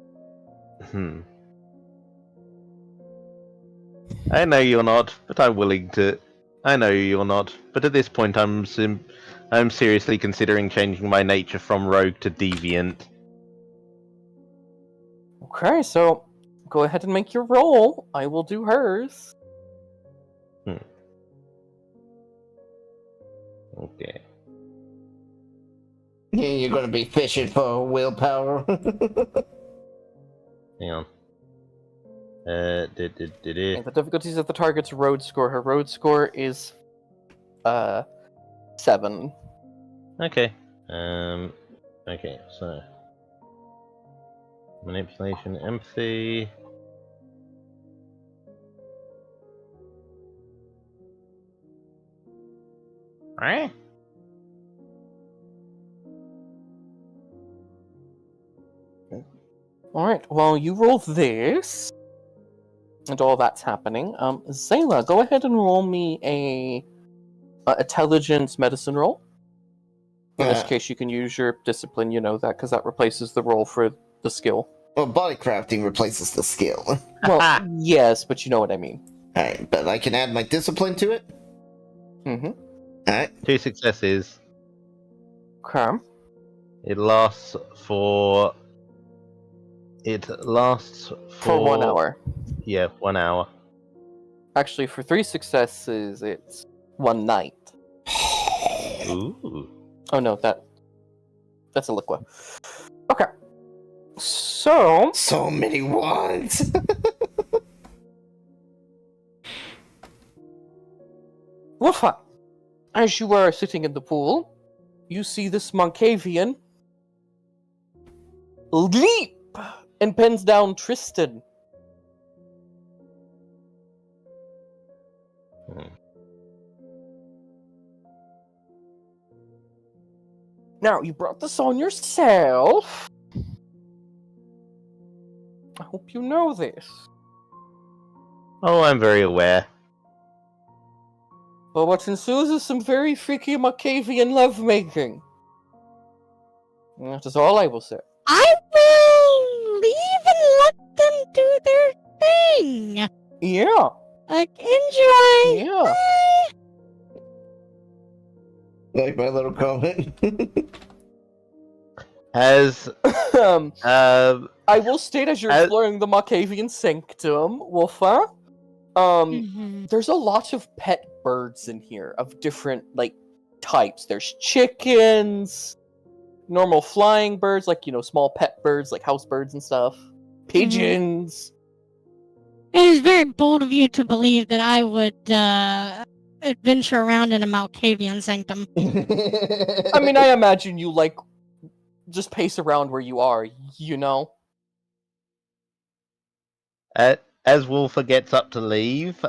[SPEAKER 3] I know you're not, but I'm willing to. I know you're not, but at this point I'm seriously considering changing my nature from rogue to deviant.
[SPEAKER 2] Okay, so go ahead and make your roll. I will do hers.
[SPEAKER 3] Okay.
[SPEAKER 1] Yeah, you're gonna be fishing for willpower.
[SPEAKER 3] Hang on.
[SPEAKER 2] And the difficulties of the target's road score. Her road score is 7.
[SPEAKER 3] Okay. Okay, so manipulation, empathy. Right?
[SPEAKER 2] Alright, well, you roll this. And all that's happening. Zayla, go ahead and roll me a intelligence medicine roll. In this case, you can use your discipline, you know that, because that replaces the roll for the skill.
[SPEAKER 1] Well, body crafting replaces the skill.
[SPEAKER 2] Well, yes, but you know what I mean.
[SPEAKER 1] Alright, but I can add my discipline to it?
[SPEAKER 2] Mm-hmm.
[SPEAKER 1] Alright.
[SPEAKER 3] 2 successes.
[SPEAKER 2] Okay.
[SPEAKER 3] It lasts for.
[SPEAKER 2] For 1 hour.
[SPEAKER 3] Yeah, 1 hour.
[SPEAKER 2] Actually, for 3 successes, it's 1 night.
[SPEAKER 3] Ooh.
[SPEAKER 2] Oh no, that's a liquid. Okay. So
[SPEAKER 1] So many ones!
[SPEAKER 2] Wolfa, as you are sitting in the pool, you see this Moncavian leap and pins down Tristan.
[SPEAKER 3] Hmm.
[SPEAKER 2] Now, you brought this on yourself. I hope you know this.
[SPEAKER 3] Oh, I'm very aware.
[SPEAKER 2] But what ensues is some very freaky Moncavian lovemaking. And that is all I will say.
[SPEAKER 6] I will leave and let them do their thing.
[SPEAKER 2] Yeah,
[SPEAKER 6] Like, enjoy.
[SPEAKER 2] yeah.
[SPEAKER 1] Like my little comment.
[SPEAKER 3] Has
[SPEAKER 2] I will state as you're exploring the Moncavian sanctum, Wolfa,
[SPEAKER 6] Mhm.
[SPEAKER 2] there's a lot of pet birds in here of different, like, types. There's chickens, normal flying birds, like, you know, small pet birds, like house birds and stuff, pigeons.
[SPEAKER 6] It is very bold of you to believe that I would adventure around in a Malkavian sanctum.
[SPEAKER 2] I mean, I imagine you, like, just pace around where you are, you know?
[SPEAKER 3] as Wolfer gets up to leave,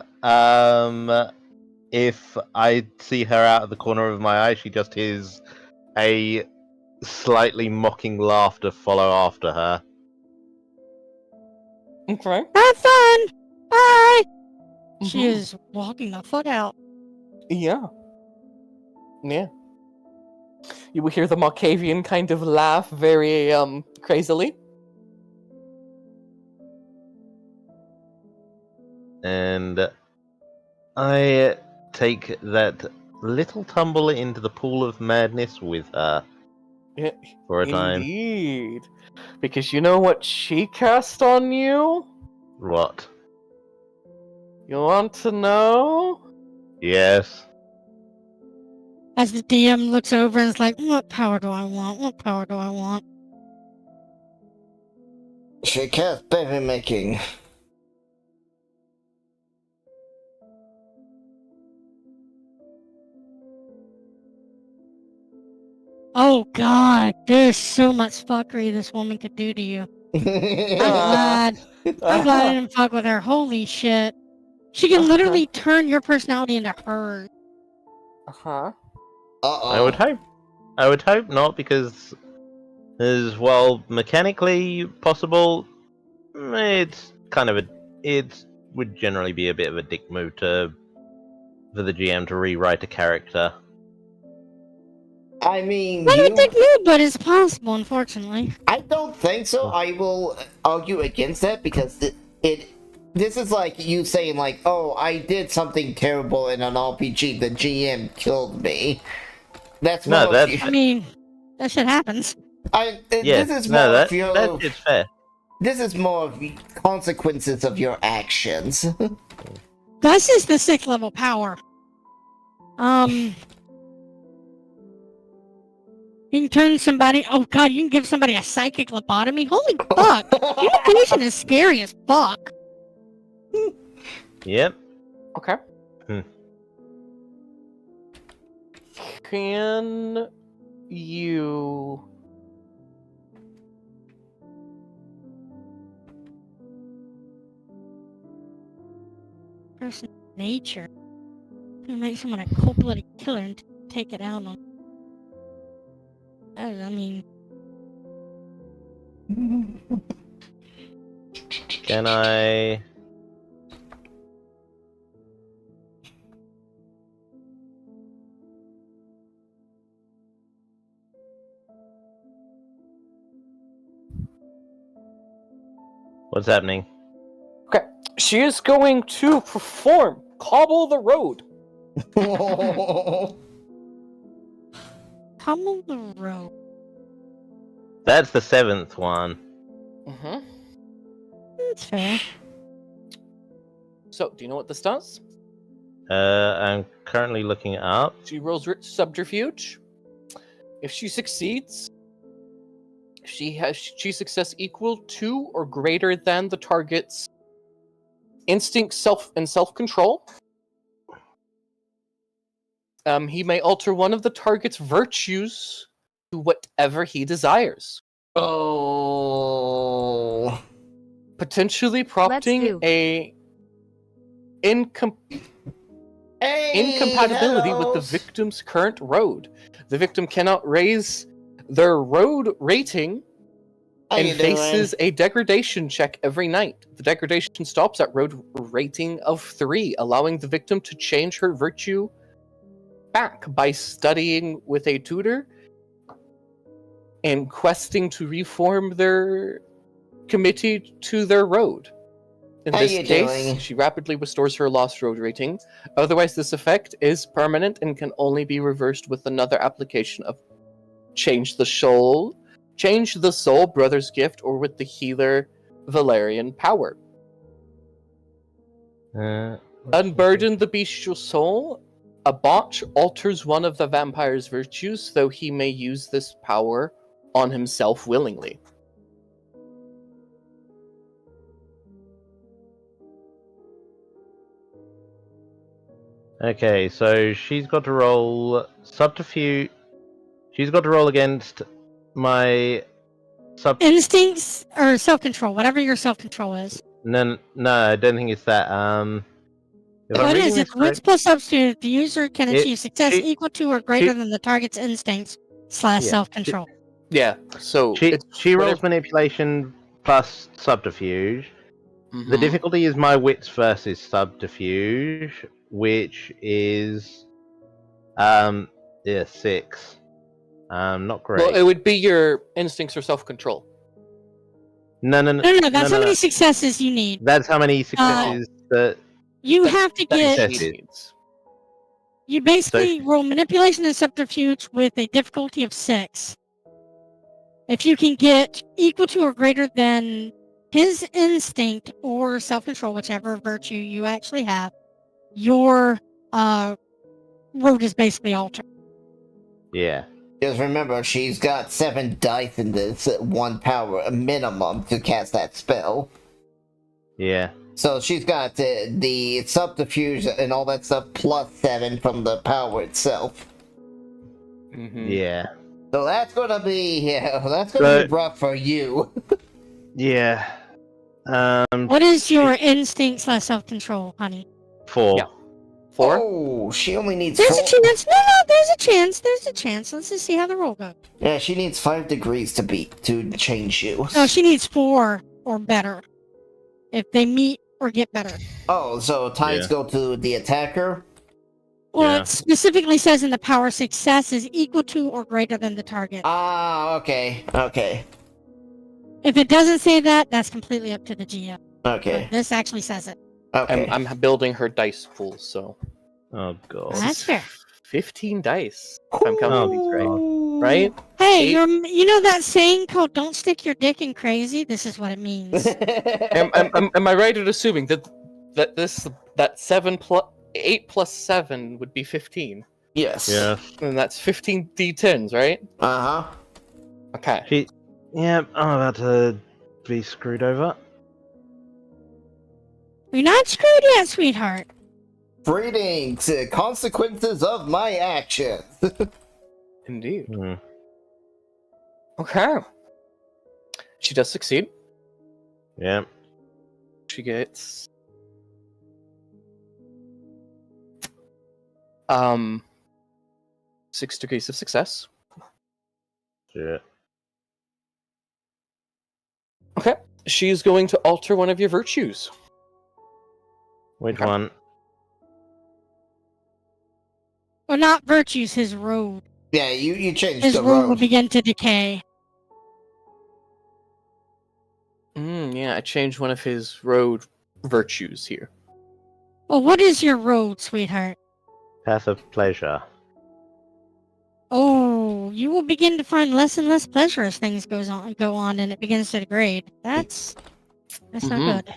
[SPEAKER 3] if I see her out of the corner of my eye, she just hears a slightly mocking laughter follow after her.
[SPEAKER 2] Okay.
[SPEAKER 6] Have fun! Bye! She
[SPEAKER 2] Mhm.
[SPEAKER 6] is walking the fuck out.
[SPEAKER 2] Yeah. Yeah. You will hear the Moncavian kind of laugh very, crazily.
[SPEAKER 3] And I take that little tumble into the pool of madness with her
[SPEAKER 2] Yeah,
[SPEAKER 3] for a time.
[SPEAKER 2] indeed. Because you know what she cast on you?
[SPEAKER 3] What?
[SPEAKER 2] You want to know?
[SPEAKER 3] Yes.
[SPEAKER 6] As the DM looks over and is like, what power do I want? What power do I want?
[SPEAKER 1] She cast baby making.
[SPEAKER 6] Oh god, there's so much fuckery this woman could do to you. I'm glad I didn't fuck with her. Holy shit. She can literally turn your personality into hers.
[SPEAKER 2] Uh-huh.
[SPEAKER 1] Uh-oh.
[SPEAKER 3] I would hope not, because as well mechanically possible, it's kind of it would generally be a bit of a dick move for the GM to rewrite a character.
[SPEAKER 1] I mean,
[SPEAKER 6] Not a dick move, but it's possible, unfortunately.
[SPEAKER 1] I don't think so. I will argue against that because this is like you saying like, oh, I did something terrible in an RPG. The GM killed me. That's
[SPEAKER 3] No,
[SPEAKER 1] more
[SPEAKER 3] that's-
[SPEAKER 1] of
[SPEAKER 6] I mean, that shit happens.
[SPEAKER 1] this is more of your.
[SPEAKER 3] that is fair.
[SPEAKER 1] This is more of the consequences of your actions.
[SPEAKER 6] This is the 6th level power. You can turn somebody. Oh god, you can give somebody a psychic lobotomy. Holy fuck! Communication is scary as fuck.
[SPEAKER 3] Yep.
[SPEAKER 2] Okay.
[SPEAKER 3] Hmm.
[SPEAKER 2] Can you.
[SPEAKER 6] Person of nature. Who makes someone a cold-blooded killer and take it out on. I mean,
[SPEAKER 3] Can I? What's happening?
[SPEAKER 2] Okay, she is going to perform Cobble the Road.
[SPEAKER 6] pummel the road.
[SPEAKER 3] That's the 7th one.
[SPEAKER 2] Mm-hmm.
[SPEAKER 6] That's fair.
[SPEAKER 2] So, do you know what this does?
[SPEAKER 3] I'm currently looking it up.
[SPEAKER 2] She rolls subterfuge. If she succeeds, she has success equal to or greater than the target's instinct, self-control. He may alter one of the target's virtues to whatever he desires,
[SPEAKER 1] Oh.
[SPEAKER 2] potentially prompting
[SPEAKER 4] do.
[SPEAKER 2] a incompatibility with the victim's current road. The victim cannot raise their road rating and faces a degradation check every night. The degradation stops at road rating of 3, allowing the victim to change her virtue back by studying with a tutor and questing to reform their committee to their road. In
[SPEAKER 1] How
[SPEAKER 2] this
[SPEAKER 1] you
[SPEAKER 2] case,
[SPEAKER 1] doing?
[SPEAKER 2] she rapidly restores her lost road rating. Otherwise, this effect is permanent and can only be reversed with another application of Change the Soul, Brother's Gift, or with the healer Valerian Power. Unburden the bestial soul. A botch alters one of the vampire's virtues, though he may use this power on himself willingly.
[SPEAKER 3] Okay, so she's got to roll subterfuge. She's got to roll against my
[SPEAKER 6] Instincts or self-control, whatever your self-control is.
[SPEAKER 3] No, I don't think it's that. If I'm
[SPEAKER 6] What
[SPEAKER 3] reading
[SPEAKER 6] is
[SPEAKER 3] this
[SPEAKER 6] it? Wits
[SPEAKER 3] correct-
[SPEAKER 6] plus substitute. The user can achieve success
[SPEAKER 3] she-
[SPEAKER 6] equal to or greater
[SPEAKER 3] she-
[SPEAKER 6] than the target's instincts /
[SPEAKER 3] Yeah,
[SPEAKER 6] self-control.
[SPEAKER 2] Yeah, so
[SPEAKER 3] She rolls
[SPEAKER 2] whatever-
[SPEAKER 3] manipulation plus subterfuge.
[SPEAKER 2] Mhm.
[SPEAKER 3] The difficulty is my wits versus subterfuge, which is 6. Not great.
[SPEAKER 2] Well, it would be your instincts or self-control.
[SPEAKER 3] No.
[SPEAKER 6] No, that's how many successes you need.
[SPEAKER 3] That's how many successes that.
[SPEAKER 6] You have to
[SPEAKER 2] That
[SPEAKER 6] get.
[SPEAKER 2] she
[SPEAKER 3] Successes.
[SPEAKER 2] needs.
[SPEAKER 6] You basically roll manipulation and subterfuge with a difficulty of 6. If you can get equal to or greater than his instinct or self-control, whichever virtue you actually have, your road is basically altered.
[SPEAKER 3] Yeah.
[SPEAKER 1] Just remember, she's got 7 dice in this 1 power, a minimum, to cast that spell.
[SPEAKER 3] Yeah.
[SPEAKER 1] So she's got the subterfuge and all that stuff plus 7 from the power itself.
[SPEAKER 2] Mhm.
[SPEAKER 3] Yeah.
[SPEAKER 1] So that's gonna be, be rough for you.
[SPEAKER 3] Yeah.
[SPEAKER 6] What is your instinct / self-control, honey?
[SPEAKER 3] 4.
[SPEAKER 2] Yeah. 4?
[SPEAKER 1] Oh, she only needs
[SPEAKER 6] There's
[SPEAKER 1] 4.
[SPEAKER 6] a chance. No, there's a chance. There's a chance. Let's just see how the roll goes.
[SPEAKER 1] Yeah, she needs 5 degrees to change you.
[SPEAKER 6] No, she needs 4 or better. If they meet or get better.
[SPEAKER 1] Oh, so ties
[SPEAKER 3] Yeah.
[SPEAKER 1] go to the attacker?
[SPEAKER 6] Well,
[SPEAKER 3] Yeah.
[SPEAKER 6] it specifically says in the power success is equal to or greater than the target.
[SPEAKER 1] Ah, okay.
[SPEAKER 6] If it doesn't say that, that's completely up to the GM.
[SPEAKER 1] Okay.
[SPEAKER 6] But this actually says it.
[SPEAKER 1] Okay.
[SPEAKER 2] I'm building her dice pool, so
[SPEAKER 3] Oh god.
[SPEAKER 6] That's fair.
[SPEAKER 2] 15 dice. If I'm counting these right,
[SPEAKER 1] Ooh.
[SPEAKER 2] right?
[SPEAKER 6] Hey,
[SPEAKER 2] 8.
[SPEAKER 6] you know that saying called "Don't stick your dick in crazy"? This is what it means.
[SPEAKER 2] Am I right in assuming that 8 plus 7 would be 15,
[SPEAKER 1] Yes.
[SPEAKER 3] Yeah.
[SPEAKER 2] and that's 15 d10s, right?
[SPEAKER 1] Uh-huh.
[SPEAKER 2] Okay.
[SPEAKER 3] Yeah, I'm about to be screwed over.
[SPEAKER 6] You're not screwed yet, sweetheart.
[SPEAKER 1] Greetings, consequences of my actions.
[SPEAKER 2] Indeed. Okay. She does succeed.
[SPEAKER 3] Yeah.
[SPEAKER 2] She gets 6 degrees of success.
[SPEAKER 3] Sure.
[SPEAKER 2] Okay. She's going to alter one of your virtues.
[SPEAKER 3] Which
[SPEAKER 2] Okay.
[SPEAKER 3] one?
[SPEAKER 6] Well, not virtues, his road.
[SPEAKER 1] Yeah, you changed
[SPEAKER 6] His
[SPEAKER 1] the
[SPEAKER 6] road will
[SPEAKER 1] road.
[SPEAKER 6] begin to decay.
[SPEAKER 2] Yeah, I changed one of his road virtues here.
[SPEAKER 6] Well, what is your road, sweetheart?
[SPEAKER 3] Path of pleasure.
[SPEAKER 6] Oh, you will begin to find less and less pleasure as things go on, and it begins to degrade. That's not
[SPEAKER 2] Mhm.
[SPEAKER 6] good.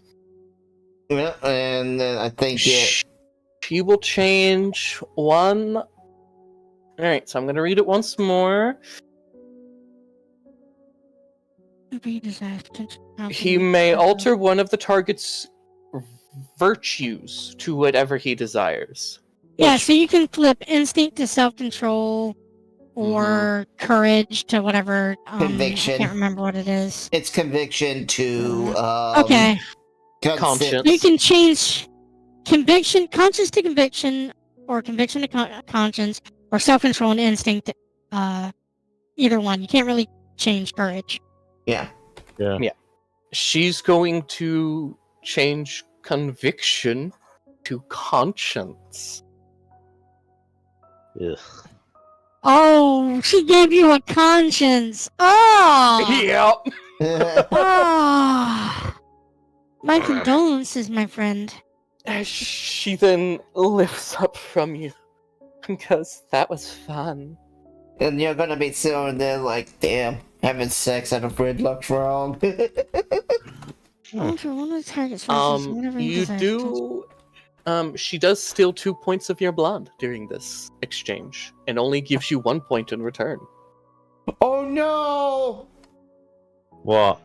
[SPEAKER 1] Yeah, and then I think
[SPEAKER 2] She will change one. Alright, so I'm going to read it once more. He may alter one of the target's virtues to whatever he desires.
[SPEAKER 6] Yeah,
[SPEAKER 2] Which-
[SPEAKER 6] so you can flip instinct to self-control, or courage to whatever.
[SPEAKER 1] Conviction.
[SPEAKER 6] I can't remember what it is.
[SPEAKER 1] it's conviction to
[SPEAKER 6] Okay,
[SPEAKER 2] Conscience.
[SPEAKER 6] so you can change conviction, conscience to conviction, or conviction to conscience, or self-control and instinct. Either one. You can't really change courage.
[SPEAKER 1] Yeah.
[SPEAKER 3] Yeah.
[SPEAKER 2] She's going to change conviction to conscience.
[SPEAKER 3] Ugh.
[SPEAKER 6] Oh, she gave you a conscience. Oh,
[SPEAKER 2] Yep.
[SPEAKER 6] oh. My condolences, my friend.
[SPEAKER 2] She then lifts up from you and goes, "That was fun."
[SPEAKER 1] And you're gonna be sitting there like, damn, having sex at a gridlock's wrong.
[SPEAKER 6] Alter one of the target's virtues, whatever he
[SPEAKER 2] You
[SPEAKER 6] desires.
[SPEAKER 2] do. She does steal 2 points of your blood during this exchange, and only gives you 1 point in return.
[SPEAKER 1] Oh no!
[SPEAKER 3] What?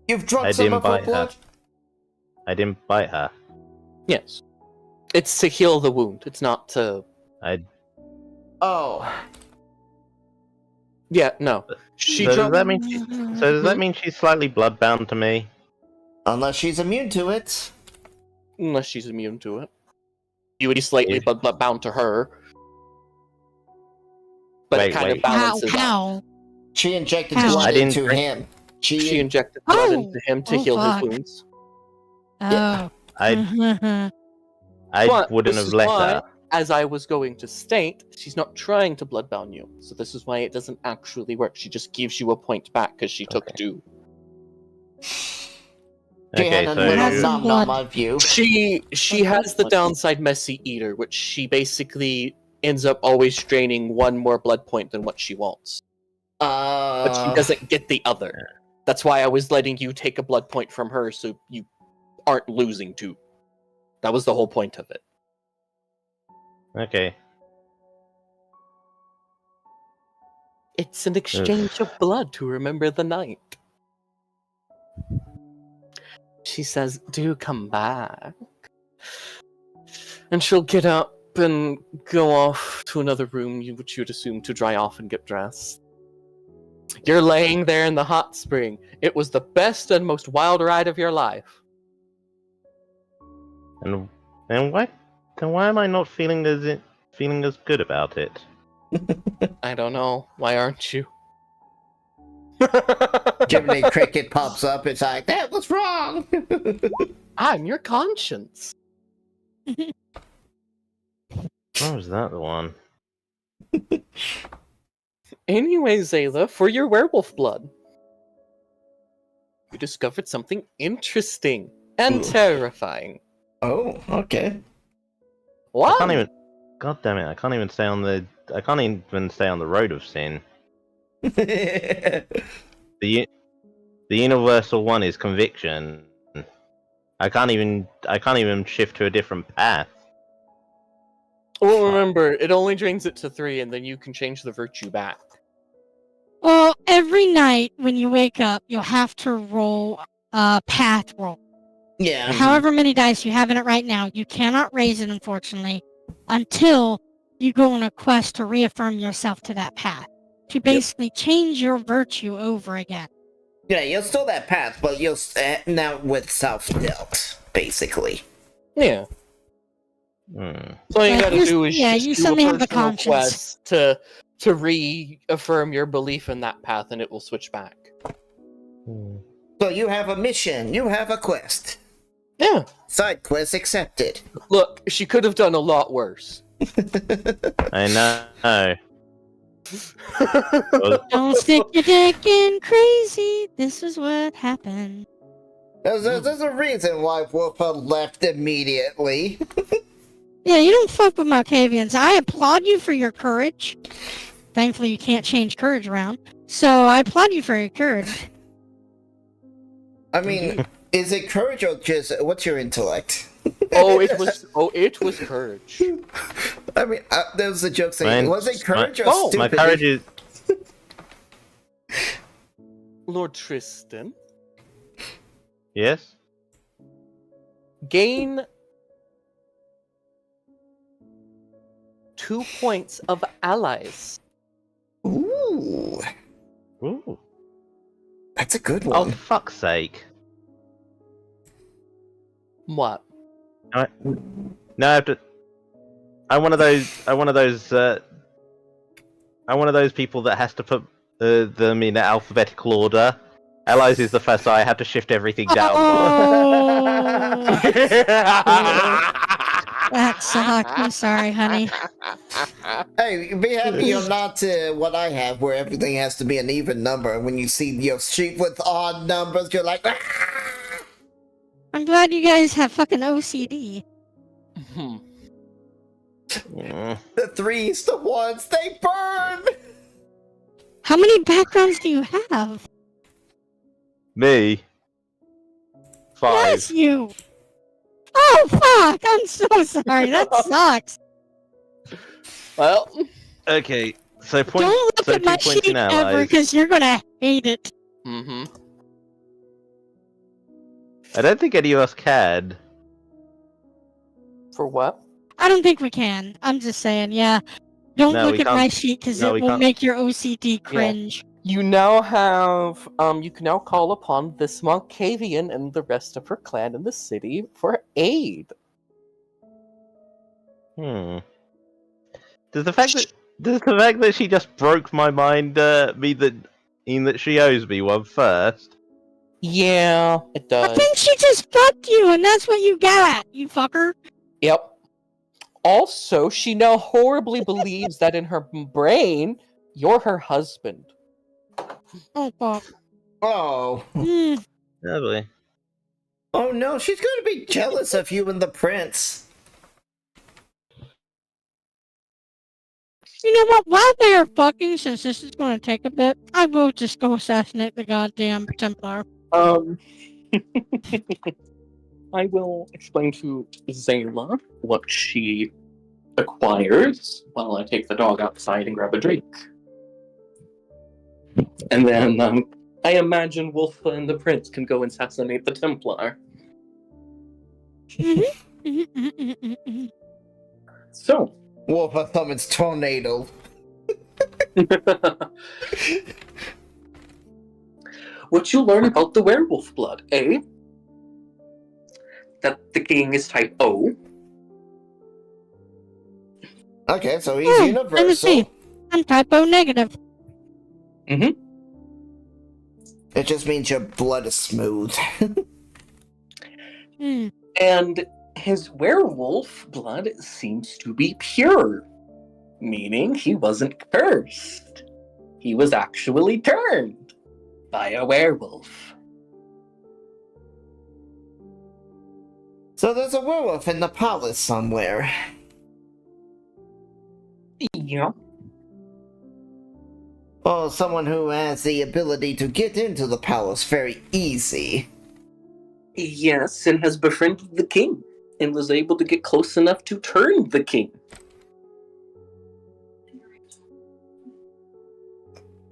[SPEAKER 1] You've drunk
[SPEAKER 3] I
[SPEAKER 1] some
[SPEAKER 3] didn't
[SPEAKER 1] of her
[SPEAKER 3] bite her.
[SPEAKER 1] blood?
[SPEAKER 3] I didn't bite her.
[SPEAKER 2] Yes, it's to heal the wound. It's not to.
[SPEAKER 1] Oh.
[SPEAKER 2] Yeah, no. She
[SPEAKER 3] So does
[SPEAKER 2] drunk.
[SPEAKER 3] that mean she's slightly bloodbound to me?
[SPEAKER 1] Unless she's immune to it.
[SPEAKER 2] Unless she's immune to it. You would be slightly
[SPEAKER 3] Yeah.
[SPEAKER 2] bound to her. But it
[SPEAKER 3] Wait,
[SPEAKER 2] kind
[SPEAKER 3] wait.
[SPEAKER 2] of balances out.
[SPEAKER 6] How?
[SPEAKER 1] She injected
[SPEAKER 6] Ow.
[SPEAKER 1] blood
[SPEAKER 3] I didn't
[SPEAKER 1] into
[SPEAKER 3] drink-
[SPEAKER 1] him.
[SPEAKER 2] She injected blood
[SPEAKER 6] Oh!
[SPEAKER 2] into him to
[SPEAKER 6] Oh,
[SPEAKER 2] heal
[SPEAKER 6] fuck.
[SPEAKER 2] his wounds.
[SPEAKER 6] Oh.
[SPEAKER 3] I
[SPEAKER 2] But
[SPEAKER 3] wouldn't
[SPEAKER 2] this
[SPEAKER 3] have
[SPEAKER 2] is
[SPEAKER 3] let
[SPEAKER 2] why,
[SPEAKER 3] her.
[SPEAKER 2] as I was going to state, she's not trying to bloodbound you. So this is why it doesn't actually work. She just gives you a point back because she took
[SPEAKER 3] Okay.
[SPEAKER 2] 2.
[SPEAKER 1] She had
[SPEAKER 3] Okay,
[SPEAKER 1] a
[SPEAKER 3] so
[SPEAKER 1] little
[SPEAKER 6] Some
[SPEAKER 1] nom-nom
[SPEAKER 6] blood.
[SPEAKER 1] of you.
[SPEAKER 2] She has the downside Messy Eater, which she basically ends up always draining 1 more blood point than what she wants. But she doesn't get the other. That's why I was letting you take a blood point from her so you aren't losing 2. That was the whole point of it.
[SPEAKER 3] Okay.
[SPEAKER 2] It's an exchange of blood to remember the night. She says, "Do come back." And she'll get up and go off to another room, which you'd assume to dry off and get dressed. You're laying there in the hot spring. It was the best and most wild ride of your life.
[SPEAKER 3] And why am I not feeling as good about it?
[SPEAKER 2] I don't know. Why aren't you?
[SPEAKER 1] Jiminy Cricket pops up. It's like, that was wrong!
[SPEAKER 2] I'm your conscience.
[SPEAKER 3] Oh, was that the one?
[SPEAKER 2] Anyway, Zayla, for your werewolf blood, you discovered something interesting and
[SPEAKER 1] Ooh.
[SPEAKER 2] terrifying.
[SPEAKER 1] Oh, okay.
[SPEAKER 2] What?
[SPEAKER 3] I can't even. God damn it! I can't even stay on the road of sin. The universal one is conviction. I can't even shift to a different path.
[SPEAKER 2] Well, remember, it only drains it to 3, and then you can change the virtue back.
[SPEAKER 6] Well, every night when you wake up, you'll have to roll a path roll.
[SPEAKER 1] Yeah.
[SPEAKER 6] However many dice you have in it right now, you cannot raise it, unfortunately, until you go on a quest to reaffirm yourself to that path. to basically change your virtue over again.
[SPEAKER 1] Yeah, you'll still that path, but you'll now with self-doubt, basically.
[SPEAKER 2] Yeah.
[SPEAKER 3] Hmm.
[SPEAKER 2] So all you
[SPEAKER 6] But
[SPEAKER 2] gotta
[SPEAKER 6] you-
[SPEAKER 2] do is
[SPEAKER 6] yeah,
[SPEAKER 2] just
[SPEAKER 6] you
[SPEAKER 2] do
[SPEAKER 6] suddenly
[SPEAKER 2] a
[SPEAKER 6] have the
[SPEAKER 2] personal
[SPEAKER 6] conscience.
[SPEAKER 2] quest to reaffirm your belief in that path, and it will switch back.
[SPEAKER 3] Hmm.
[SPEAKER 1] So you have a mission, you have a quest.
[SPEAKER 2] Yeah.
[SPEAKER 1] Side quest accepted.
[SPEAKER 2] Look, she could have done a lot worse.
[SPEAKER 3] I know.
[SPEAKER 6] Don't stick your dick in crazy. This is what happened.
[SPEAKER 1] There's a reason why Wolfa left immediately.
[SPEAKER 6] Yeah, you don't fuck with Malkavians. I applaud you for your courage. Thankfully, you can't change courage around. So I applaud you for your courage.
[SPEAKER 1] I mean, is it courage or just what's your intellect?
[SPEAKER 2] It was courage.
[SPEAKER 1] I mean, there was a joke saying, was it courage or
[SPEAKER 2] oh,
[SPEAKER 1] stupidity?
[SPEAKER 3] My courage is.
[SPEAKER 2] Lord Tristan,
[SPEAKER 3] Yes?
[SPEAKER 2] gain 2 points of allies.
[SPEAKER 1] Ooh,
[SPEAKER 3] Ooh.
[SPEAKER 1] that's a good
[SPEAKER 3] Oh,
[SPEAKER 1] one.
[SPEAKER 3] for fuck's sake.
[SPEAKER 2] What?
[SPEAKER 3] No, I have to. I'm one of those people that has to put them in alphabetical order. Allies is the first, so I have to shift everything down.
[SPEAKER 6] Oh, that sucked. I'm sorry, honey.
[SPEAKER 1] Hey, be happy you're not what I have, where everything has to be an even number. And when you see your sheet with odd numbers, you're like, ah!
[SPEAKER 6] I'm glad you guys have fucking OCD.
[SPEAKER 2] Hmm.
[SPEAKER 3] Mm.
[SPEAKER 1] The 3s, the 1s, they burn!
[SPEAKER 6] How many backgrounds do you have?
[SPEAKER 3] Me. 5.
[SPEAKER 6] Yes, you. Oh, fuck. I'm so sorry. That sucks.
[SPEAKER 2] Well,
[SPEAKER 3] Okay, so point.
[SPEAKER 6] Don't look
[SPEAKER 3] So
[SPEAKER 6] at
[SPEAKER 3] 2
[SPEAKER 6] my
[SPEAKER 3] points
[SPEAKER 6] sheet
[SPEAKER 3] in
[SPEAKER 6] ever,
[SPEAKER 3] allies.
[SPEAKER 6] because you're gonna hate it.
[SPEAKER 2] mm-hmm.
[SPEAKER 3] I don't think any of us can.
[SPEAKER 2] For what?
[SPEAKER 6] I don't think we can. I'm just saying, yeah. Don't
[SPEAKER 3] No,
[SPEAKER 6] look
[SPEAKER 3] we
[SPEAKER 6] at my
[SPEAKER 3] can't-
[SPEAKER 6] sheet, because
[SPEAKER 3] no,
[SPEAKER 6] it
[SPEAKER 3] we
[SPEAKER 6] will
[SPEAKER 3] can't.
[SPEAKER 6] make your OCD cringe.
[SPEAKER 2] You now have, you can now call upon this Malkavian and the rest of her clan in the city for aid.
[SPEAKER 3] Hmm. Does the fact that she just broke my mind mean that she owes me one first?
[SPEAKER 2] Yeah, it
[SPEAKER 6] I
[SPEAKER 2] does.
[SPEAKER 6] think she just fucked you, and that's what you got, you fucker.
[SPEAKER 2] Yep. Also, she now horribly believes that in her brain, you're her husband.
[SPEAKER 6] Oh, fuck.
[SPEAKER 1] Oh.
[SPEAKER 6] Hmm.
[SPEAKER 3] Lovely.
[SPEAKER 1] Oh no, she's gonna be jealous of you and the prince.
[SPEAKER 6] You know what? While they are fucking, since this is going to take a bit, I will just go assassinate the goddamn Templar.
[SPEAKER 2] I will explain to Zayla what she acquires while I take the dog outside and grab a drink. And then, I imagine Wolfa and the prince can go assassinate the Templar. So,
[SPEAKER 1] Wolfa summons tornado.
[SPEAKER 2] what you learn about the werewolf blood, eh? That the king is type O.
[SPEAKER 1] Okay, so he's
[SPEAKER 6] Let me
[SPEAKER 1] universal.
[SPEAKER 6] see. I'm typo negative.
[SPEAKER 2] Mm-hmm.
[SPEAKER 1] It just means your blood is smooth.
[SPEAKER 6] Hmm.
[SPEAKER 2] And his werewolf blood seems to be pure, meaning he wasn't cursed. He was actually turned by a werewolf.
[SPEAKER 1] So there's a werewolf in the palace somewhere.
[SPEAKER 2] Yeah.
[SPEAKER 1] Well, someone who has the ability to get into the palace very easy.
[SPEAKER 2] Yes, and has befriended the king, and was able to get close enough to turn the king.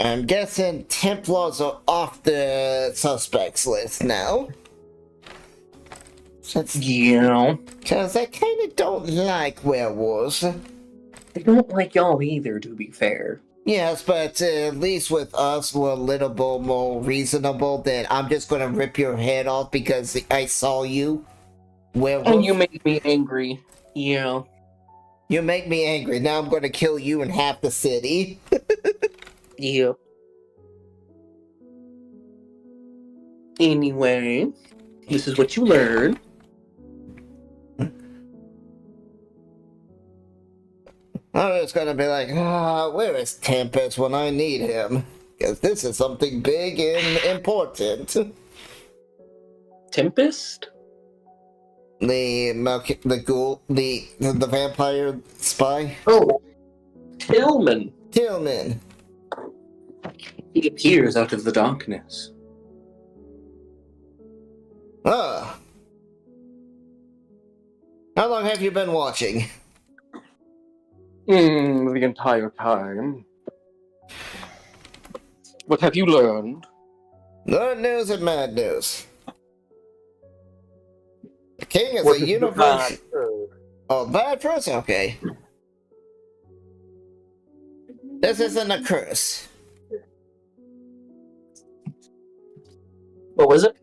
[SPEAKER 1] I'm guessing Templars are off the suspects list now.
[SPEAKER 2] Yeah.
[SPEAKER 1] Because I kind of don't like werewolves.
[SPEAKER 2] I don't like y'all either, to be fair.
[SPEAKER 1] Yes, but at least with us, we're a little bit more reasonable than I'm just gonna rip your head off because I saw you.
[SPEAKER 8] And you
[SPEAKER 1] Werewolf.
[SPEAKER 8] make me angry. Yeah.
[SPEAKER 1] You make me angry. Now I'm gonna kill you and half the city.
[SPEAKER 8] Yep. Anyway, this is what you learn.
[SPEAKER 1] I'm just gonna be like, where is Tempest when I need him? Because this is something big and important.
[SPEAKER 8] Tempest?
[SPEAKER 1] The ghoul, the vampire spy?
[SPEAKER 8] Oh, Tillman.
[SPEAKER 1] Tillman.
[SPEAKER 8] He appears out of the darkness.
[SPEAKER 1] Ah. How long have you been watching?
[SPEAKER 8] The entire time. What have you learned?
[SPEAKER 1] Good news and bad news. The king is
[SPEAKER 8] What
[SPEAKER 1] a
[SPEAKER 8] is the
[SPEAKER 1] universe.
[SPEAKER 8] bad?
[SPEAKER 1] Oh, bad first? Okay. This isn't a curse.
[SPEAKER 8] What was it?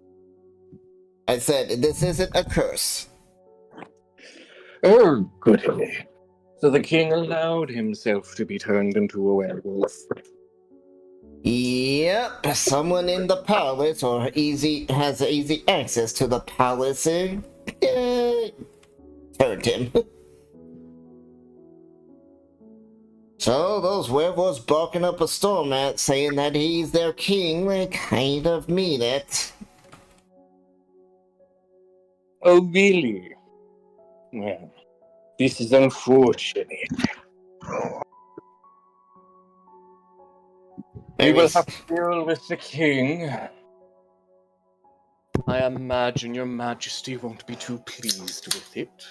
[SPEAKER 1] I said this isn't a curse.
[SPEAKER 8] Oh, goody. So the king allowed himself to be turned into a werewolf.
[SPEAKER 1] Yep, someone in the palace or has easy access to the palace turned him. So those werewolves barking up a storm at saying that he's their king, they kind of mean it.
[SPEAKER 8] Oh, really? Well, this is unfortunate. We will have to deal with the king. I imagine your majesty won't be too pleased with it.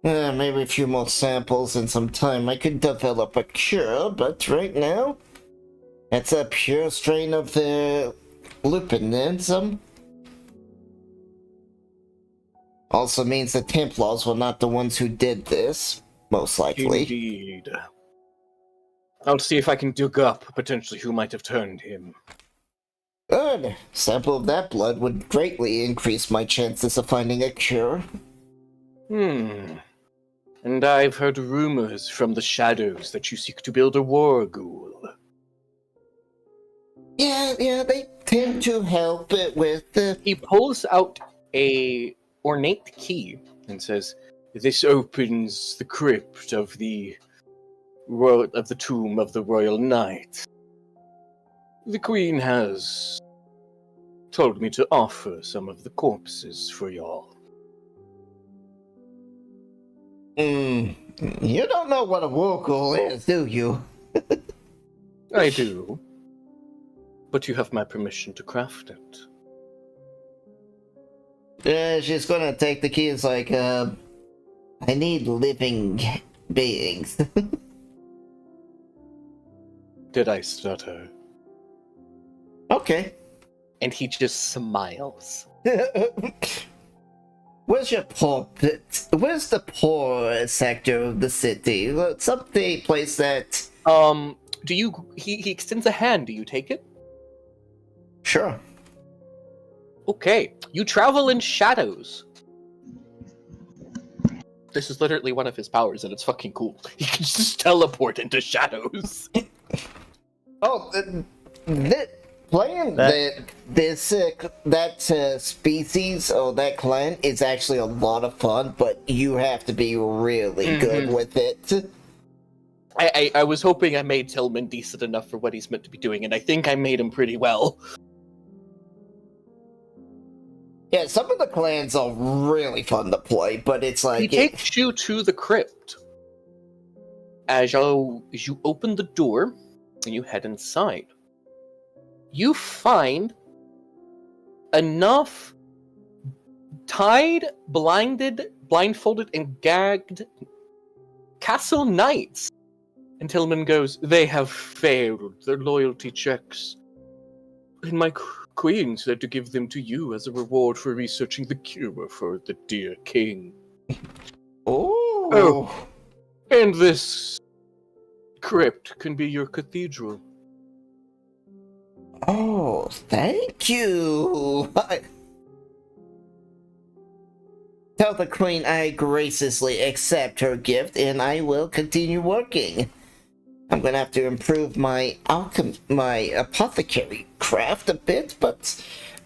[SPEAKER 1] Maybe a few more samples and some time I could develop a cure, but right now, it's a pure strain of the lupinism. Also means the Templars were not the ones who did this, most likely.
[SPEAKER 8] Indeed. I'll see if I can dig up potentially who might have turned him.
[SPEAKER 1] Good. Sample of that blood would greatly increase my chances of finding a cure.
[SPEAKER 8] And I've heard rumors from the shadows that you seek to build a war ghoul.
[SPEAKER 1] Yeah, they tend to help it with the...
[SPEAKER 8] He pulls out a ornate key and says, "This opens the crypt of the tomb of the royal knight. The queen has told me to offer some of the corpses for y'all."
[SPEAKER 1] You don't know what a war ghoul is, do you?
[SPEAKER 8] I do. But you have my permission to craft it.
[SPEAKER 1] She's gonna take the keys like, I need living beings.
[SPEAKER 8] Did I stutter?
[SPEAKER 1] Okay.
[SPEAKER 2] And he just smiles.
[SPEAKER 1] Where's the poor sector of the city? Something place that...
[SPEAKER 2] He extends a hand, do you take it?
[SPEAKER 1] Sure.
[SPEAKER 2] Okay, you travel in shadows. This is literally one of his powers, and it's fucking cool. He can just teleport into shadows.
[SPEAKER 1] Oh, playing that species or that clan is actually a lot of fun, but you have to be really good with it.
[SPEAKER 2] I was hoping I made Tillman decent enough for what he's meant to be doing, and I think I made him pretty well.
[SPEAKER 1] Yeah, some of the clans are really fun to play, but it's like...
[SPEAKER 2] He takes you to the crypt. As you open the door, and you head inside, you find enough tied, blindfolded, and gagged castle knights. And Tillman goes, "They have failed their loyalty checks. And my queen said to give them to you as a reward for researching the cure for the dear king."
[SPEAKER 1] Ooh.
[SPEAKER 2] Oh. And this
[SPEAKER 8] crypt can be your cathedral.
[SPEAKER 1] Oh, thank you. Tell the queen I graciously accept her gift, and I will continue working. I'm gonna have to improve my apothecary craft a bit, but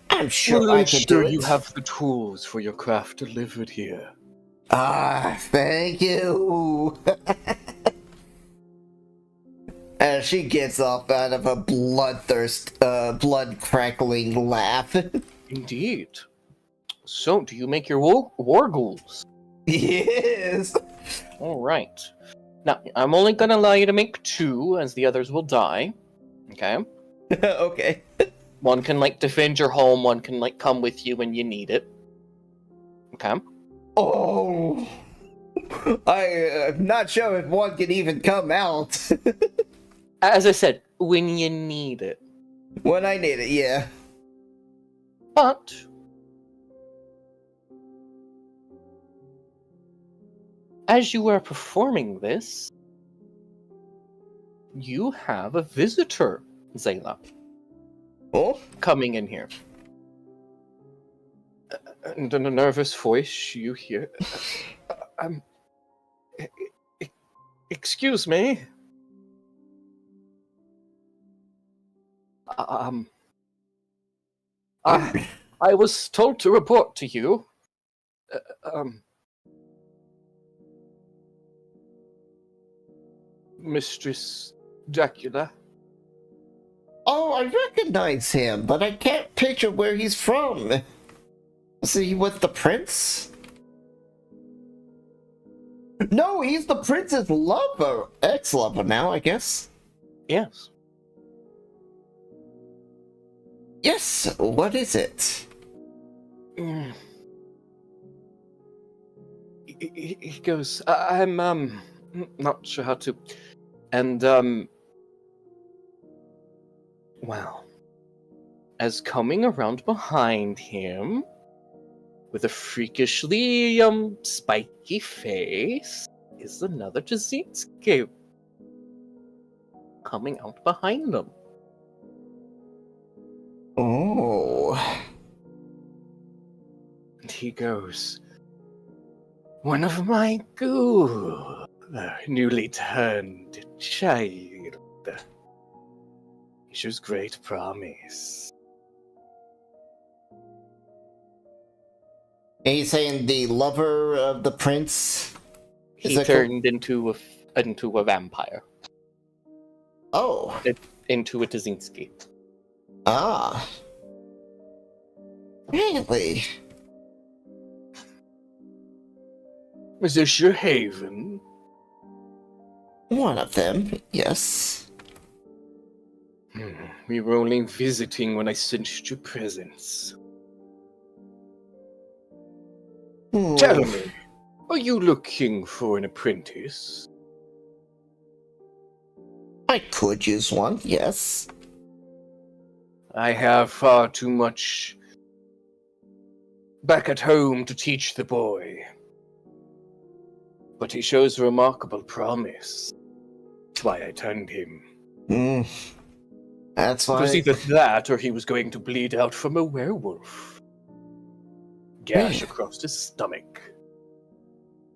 [SPEAKER 1] I'm sure
[SPEAKER 8] Well,
[SPEAKER 1] I can do
[SPEAKER 8] ensure
[SPEAKER 1] it.
[SPEAKER 8] you have the tools for your craft delivered here.
[SPEAKER 1] Ah, thank you. As she gets off out of a blood crackling laugh.
[SPEAKER 8] Indeed. So, do you make your war ghouls?
[SPEAKER 1] Yes.
[SPEAKER 2] All right. Now, I'm only gonna allow you to make 2, as the others will die. Okay.
[SPEAKER 1] Okay.
[SPEAKER 2] One can like defend your home. One can like come with you when you need it. Okay.
[SPEAKER 1] Oh. I'm not sure if one can even come out.
[SPEAKER 2] As I said, when you need it.
[SPEAKER 1] When I need it, yeah.
[SPEAKER 2] But as you are performing this, you have a visitor, Zayla,
[SPEAKER 1] Oh?
[SPEAKER 2] coming in here. And in a nervous voice, you hear, excuse me. I was told to report to you. Mistress Dracula.
[SPEAKER 1] Oh, I recognize him, but I can't picture where he's from. Is he with the prince? No, he's the prince's lover. Ex-lover now, I guess.
[SPEAKER 2] Yes.
[SPEAKER 1] Yes, what is it?
[SPEAKER 2] He goes, I'm not sure how to, and well, as coming around behind him with a freakishly spiky face is another Jazinski coming out behind them.
[SPEAKER 1] Oh.
[SPEAKER 8] And he goes, one of my good, newly turned child. He shows great promise.
[SPEAKER 1] He's saying the lover of the prince? Is
[SPEAKER 2] He
[SPEAKER 1] that
[SPEAKER 2] turned into a vampire,
[SPEAKER 1] Oh.
[SPEAKER 2] into a Jazinski.
[SPEAKER 1] Ah. Really?
[SPEAKER 8] Is this your haven?
[SPEAKER 1] One of them, yes.
[SPEAKER 8] We were only visiting when I sensed your presence.
[SPEAKER 1] Ooh.
[SPEAKER 8] Tell me, are you looking for an apprentice?
[SPEAKER 1] I could use one, yes.
[SPEAKER 8] I have far too much back at home to teach the boy. But he shows remarkable promise. That's why I turned him.
[SPEAKER 1] That's
[SPEAKER 8] It
[SPEAKER 1] why.
[SPEAKER 8] was either that or he was going to bleed out from a werewolf. Gash
[SPEAKER 1] Yeah.
[SPEAKER 8] across his stomach.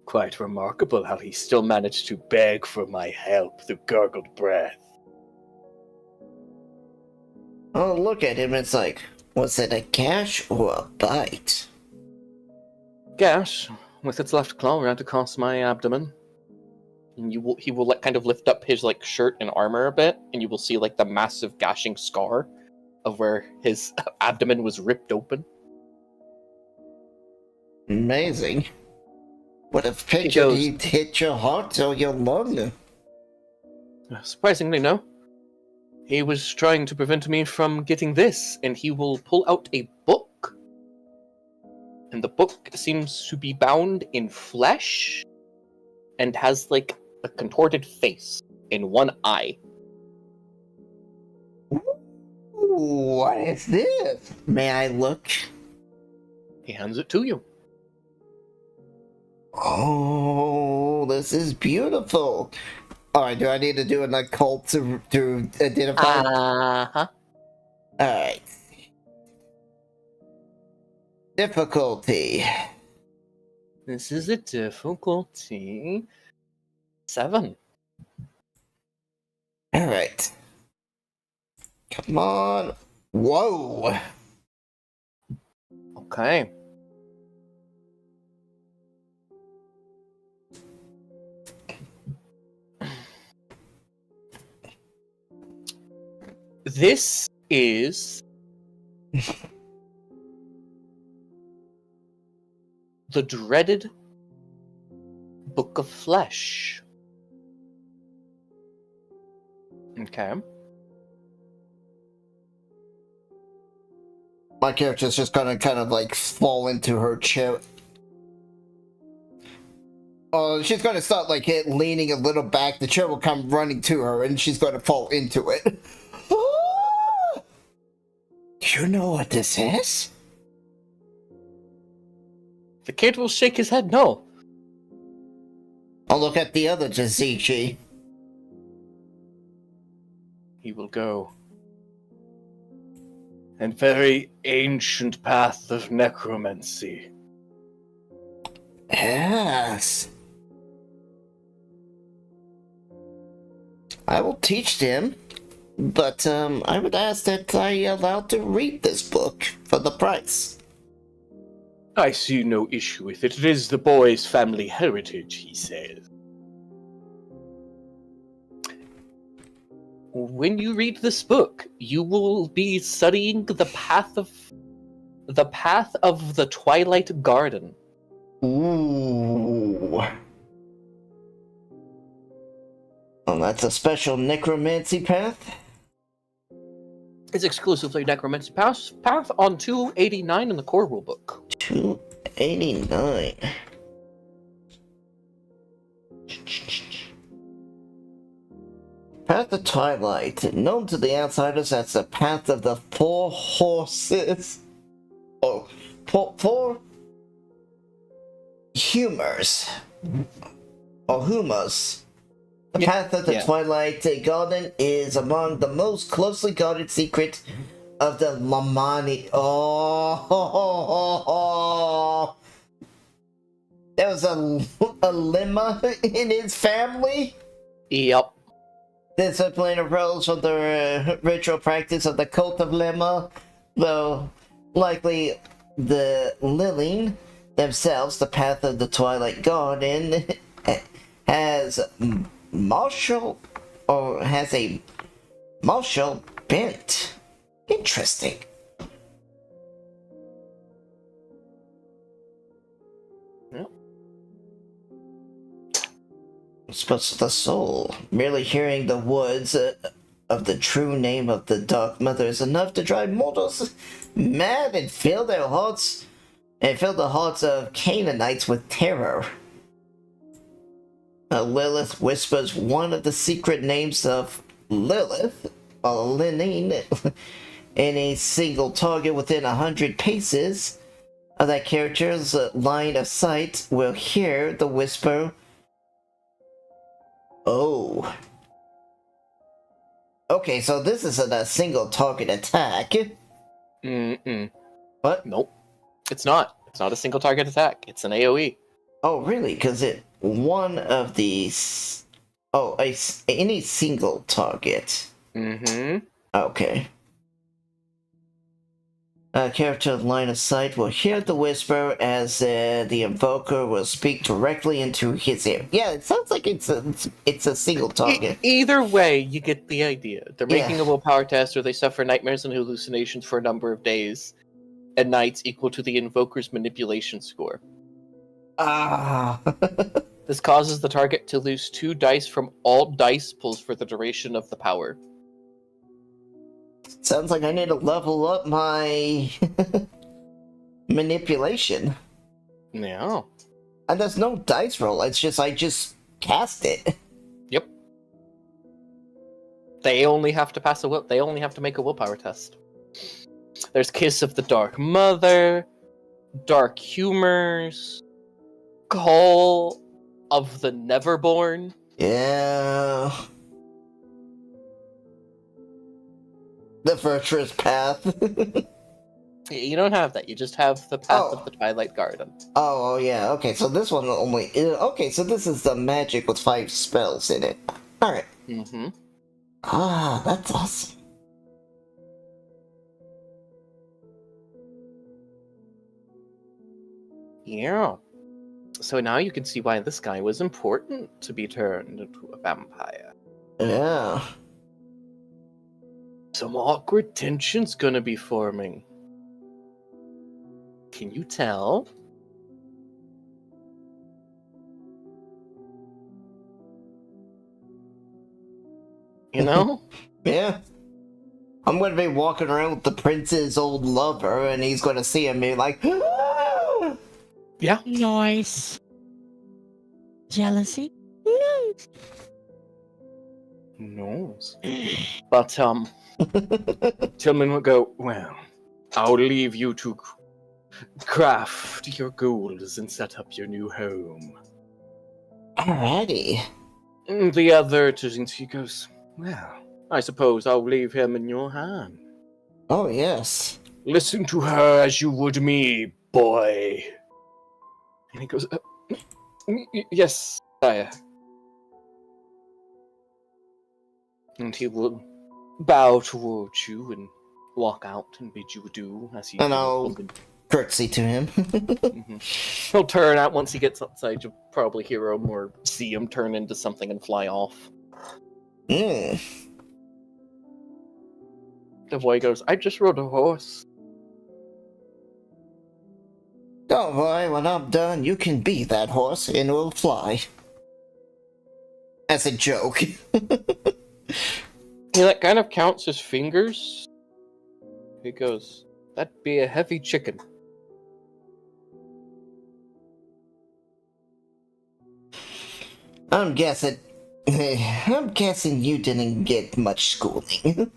[SPEAKER 8] Quite remarkable how he still managed to beg for my help through gargled breath.
[SPEAKER 1] Oh, look at him, it's like, was it a gash or a bite?
[SPEAKER 2] Gash, with its left claw, around across my abdomen. And he will like kind of lift up his like shirt and armor a bit, and you will see like the massive gashing scar of where his abdomen was ripped open.
[SPEAKER 1] Amazing. Would have pictured
[SPEAKER 2] goes-
[SPEAKER 1] he'd hit your heart or your lung.
[SPEAKER 2] Surprisingly, no. He was trying to prevent me from getting this, and he will pull out a book. And the book seems to be bound in flesh and has like a contorted face in one eye.
[SPEAKER 1] Ooh, what is this? May I look?
[SPEAKER 2] He hands it to you.
[SPEAKER 1] Oh, this is beautiful. Alright, do I need to do an occult to identify?
[SPEAKER 2] Uh-huh.
[SPEAKER 1] Alright. Difficulty.
[SPEAKER 2] This is a difficulty 7.
[SPEAKER 1] Alright. Come on. Whoa.
[SPEAKER 2] Okay. This is the dreaded Book of Flesh. Okay.
[SPEAKER 1] My character's just gonna kind of like fall into her chair. Oh, she's gonna start like leaning a little back. The chair will come running to her, and she's gonna fall into it. You know what this is?
[SPEAKER 2] The kid will shake his head no.
[SPEAKER 1] I'll look at the other Jazichi.
[SPEAKER 8] He will go. And very ancient path of necromancy.
[SPEAKER 1] Yes. I will teach them, but I would ask that I allowed to read this book for the price.
[SPEAKER 8] I see no issue with it. It is the boy's family heritage, he says.
[SPEAKER 2] When you read this book, you will be studying the path of the Twilight Garden.
[SPEAKER 1] Ooh. Well, that's a special necromancy path.
[SPEAKER 2] It's exclusively necromancy path on 289 in the core rulebook.
[SPEAKER 1] 289. Path of Twilight, known to the outsiders as the Path of the Four Horses. Oh, four humors. Or humus. The Path of the Twilight Garden is among the most closely guarded secret of the Lamani. Oh, there was a lemma in his family?
[SPEAKER 2] Yep.
[SPEAKER 1] This plain arose from the ritual practice of the cult of Lemma, though likely the Lilling themselves, the Path of the Twilight Garden, has a martial bent. Interesting. Spots the soul. Merely hearing the words of the true name of the Dark Mother is enough to drive mortals mad and fill the hearts of Canaanites with terror. Lilith whispers one of the secret names of Lilith, or Linene, in a single target within 100 paces of that character's line of sight will hear the whisper. Oh. Okay, so this isn't a single target attack.
[SPEAKER 2] Mm-mm.
[SPEAKER 1] What?
[SPEAKER 2] Nope. It's not. It's not a single target attack. It's an AoE.
[SPEAKER 1] Oh, really? Because one of these... Oh, any single target.
[SPEAKER 2] Mm-hmm.
[SPEAKER 1] Okay. A character line of sight will hear the whisper as the invoker will speak directly into his ear. Yeah, it sounds like it's a single target.
[SPEAKER 2] Either way, you get the idea. They're making a willpower test where they suffer nightmares and hallucinations for a number of days and nights equal to the invoker's manipulation score.
[SPEAKER 1] Ah.
[SPEAKER 2] This causes the target to lose 2 dice from all dice pulls for the duration of the power.
[SPEAKER 1] Sounds like I need to level up my manipulation.
[SPEAKER 2] Yeah.
[SPEAKER 1] And there's no dice roll, it's just I just cast it.
[SPEAKER 2] Yep. They only have to they only have to make a willpower test. There's Kiss of the Dark Mother, Dark Humors, Call of the Neverborn.
[SPEAKER 1] Yeah. The virtuous path.
[SPEAKER 2] You don't have that. You just have the path of the Twilight Garden.
[SPEAKER 1] Oh, yeah. Okay, so this one only. Okay, so this is the magic with 5 spells in it. Alright.
[SPEAKER 2] Mm-hmm.
[SPEAKER 1] Ah, that's awesome.
[SPEAKER 2] Yeah. So now you can see why this guy was important to be turned into a vampire.
[SPEAKER 1] Yeah.
[SPEAKER 2] Some awkward tension's gonna be forming. Can you tell? You know?
[SPEAKER 1] Yeah. I'm gonna be walking around with the prince's old lover, and he's gonna see him and be like, "Ah!"
[SPEAKER 2] Yeah.
[SPEAKER 6] Nice. Jealousy? Nice.
[SPEAKER 2] Knows. But, Tillman will go, well, I'll leave you to craft your goals and set up your new home.
[SPEAKER 1] Alrighty.
[SPEAKER 2] And the other he goes, well, I suppose I'll leave him in your hand.
[SPEAKER 1] Oh, yes.
[SPEAKER 2] Listen to her as you would me, boy. And he goes, yes, sire. And he will bow towards you and walk out and bid you adieu as he...
[SPEAKER 1] And I'll curtsy to him.
[SPEAKER 2] Mhm. He'll turn out once he gets outside. You'll probably hear him or see him turn into something and fly off.
[SPEAKER 1] Mm.
[SPEAKER 2] The boy goes, I just rode a horse.
[SPEAKER 1] Don't worry, when I'm done, you can be that horse and we'll fly. As a joke.
[SPEAKER 2] Yeah, that kind of counts his fingers. He goes, that'd be a heavy chicken.
[SPEAKER 1] I'm guessing you didn't get much schooling.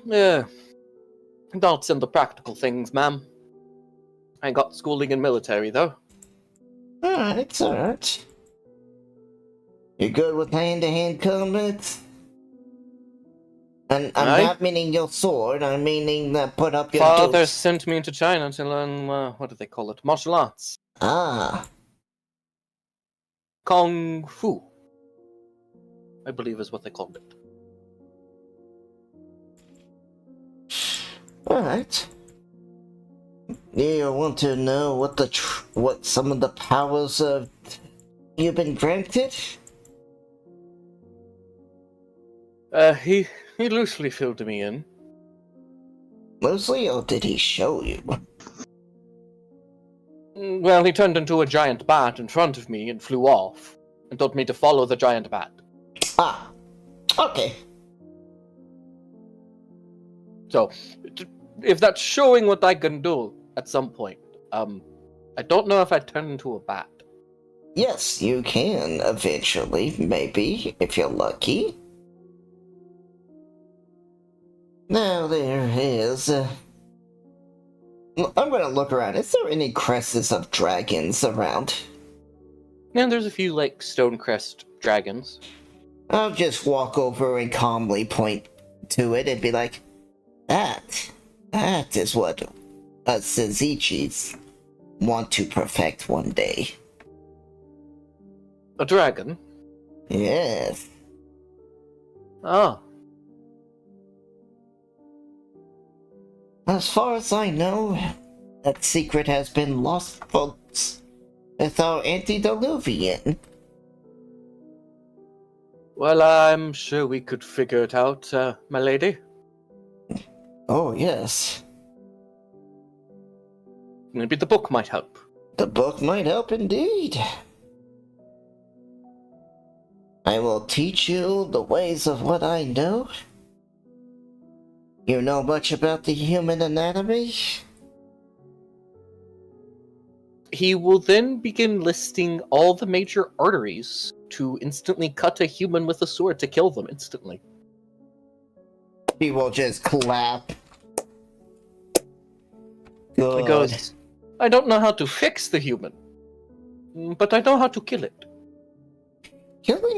[SPEAKER 2] Yeah. That's in the practical things, ma'am. I got schooling in military, though.
[SPEAKER 1] Alright. You good with hand-to-hand combat? And I'm
[SPEAKER 2] Aye.
[SPEAKER 1] not meaning your sword, I'm meaning that put up your
[SPEAKER 2] Father
[SPEAKER 1] dukes.
[SPEAKER 2] sent me into China to learn, what do they call it? Martial arts.
[SPEAKER 1] Ah.
[SPEAKER 2] Kung Fu, I believe is what they called it.
[SPEAKER 1] Alright. You want to know what some of the powers you've been granted?
[SPEAKER 2] He loosely filled me in.
[SPEAKER 1] Mostly, or did he show you?
[SPEAKER 2] Well, he turned into a giant bat in front of me and flew off, and told me to follow the giant bat.
[SPEAKER 1] Ah. Okay.
[SPEAKER 2] So, if that's showing what I can do at some point, I don't know if I'd turn into a bat.
[SPEAKER 1] Yes, you can eventually, maybe, if you're lucky. Now there is. I'm gonna look around. Is there any crests of dragons around?
[SPEAKER 2] And there's a few, like, Stonecrest dragons.
[SPEAKER 1] I'll just walk over and calmly point to it and be like, that is what us Zizichis want to perfect one day.
[SPEAKER 2] A dragon?
[SPEAKER 1] Yes.
[SPEAKER 2] Oh.
[SPEAKER 1] As far as I know, that secret has been lost, folks, with our antediluvian.
[SPEAKER 2] Well, I'm sure we could figure it out, my lady.
[SPEAKER 1] Oh, yes.
[SPEAKER 2] Maybe the book might help.
[SPEAKER 1] The book might help indeed. I will teach you the ways of what I know. You know much about the human anatomy?
[SPEAKER 2] He will then begin listing all the major arteries to instantly cut a human with a sword to kill them instantly.
[SPEAKER 1] He will just clap. Good.
[SPEAKER 2] He goes, I don't know how to fix the human, but I know how to kill it.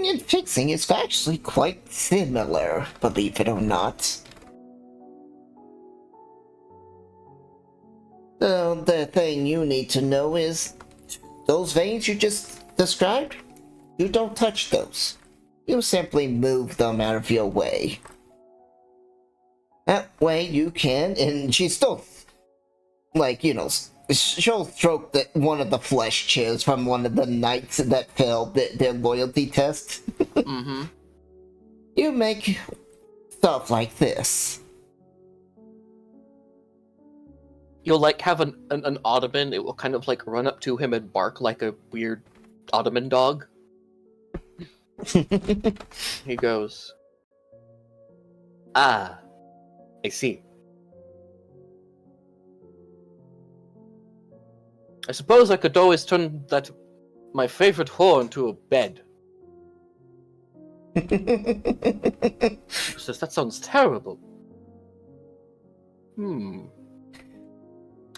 [SPEAKER 1] repairing and fixing is actually quite similar, believe it or not. The thing you need to know is, those veins you just described, you don't touch those. You simply move them out of your way. That way you can, and she's still, like, you know, she'll stroke one of the flesh chairs from one of the knights that failed their loyalty test.
[SPEAKER 2] Mm-hmm.
[SPEAKER 1] You make stuff like this.
[SPEAKER 2] You'll like have an ottoman. It will kind of like run up to him and bark like a weird ottoman dog. He goes, "Ah, I see. I suppose I could always turn my favorite whore into a bed." He says, "That sounds terrible.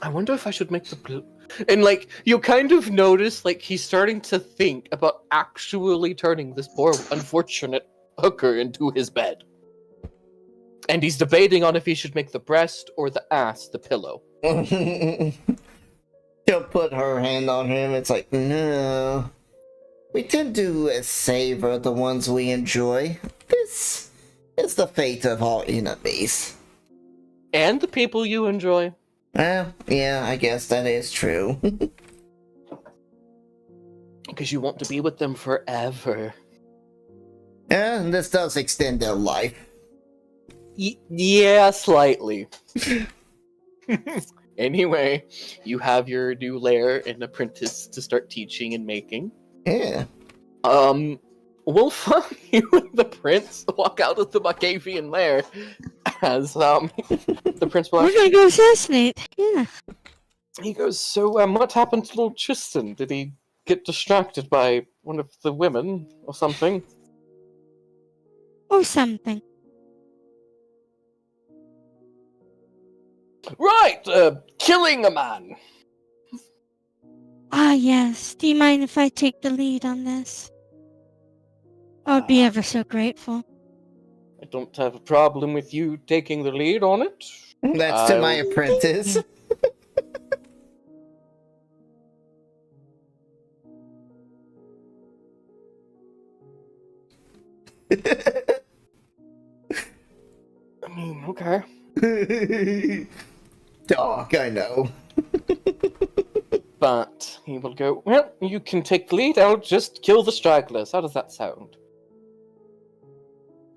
[SPEAKER 2] I wonder if I should make the And like you kind of notice, like he's starting to think about actually turning this poor unfortunate hooker into his bed, and he's debating on if he should make the breast or the ass the pillow.
[SPEAKER 1] She'll put her hand on him. It's like, no. We tend to savor the ones we enjoy. This is the fate of our enemies.
[SPEAKER 2] And the people you enjoy.
[SPEAKER 1] Yeah, I guess that is true.
[SPEAKER 2] Because you want to be with them forever.
[SPEAKER 1] Yeah, and this does extend their life.
[SPEAKER 2] Yeah, slightly. Anyway, you have your new lair and apprentice to start teaching and making.
[SPEAKER 1] Yeah.
[SPEAKER 2] Wolf, you and the prince walk out of the Buckavian lair as the prince will
[SPEAKER 6] We're gonna go assassinate. Yeah.
[SPEAKER 2] He goes, "So what happened to Lord Tristan? Did he get distracted by one of the women or something?"
[SPEAKER 6] Or something.
[SPEAKER 2] "Right, killing a man."
[SPEAKER 6] Ah, yes. Do you mind if I take the lead on this? I would be ever so grateful.
[SPEAKER 2] I don't have a problem with you taking the lead on it.
[SPEAKER 1] That's to my apprentice.
[SPEAKER 2] I mean, okay.
[SPEAKER 1] Dog, I know.
[SPEAKER 2] But he will go, "Well, you can take the lead, I'll just kill the stragglers." How does that sound?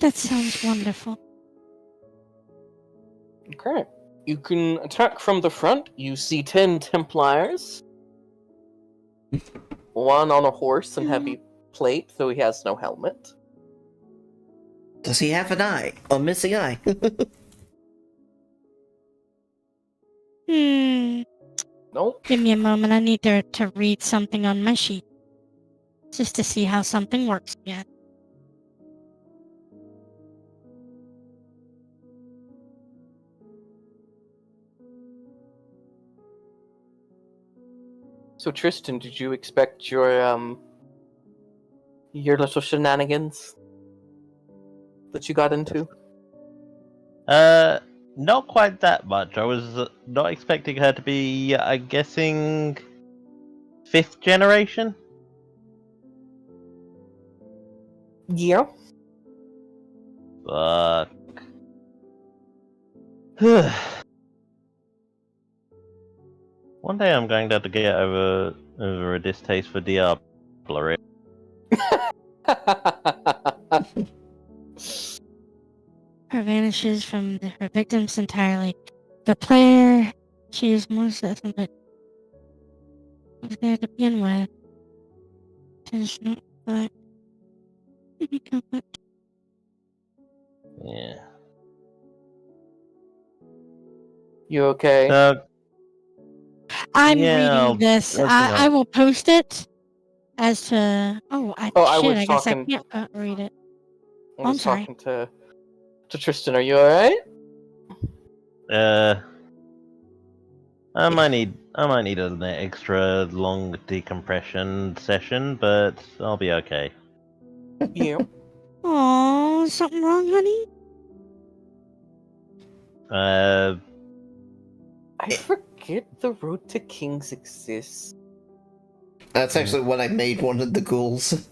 [SPEAKER 6] That sounds wonderful.
[SPEAKER 2] Okay. You can attack from the front. You see 10 Templars. One on a horse and heavy plate, though he has no helmet.
[SPEAKER 1] Does he have an eye? A missing eye?
[SPEAKER 2] Nope.
[SPEAKER 6] Give me a moment. I need to read something on my sheet. Just to see how something works again.
[SPEAKER 2] So Tristan, did you expect your little shenanigans that you got into?
[SPEAKER 3] Not quite that much. I was not expecting her to be, I'm guessing, 5th generation?
[SPEAKER 2] Yeah.
[SPEAKER 3] Fuck. One day I'm going to have to get over a distaste for Diablo.
[SPEAKER 6] Her vanishes from her victims entirely. The player, she is more certain that was there to begin with. Does not but
[SPEAKER 3] Yeah.
[SPEAKER 2] You okay?
[SPEAKER 6] I'm
[SPEAKER 3] Yeah,
[SPEAKER 6] reading this.
[SPEAKER 3] I'll-
[SPEAKER 6] I will post it as to.
[SPEAKER 2] I
[SPEAKER 6] Shit,
[SPEAKER 2] was
[SPEAKER 6] I guess I
[SPEAKER 2] talking-
[SPEAKER 6] can't read it.
[SPEAKER 2] I
[SPEAKER 6] I'm
[SPEAKER 2] was
[SPEAKER 6] sorry.
[SPEAKER 2] talking to Tristan. Are you alright?
[SPEAKER 3] I might need an extra long decompression session, but I'll be okay.
[SPEAKER 2] Yeah.
[SPEAKER 6] Oh, something wrong, honey?
[SPEAKER 2] I forget the road to kings exists.
[SPEAKER 1] That's actually what I made one of the ghouls.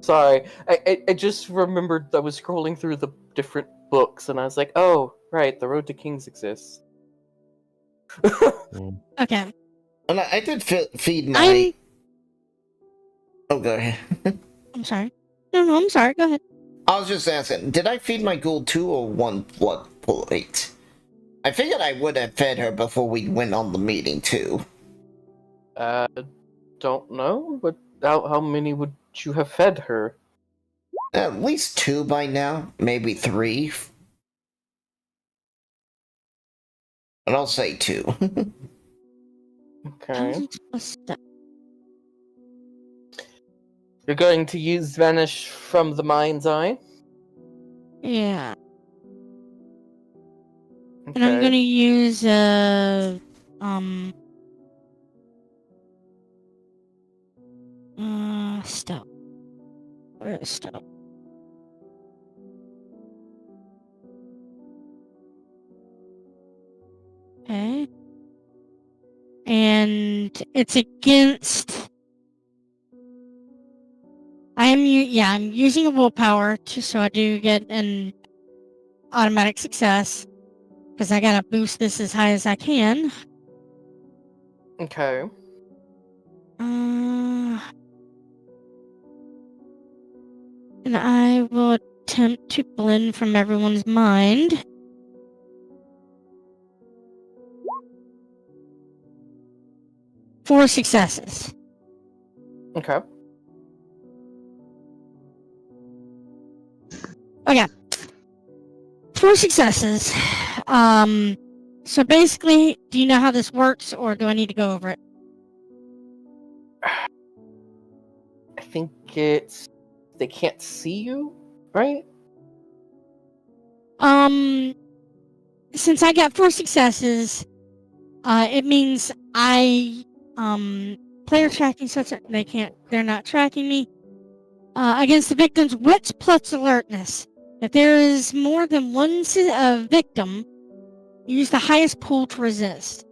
[SPEAKER 2] Sorry, I just remembered I was scrolling through the different books and I was like, oh, right, the road to kings exists.
[SPEAKER 6] Okay.
[SPEAKER 1] And I did feed my.
[SPEAKER 6] I'm
[SPEAKER 1] Oh, go ahead.
[SPEAKER 6] I'm sorry. No, I'm sorry. Go ahead.
[SPEAKER 1] I was just asking, did I feed my ghoul 2 or 1 blood plate? I figured I would have fed her before we went on the meeting, too.
[SPEAKER 2] Don't know, but how many would you have fed her?
[SPEAKER 1] At least 2 by now, maybe 3. But I'll say 2.
[SPEAKER 2] Okay.
[SPEAKER 6] What's that?
[SPEAKER 2] You're going to use Vanish from the Mind's Eye?
[SPEAKER 6] Yeah.
[SPEAKER 2] Okay.
[SPEAKER 6] And I'm gonna use stealth. Where is stealth? Okay. And it's against. I'm using a willpower so I do get an automatic success because I gotta boost this as high as I can.
[SPEAKER 2] Okay.
[SPEAKER 6] And I will attempt to blend from everyone's mind. Four successes.
[SPEAKER 2] Okay.
[SPEAKER 6] Okay. 4 successes. So basically, do you know how this works, or do I need to go over it?
[SPEAKER 2] I think it's they can't see you, right?
[SPEAKER 6] Since I got 4 successes, it means player tracking such that they're not tracking me. Against the victim's wits plus alertness. If there is more than one victim, use the highest pool to resist.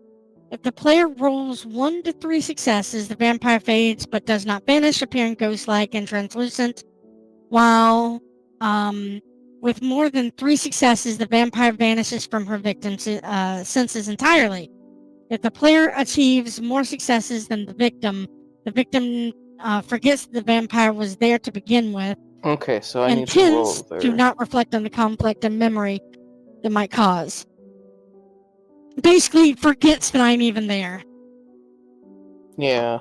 [SPEAKER 6] If the player rolls 1 to 3 successes, the vampire fades but does not vanish, appearing ghost-like and translucent. While, with more than 3 successes, the vampire vanishes from her victim's senses entirely. If the player achieves more successes than the victim forgets the vampire was there to begin with,
[SPEAKER 2] Okay, so I
[SPEAKER 6] and
[SPEAKER 2] need to roll
[SPEAKER 6] tends
[SPEAKER 2] there.
[SPEAKER 6] to not reflect on the conflict and memory that might cause. Basically, forgets that I'm even there.
[SPEAKER 2] Yeah.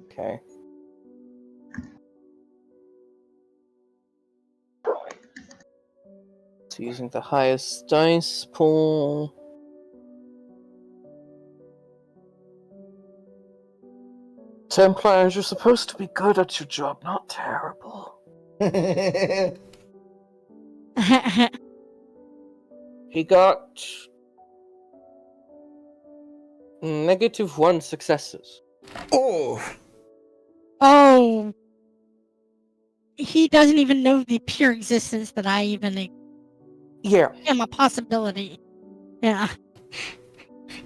[SPEAKER 2] Okay. So using the highest dice pool. Templars, you're supposed to be good at your job, not terrible. He got -1 successes.
[SPEAKER 1] Oh!
[SPEAKER 6] Oh, he doesn't even know the pure existence that I even
[SPEAKER 2] Yeah.
[SPEAKER 6] am a possibility. Yeah.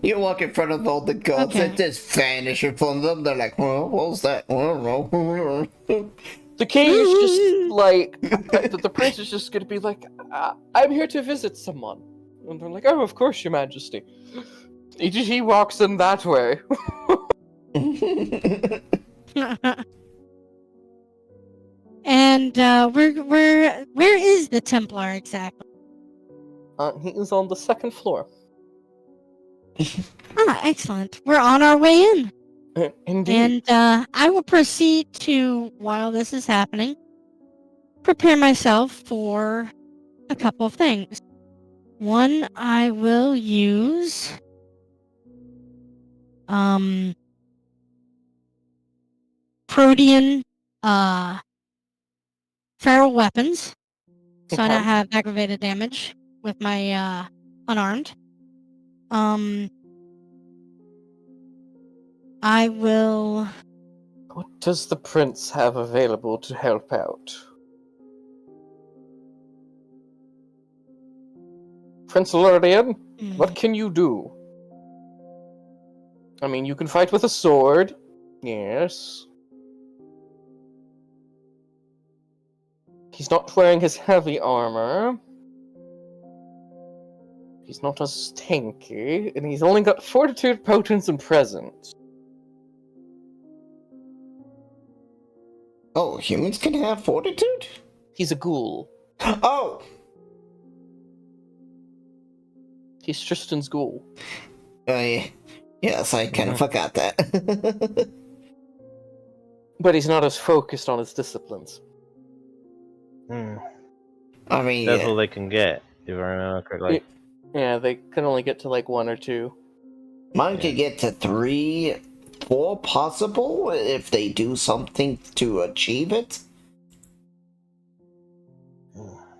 [SPEAKER 1] You walk in front of all the gods
[SPEAKER 6] Okay.
[SPEAKER 1] and just vanish in front of them. They're like, well, what was that? I don't know.
[SPEAKER 2] The king is just like, the prince is just gonna be like, I'm here to visit someone. And they're like, oh, of course, your majesty. He walks in that way.
[SPEAKER 6] And where is the Templar exactly?
[SPEAKER 2] He is on the 2nd floor.
[SPEAKER 6] Ah, excellent. We're on our way in.
[SPEAKER 2] Indeed.
[SPEAKER 6] And I will proceed to, while this is happening, prepare myself for a couple of things. One, I will use Protean feral weapons, so I don't have aggravated damage with my unarmed. I will
[SPEAKER 8] What does the prince have available to help out? Prince Lurdian, what can you do? I mean, you can fight with a sword. Yes. He's not wearing his heavy armor. He's not as tanky, and he's only got fortitude, potence, and presence.
[SPEAKER 1] Oh, humans can have fortitude?
[SPEAKER 2] He's a ghoul.
[SPEAKER 1] Oh!
[SPEAKER 2] He's Tristan's ghoul.
[SPEAKER 1] Yes, I kind of forgot that.
[SPEAKER 2] But he's not as focused on his disciplines.
[SPEAKER 1] I mean,
[SPEAKER 3] That's all they can get, if I remember correctly.
[SPEAKER 2] Yeah, they can only get to like 1 or 2.
[SPEAKER 1] mine could get to 3, 4 possible if they do something to achieve it.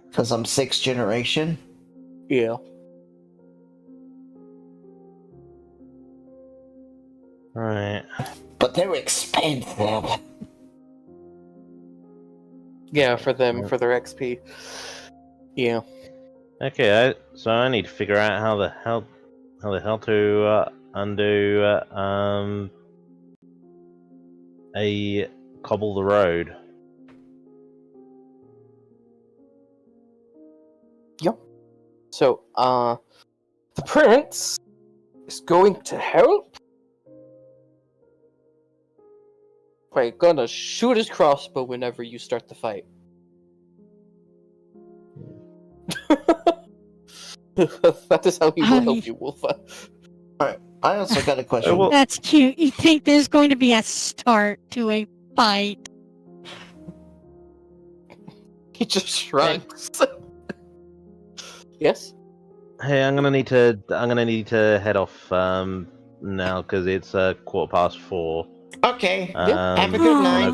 [SPEAKER 1] Because I'm 6th generation.
[SPEAKER 2] Yeah.
[SPEAKER 3] Right.
[SPEAKER 1] But they're expensive.
[SPEAKER 2] Yeah, for them, for their XP. Yeah.
[SPEAKER 3] Okay, so I need to figure out how the hell to undo a cobble the road.
[SPEAKER 2] Yep. So, the prince is going to help by gonna shoot his crossbow whenever you start the fight. That is how he will help you, Wolfa.
[SPEAKER 1] Alright, I also got a question.
[SPEAKER 3] well-
[SPEAKER 6] That's cute. You think there's going to be a start to a fight?
[SPEAKER 2] He just shrugs. Yes?
[SPEAKER 3] Hey, I'm gonna need to head off now because it's 4:15.
[SPEAKER 1] Okay,
[SPEAKER 2] Yeah,
[SPEAKER 1] have a good
[SPEAKER 6] Aw.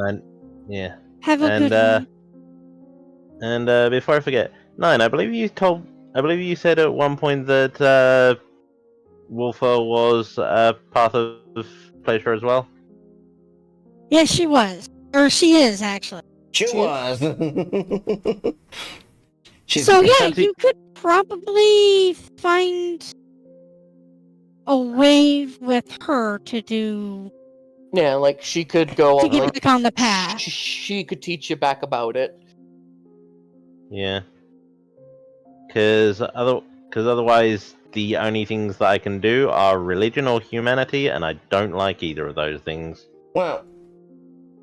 [SPEAKER 1] night.
[SPEAKER 3] Yeah.
[SPEAKER 6] Have a
[SPEAKER 3] And,
[SPEAKER 6] good one.
[SPEAKER 3] And before I forget, Nine, I believe you said at one point that Wolfer was part of Pleasure as well.
[SPEAKER 6] Yes, she was. Or she is, actually.
[SPEAKER 1] She was. She's
[SPEAKER 6] So yeah,
[SPEAKER 3] fancy-
[SPEAKER 6] you could probably find a way with her to do
[SPEAKER 2] Yeah, like she could go
[SPEAKER 6] to
[SPEAKER 2] on,
[SPEAKER 6] get
[SPEAKER 2] like,
[SPEAKER 6] back on the path.
[SPEAKER 2] she could teach you back about it.
[SPEAKER 3] Yeah. Because otherwise, the only things that I can do are religion or humanity, and I don't like either of those things.
[SPEAKER 1] well.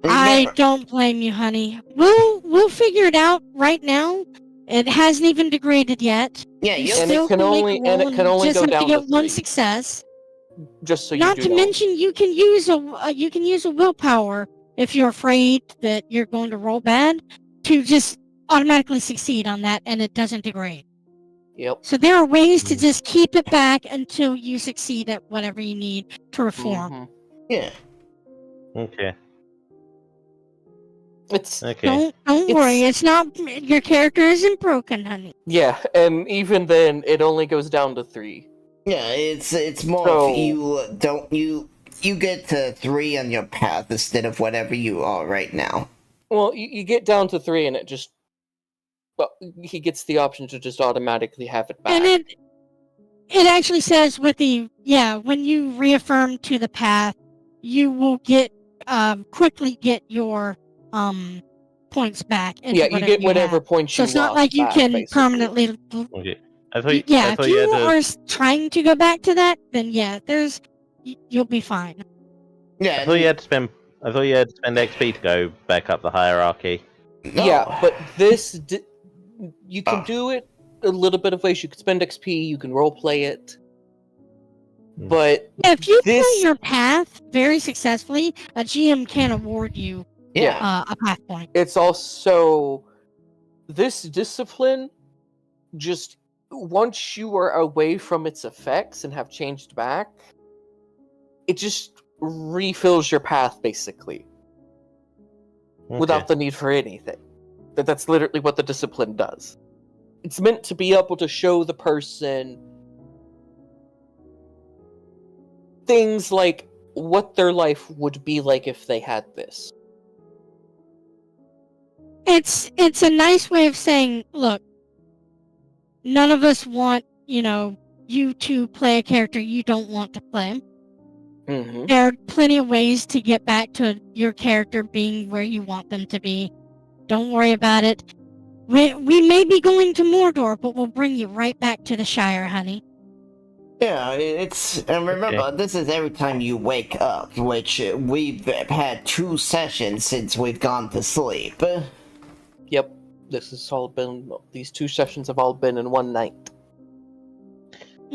[SPEAKER 6] I
[SPEAKER 1] remember-
[SPEAKER 6] don't blame you, honey. We'll figure it out right now. It hasn't even degraded yet.
[SPEAKER 1] Yeah,
[SPEAKER 6] You
[SPEAKER 1] you'll
[SPEAKER 2] And it
[SPEAKER 6] still
[SPEAKER 2] can
[SPEAKER 6] make a
[SPEAKER 2] only- and
[SPEAKER 6] roll
[SPEAKER 2] it can only
[SPEAKER 6] just
[SPEAKER 2] go
[SPEAKER 6] have
[SPEAKER 2] down
[SPEAKER 6] to
[SPEAKER 2] to
[SPEAKER 6] get one
[SPEAKER 2] 3.
[SPEAKER 6] success.
[SPEAKER 2] Just so you
[SPEAKER 6] Not
[SPEAKER 2] do
[SPEAKER 6] to
[SPEAKER 2] know.
[SPEAKER 6] mention, you can use a willpower if you're afraid that you're going to roll bad to just automatically succeed on that, and it doesn't degrade.
[SPEAKER 2] Yep.
[SPEAKER 6] So there are ways to just keep it back until you succeed at whatever you need to reform.
[SPEAKER 2] Mhm.
[SPEAKER 1] Yeah.
[SPEAKER 3] Okay.
[SPEAKER 2] It's
[SPEAKER 3] Okay.
[SPEAKER 6] Don't worry, it's not your character isn't broken, honey.
[SPEAKER 2] yeah, and even then, it only goes down to 3.
[SPEAKER 1] Yeah, it's more
[SPEAKER 2] So-
[SPEAKER 1] if you don't you get to 3 on your path instead of whatever you are right now.
[SPEAKER 2] Well, you get down to 3, and it just well, he gets the option to just automatically have it back.
[SPEAKER 6] And it actually says with the when you reaffirm to the path, you will get quickly get your points back. into
[SPEAKER 2] yeah, you get whatever
[SPEAKER 6] have.
[SPEAKER 2] points
[SPEAKER 6] So
[SPEAKER 2] you
[SPEAKER 6] it's not
[SPEAKER 2] lost
[SPEAKER 6] like you
[SPEAKER 2] back,
[SPEAKER 6] can
[SPEAKER 2] basically.
[SPEAKER 6] permanently.
[SPEAKER 3] Okay. I thought
[SPEAKER 6] If
[SPEAKER 3] you
[SPEAKER 6] you
[SPEAKER 3] had to.
[SPEAKER 6] are trying to go back to that, then you'll be fine.
[SPEAKER 1] Yeah.
[SPEAKER 3] I thought you had to spend XP to go back up the hierarchy.
[SPEAKER 1] no.
[SPEAKER 2] Yeah, but this you can
[SPEAKER 1] Ah.
[SPEAKER 2] do it a little bit of ways. You can spend XP, you can roleplay it,
[SPEAKER 3] Hmm.
[SPEAKER 2] but
[SPEAKER 6] If you play
[SPEAKER 2] This-
[SPEAKER 6] your path very successfully, a GM can award you
[SPEAKER 1] Yeah.
[SPEAKER 6] a path point.
[SPEAKER 2] it's also this discipline. Just once you are away from its effects and have changed back, it just refills your path basically without the need for anything. That's literally what the discipline does. It's meant to be able to show the person things like what their life would be like if they had this.
[SPEAKER 6] It's a nice way of saying, look, none of us want, you to play a character you don't want to play.
[SPEAKER 2] Mm-hmm.
[SPEAKER 6] There are plenty of ways to get back to your character being where you want them to be. Don't worry about it. We may be going to Mordor, but we'll bring you right back to the Shire, honey.
[SPEAKER 1] Yeah, and remember, this is every time you wake up, which we've had 2 sessions since we've gone to sleep.
[SPEAKER 2] Yep, these 2 sessions have all been in one night.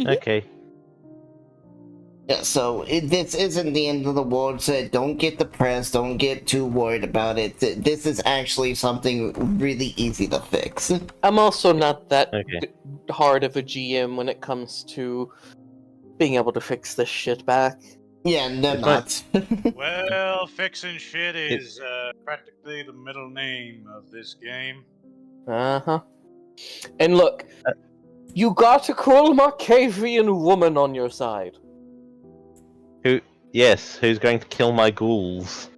[SPEAKER 3] Okay.
[SPEAKER 1] Yeah, so this isn't the end of the world, so don't get depressed, don't get too worried about it. This is actually something really easy to fix.
[SPEAKER 2] I'm also not that
[SPEAKER 3] Okay.
[SPEAKER 2] hard of a GM when it comes to being able to fix this shit back.
[SPEAKER 1] Yeah, they're not.
[SPEAKER 9] Well, fixing shit is practically the middle name of this game.
[SPEAKER 2] Uh-huh. And look, you got a cool Markavian woman on your side.
[SPEAKER 3] Who's going to kill my ghouls?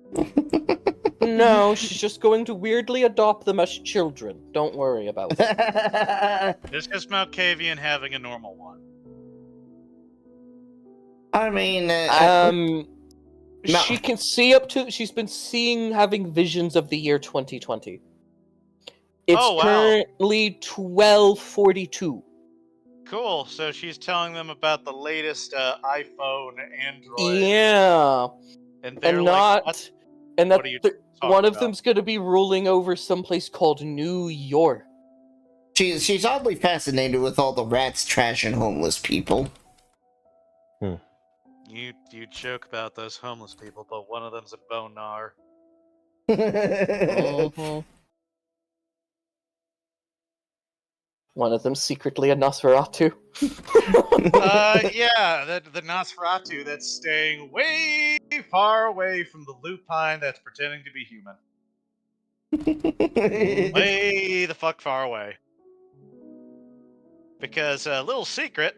[SPEAKER 2] No, she's just going to weirdly adopt them as children. Don't worry about it.
[SPEAKER 9] This is Malkavian having a normal one.
[SPEAKER 1] I mean,
[SPEAKER 2] No. She can see she's been having visions of the year 2020. It's
[SPEAKER 9] Oh, wow.
[SPEAKER 2] currently 12:42.
[SPEAKER 9] Cool. So she's telling them about the latest iPhone, Android.
[SPEAKER 2] Yeah.
[SPEAKER 9] And they're
[SPEAKER 2] And
[SPEAKER 9] like,
[SPEAKER 2] not...
[SPEAKER 9] what?
[SPEAKER 2] And that
[SPEAKER 9] What are you
[SPEAKER 2] one
[SPEAKER 9] talking
[SPEAKER 2] of
[SPEAKER 9] about?
[SPEAKER 2] them's going to be ruling over someplace called New York.
[SPEAKER 1] she's oddly fascinated with all the rats, trash, and homeless people.
[SPEAKER 9] You joke about those homeless people, but one of them's a bonar.
[SPEAKER 2] Mhm. One of them's secretly a Nosferatu.
[SPEAKER 9] Yeah, the Nosferatu that's staying way far away from the lupine that's pretending to be human. Way the fuck far away. Because, little secret,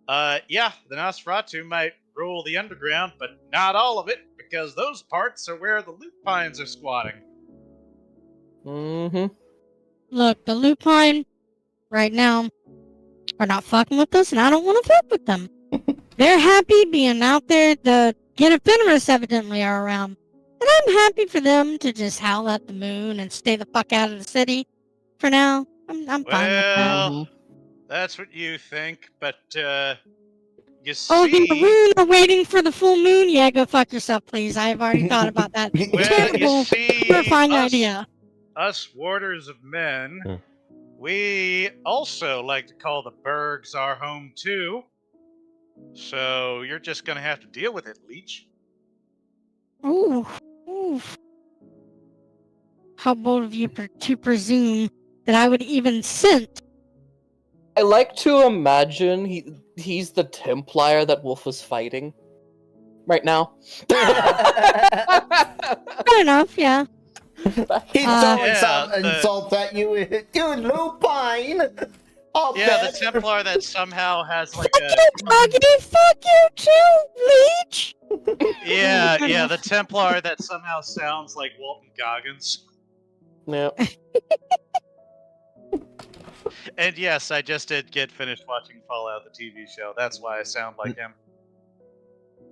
[SPEAKER 9] yeah, the Nosferatu might rule the underground, but not all of it, because those parts are where the lupines are squatting.
[SPEAKER 2] Mm-hmm.
[SPEAKER 6] Look, the lupine, right now, are not fucking with us, and I don't want to fuck with them. They're happy being out there. The Fenris evidently are around. And I'm happy for them to just howl at the moon and stay the fuck out of the city for now. I'm fine with that.
[SPEAKER 9] Well, that's what you think, but, you
[SPEAKER 6] Oh, the
[SPEAKER 9] see...
[SPEAKER 6] moon are waiting for the full moon? Yeah, go fuck yourself, please. I've already thought about that.
[SPEAKER 9] Well, you
[SPEAKER 6] Terrible,
[SPEAKER 9] see,
[SPEAKER 6] terrifying idea.
[SPEAKER 9] us warders of men,
[SPEAKER 3] Hmm.
[SPEAKER 9] we also like to call the Bergs our home too. So you're just gonna have to deal with it, Leech.
[SPEAKER 6] Ooh. How bold of you to presume that I would even scent.
[SPEAKER 2] I like to imagine he's the Templar that Wolf is fighting right now.
[SPEAKER 6] Fair enough, yeah.
[SPEAKER 1] He's throwing
[SPEAKER 9] Yeah,
[SPEAKER 1] some
[SPEAKER 9] the-
[SPEAKER 1] insult at you, dude, lupine! Oh,
[SPEAKER 9] Yeah, the Templar that somehow has like
[SPEAKER 6] Fuck you, Toggedy! Fuck you too, Leech!
[SPEAKER 9] yeah, the Templar that somehow sounds like Walton Goggins.
[SPEAKER 2] Yeah.
[SPEAKER 9] And yes, I just did get finished watching Fallout, the TV show. That's why I sound like him.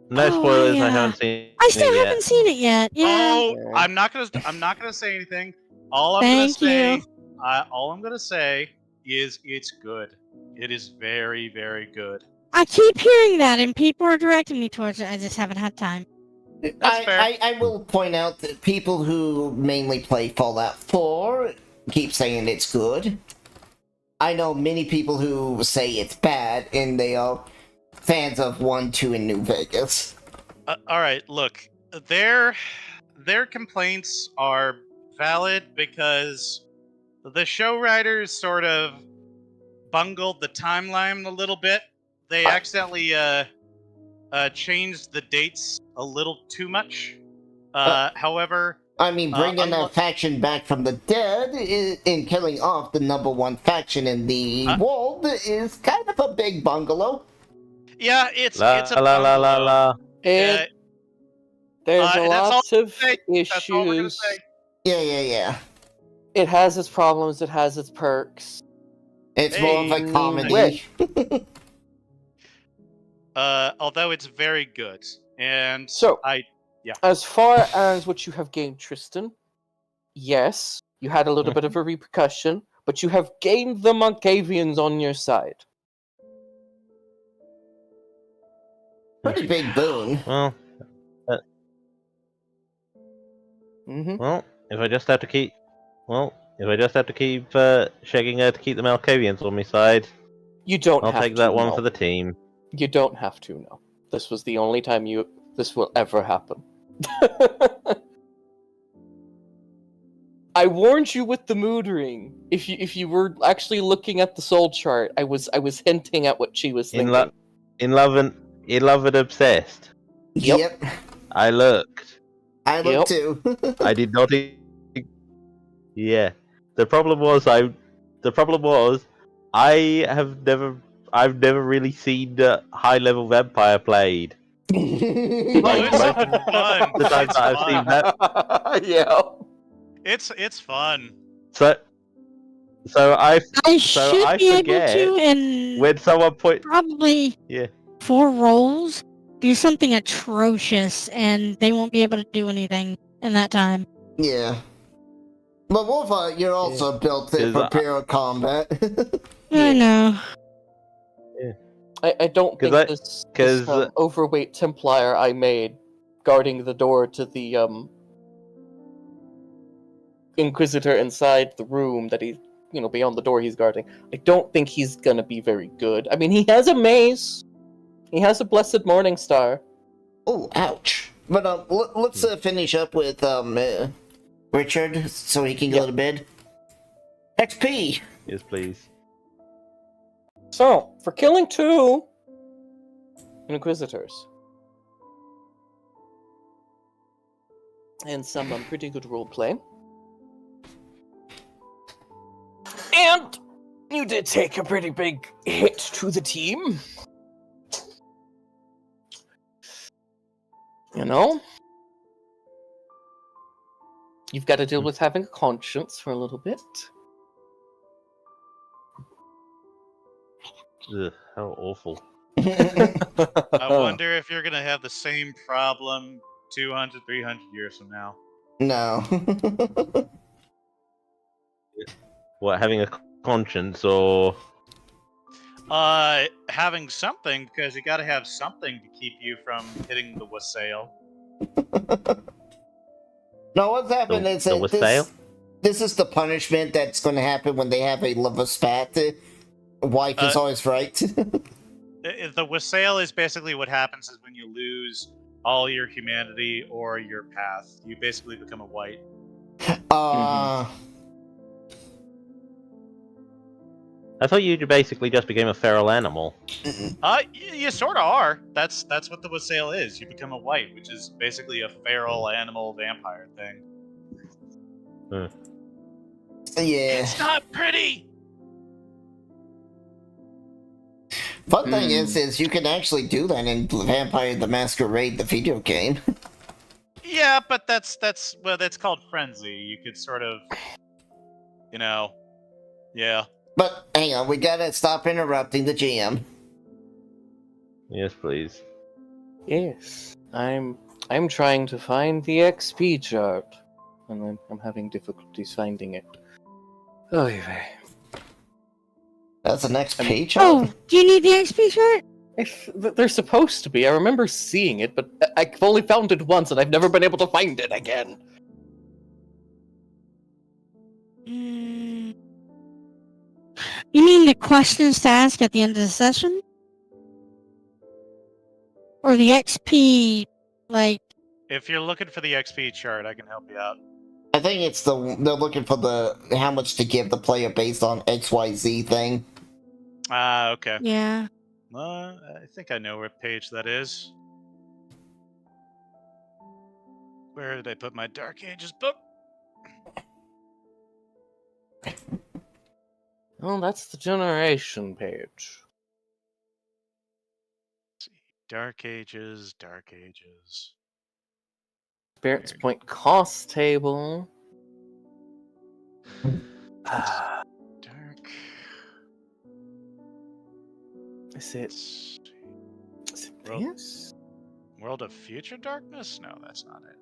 [SPEAKER 3] No
[SPEAKER 6] Oh,
[SPEAKER 3] spoilers.
[SPEAKER 6] yeah.
[SPEAKER 3] I haven't seen.
[SPEAKER 6] I still
[SPEAKER 3] it yet.
[SPEAKER 6] haven't seen it yet. Yeah.
[SPEAKER 9] Oh, I'm not gonna say anything. All I'm gonna say is it's good. It is very, very good.
[SPEAKER 6] I keep hearing that, and people are directing me towards it. I just haven't had time.
[SPEAKER 9] That's fair.
[SPEAKER 1] I will point out that people who mainly play Fallout 4 keep saying it's good. I know many people who say it's bad, and they are fans of 1, 2, and New Vegas.
[SPEAKER 9] All right, look, their complaints are valid because the show writers sort of bungled the timeline a little bit. They accidentally changed the dates a little too much. However,
[SPEAKER 1] I mean, bringing a faction back from the dead and killing off the number 1 faction in the world is kind of a big bungalow.
[SPEAKER 9] yeah, it's
[SPEAKER 3] La
[SPEAKER 9] a
[SPEAKER 3] la la la
[SPEAKER 9] bungalow.
[SPEAKER 3] la.
[SPEAKER 2] There's
[SPEAKER 9] That's all
[SPEAKER 2] lots of
[SPEAKER 9] say. That's all we're gonna
[SPEAKER 2] issues.
[SPEAKER 9] say.
[SPEAKER 1] Yeah.
[SPEAKER 2] It has its problems. It has its perks.
[SPEAKER 1] It's more of a
[SPEAKER 9] Hey,
[SPEAKER 1] comedy.
[SPEAKER 9] although it's very good, and
[SPEAKER 2] So,
[SPEAKER 9] yeah.
[SPEAKER 2] as far as what you have gained, Tristan, yes, you had a little bit of a repercussion, but you have gained the Moncavians on your side.
[SPEAKER 1] Pretty big boon.
[SPEAKER 3] Well,
[SPEAKER 2] Mm-hmm.
[SPEAKER 3] well, if I just have to keep shagging her to keep the Malkavians on my side,
[SPEAKER 2] You don't
[SPEAKER 3] I'll
[SPEAKER 2] have
[SPEAKER 3] take
[SPEAKER 2] to,
[SPEAKER 3] that one
[SPEAKER 2] no.
[SPEAKER 3] for the team.
[SPEAKER 2] You don't have to, no. This was the only time this will ever happen. I warned you with the mood ring. If you were actually looking at the soul chart, I was hinting at what she was thinking.
[SPEAKER 3] In love and obsessed.
[SPEAKER 2] Yep.
[SPEAKER 3] I looked.
[SPEAKER 1] I look too.
[SPEAKER 3] I did not. Yeah. The problem was I've never really seen a high level vampire played.
[SPEAKER 9] Oh,
[SPEAKER 3] Like,
[SPEAKER 9] it's
[SPEAKER 3] most of
[SPEAKER 9] fun.
[SPEAKER 3] the time
[SPEAKER 9] It's
[SPEAKER 3] that I've
[SPEAKER 9] fun.
[SPEAKER 3] seen that.
[SPEAKER 2] Yeah.
[SPEAKER 9] It's fun.
[SPEAKER 3] So I
[SPEAKER 6] should be able
[SPEAKER 3] forget
[SPEAKER 6] to, in
[SPEAKER 3] when someone
[SPEAKER 6] probably
[SPEAKER 3] Yeah.
[SPEAKER 6] 4 rolls, do something atrocious, and they won't be able to do anything in that time.
[SPEAKER 1] Yeah. But Wolfa, you're also built to prepare combat.
[SPEAKER 6] I know.
[SPEAKER 2] I don't think this overweight Templar I made guarding the door to the Inquisitor inside the room that he, beyond the door he's guarding. I don't think he's gonna be very good. I mean, he has a mace. He has a Blessed Morning Star.
[SPEAKER 1] Oh, ouch. But let's finish up with Richard so he can go to bed. XP!
[SPEAKER 3] Yes, please.
[SPEAKER 2] So, for killing 2 Inquisitors and some pretty good roleplay. And you did take a pretty big hit to the team. You've got to deal with having a conscience for a little bit.
[SPEAKER 3] Ugh, how awful.
[SPEAKER 9] I wonder if you're gonna have the same problem 200, 300 years from now.
[SPEAKER 1] No.
[SPEAKER 3] What, having a conscience or
[SPEAKER 9] Having something, because you gotta have something to keep you from hitting the wassail.
[SPEAKER 1] No, what's happened is that this is the punishment that's going to happen when they have a love of spat. Wife is always right.
[SPEAKER 9] The wassail is basically what happens is when you lose all your humanity or your path. You basically become a white.
[SPEAKER 3] I thought you basically just became a feral animal.
[SPEAKER 9] You sort of are. That's what the wassail is. You become a white, which is basically a feral animal vampire thing.
[SPEAKER 1] Yeah.
[SPEAKER 9] It's not pretty.
[SPEAKER 1] Fun thing is you can actually do that in Vampire the Masquerade, the video game.
[SPEAKER 9] Yeah, but that's called frenzy. You could sort of, yeah.
[SPEAKER 1] But hang on, we gotta stop interrupting the GM.
[SPEAKER 3] Yes, please.
[SPEAKER 2] Yes, I'm trying to find the XP chart, and I'm having difficulties finding it. Oh, yeah.
[SPEAKER 1] That's an XP chart?
[SPEAKER 6] Oh, do you need the XP chart?
[SPEAKER 2] They're supposed to be. I remember seeing it, but I've only found it once, and I've never been able to find it again.
[SPEAKER 6] You mean the questions to ask at the end of the session? Or the XP, like...
[SPEAKER 9] If you're looking for the XP chart, I can help you out.
[SPEAKER 1] I think it's they're looking for how much to give the player based on XYZ thing.
[SPEAKER 9] Okay.
[SPEAKER 6] Yeah.
[SPEAKER 9] I think I know what page that is. Where did I put my Dark Ages book?
[SPEAKER 2] Oh, that's the generation page.
[SPEAKER 9] Let's see. Dark Ages, Dark Ages.
[SPEAKER 7] experience point cost table.
[SPEAKER 9] Dark.
[SPEAKER 7] Is it
[SPEAKER 9] World,
[SPEAKER 7] this?
[SPEAKER 9] World of Future Darkness? No, that's not it.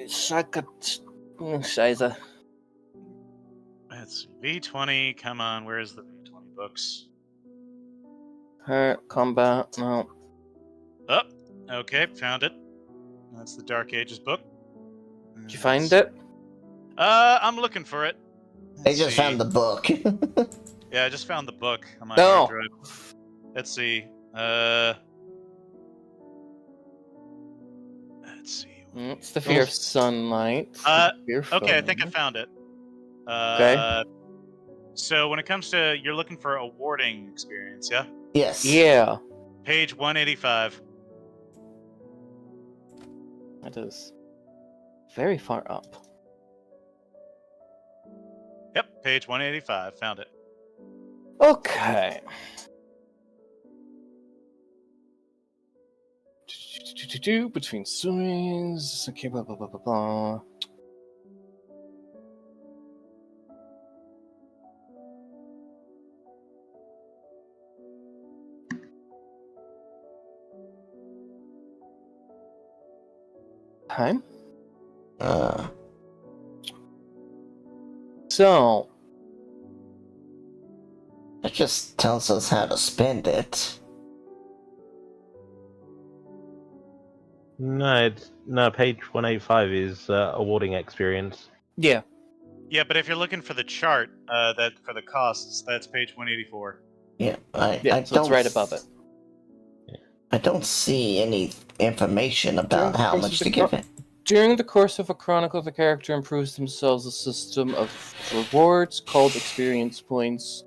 [SPEAKER 7] Scheiße.
[SPEAKER 9] Let's see. V20, come on, where's the V20 books?
[SPEAKER 7] Her combat, no.
[SPEAKER 9] Oh, okay, found it. That's the Dark Ages book.
[SPEAKER 7] Did you find it?
[SPEAKER 9] I'm looking for it.
[SPEAKER 1] They just found the book.
[SPEAKER 9] Yeah, I just found the book on my
[SPEAKER 7] No.
[SPEAKER 9] hard drive. Let's see. Let's see.
[SPEAKER 7] It's the Fear of Sunlight.
[SPEAKER 9] Okay, I think I found it.
[SPEAKER 7] Okay.
[SPEAKER 9] So when it comes to you're looking for a warding experience, yeah?
[SPEAKER 1] Yes.
[SPEAKER 7] Yeah.
[SPEAKER 9] Page 185.
[SPEAKER 7] That is very far up.
[SPEAKER 9] Yep, page 185. Found it.
[SPEAKER 7] Okay. Between stories. Okay, blah blah blah blah blah. Time. So
[SPEAKER 1] It just tells us how to spend it.
[SPEAKER 3] No, page 185 is awarding experience.
[SPEAKER 7] yeah.
[SPEAKER 9] Yeah, but if you're looking for the chart, that for the costs, that's page 184.
[SPEAKER 1] Yeah, I
[SPEAKER 7] So
[SPEAKER 1] don't.
[SPEAKER 7] it's right above it.
[SPEAKER 1] I don't see any information about how much to give it.
[SPEAKER 7] During the course of a chronicle, the character improves themselves a system of rewards called experience points.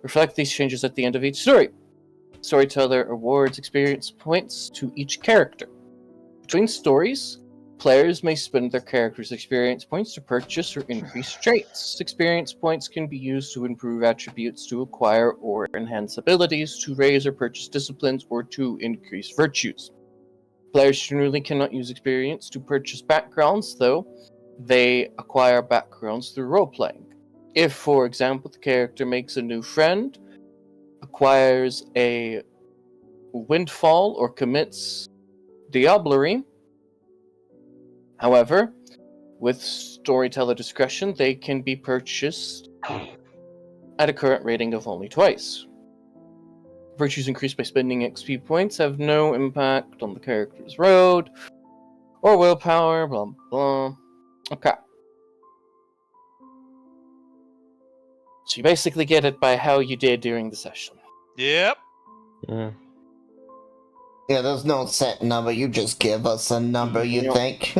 [SPEAKER 7] Reflect these changes at the end of each story. Storyteller awards experience points to each character. Between stories, players may spend their character's experience points to purchase or increase traits. Experience points can be used to improve attributes, to acquire or enhance abilities, to raise or purchase disciplines, or to increase virtues. Players generally cannot use experience to purchase backgrounds, though they acquire backgrounds through role-playing. If, for example, the character makes a new friend, acquires a windfall, or commits diablerie, however, with storyteller discretion, they can be purchased at a current rating of only twice. Virtues increased by spending XP points have no impact on the character's road or willpower, blah blah. Okay. So you basically get it by how you did during the session.
[SPEAKER 9] Yep.
[SPEAKER 3] Yeah.
[SPEAKER 1] Yeah, there's no set number. You just give us a number you
[SPEAKER 7] Yep.
[SPEAKER 1] think.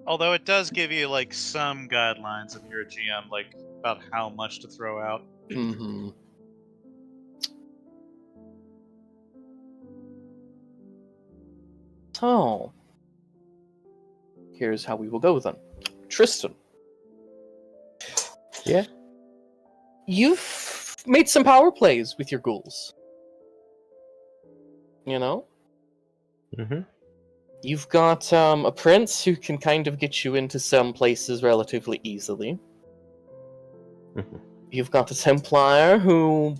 [SPEAKER 9] Although it does give you like some guidelines if you're a GM, like about how much to throw out.
[SPEAKER 7] Mm-hmm. So, here's how we will go then. Tristan.
[SPEAKER 3] Yeah.
[SPEAKER 7] You've made some power plays with your ghouls. You know?
[SPEAKER 3] Mm-hmm.
[SPEAKER 7] You've got a prince who can kind of get you into some places relatively easily. You've got a Templar who,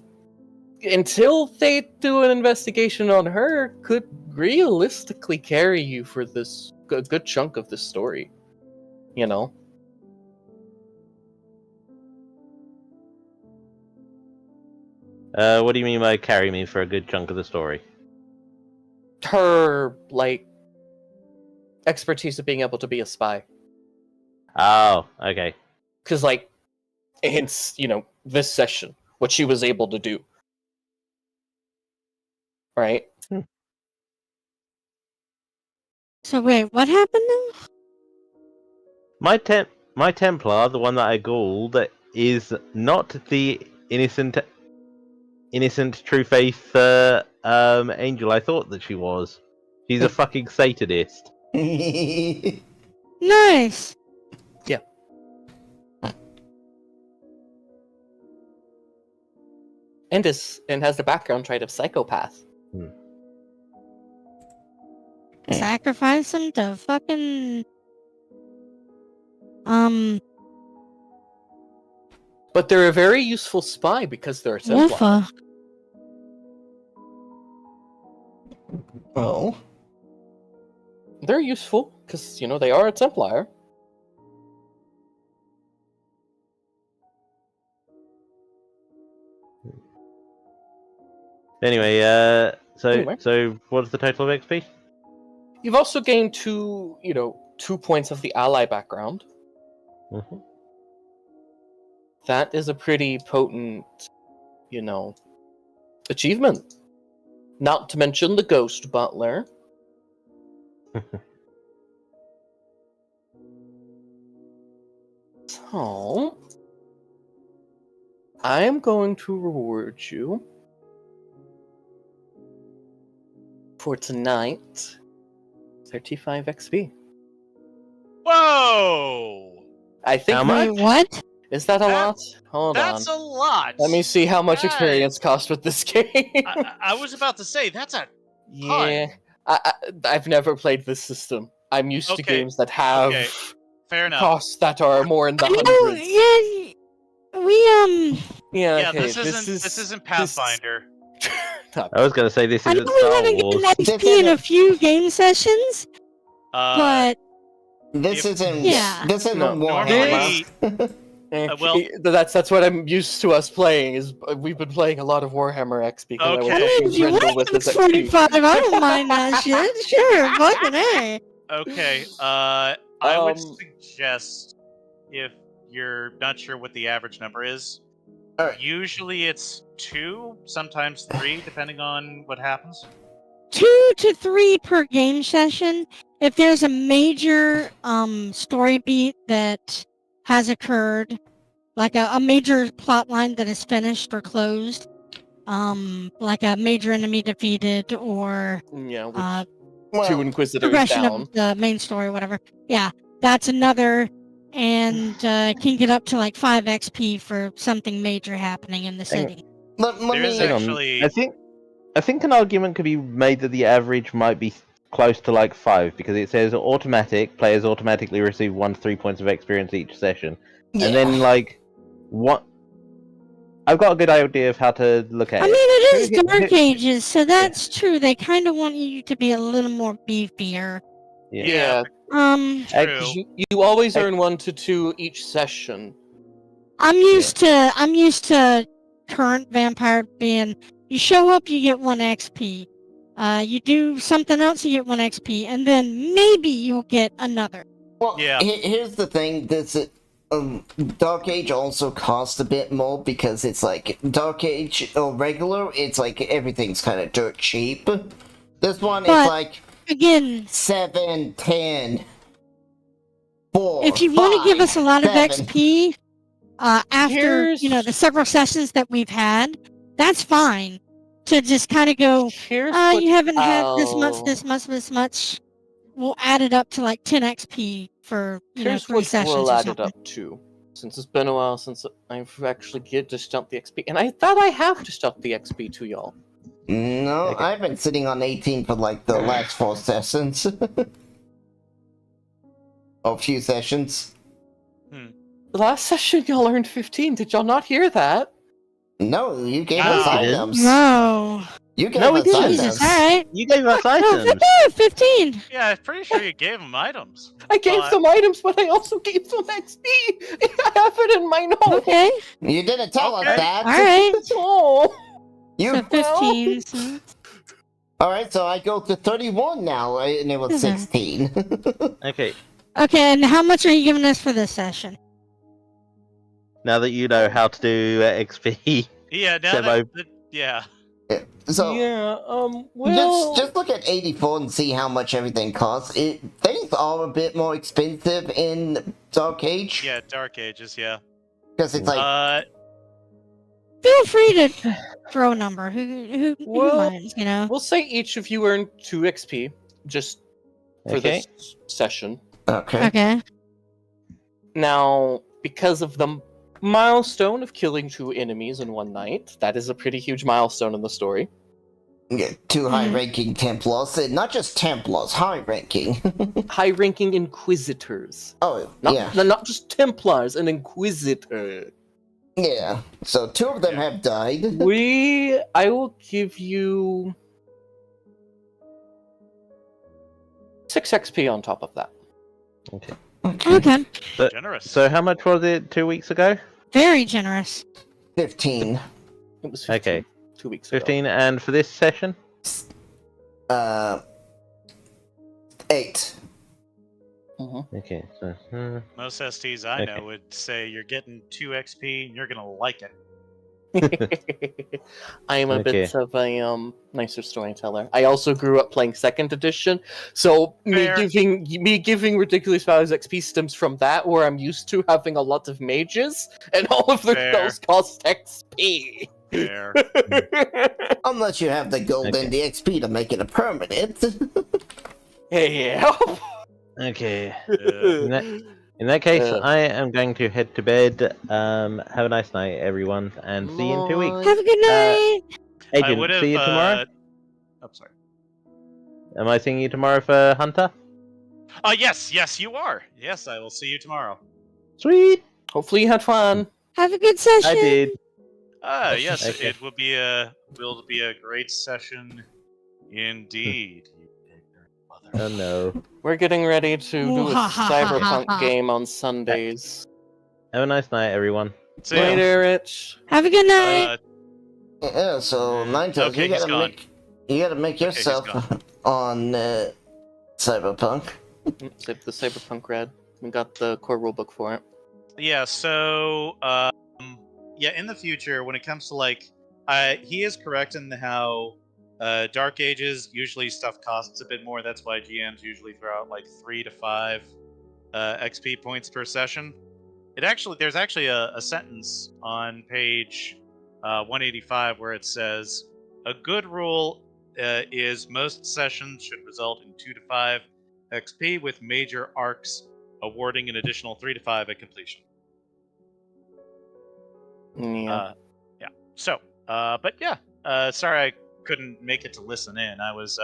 [SPEAKER 7] until they do an investigation on her, could realistically carry you for this a good chunk of this story. You know?
[SPEAKER 3] What do you mean by carry me for a good chunk of the story?
[SPEAKER 7] Her, like, expertise of being able to be a spy.
[SPEAKER 3] Oh, okay.
[SPEAKER 7] Because, like, hence, you know, this session, what she was able to do. Right?
[SPEAKER 6] So wait, what happened then?
[SPEAKER 3] My Templar, the one that I ghouled, is not the innocent, true faith angel I thought that she was. She's a fucking Satanist.
[SPEAKER 6] Nice.
[SPEAKER 7] And has the background trait of psychopath.
[SPEAKER 6] sacrifice them to fucking
[SPEAKER 2] But they're a very useful spy because they're a Templar.
[SPEAKER 6] Wolfa.
[SPEAKER 1] Oh.
[SPEAKER 2] They're useful because they are a Templar.
[SPEAKER 3] Anyway,
[SPEAKER 2] Anyway.
[SPEAKER 3] so what's the total of XP?
[SPEAKER 2] You've also gained 2 points of the ally background.
[SPEAKER 3] Mm-hmm.
[SPEAKER 2] That is a pretty potent, achievement. Not to mention the Ghost Butler. So, I am going to reward you for tonight 35 XP.
[SPEAKER 9] Whoa!
[SPEAKER 2] I think.
[SPEAKER 3] How much?
[SPEAKER 6] Wait, what?
[SPEAKER 2] Is that a
[SPEAKER 9] That-
[SPEAKER 2] lot? Hold
[SPEAKER 9] That's
[SPEAKER 2] on.
[SPEAKER 9] a lot.
[SPEAKER 2] Let me see how much
[SPEAKER 9] That-
[SPEAKER 2] experience cost with this game.
[SPEAKER 9] I was about to say that's a
[SPEAKER 2] Yeah, I've never played this system. I'm used to
[SPEAKER 9] Okay,
[SPEAKER 2] games that have
[SPEAKER 9] okay. Fair enough.
[SPEAKER 2] costs that are more in the
[SPEAKER 6] I know,
[SPEAKER 2] hundreds.
[SPEAKER 6] yeah, we
[SPEAKER 2] Yeah,
[SPEAKER 9] Yeah,
[SPEAKER 2] okay,
[SPEAKER 9] this isn't Pathfinder.
[SPEAKER 3] I was going to say this
[SPEAKER 6] I know
[SPEAKER 3] isn't
[SPEAKER 6] we
[SPEAKER 3] Star
[SPEAKER 6] haven't
[SPEAKER 3] Wars.
[SPEAKER 6] gotten XP in a few game sessions, but
[SPEAKER 1] This
[SPEAKER 9] If-
[SPEAKER 1] isn't.
[SPEAKER 6] Yeah.
[SPEAKER 1] This isn't
[SPEAKER 2] No,
[SPEAKER 1] Warhammer.
[SPEAKER 9] normally- well-
[SPEAKER 2] that's what I'm used to us playing. Is we've been playing a lot of Warhammer XP because
[SPEAKER 9] Okay.
[SPEAKER 6] I
[SPEAKER 2] I
[SPEAKER 6] mean,
[SPEAKER 2] was
[SPEAKER 6] if
[SPEAKER 2] helping
[SPEAKER 6] you
[SPEAKER 2] Grendel
[SPEAKER 6] want
[SPEAKER 2] with his XP.
[SPEAKER 6] 45, I don't mind that shit. Sure, fucking A.
[SPEAKER 9] Okay, I would
[SPEAKER 2] Um,
[SPEAKER 9] suggest if you're not sure what the average number is,
[SPEAKER 1] Alright.
[SPEAKER 9] usually it's 2, sometimes 3, depending on what happens.
[SPEAKER 6] 2 to 3 per game session. If there's a major story beat that has occurred, like a major plot line that is finished or closed, like a major enemy defeated or
[SPEAKER 2] Yeah, with
[SPEAKER 6] uh,
[SPEAKER 2] 2
[SPEAKER 1] Well,
[SPEAKER 2] Inquisitors
[SPEAKER 6] progression
[SPEAKER 2] down.
[SPEAKER 6] of the main story, whatever. Yeah, that's another, and can get up to like 5 XP for something major happening in the
[SPEAKER 3] Hang on.
[SPEAKER 6] city.
[SPEAKER 1] let
[SPEAKER 9] There is
[SPEAKER 1] me.
[SPEAKER 3] Hang on.
[SPEAKER 9] actually-
[SPEAKER 3] I think an argument could be made that the average might be close to like 5 because it says automatic players automatically receive 1 to 3 points of experience each session,
[SPEAKER 1] Yeah.
[SPEAKER 3] and then like what? I've got a good idea of how to look at
[SPEAKER 6] I mean,
[SPEAKER 3] it.
[SPEAKER 6] it is
[SPEAKER 3] Here-
[SPEAKER 6] Dark Ages, so that's true. They kind of want you to be a little more beefier.
[SPEAKER 9] Yeah,
[SPEAKER 2] Because
[SPEAKER 9] true.
[SPEAKER 2] you always
[SPEAKER 3] Hey.
[SPEAKER 2] earn 1 to 2 each session.
[SPEAKER 6] I'm used to current vampire being you show up, you get 1 XP. You do something else, you get 1 XP, and then maybe you'll get another.
[SPEAKER 1] Well,
[SPEAKER 9] Yeah.
[SPEAKER 1] here's the thing. Dark Age also costs a bit more because it's like Dark Age or regular. It's like everything's kind of dirt cheap. This one is
[SPEAKER 6] But-
[SPEAKER 1] like
[SPEAKER 6] Again,
[SPEAKER 1] 7, 10, 4.
[SPEAKER 6] if you want to give us a lot of
[SPEAKER 1] 7.
[SPEAKER 6] XP after
[SPEAKER 2] Here's-
[SPEAKER 6] the several sessions that we've had, that's fine. To just kind of go,
[SPEAKER 2] Here's what
[SPEAKER 6] you haven't had this much,
[SPEAKER 2] I'll-
[SPEAKER 6] this much. We'll add it up to like 10 XP for
[SPEAKER 2] Here's
[SPEAKER 6] 3
[SPEAKER 2] what
[SPEAKER 6] sessions
[SPEAKER 2] we'll
[SPEAKER 6] or
[SPEAKER 2] add it
[SPEAKER 6] something.
[SPEAKER 2] up to. Since it's been a while since I've actually dished out the XP, and I thought I have dished out the XP to y'all.
[SPEAKER 1] No,
[SPEAKER 3] Okay.
[SPEAKER 1] I've been sitting on 18 for like the last 4 sessions. Or few sessions.
[SPEAKER 2] The last session y'all earned 15. Did y'all not hear that?
[SPEAKER 1] No, you gave
[SPEAKER 9] No.
[SPEAKER 1] us items.
[SPEAKER 6] No.
[SPEAKER 1] You gave
[SPEAKER 3] No, we
[SPEAKER 1] us
[SPEAKER 3] didn't.
[SPEAKER 1] items.
[SPEAKER 6] Jesus, alright.
[SPEAKER 3] You gave us
[SPEAKER 6] No,
[SPEAKER 3] items.
[SPEAKER 6] 15.
[SPEAKER 9] Yeah, I'm pretty sure you gave them items.
[SPEAKER 2] I gave
[SPEAKER 9] But-
[SPEAKER 2] them items, but I also gave them XP. I have it in my notes.
[SPEAKER 6] Okay.
[SPEAKER 1] You didn't tell us
[SPEAKER 9] Okay.
[SPEAKER 1] that.
[SPEAKER 6] Alright.
[SPEAKER 2] Oh,
[SPEAKER 1] You.
[SPEAKER 6] So 15. So.
[SPEAKER 1] Alright, so I go to 31 now, and it was
[SPEAKER 6] Mhm.
[SPEAKER 1] 16.
[SPEAKER 3] Okay,
[SPEAKER 6] Okay, and how much are you giving us for this session?
[SPEAKER 3] now that you know how to do XP,
[SPEAKER 9] Yeah, now
[SPEAKER 3] Sebo.
[SPEAKER 9] yeah.
[SPEAKER 1] So,
[SPEAKER 2] yeah. Well,
[SPEAKER 1] just look at 84 and see how much everything costs. Things are a bit more expensive in Dark Age.
[SPEAKER 9] Yeah, Dark Ages, yeah.
[SPEAKER 1] Because it's like,
[SPEAKER 6] Feel free to throw a number. Who
[SPEAKER 2] Well,
[SPEAKER 6] minds, you know?
[SPEAKER 2] we'll say each of you earned 2 XP just for
[SPEAKER 3] Okay.
[SPEAKER 2] this session.
[SPEAKER 1] okay.
[SPEAKER 6] Okay.
[SPEAKER 2] Now, because of the milestone of killing 2 enemies in one night, that is a pretty huge milestone in the story.
[SPEAKER 1] Yeah, two high-ranking Templars, not just Templars, high-ranking.
[SPEAKER 2] High-ranking Inquisitors.
[SPEAKER 1] Oh,
[SPEAKER 2] Not,
[SPEAKER 1] yeah.
[SPEAKER 2] not just Templars, an Inquisitor.
[SPEAKER 1] Yeah, so 2 of them have died.
[SPEAKER 2] I will give you 6 XP on top of that.
[SPEAKER 3] Okay.
[SPEAKER 6] Okay.
[SPEAKER 9] Generous.
[SPEAKER 3] So how much was it 2 weeks ago?
[SPEAKER 6] Very generous.
[SPEAKER 1] 15.
[SPEAKER 2] It was 15,
[SPEAKER 3] Okay.
[SPEAKER 2] 2 weeks ago.
[SPEAKER 3] 15, and for this session?
[SPEAKER 1] 8.
[SPEAKER 3] Okay, so...
[SPEAKER 9] Most STs I
[SPEAKER 3] Okay.
[SPEAKER 9] know would say you're getting 2 XP and you're gonna like it.
[SPEAKER 2] I am a
[SPEAKER 3] Okay.
[SPEAKER 2] bit of a nicer storyteller. I also grew up playing 2nd edition, so
[SPEAKER 9] Fair.
[SPEAKER 2] me giving ridiculous values XP stems from that, where I'm used to having a lot of mages, and all of
[SPEAKER 9] Fair.
[SPEAKER 2] those cost XP.
[SPEAKER 9] Fair.
[SPEAKER 1] Unless you have the gold and the XP to make it a permanent.
[SPEAKER 2] Yeah.
[SPEAKER 3] Okay.
[SPEAKER 9] Uh,
[SPEAKER 3] In that case,
[SPEAKER 2] Uh.
[SPEAKER 3] I am going to head to bed. Have a nice night, everyone, and see you in 2 weeks.
[SPEAKER 6] Have a good night.
[SPEAKER 9] I
[SPEAKER 3] Agent,
[SPEAKER 9] would have.
[SPEAKER 3] see you tomorrow?
[SPEAKER 9] I'm sorry.
[SPEAKER 3] Am I seeing you tomorrow for Hunter?
[SPEAKER 9] Yes, you are. Yes, I will see you tomorrow.
[SPEAKER 3] Sweet!
[SPEAKER 2] Hopefully you had fun.
[SPEAKER 6] Have a good session.
[SPEAKER 3] I did.
[SPEAKER 9] Yes,
[SPEAKER 3] Okay.
[SPEAKER 9] it will be a great session indeed. You ignorant mother.
[SPEAKER 3] Oh no.
[SPEAKER 2] We're getting ready to do a cyberpunk
[SPEAKER 6] Mwahahaha.
[SPEAKER 2] game on Sundays.
[SPEAKER 3] Have a nice night, everyone.
[SPEAKER 9] See ya.
[SPEAKER 2] Later, Rich.
[SPEAKER 6] Have a good night.
[SPEAKER 1] Yeah, so Ninetales,
[SPEAKER 9] Okay,
[SPEAKER 1] you
[SPEAKER 9] he's
[SPEAKER 1] gotta
[SPEAKER 9] gone.
[SPEAKER 1] make
[SPEAKER 9] Okay, he's
[SPEAKER 1] yourself
[SPEAKER 9] gone.
[SPEAKER 1] on Cyberpunk.
[SPEAKER 2] Save the cyberpunk red. We got the core rulebook for it.
[SPEAKER 9] Yeah. So, in the future, when it comes to he is correct in how Dark Ages usually stuff costs a bit more. That's why GMs usually throw out 3 to 5 XP points per session. There's actually a sentence on page 185 where it says a good rule is most sessions should result in 2 to 5 XP, with major arcs awarding an additional 3 to 5 at completion.
[SPEAKER 2] Yeah.
[SPEAKER 9] So, sorry I couldn't make it to listen in. I was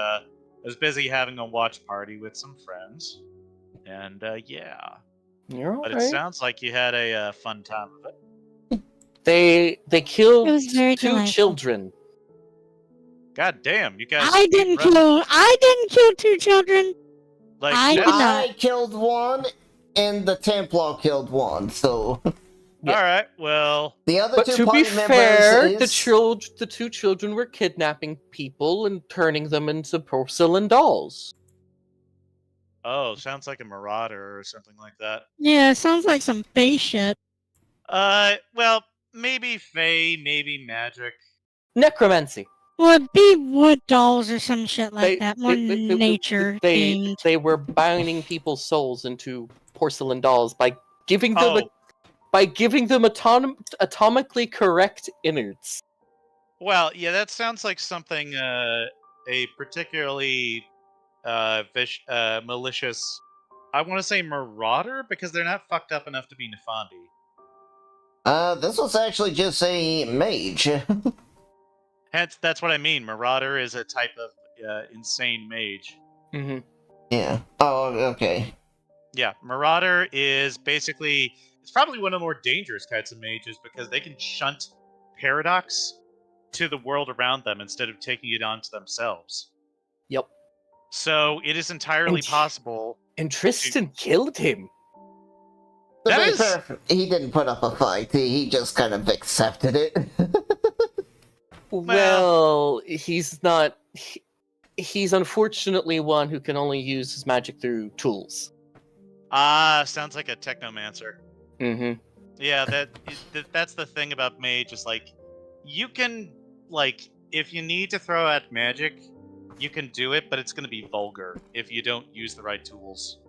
[SPEAKER 9] busy having a watch party with some friends, and yeah.
[SPEAKER 2] You're
[SPEAKER 9] But it
[SPEAKER 2] alright.
[SPEAKER 9] sounds like you had a fun time of it.
[SPEAKER 2] They killed
[SPEAKER 6] It was very
[SPEAKER 2] 2
[SPEAKER 6] delightful.
[SPEAKER 2] children.
[SPEAKER 9] God damn, you guys!
[SPEAKER 6] I didn't kill 2 children. I did
[SPEAKER 9] that's-
[SPEAKER 6] not.
[SPEAKER 1] I killed 1, and the Templar killed 1, so...
[SPEAKER 2] Yeah.
[SPEAKER 9] All right, well,
[SPEAKER 1] The other
[SPEAKER 2] But
[SPEAKER 1] 2
[SPEAKER 2] to
[SPEAKER 1] party
[SPEAKER 2] be
[SPEAKER 1] members
[SPEAKER 2] fair,
[SPEAKER 1] is...
[SPEAKER 2] the 2 children were kidnapping people and turning them into porcelain dolls.
[SPEAKER 9] sounds like a marauder or something like that.
[SPEAKER 6] Yeah, sounds like some face shit.
[SPEAKER 9] Well, maybe Fae, maybe magic.
[SPEAKER 2] Necromancy.
[SPEAKER 6] Well, it'd be wood dolls or some shit like
[SPEAKER 2] They-
[SPEAKER 6] that. More nature themed.
[SPEAKER 2] They were binding people's souls into porcelain dolls by giving them atomically correct innards.
[SPEAKER 9] Well, yeah, that sounds like something a particularly malicious. I want to say marauder because they're not fucked up enough to be Nefandi.
[SPEAKER 1] This was actually just a mage.
[SPEAKER 9] Hence, that's what I mean. Marauder is a type of insane mage.
[SPEAKER 2] Mm-hmm.
[SPEAKER 1] Yeah. Oh, okay.
[SPEAKER 9] Yeah, Marauder is basically, it's probably one of the more dangerous kinds of mages because they can shunt paradox to the world around them instead of taking it onto themselves.
[SPEAKER 2] Yep.
[SPEAKER 9] So it is entirely
[SPEAKER 2] And-
[SPEAKER 9] possible.
[SPEAKER 2] And Tristan killed him.
[SPEAKER 1] To
[SPEAKER 9] That
[SPEAKER 1] be
[SPEAKER 9] is-
[SPEAKER 1] fair, he didn't put up a fight. He just kind of accepted it.
[SPEAKER 2] Well, he's not. He's unfortunately one who can only use his magic through tools.
[SPEAKER 9] Sounds like a technomancer.
[SPEAKER 2] Mm-hmm.
[SPEAKER 9] Yeah, that's the thing about mage is you can if you need to throw out magic, you can do it, but it's going to be vulgar if you don't use the right tools.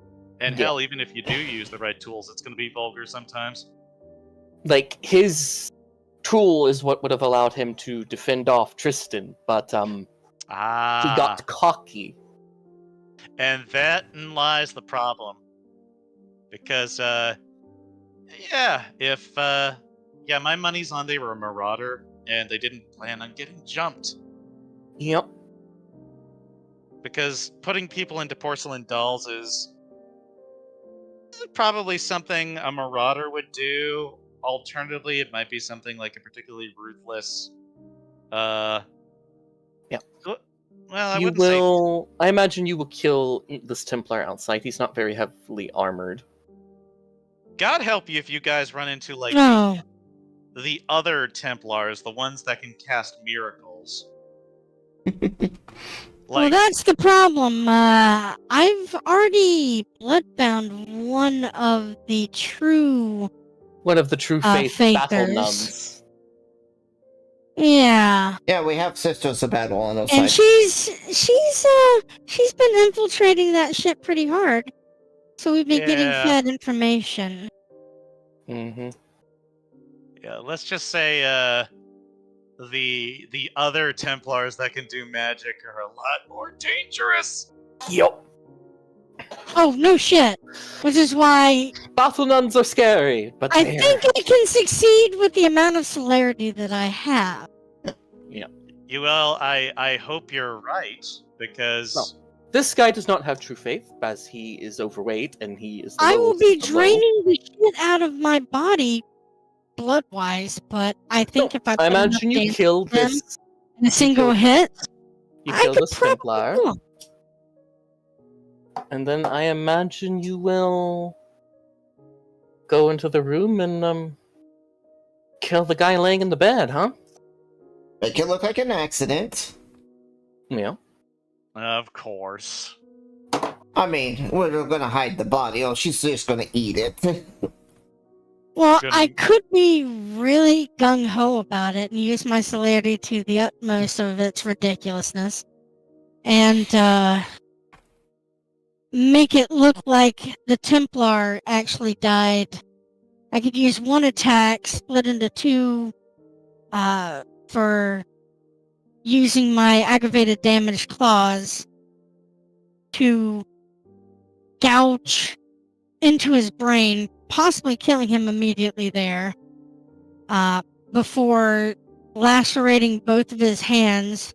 [SPEAKER 9] And
[SPEAKER 2] Yeah.
[SPEAKER 9] hell, even if you do use the right tools, it's going to be vulgar sometimes.
[SPEAKER 2] His tool is what would have allowed him to defend off Tristan, but he got cocky.
[SPEAKER 9] And therein lies the problem. Because, if, my money's on they were a marauder, and they didn't plan on getting jumped.
[SPEAKER 2] Yep.
[SPEAKER 9] Because putting people into porcelain dolls is probably something a marauder would do. Alternatively, it might be something like a particularly ruthless. Yeah. Well, I
[SPEAKER 2] You
[SPEAKER 9] wouldn't say.
[SPEAKER 2] will. I imagine you will kill this Templar outside. He's not very heavily armored.
[SPEAKER 9] God help you if you guys run into like
[SPEAKER 6] Oh,
[SPEAKER 9] the other Templars, the ones that can cast miracles.
[SPEAKER 6] well,
[SPEAKER 9] Like,
[SPEAKER 6] that's the problem. I've already bloodbound one of the true
[SPEAKER 2] One of the true faith battle
[SPEAKER 6] fakers.
[SPEAKER 2] nuns.
[SPEAKER 6] Yeah,
[SPEAKER 1] Yeah, we have Sisters of Battle on our
[SPEAKER 6] and
[SPEAKER 1] side.
[SPEAKER 6] she's been infiltrating that shit pretty hard. So we've been getting
[SPEAKER 9] Yeah.
[SPEAKER 6] fed information.
[SPEAKER 2] Mm-hmm.
[SPEAKER 9] yeah, let's just say the other Templars that can do magic are a lot more dangerous.
[SPEAKER 2] Yup.
[SPEAKER 6] Oh no shit! Which is why
[SPEAKER 2] Battle nuns are scary, but
[SPEAKER 6] I
[SPEAKER 2] they're...
[SPEAKER 6] think I can succeed with the amount of celerity that I have.
[SPEAKER 9] Well, I hope you're right, because
[SPEAKER 2] No. This guy does not have true faith, as he is overweight and he is the
[SPEAKER 6] I will
[SPEAKER 2] lowest
[SPEAKER 6] be
[SPEAKER 2] of the low.
[SPEAKER 6] draining the shit out of my body, blood-wise, but I think if I put
[SPEAKER 2] I
[SPEAKER 6] enough
[SPEAKER 2] imagine you
[SPEAKER 6] damage
[SPEAKER 2] kill
[SPEAKER 6] to them
[SPEAKER 2] this.
[SPEAKER 6] in a single
[SPEAKER 2] kill-
[SPEAKER 6] hit,
[SPEAKER 2] You
[SPEAKER 6] I
[SPEAKER 2] kill
[SPEAKER 6] could
[SPEAKER 2] this
[SPEAKER 6] probably
[SPEAKER 2] Templar,
[SPEAKER 6] kill 'em.
[SPEAKER 2] and then I imagine you will go into the room and kill the guy laying in the bed, huh?
[SPEAKER 1] Make it look like an accident.
[SPEAKER 2] Yeah.
[SPEAKER 9] of course.
[SPEAKER 1] I mean, we're gonna hide the body. Oh, she's just gonna eat it.
[SPEAKER 6] Well,
[SPEAKER 9] Good.
[SPEAKER 6] I could be really gung-ho about it and use my celerity to the utmost of its ridiculousness. And, make it look like the Templar actually died. I could use one attack, split into two, for using my aggravated damage claws to gouge into his brain, possibly killing him immediately there, before lacerating both of his hands,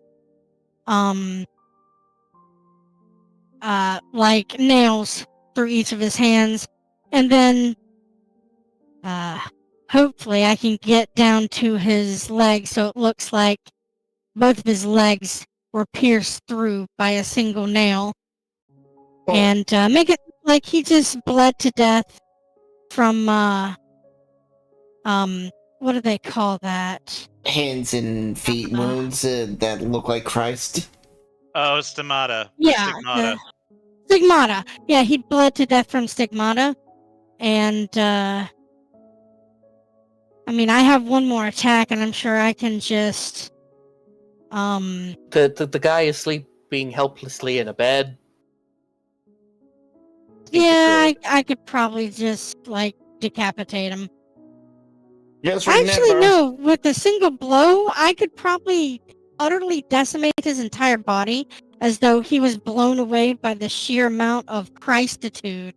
[SPEAKER 6] like nails through each of his hands, and then, hopefully I can get down to his legs so it looks like both of his legs were pierced through by a single nail, and make it look like he just bled to death from, what do they call that?
[SPEAKER 1] Hands and feet wounds that look like Christ.
[SPEAKER 9] Oh, stigmata.
[SPEAKER 6] Yeah,
[SPEAKER 9] Stigmata.
[SPEAKER 6] Stigmata. Yeah, he bled to death from stigmata, and, I mean, I have one more attack, and I'm sure I can just,
[SPEAKER 2] The guy is sleeping helplessly in a bed.
[SPEAKER 6] yeah, I could probably just, like, decapitate him.
[SPEAKER 1] Just remember,
[SPEAKER 6] Actually, no, with a single blow, I could probably utterly decimate his entire body as though he was blown away by the sheer amount of Christitude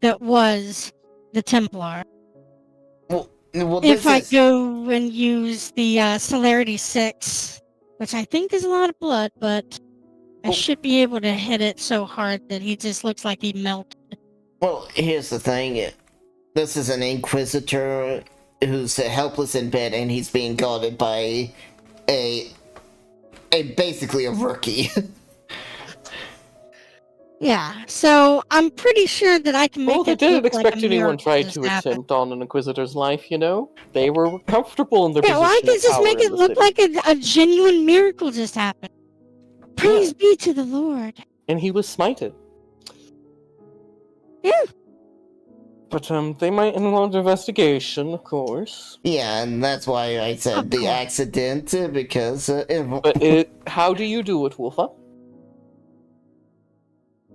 [SPEAKER 6] that was the Templar.
[SPEAKER 1] well,
[SPEAKER 6] If
[SPEAKER 1] this
[SPEAKER 6] I
[SPEAKER 1] is,
[SPEAKER 6] go and use the celerity 6, which I think is a lot of blood, but I
[SPEAKER 1] Oh.
[SPEAKER 6] should be able to hit it so hard that he just looks like he melted.
[SPEAKER 1] well, here's the thing. This is an Inquisitor who's helpless in bed, and he's being guarded by a basically a rookie.
[SPEAKER 6] Yeah, so I'm pretty sure that I can make
[SPEAKER 2] Well, they
[SPEAKER 6] it
[SPEAKER 2] didn't
[SPEAKER 6] look like
[SPEAKER 2] expect
[SPEAKER 6] a
[SPEAKER 2] anyone
[SPEAKER 6] miracle
[SPEAKER 2] try
[SPEAKER 6] just
[SPEAKER 2] to
[SPEAKER 6] happened.
[SPEAKER 2] attempt on an Inquisitor's life, you know? They were comfortable in their
[SPEAKER 6] Yeah,
[SPEAKER 2] position
[SPEAKER 6] well, I
[SPEAKER 2] of
[SPEAKER 6] can just
[SPEAKER 2] power
[SPEAKER 6] make
[SPEAKER 2] in
[SPEAKER 6] it
[SPEAKER 2] the
[SPEAKER 6] look
[SPEAKER 2] city.
[SPEAKER 6] like a genuine miracle just happened. Praise be to the Lord.
[SPEAKER 2] And he was smited.
[SPEAKER 6] Yeah.
[SPEAKER 2] But they might launch an investigation, of course.
[SPEAKER 1] Yeah, and that's why I said
[SPEAKER 6] Of
[SPEAKER 1] the
[SPEAKER 6] course.
[SPEAKER 1] accident, because
[SPEAKER 2] But how do you do it, Wolfa?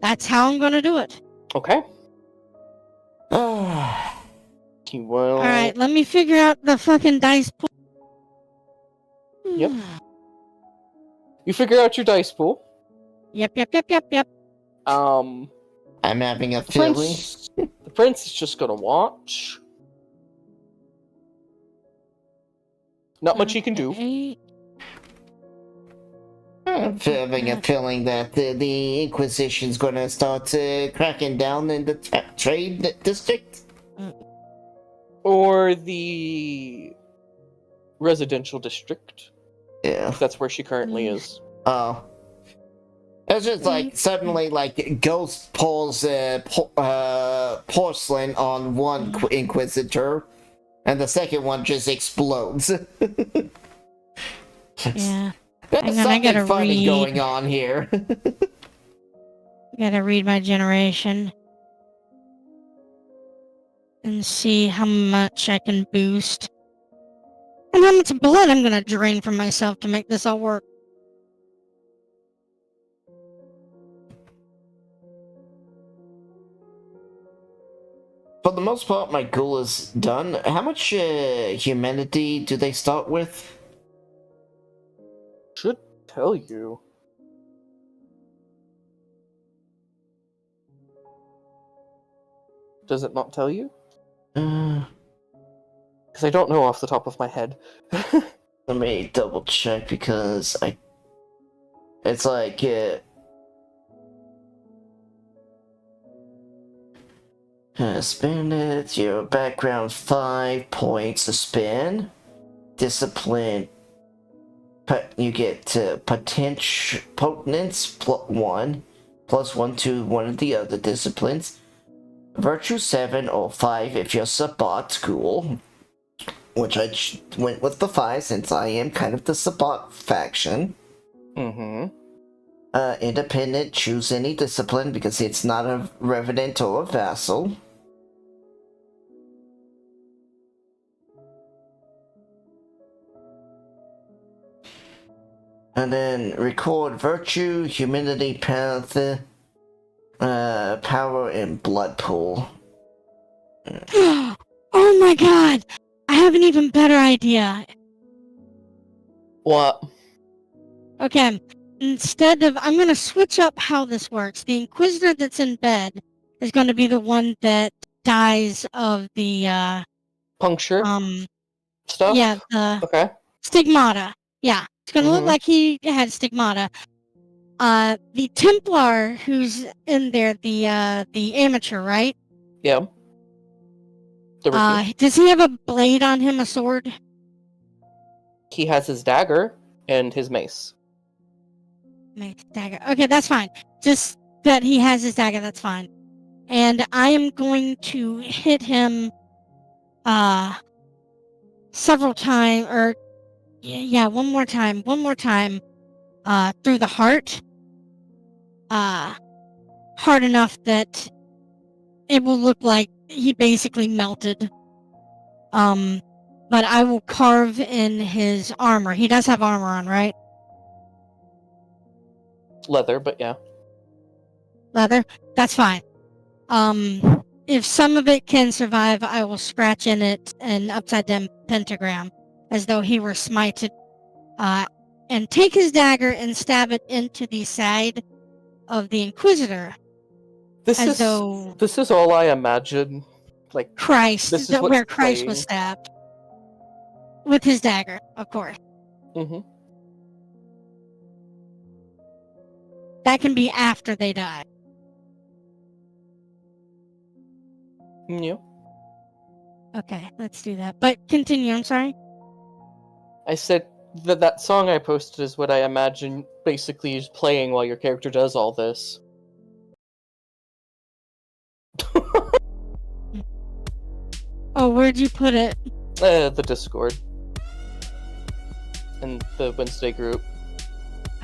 [SPEAKER 6] That's how I'm gonna do it.
[SPEAKER 2] Okay. He will...
[SPEAKER 6] Alright, let me figure out the fucking dice pool.
[SPEAKER 2] Yep. You figure out your dice pool.
[SPEAKER 6] Yep.
[SPEAKER 1] I'm having a
[SPEAKER 2] The
[SPEAKER 1] feeling.
[SPEAKER 2] prince is just gonna watch. Not much he can do.
[SPEAKER 6] Okay.
[SPEAKER 1] I'm having a feeling that the Inquisition's going to start cracking down in the trade district.
[SPEAKER 2] Or the residential district.
[SPEAKER 1] Yeah.
[SPEAKER 2] If that's where she currently is.
[SPEAKER 1] Oh. It's just like suddenly, like, Ghost pulls porcelain on one Inquisitor, and the second one just explodes.
[SPEAKER 6] Yeah.
[SPEAKER 1] There's
[SPEAKER 6] Hang on, I
[SPEAKER 1] something
[SPEAKER 6] gotta
[SPEAKER 1] funny
[SPEAKER 6] read.
[SPEAKER 1] going on here.
[SPEAKER 6] Gotta read my generation. And see how much I can boost. And how much blood I'm gonna drain from myself to make this all work.
[SPEAKER 1] For the most part, my ghoul is done. How much humanity do they start with?
[SPEAKER 2] Should tell you. Does it not tell you? Because I don't know off the top of my head.
[SPEAKER 1] Let me double check because it's like spin it. Your background 5 points to spin. Discipline. You get potence +1 +1 to one of the other disciplines. Virtue 7 or 5 if you're Sabbat ghoul. Which I went with the 5 since I am kind of the Sabbat faction.
[SPEAKER 2] Mm-hmm.
[SPEAKER 1] Independent, choose any discipline because it's not a revenant or a vassal. And then record virtue, humanity path, power, and blood pool.
[SPEAKER 6] Oh my god! I have an even better idea.
[SPEAKER 2] What?
[SPEAKER 6] Okay, instead of... I'm gonna switch up how this works. The Inquisitor that's in bed is gonna be the one that dies of the,
[SPEAKER 2] Puncture stuff?
[SPEAKER 6] yeah, the
[SPEAKER 2] Okay.
[SPEAKER 6] stigmata. Yeah, it's gonna look like he had stigmata. The Templar who's in there, the amateur, right?
[SPEAKER 2] Yeah. The rookie.
[SPEAKER 6] Does he have a blade on him, a sword?
[SPEAKER 2] He has his dagger and his mace.
[SPEAKER 6] Dagger. Okay, that's fine. Just that he has his dagger, that's fine. And I am going to hit him several times, or yeah, one more time, through the heart. Hard enough that it will look like he basically melted. But I will carve in his armor. He does have armor on, right?
[SPEAKER 2] Leather, but yeah.
[SPEAKER 6] Leather? That's fine. If some of it can survive, I will scratch in it an upside down pentagram, as though he were smited, and take his dagger and stab it into the side of the Inquisitor.
[SPEAKER 2] This is all I imagine. Like
[SPEAKER 6] Christ,
[SPEAKER 2] this is
[SPEAKER 6] where Christ was stabbed. With his dagger, of course.
[SPEAKER 2] Mm-hmm.
[SPEAKER 6] That can be after they die.
[SPEAKER 2] Yeah.
[SPEAKER 6] Okay, let's do that. But continue, I'm sorry.
[SPEAKER 2] I said that song I posted is what I imagine basically is playing while your character does all this.
[SPEAKER 6] Oh, where'd you put it?
[SPEAKER 2] The Discord. And the Wednesday group.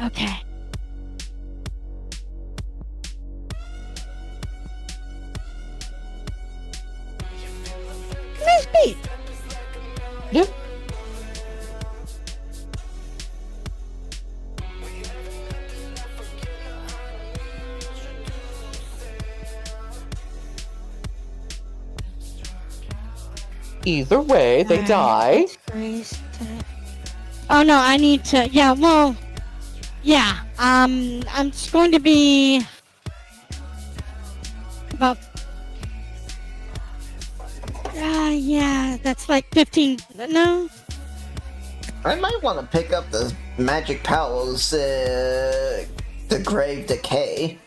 [SPEAKER 6] Okay. Nice beat.
[SPEAKER 2] Yeah. Either way, they die.
[SPEAKER 6] Oh no, I need to. Yeah, well, yeah. I'm just going to be about. Yeah, that's like 15. No.
[SPEAKER 1] I might want to pick up the magic powers, the Grave Decay.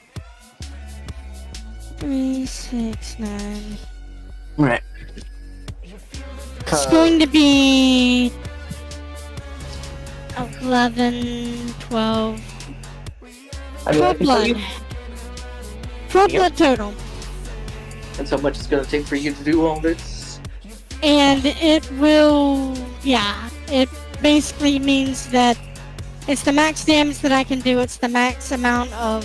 [SPEAKER 6] 3, 6, 9.
[SPEAKER 8] Right.
[SPEAKER 6] It's going to be 11, 12. 12 blood. 12 blood total.
[SPEAKER 2] That's how much it's gonna take for you to do all this.
[SPEAKER 6] And it will, yeah, it basically means that it's the max damage that I can do, it's the max amount of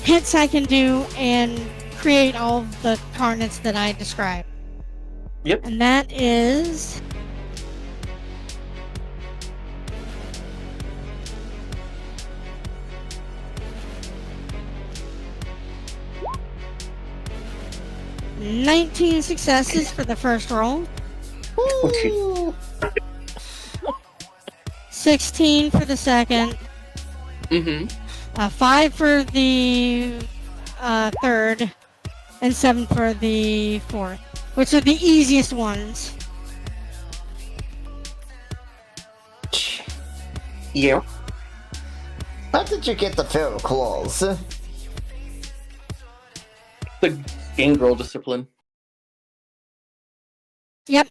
[SPEAKER 6] hits I can do, and create all of the carnage that I described.
[SPEAKER 2] Yep.
[SPEAKER 6] And that is... $19 successes for the first roll.
[SPEAKER 1] Ooh.
[SPEAKER 6] 16 for the second.
[SPEAKER 2] Mm-hmm.
[SPEAKER 6] 5 for the third. And 7 for the fourth. Which are the easiest ones.
[SPEAKER 2] Yeah.
[SPEAKER 1] How did you get the feral claws?
[SPEAKER 2] The gangrel discipline.
[SPEAKER 6] Yep.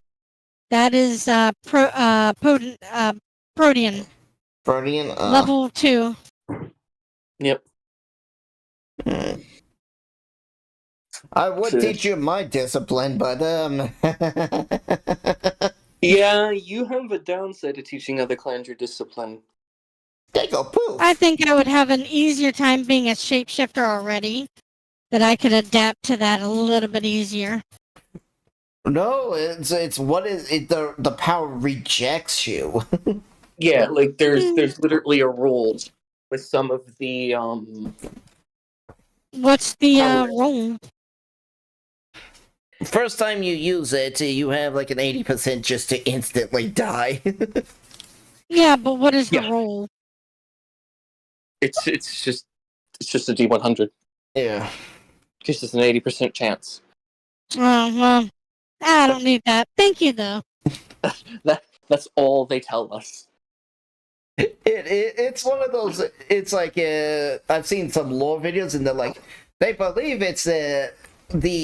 [SPEAKER 6] That is Protean.
[SPEAKER 1] Protean?
[SPEAKER 6] Level 2.
[SPEAKER 2] Yep.
[SPEAKER 1] I would teach you my discipline, but
[SPEAKER 2] Yeah, you have a downside to teaching other clans your discipline.
[SPEAKER 1] they go poof.
[SPEAKER 6] I think I would have an easier time being a shapeshifter already. That I could adapt to that a little bit easier.
[SPEAKER 1] No, it's what is it? The power rejects you.
[SPEAKER 2] Yeah, like there's literally a rule with some of the
[SPEAKER 6] What's the
[SPEAKER 2] Power.
[SPEAKER 6] roll?
[SPEAKER 1] First time you use it, you have like an 80% just to instantly die.
[SPEAKER 6] Yeah, but what is the
[SPEAKER 2] Yeah.
[SPEAKER 6] roll?
[SPEAKER 2] it's just a D100.
[SPEAKER 1] Yeah.
[SPEAKER 2] Gives us an 80% chance.
[SPEAKER 6] Oh, well, I don't need that. Thank you, though.
[SPEAKER 2] That's all they tell us.
[SPEAKER 1] It's one of those. It's like I've seen some lore videos, and they're like they believe it's the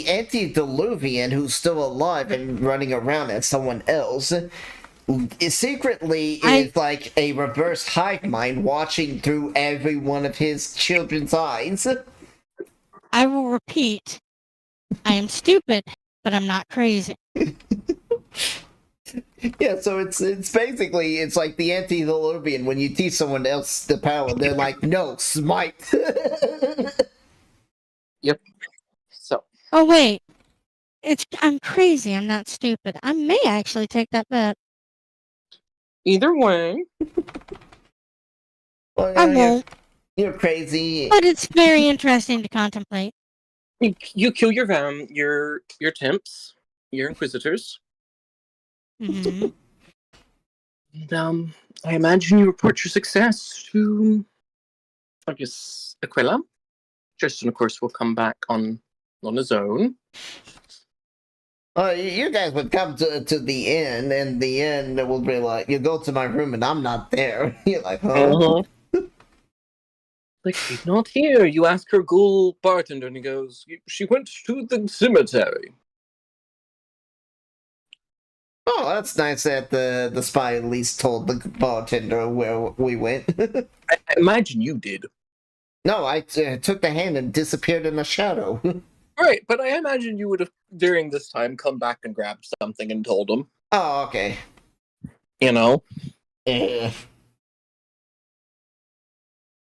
[SPEAKER 1] antediluvian who's still alive and running around as someone else. Secretly is like a reverse hive mind watching through every one of his children's eyes.
[SPEAKER 6] I will repeat. I am stupid, but I'm not crazy.
[SPEAKER 1] Yeah, so it's basically it's like the antediluvian. When you teach someone else the power, they're like, no, smite.
[SPEAKER 2] Yep. So
[SPEAKER 6] Oh, wait. I'm crazy. I'm not stupid. I may actually take that bet.
[SPEAKER 2] either way,
[SPEAKER 1] Well,
[SPEAKER 6] I
[SPEAKER 1] yeah,
[SPEAKER 6] won't,
[SPEAKER 1] you're crazy.
[SPEAKER 6] but it's very interesting to contemplate.
[SPEAKER 2] you kill your temps, your inquisitors.
[SPEAKER 6] Hmm.
[SPEAKER 2] And I imagine you report your success to, I guess, Aquila. Justin, of course, will come back on his own.
[SPEAKER 1] You guys would come to the inn, and the inn will be like, you go to my room, and I'm not there. You're like, huh?
[SPEAKER 2] Like, she's not here. You ask her ghoul bartender, and he goes, she went to the cemetery.
[SPEAKER 1] Oh, that's nice that the spy at least told the bartender where we went.
[SPEAKER 2] I imagine you did.
[SPEAKER 1] No, I took the hand and disappeared in the shadow.
[SPEAKER 2] Right, but I imagine you would have, during this time, come back and grabbed something and told him.
[SPEAKER 1] Oh, okay.
[SPEAKER 2] You know?
[SPEAKER 1] Yeah.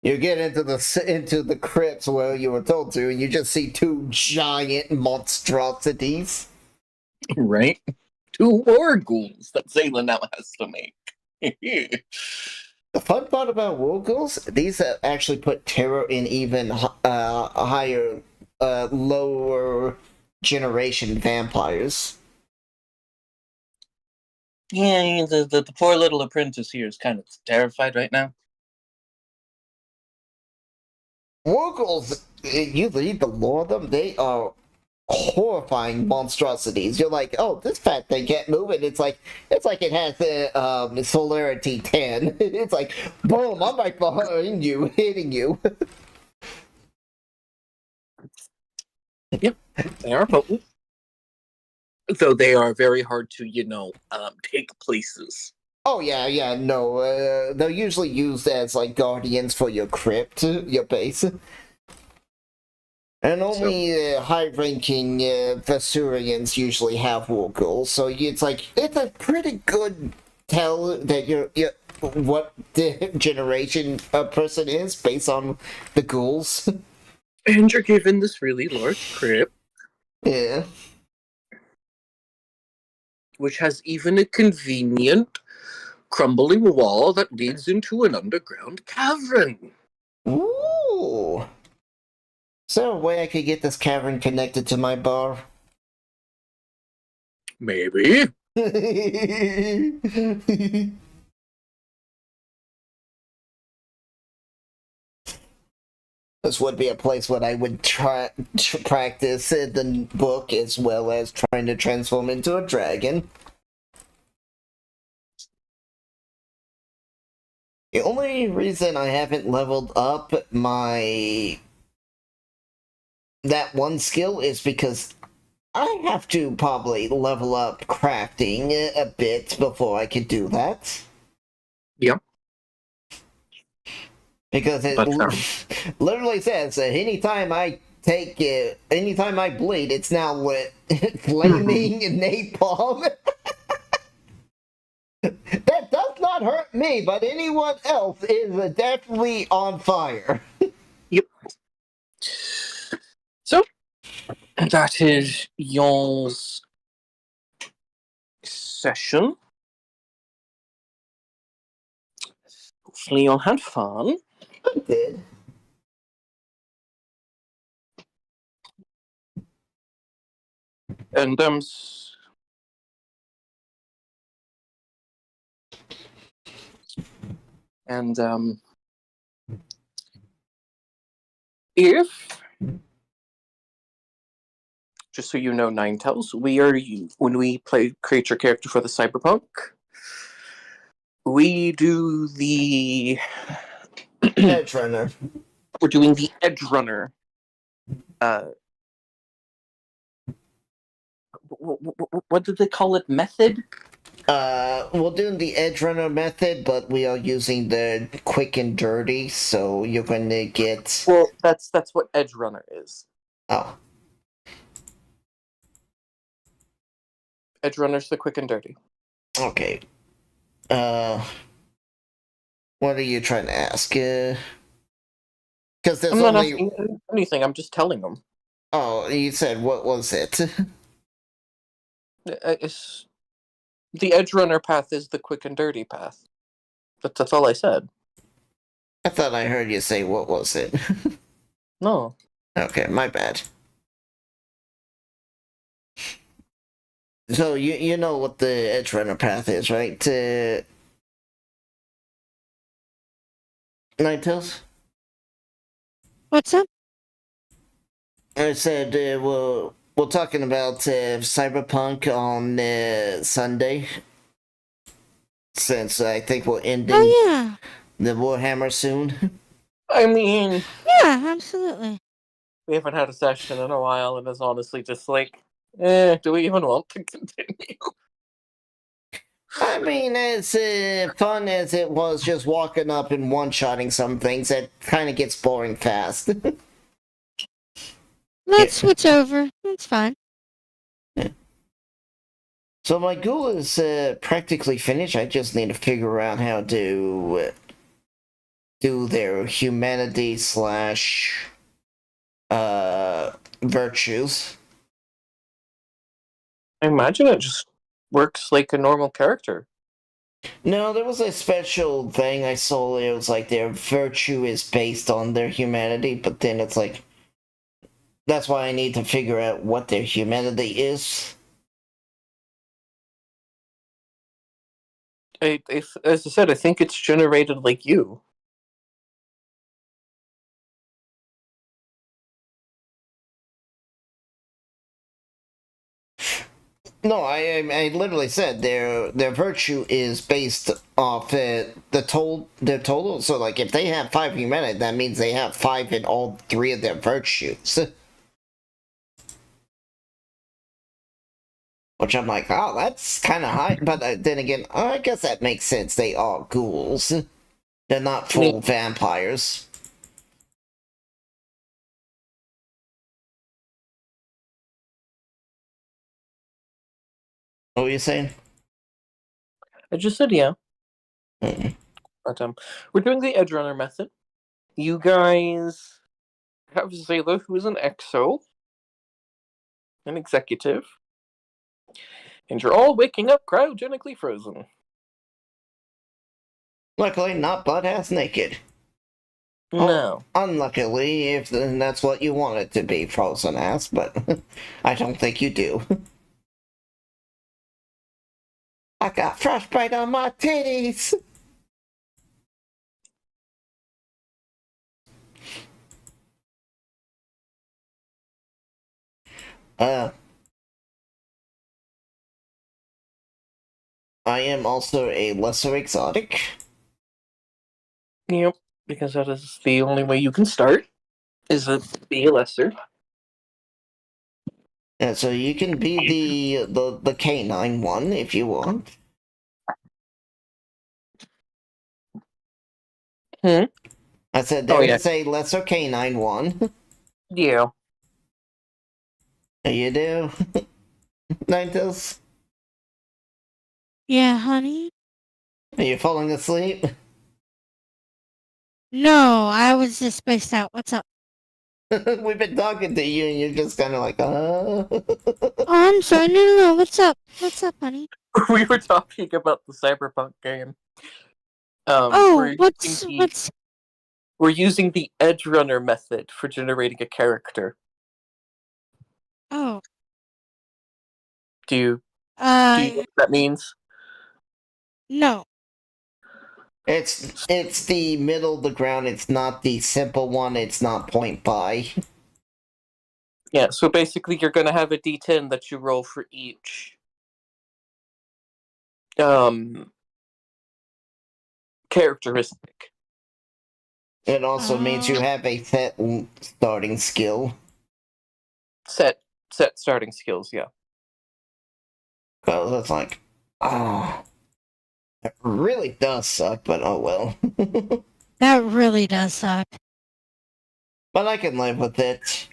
[SPEAKER 1] You get into the crypts where you were told to, and you just see two giant monstrosities.
[SPEAKER 2] Right? 2 more ghouls that Zayla now has to make.
[SPEAKER 1] The fun part about Wurgles, these actually put terror in even higher, lower generation vampires.
[SPEAKER 2] Yeah, the poor little apprentice here is kind of terrified right now.
[SPEAKER 1] Wurgles, you read the lore of them, they are horrifying monstrosities. You're like, oh, this fat thing can't move, and it's like it has the celerity 10. It's like, boom, I'm right behind you, hitting you.
[SPEAKER 8] Yep, they are potent. Though they are very hard to, take places.
[SPEAKER 1] Oh yeah, no, they're usually used as like guardians for your crypt, your base. And only high-ranking Vesurians usually have war ghouls, so it's a pretty good tell that you're what the generation a person is based on the ghouls.
[SPEAKER 8] And you're given this really large crypt,
[SPEAKER 1] Yeah.
[SPEAKER 8] which has even a convenient crumbling wall that leads into an underground cavern.
[SPEAKER 1] Ooh. Is there a way I could get this cavern connected to my bar?
[SPEAKER 8] Maybe.
[SPEAKER 1] This would be a place where I would try to practice the book as well as trying to transform into a dragon. The only reason I haven't leveled up that one skill is because I have to probably level up crafting a bit before I can do that.
[SPEAKER 8] Yeah.
[SPEAKER 1] Because it literally says that anytime I bleed, it's now flaming napalm. That does not hurt me, but anyone else is definitely on fire.
[SPEAKER 8] Yep. So, that is y'all's session. Hopefully y'all had fun.
[SPEAKER 1] I did.
[SPEAKER 8] And if, just so you know, Ninetales, when we play create your character for the cyberpunk, we do the
[SPEAKER 1] Edge runner.
[SPEAKER 8] We're doing the edge runner. What did they call it? Method?
[SPEAKER 1] We're doing the edge runner method, but we are using the quick and dirty, so you're going to get.
[SPEAKER 8] Well, that's what edge runner is.
[SPEAKER 1] Oh.
[SPEAKER 8] Edge runner's the quick and dirty.
[SPEAKER 1] Okay. What are you trying to ask? Because there's
[SPEAKER 8] I'm not
[SPEAKER 1] only
[SPEAKER 8] asking anything. I'm just telling them.
[SPEAKER 1] Oh, you said what was it?
[SPEAKER 8] The edge runner path is the quick and dirty path. That's all I said.
[SPEAKER 1] I thought I heard you say what was it.
[SPEAKER 8] No.
[SPEAKER 1] Okay, my bad. So you know what the edge runner path is, right? Ninetales?
[SPEAKER 6] What's up?
[SPEAKER 1] I said we're talking about Cyberpunk on Sunday, since I think we're ending
[SPEAKER 6] Oh yeah.
[SPEAKER 1] the Warhammer soon.
[SPEAKER 8] I mean,
[SPEAKER 6] Yeah, absolutely.
[SPEAKER 8] we haven't had a session in a while, and it's honestly just like, do we even want to continue?
[SPEAKER 1] I mean, as fun as it was just walking up and one-shotting some things, it kind of gets boring fast.
[SPEAKER 6] Let's switch over. That's fine.
[SPEAKER 1] So my goal is practically finished. I just need to figure out how to do their humanity / virtues.
[SPEAKER 8] I imagine it just works like a normal character.
[SPEAKER 1] No, there was a special thing I saw. It was like their virtue is based on their humanity, but then it's like that's why I need to figure out what their humanity is.
[SPEAKER 8] As I said, I think it's generated like you.
[SPEAKER 1] No, I literally said their virtue is based off their total. So like if they have 5 humanity, that means they have 5 in all 3 of their virtues. Which I'm like, oh, that's kind of high. But then again, I guess that makes sense. They are ghouls. They're not full vampires. What were you saying?
[SPEAKER 2] I just said yeah.
[SPEAKER 1] Mm.
[SPEAKER 2] But we're doing the edge runner method. You guys have Zayla, who is an exo, an executive, and you're all waking up cryogenically frozen.
[SPEAKER 1] Luckily, not butt-ass naked.
[SPEAKER 2] No.
[SPEAKER 1] Unluckily, if that's what you want it to be, frozen ass, but I don't think you do. I got frostbite on my titties! I am also a lesser exotic.
[SPEAKER 2] Yep, because that is the only way you can start, is to be a lesser.
[SPEAKER 1] Yeah, so you can be the canine one if you want.
[SPEAKER 2] Hmm?
[SPEAKER 1] I said there
[SPEAKER 2] Oh, yeah.
[SPEAKER 1] is a lesser canine one.
[SPEAKER 2] Yeah.
[SPEAKER 1] You do? Ninetales?
[SPEAKER 6] Yeah, honey?
[SPEAKER 1] Are you falling asleep?
[SPEAKER 6] No, I was just spaced out. What's up?
[SPEAKER 1] We've been talking to you and you're just kind of like,
[SPEAKER 6] Oh, I'm sorry. No. What's up? What's up, honey?
[SPEAKER 2] We were talking about the Cyberpunk game.
[SPEAKER 6] Oh, what's...
[SPEAKER 2] We're using the edge runner method for generating a character.
[SPEAKER 6] Oh.
[SPEAKER 2] Do you know what that means?
[SPEAKER 6] No.
[SPEAKER 1] It's the middle of the ground, it's not the simple one, it's not point buy.
[SPEAKER 2] Yeah, so basically you're going to have a d10 that you roll for each characteristic.
[SPEAKER 1] It also means you have a set starting skill.
[SPEAKER 2] Set starting skills, yeah.
[SPEAKER 1] So it's like, it really does suck, but oh well.
[SPEAKER 6] That really does suck.
[SPEAKER 1] But I can live with it.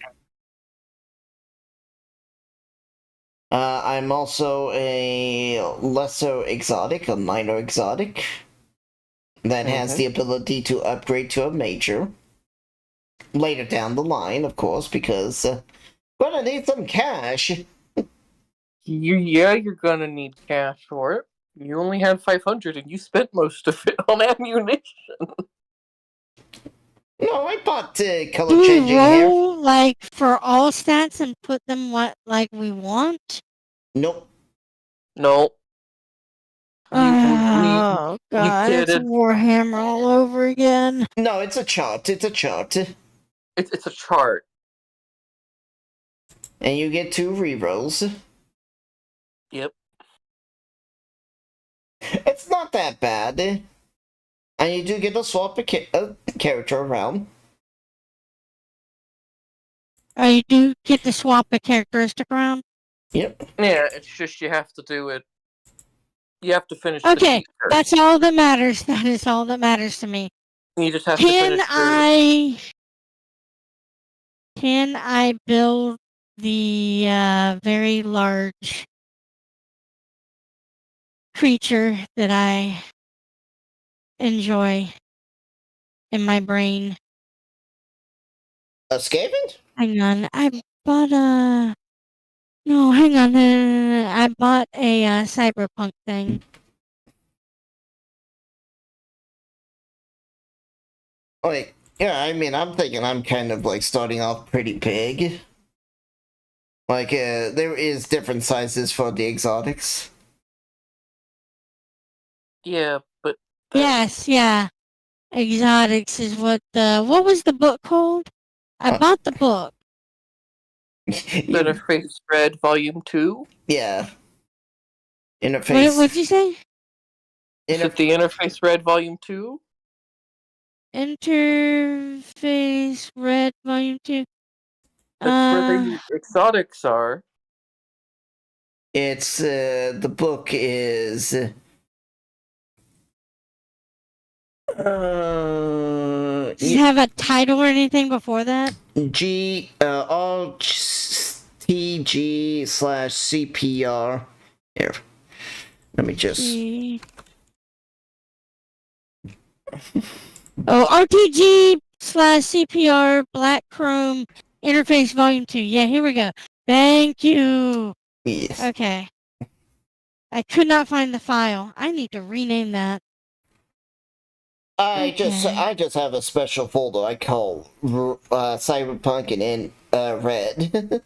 [SPEAKER 1] I'm also a lesser exotic, a minor exotic, that has the ability to upgrade to a major. Later down the line, of course, because gonna need some cash.
[SPEAKER 2] You're gonna need cash for it. You only had 500 and you spent most of it on ammunition.
[SPEAKER 1] No, I bought color
[SPEAKER 6] Do we
[SPEAKER 1] changing hair.
[SPEAKER 6] roll, like, for all stats and put them like we want?
[SPEAKER 1] Nope.
[SPEAKER 2] No.
[SPEAKER 6] Oh, God, it's Warhammer all over again.
[SPEAKER 1] No, it's a chart. It's a chart.
[SPEAKER 2] It's a chart.
[SPEAKER 1] And you get 2 rerolls.
[SPEAKER 2] Yep.
[SPEAKER 1] It's not that bad. And you do get to swap a character around.
[SPEAKER 6] You do get to swap a characteristic around?
[SPEAKER 1] Yep.
[SPEAKER 2] Yeah, it's just you have to do it. You have to finish
[SPEAKER 6] Okay,
[SPEAKER 2] the
[SPEAKER 6] that's all that matters. That is all that matters to me.
[SPEAKER 2] You just have to finish
[SPEAKER 6] Can I build the very large creature that I enjoy in my brain?
[SPEAKER 1] A Skaven?
[SPEAKER 6] Hang on, I bought a... No, hang on. I bought a cyberpunk thing.
[SPEAKER 1] Like, yeah, I mean, I'm thinking I'm kind of like starting off pretty big. Like, there is different sizes for the exotics.
[SPEAKER 2] Yeah, but...
[SPEAKER 6] Yes, yeah. Exotics is what was the book called? I bought the book.
[SPEAKER 2] Better Face Red Volume 2?
[SPEAKER 1] Yeah. Interface.
[SPEAKER 6] What'd you say?
[SPEAKER 2] Is it the Interface Red Volume 2?
[SPEAKER 6] Interface Red Volume 2.
[SPEAKER 2] That's where the exotics are.
[SPEAKER 1] It's the book is
[SPEAKER 6] Does it have a title or anything before that?
[SPEAKER 1] G all TG/CPR. Here, let me just.
[SPEAKER 6] RTG/CPR Black Chrome Interface Volume 2. Yeah, here we go. Thank you.
[SPEAKER 1] Yes.
[SPEAKER 6] Okay. I could not find the file. I need to rename that.
[SPEAKER 1] I just have a special folder I call Cyberpunk and Red.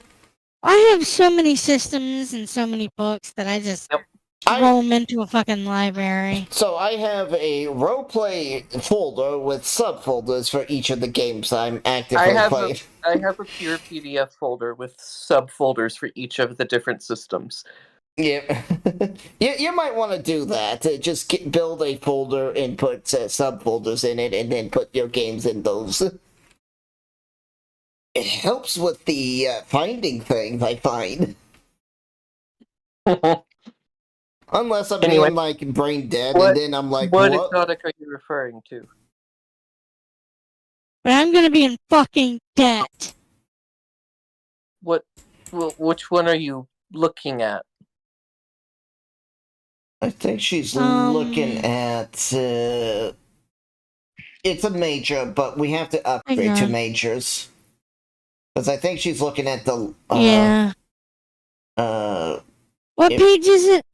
[SPEAKER 6] I have so many systems and so many books that I just throw them into a fucking library.
[SPEAKER 1] So I have a roleplay folder with subfolders for each of the games I'm actively playing.
[SPEAKER 2] I have a pure PDF folder with subfolders for each of the different systems.
[SPEAKER 1] Yeah, you might want to do that. Just build a folder and put subfolders in it, and then put your games in those. It helps with the finding things, I find. Unless I'm being like brain dead, and then I'm like,
[SPEAKER 2] what exotic are you referring to?
[SPEAKER 6] But I'm gonna be in fucking debt.
[SPEAKER 2] Which one are you looking at?
[SPEAKER 1] I think she's looking at. It's a major, but we have to upgrade to majors. Because I think she's looking at the.
[SPEAKER 6] What page is it?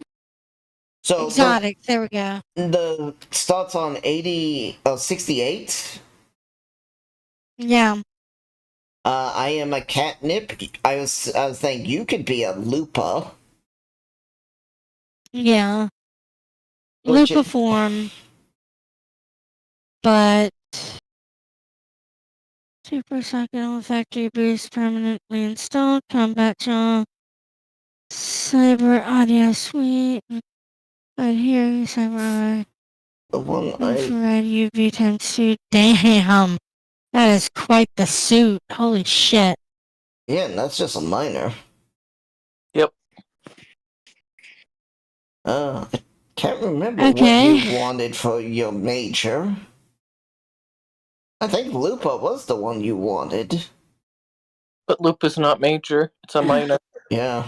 [SPEAKER 1] So
[SPEAKER 6] exotics. There we go.
[SPEAKER 1] The starts on 68.
[SPEAKER 6] Yeah.
[SPEAKER 1] I am a catnip. I was saying you could be a lupa.
[SPEAKER 6] Yeah. Lupa form. But super second factory boost permanently installed. Combat channel. Cyber audio suite. Right here, cyber.
[SPEAKER 1] The one
[SPEAKER 6] infrared UV times 2. Damn. That is quite the suit. Holy shit.
[SPEAKER 1] Yeah, and that's just a minor.
[SPEAKER 2] Yep.
[SPEAKER 1] I can't remember what you wanted for your major. I think Lupa was the one you wanted.
[SPEAKER 2] But Lupa's not major. It's a minor.
[SPEAKER 1] Yeah.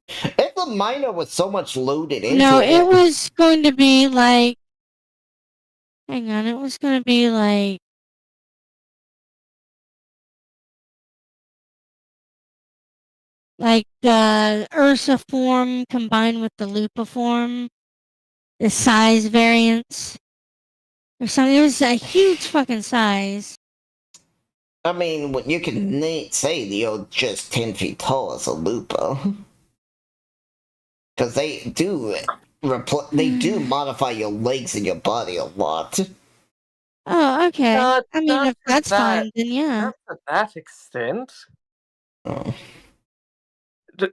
[SPEAKER 1] It's a minor with so much loaded into it.
[SPEAKER 6] No, it was going to be like... Hang on, it was going to be like... Like the Ursa form combined with the Lupa form. The size variance. Or something. It was a huge fucking size.
[SPEAKER 1] I mean, you can say you're just 10 feet tall as a Lupa. Because they do modify your legs and your body a lot.
[SPEAKER 6] Oh, okay. I mean, if that's fine, then yeah.
[SPEAKER 2] Not to that extent.
[SPEAKER 1] Oh.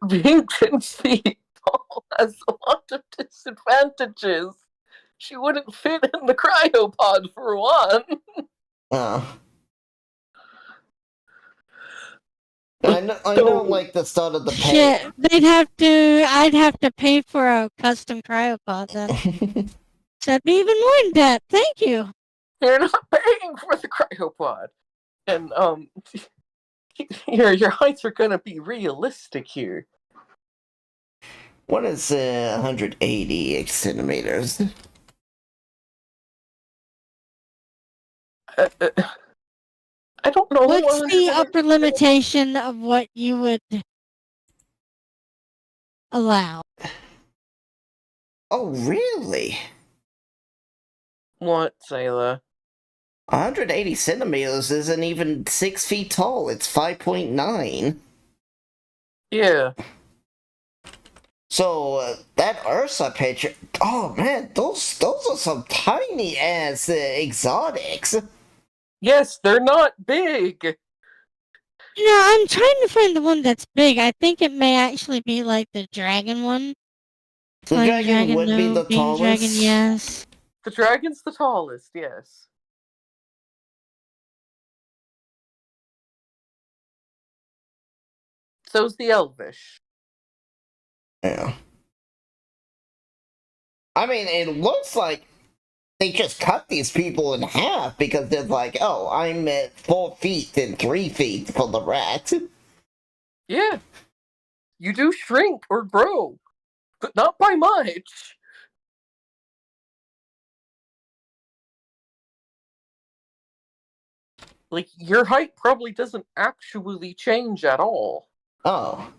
[SPEAKER 2] Being 10 feet tall has a lot of disadvantages. She wouldn't fit in the cryopod for one.
[SPEAKER 1] I know, like the start of the
[SPEAKER 6] Shit, I'd have to pay for a custom cryopod then. So I'd be even more in debt. Thank you.
[SPEAKER 2] You're not paying for the cryopod. And, your heights are gonna be realistic here.
[SPEAKER 1] What is 180 centimeters?
[SPEAKER 2] I don't know.
[SPEAKER 6] What's the upper limitation of what you would allow?
[SPEAKER 1] Oh, really?
[SPEAKER 2] What, Sayla?
[SPEAKER 1] 180 centimeters isn't even 6 feet tall. It's 5.9.
[SPEAKER 2] Yeah.
[SPEAKER 1] So, that Ursa picture... Oh, man, those are some tiny-ass exotics.
[SPEAKER 2] Yes, they're not big.
[SPEAKER 6] No, I'm trying to find the one that's big. I think it may actually be like the dragon one.
[SPEAKER 1] The
[SPEAKER 6] Flying
[SPEAKER 1] dragon would be
[SPEAKER 6] no.
[SPEAKER 1] the
[SPEAKER 6] Being
[SPEAKER 1] tallest.
[SPEAKER 6] dragon, yes.
[SPEAKER 2] The dragon's the tallest, yes. So's the elvish.
[SPEAKER 1] Yeah. I mean, it looks like they just cut these people in half because they're like, oh, I'm at 4 feet and 3 feet for the rat.
[SPEAKER 2] Yeah. You do shrink or grow, but not by much. Like, your height probably doesn't actually change at all.
[SPEAKER 1] Oh.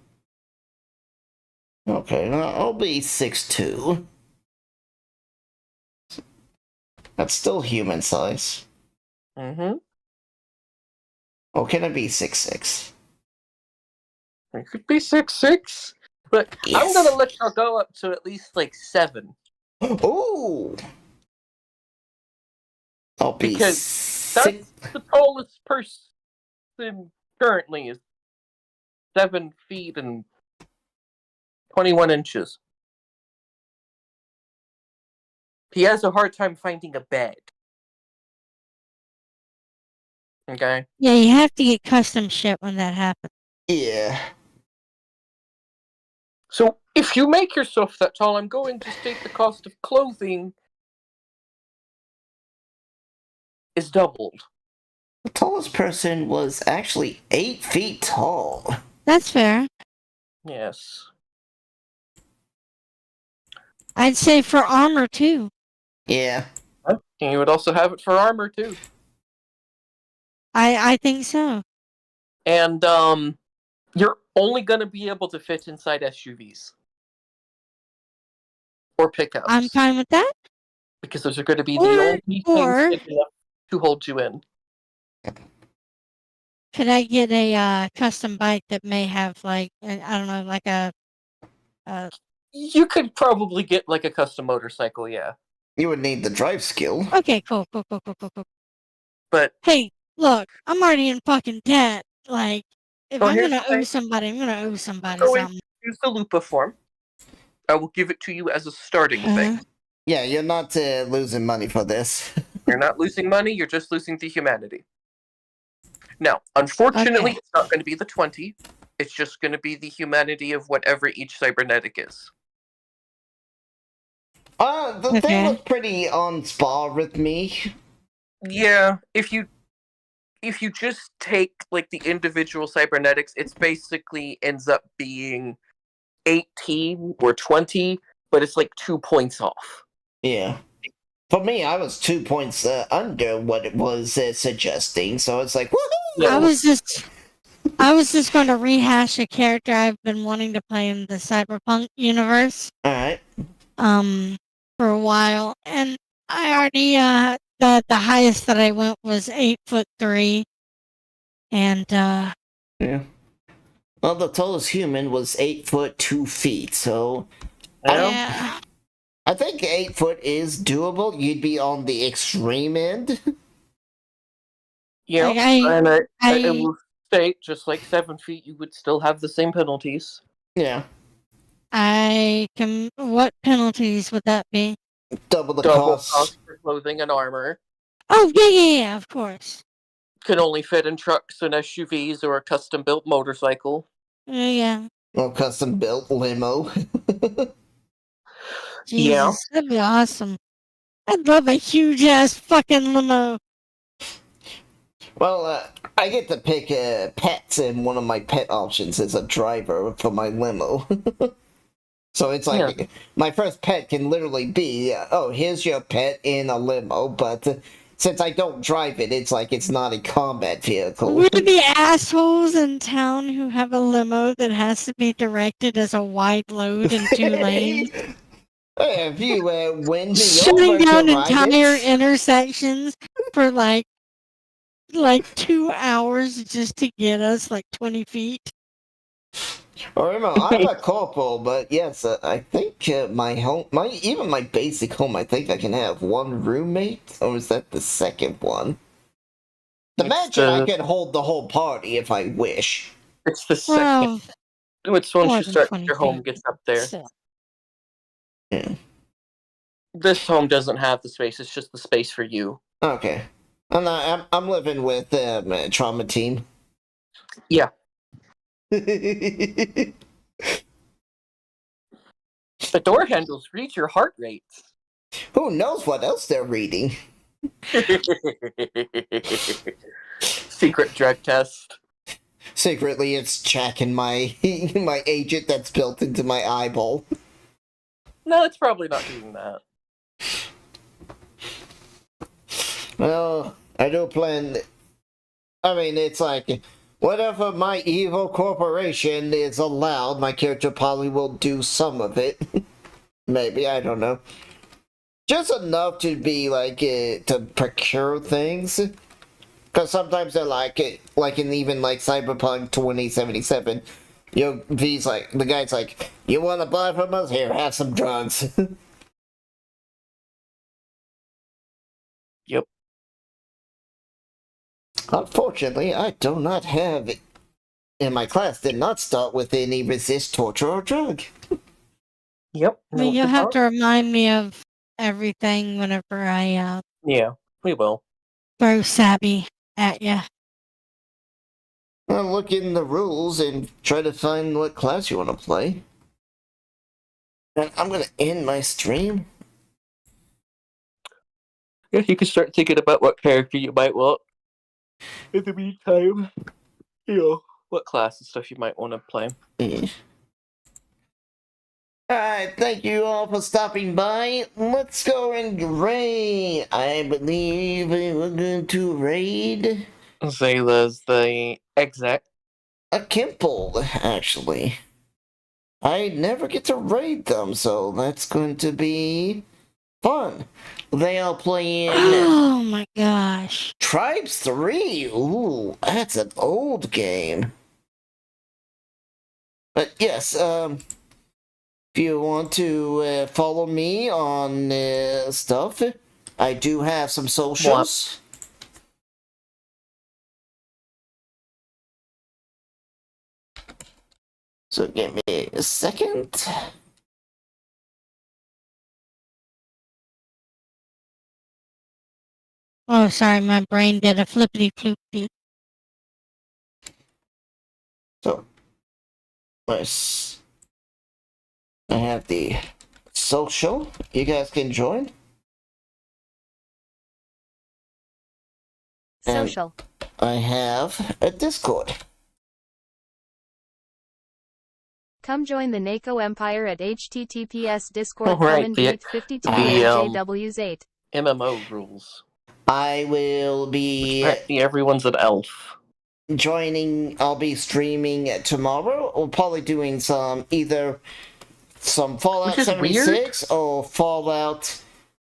[SPEAKER 1] Okay, well, I'll be 6'2". That's still human size.
[SPEAKER 2] Mm-hmm.
[SPEAKER 1] Or can it be 6'6"?
[SPEAKER 2] It could be 6'6", but
[SPEAKER 1] Yes.
[SPEAKER 2] I'm gonna let you go up to at least, like, 7.
[SPEAKER 1] Ooh! I'll be
[SPEAKER 2] Because
[SPEAKER 1] six.
[SPEAKER 2] That's the tallest person currently is 7 feet and 21 inches. He has a hard time finding a bed. Okay?
[SPEAKER 6] Yeah, you have to get custom shit when that happens.
[SPEAKER 1] Yeah.
[SPEAKER 2] So, if you make yourself that tall, I'm going to state the cost of clothing is doubled.
[SPEAKER 1] The tallest person was actually 8 feet tall.
[SPEAKER 6] That's fair.
[SPEAKER 2] Yes.
[SPEAKER 6] I'd say for armor too.
[SPEAKER 1] Yeah.
[SPEAKER 2] And you would also have it for armor, too.
[SPEAKER 6] I think so.
[SPEAKER 2] And, you're only going to be able to fit inside SUVs. Or pickups.
[SPEAKER 6] I'm fine with that.
[SPEAKER 2] Because those are going to be
[SPEAKER 6] Or-
[SPEAKER 2] the only things
[SPEAKER 6] or-
[SPEAKER 2] big enough to hold you in.
[SPEAKER 6] Could I get a custom bike that may have like I don't know, like a
[SPEAKER 2] You could probably get, like, a custom motorcycle, yeah.
[SPEAKER 1] You would need the drive skill.
[SPEAKER 6] okay, cool.
[SPEAKER 2] But
[SPEAKER 6] Hey, look, I'm already in fucking debt. Like, if
[SPEAKER 2] Well,
[SPEAKER 6] I'm
[SPEAKER 2] here's
[SPEAKER 6] gonna
[SPEAKER 2] the
[SPEAKER 6] owe
[SPEAKER 2] thing.
[SPEAKER 6] somebody, I'm gonna owe somebody
[SPEAKER 2] Go in.
[SPEAKER 6] something.
[SPEAKER 2] use the Lupa form. I will give it to you as a starting thing.
[SPEAKER 1] Yeah, you're not losing money for this.
[SPEAKER 2] You're not losing money, you're just losing the humanity. Now, unfortunately,
[SPEAKER 6] Okay.
[SPEAKER 2] it's not going to be the 20. It's just going to be the humanity of whatever each cybernetic is.
[SPEAKER 1] The thing
[SPEAKER 6] Okay.
[SPEAKER 1] was pretty on par with me.
[SPEAKER 2] Yeah, if you just take, like, the individual cybernetics, it's basically ends up being 18 or 20, but it's like 2 points off.
[SPEAKER 1] Yeah. For me, I was 2 points under what it was suggesting, so it's like, woohoo!
[SPEAKER 6] I was just going to rehash a character I've been wanting to play in the Cyberpunk universe.
[SPEAKER 1] Alright.
[SPEAKER 6] For a while, and I already the highest that I went was 8'3", and
[SPEAKER 1] Yeah. Well, the tallest human was 8 foot 2 feet, so
[SPEAKER 6] yeah,
[SPEAKER 1] I think 8 foot is doable. You'd be on the extreme end.
[SPEAKER 2] Yeah,
[SPEAKER 6] Like,
[SPEAKER 2] and I
[SPEAKER 6] I
[SPEAKER 2] will state, just like 7 feet, you would still have the same penalties.
[SPEAKER 1] Yeah.
[SPEAKER 6] can. What penalties would that be?
[SPEAKER 1] Double the
[SPEAKER 2] Double
[SPEAKER 1] cost.
[SPEAKER 2] cost for clothing and armor.
[SPEAKER 6] Oh yeah, of course.
[SPEAKER 2] Can only fit in trucks and SUVs or a custom-built motorcycle.
[SPEAKER 6] Yeah.
[SPEAKER 1] Well, custom built limo.
[SPEAKER 6] Jesus, that'd be awesome. I'd love a huge ass fucking limo.
[SPEAKER 1] Well, I get to pick pets, and one of my pet options is a driver for my limo. So it's like, my first pet can literally be, oh, here's your pet in a limo, but since I don't drive it, it's like it's not a combat vehicle.
[SPEAKER 6] We're the assholes in town who have a limo that has to be directed as a wide load in 2 lanes.
[SPEAKER 1] If you win me
[SPEAKER 6] Shutting
[SPEAKER 1] over
[SPEAKER 6] down
[SPEAKER 1] to ride
[SPEAKER 6] entire
[SPEAKER 1] it,
[SPEAKER 6] intersections for like 2 hours just to get us like 20 feet.
[SPEAKER 1] remember, I'm a corporal, but yes, I think my home, even my basic home, I think I can have 1 roommate, or is that the second one? Imagine I could hold the whole party if I wish.
[SPEAKER 2] It's the second.
[SPEAKER 6] Well,
[SPEAKER 2] It's once
[SPEAKER 6] more
[SPEAKER 2] you
[SPEAKER 6] than
[SPEAKER 2] start,
[SPEAKER 6] 20
[SPEAKER 2] your home
[SPEAKER 6] feet.
[SPEAKER 2] gets up there.
[SPEAKER 6] Still.
[SPEAKER 1] Yeah.
[SPEAKER 2] This home doesn't have the space. It's just the space for you.
[SPEAKER 1] Okay. I'm living with Trauma Team.
[SPEAKER 2] Yeah.
[SPEAKER 1] Who
[SPEAKER 2] The door handles read your heart rate.
[SPEAKER 1] knows what else they're reading?
[SPEAKER 2] Secret drug test.
[SPEAKER 1] Secretly, it's checking my my agent that's built into my eyeball.
[SPEAKER 2] No, it's probably not doing that.
[SPEAKER 1] Well, I do plan. I mean, it's like whatever my evil corporation is allowed, my character probably will do some of it. Maybe, I don't know. Just enough to be like to procure things. Because sometimes they're like in even like Cyberpunk 2077. V's like, the guy's like, you want to buy from us? Here, have some drugs.
[SPEAKER 2] Yep.
[SPEAKER 1] Unfortunately, I do not have it. And my class did not start with any resist, torture, or drug.
[SPEAKER 2] Yep.
[SPEAKER 6] I mean, you'll have to remind me of everything whenever I
[SPEAKER 2] Yeah, we will.
[SPEAKER 6] throw Sabby at you.
[SPEAKER 1] I'll look in the rules and try to find what class you want to play. And I'm gonna end my stream.
[SPEAKER 2] Yeah, you can start thinking about what character you might want. In the meantime, what class and stuff you might want to play.
[SPEAKER 1] Alright, thank you all for stopping by. Let's go and raid. I believe we're going to raid
[SPEAKER 2] Zayla's the exec.
[SPEAKER 1] a Kimple, actually. I never get to raid them, so that's going to be fun. They are playing
[SPEAKER 6] Oh my gosh.
[SPEAKER 1] Tribes 3. Ooh, that's an old game. But yes, if you want to follow me on stuff, I do have some socials. So give me a second.
[SPEAKER 6] Oh, sorry, my brain did a flippity floopy.
[SPEAKER 1] So, let's. I have the social. You guys can join. And
[SPEAKER 4] Social.
[SPEAKER 1] I have a Discord.
[SPEAKER 4] Come join the NACO Empire at https discord
[SPEAKER 2] Alright, the
[SPEAKER 4] 52
[SPEAKER 2] the,
[SPEAKER 4] JWs8.
[SPEAKER 2] MMO rules.
[SPEAKER 1] I will be
[SPEAKER 2] Apparently everyone's an elf.
[SPEAKER 1] joining. I'll be streaming tomorrow. We're probably doing either some Fallout
[SPEAKER 2] Which is
[SPEAKER 1] 76 or Fallout.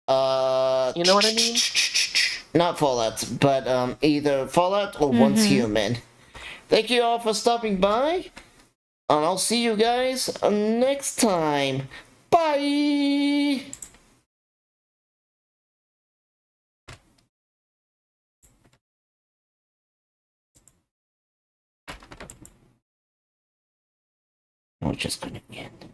[SPEAKER 2] You know what I mean?
[SPEAKER 1] Not Fallout, but either Fallout or Once Human. Thank you all for stopping by, and I'll see you guys next time. Bye! We're just gonna end.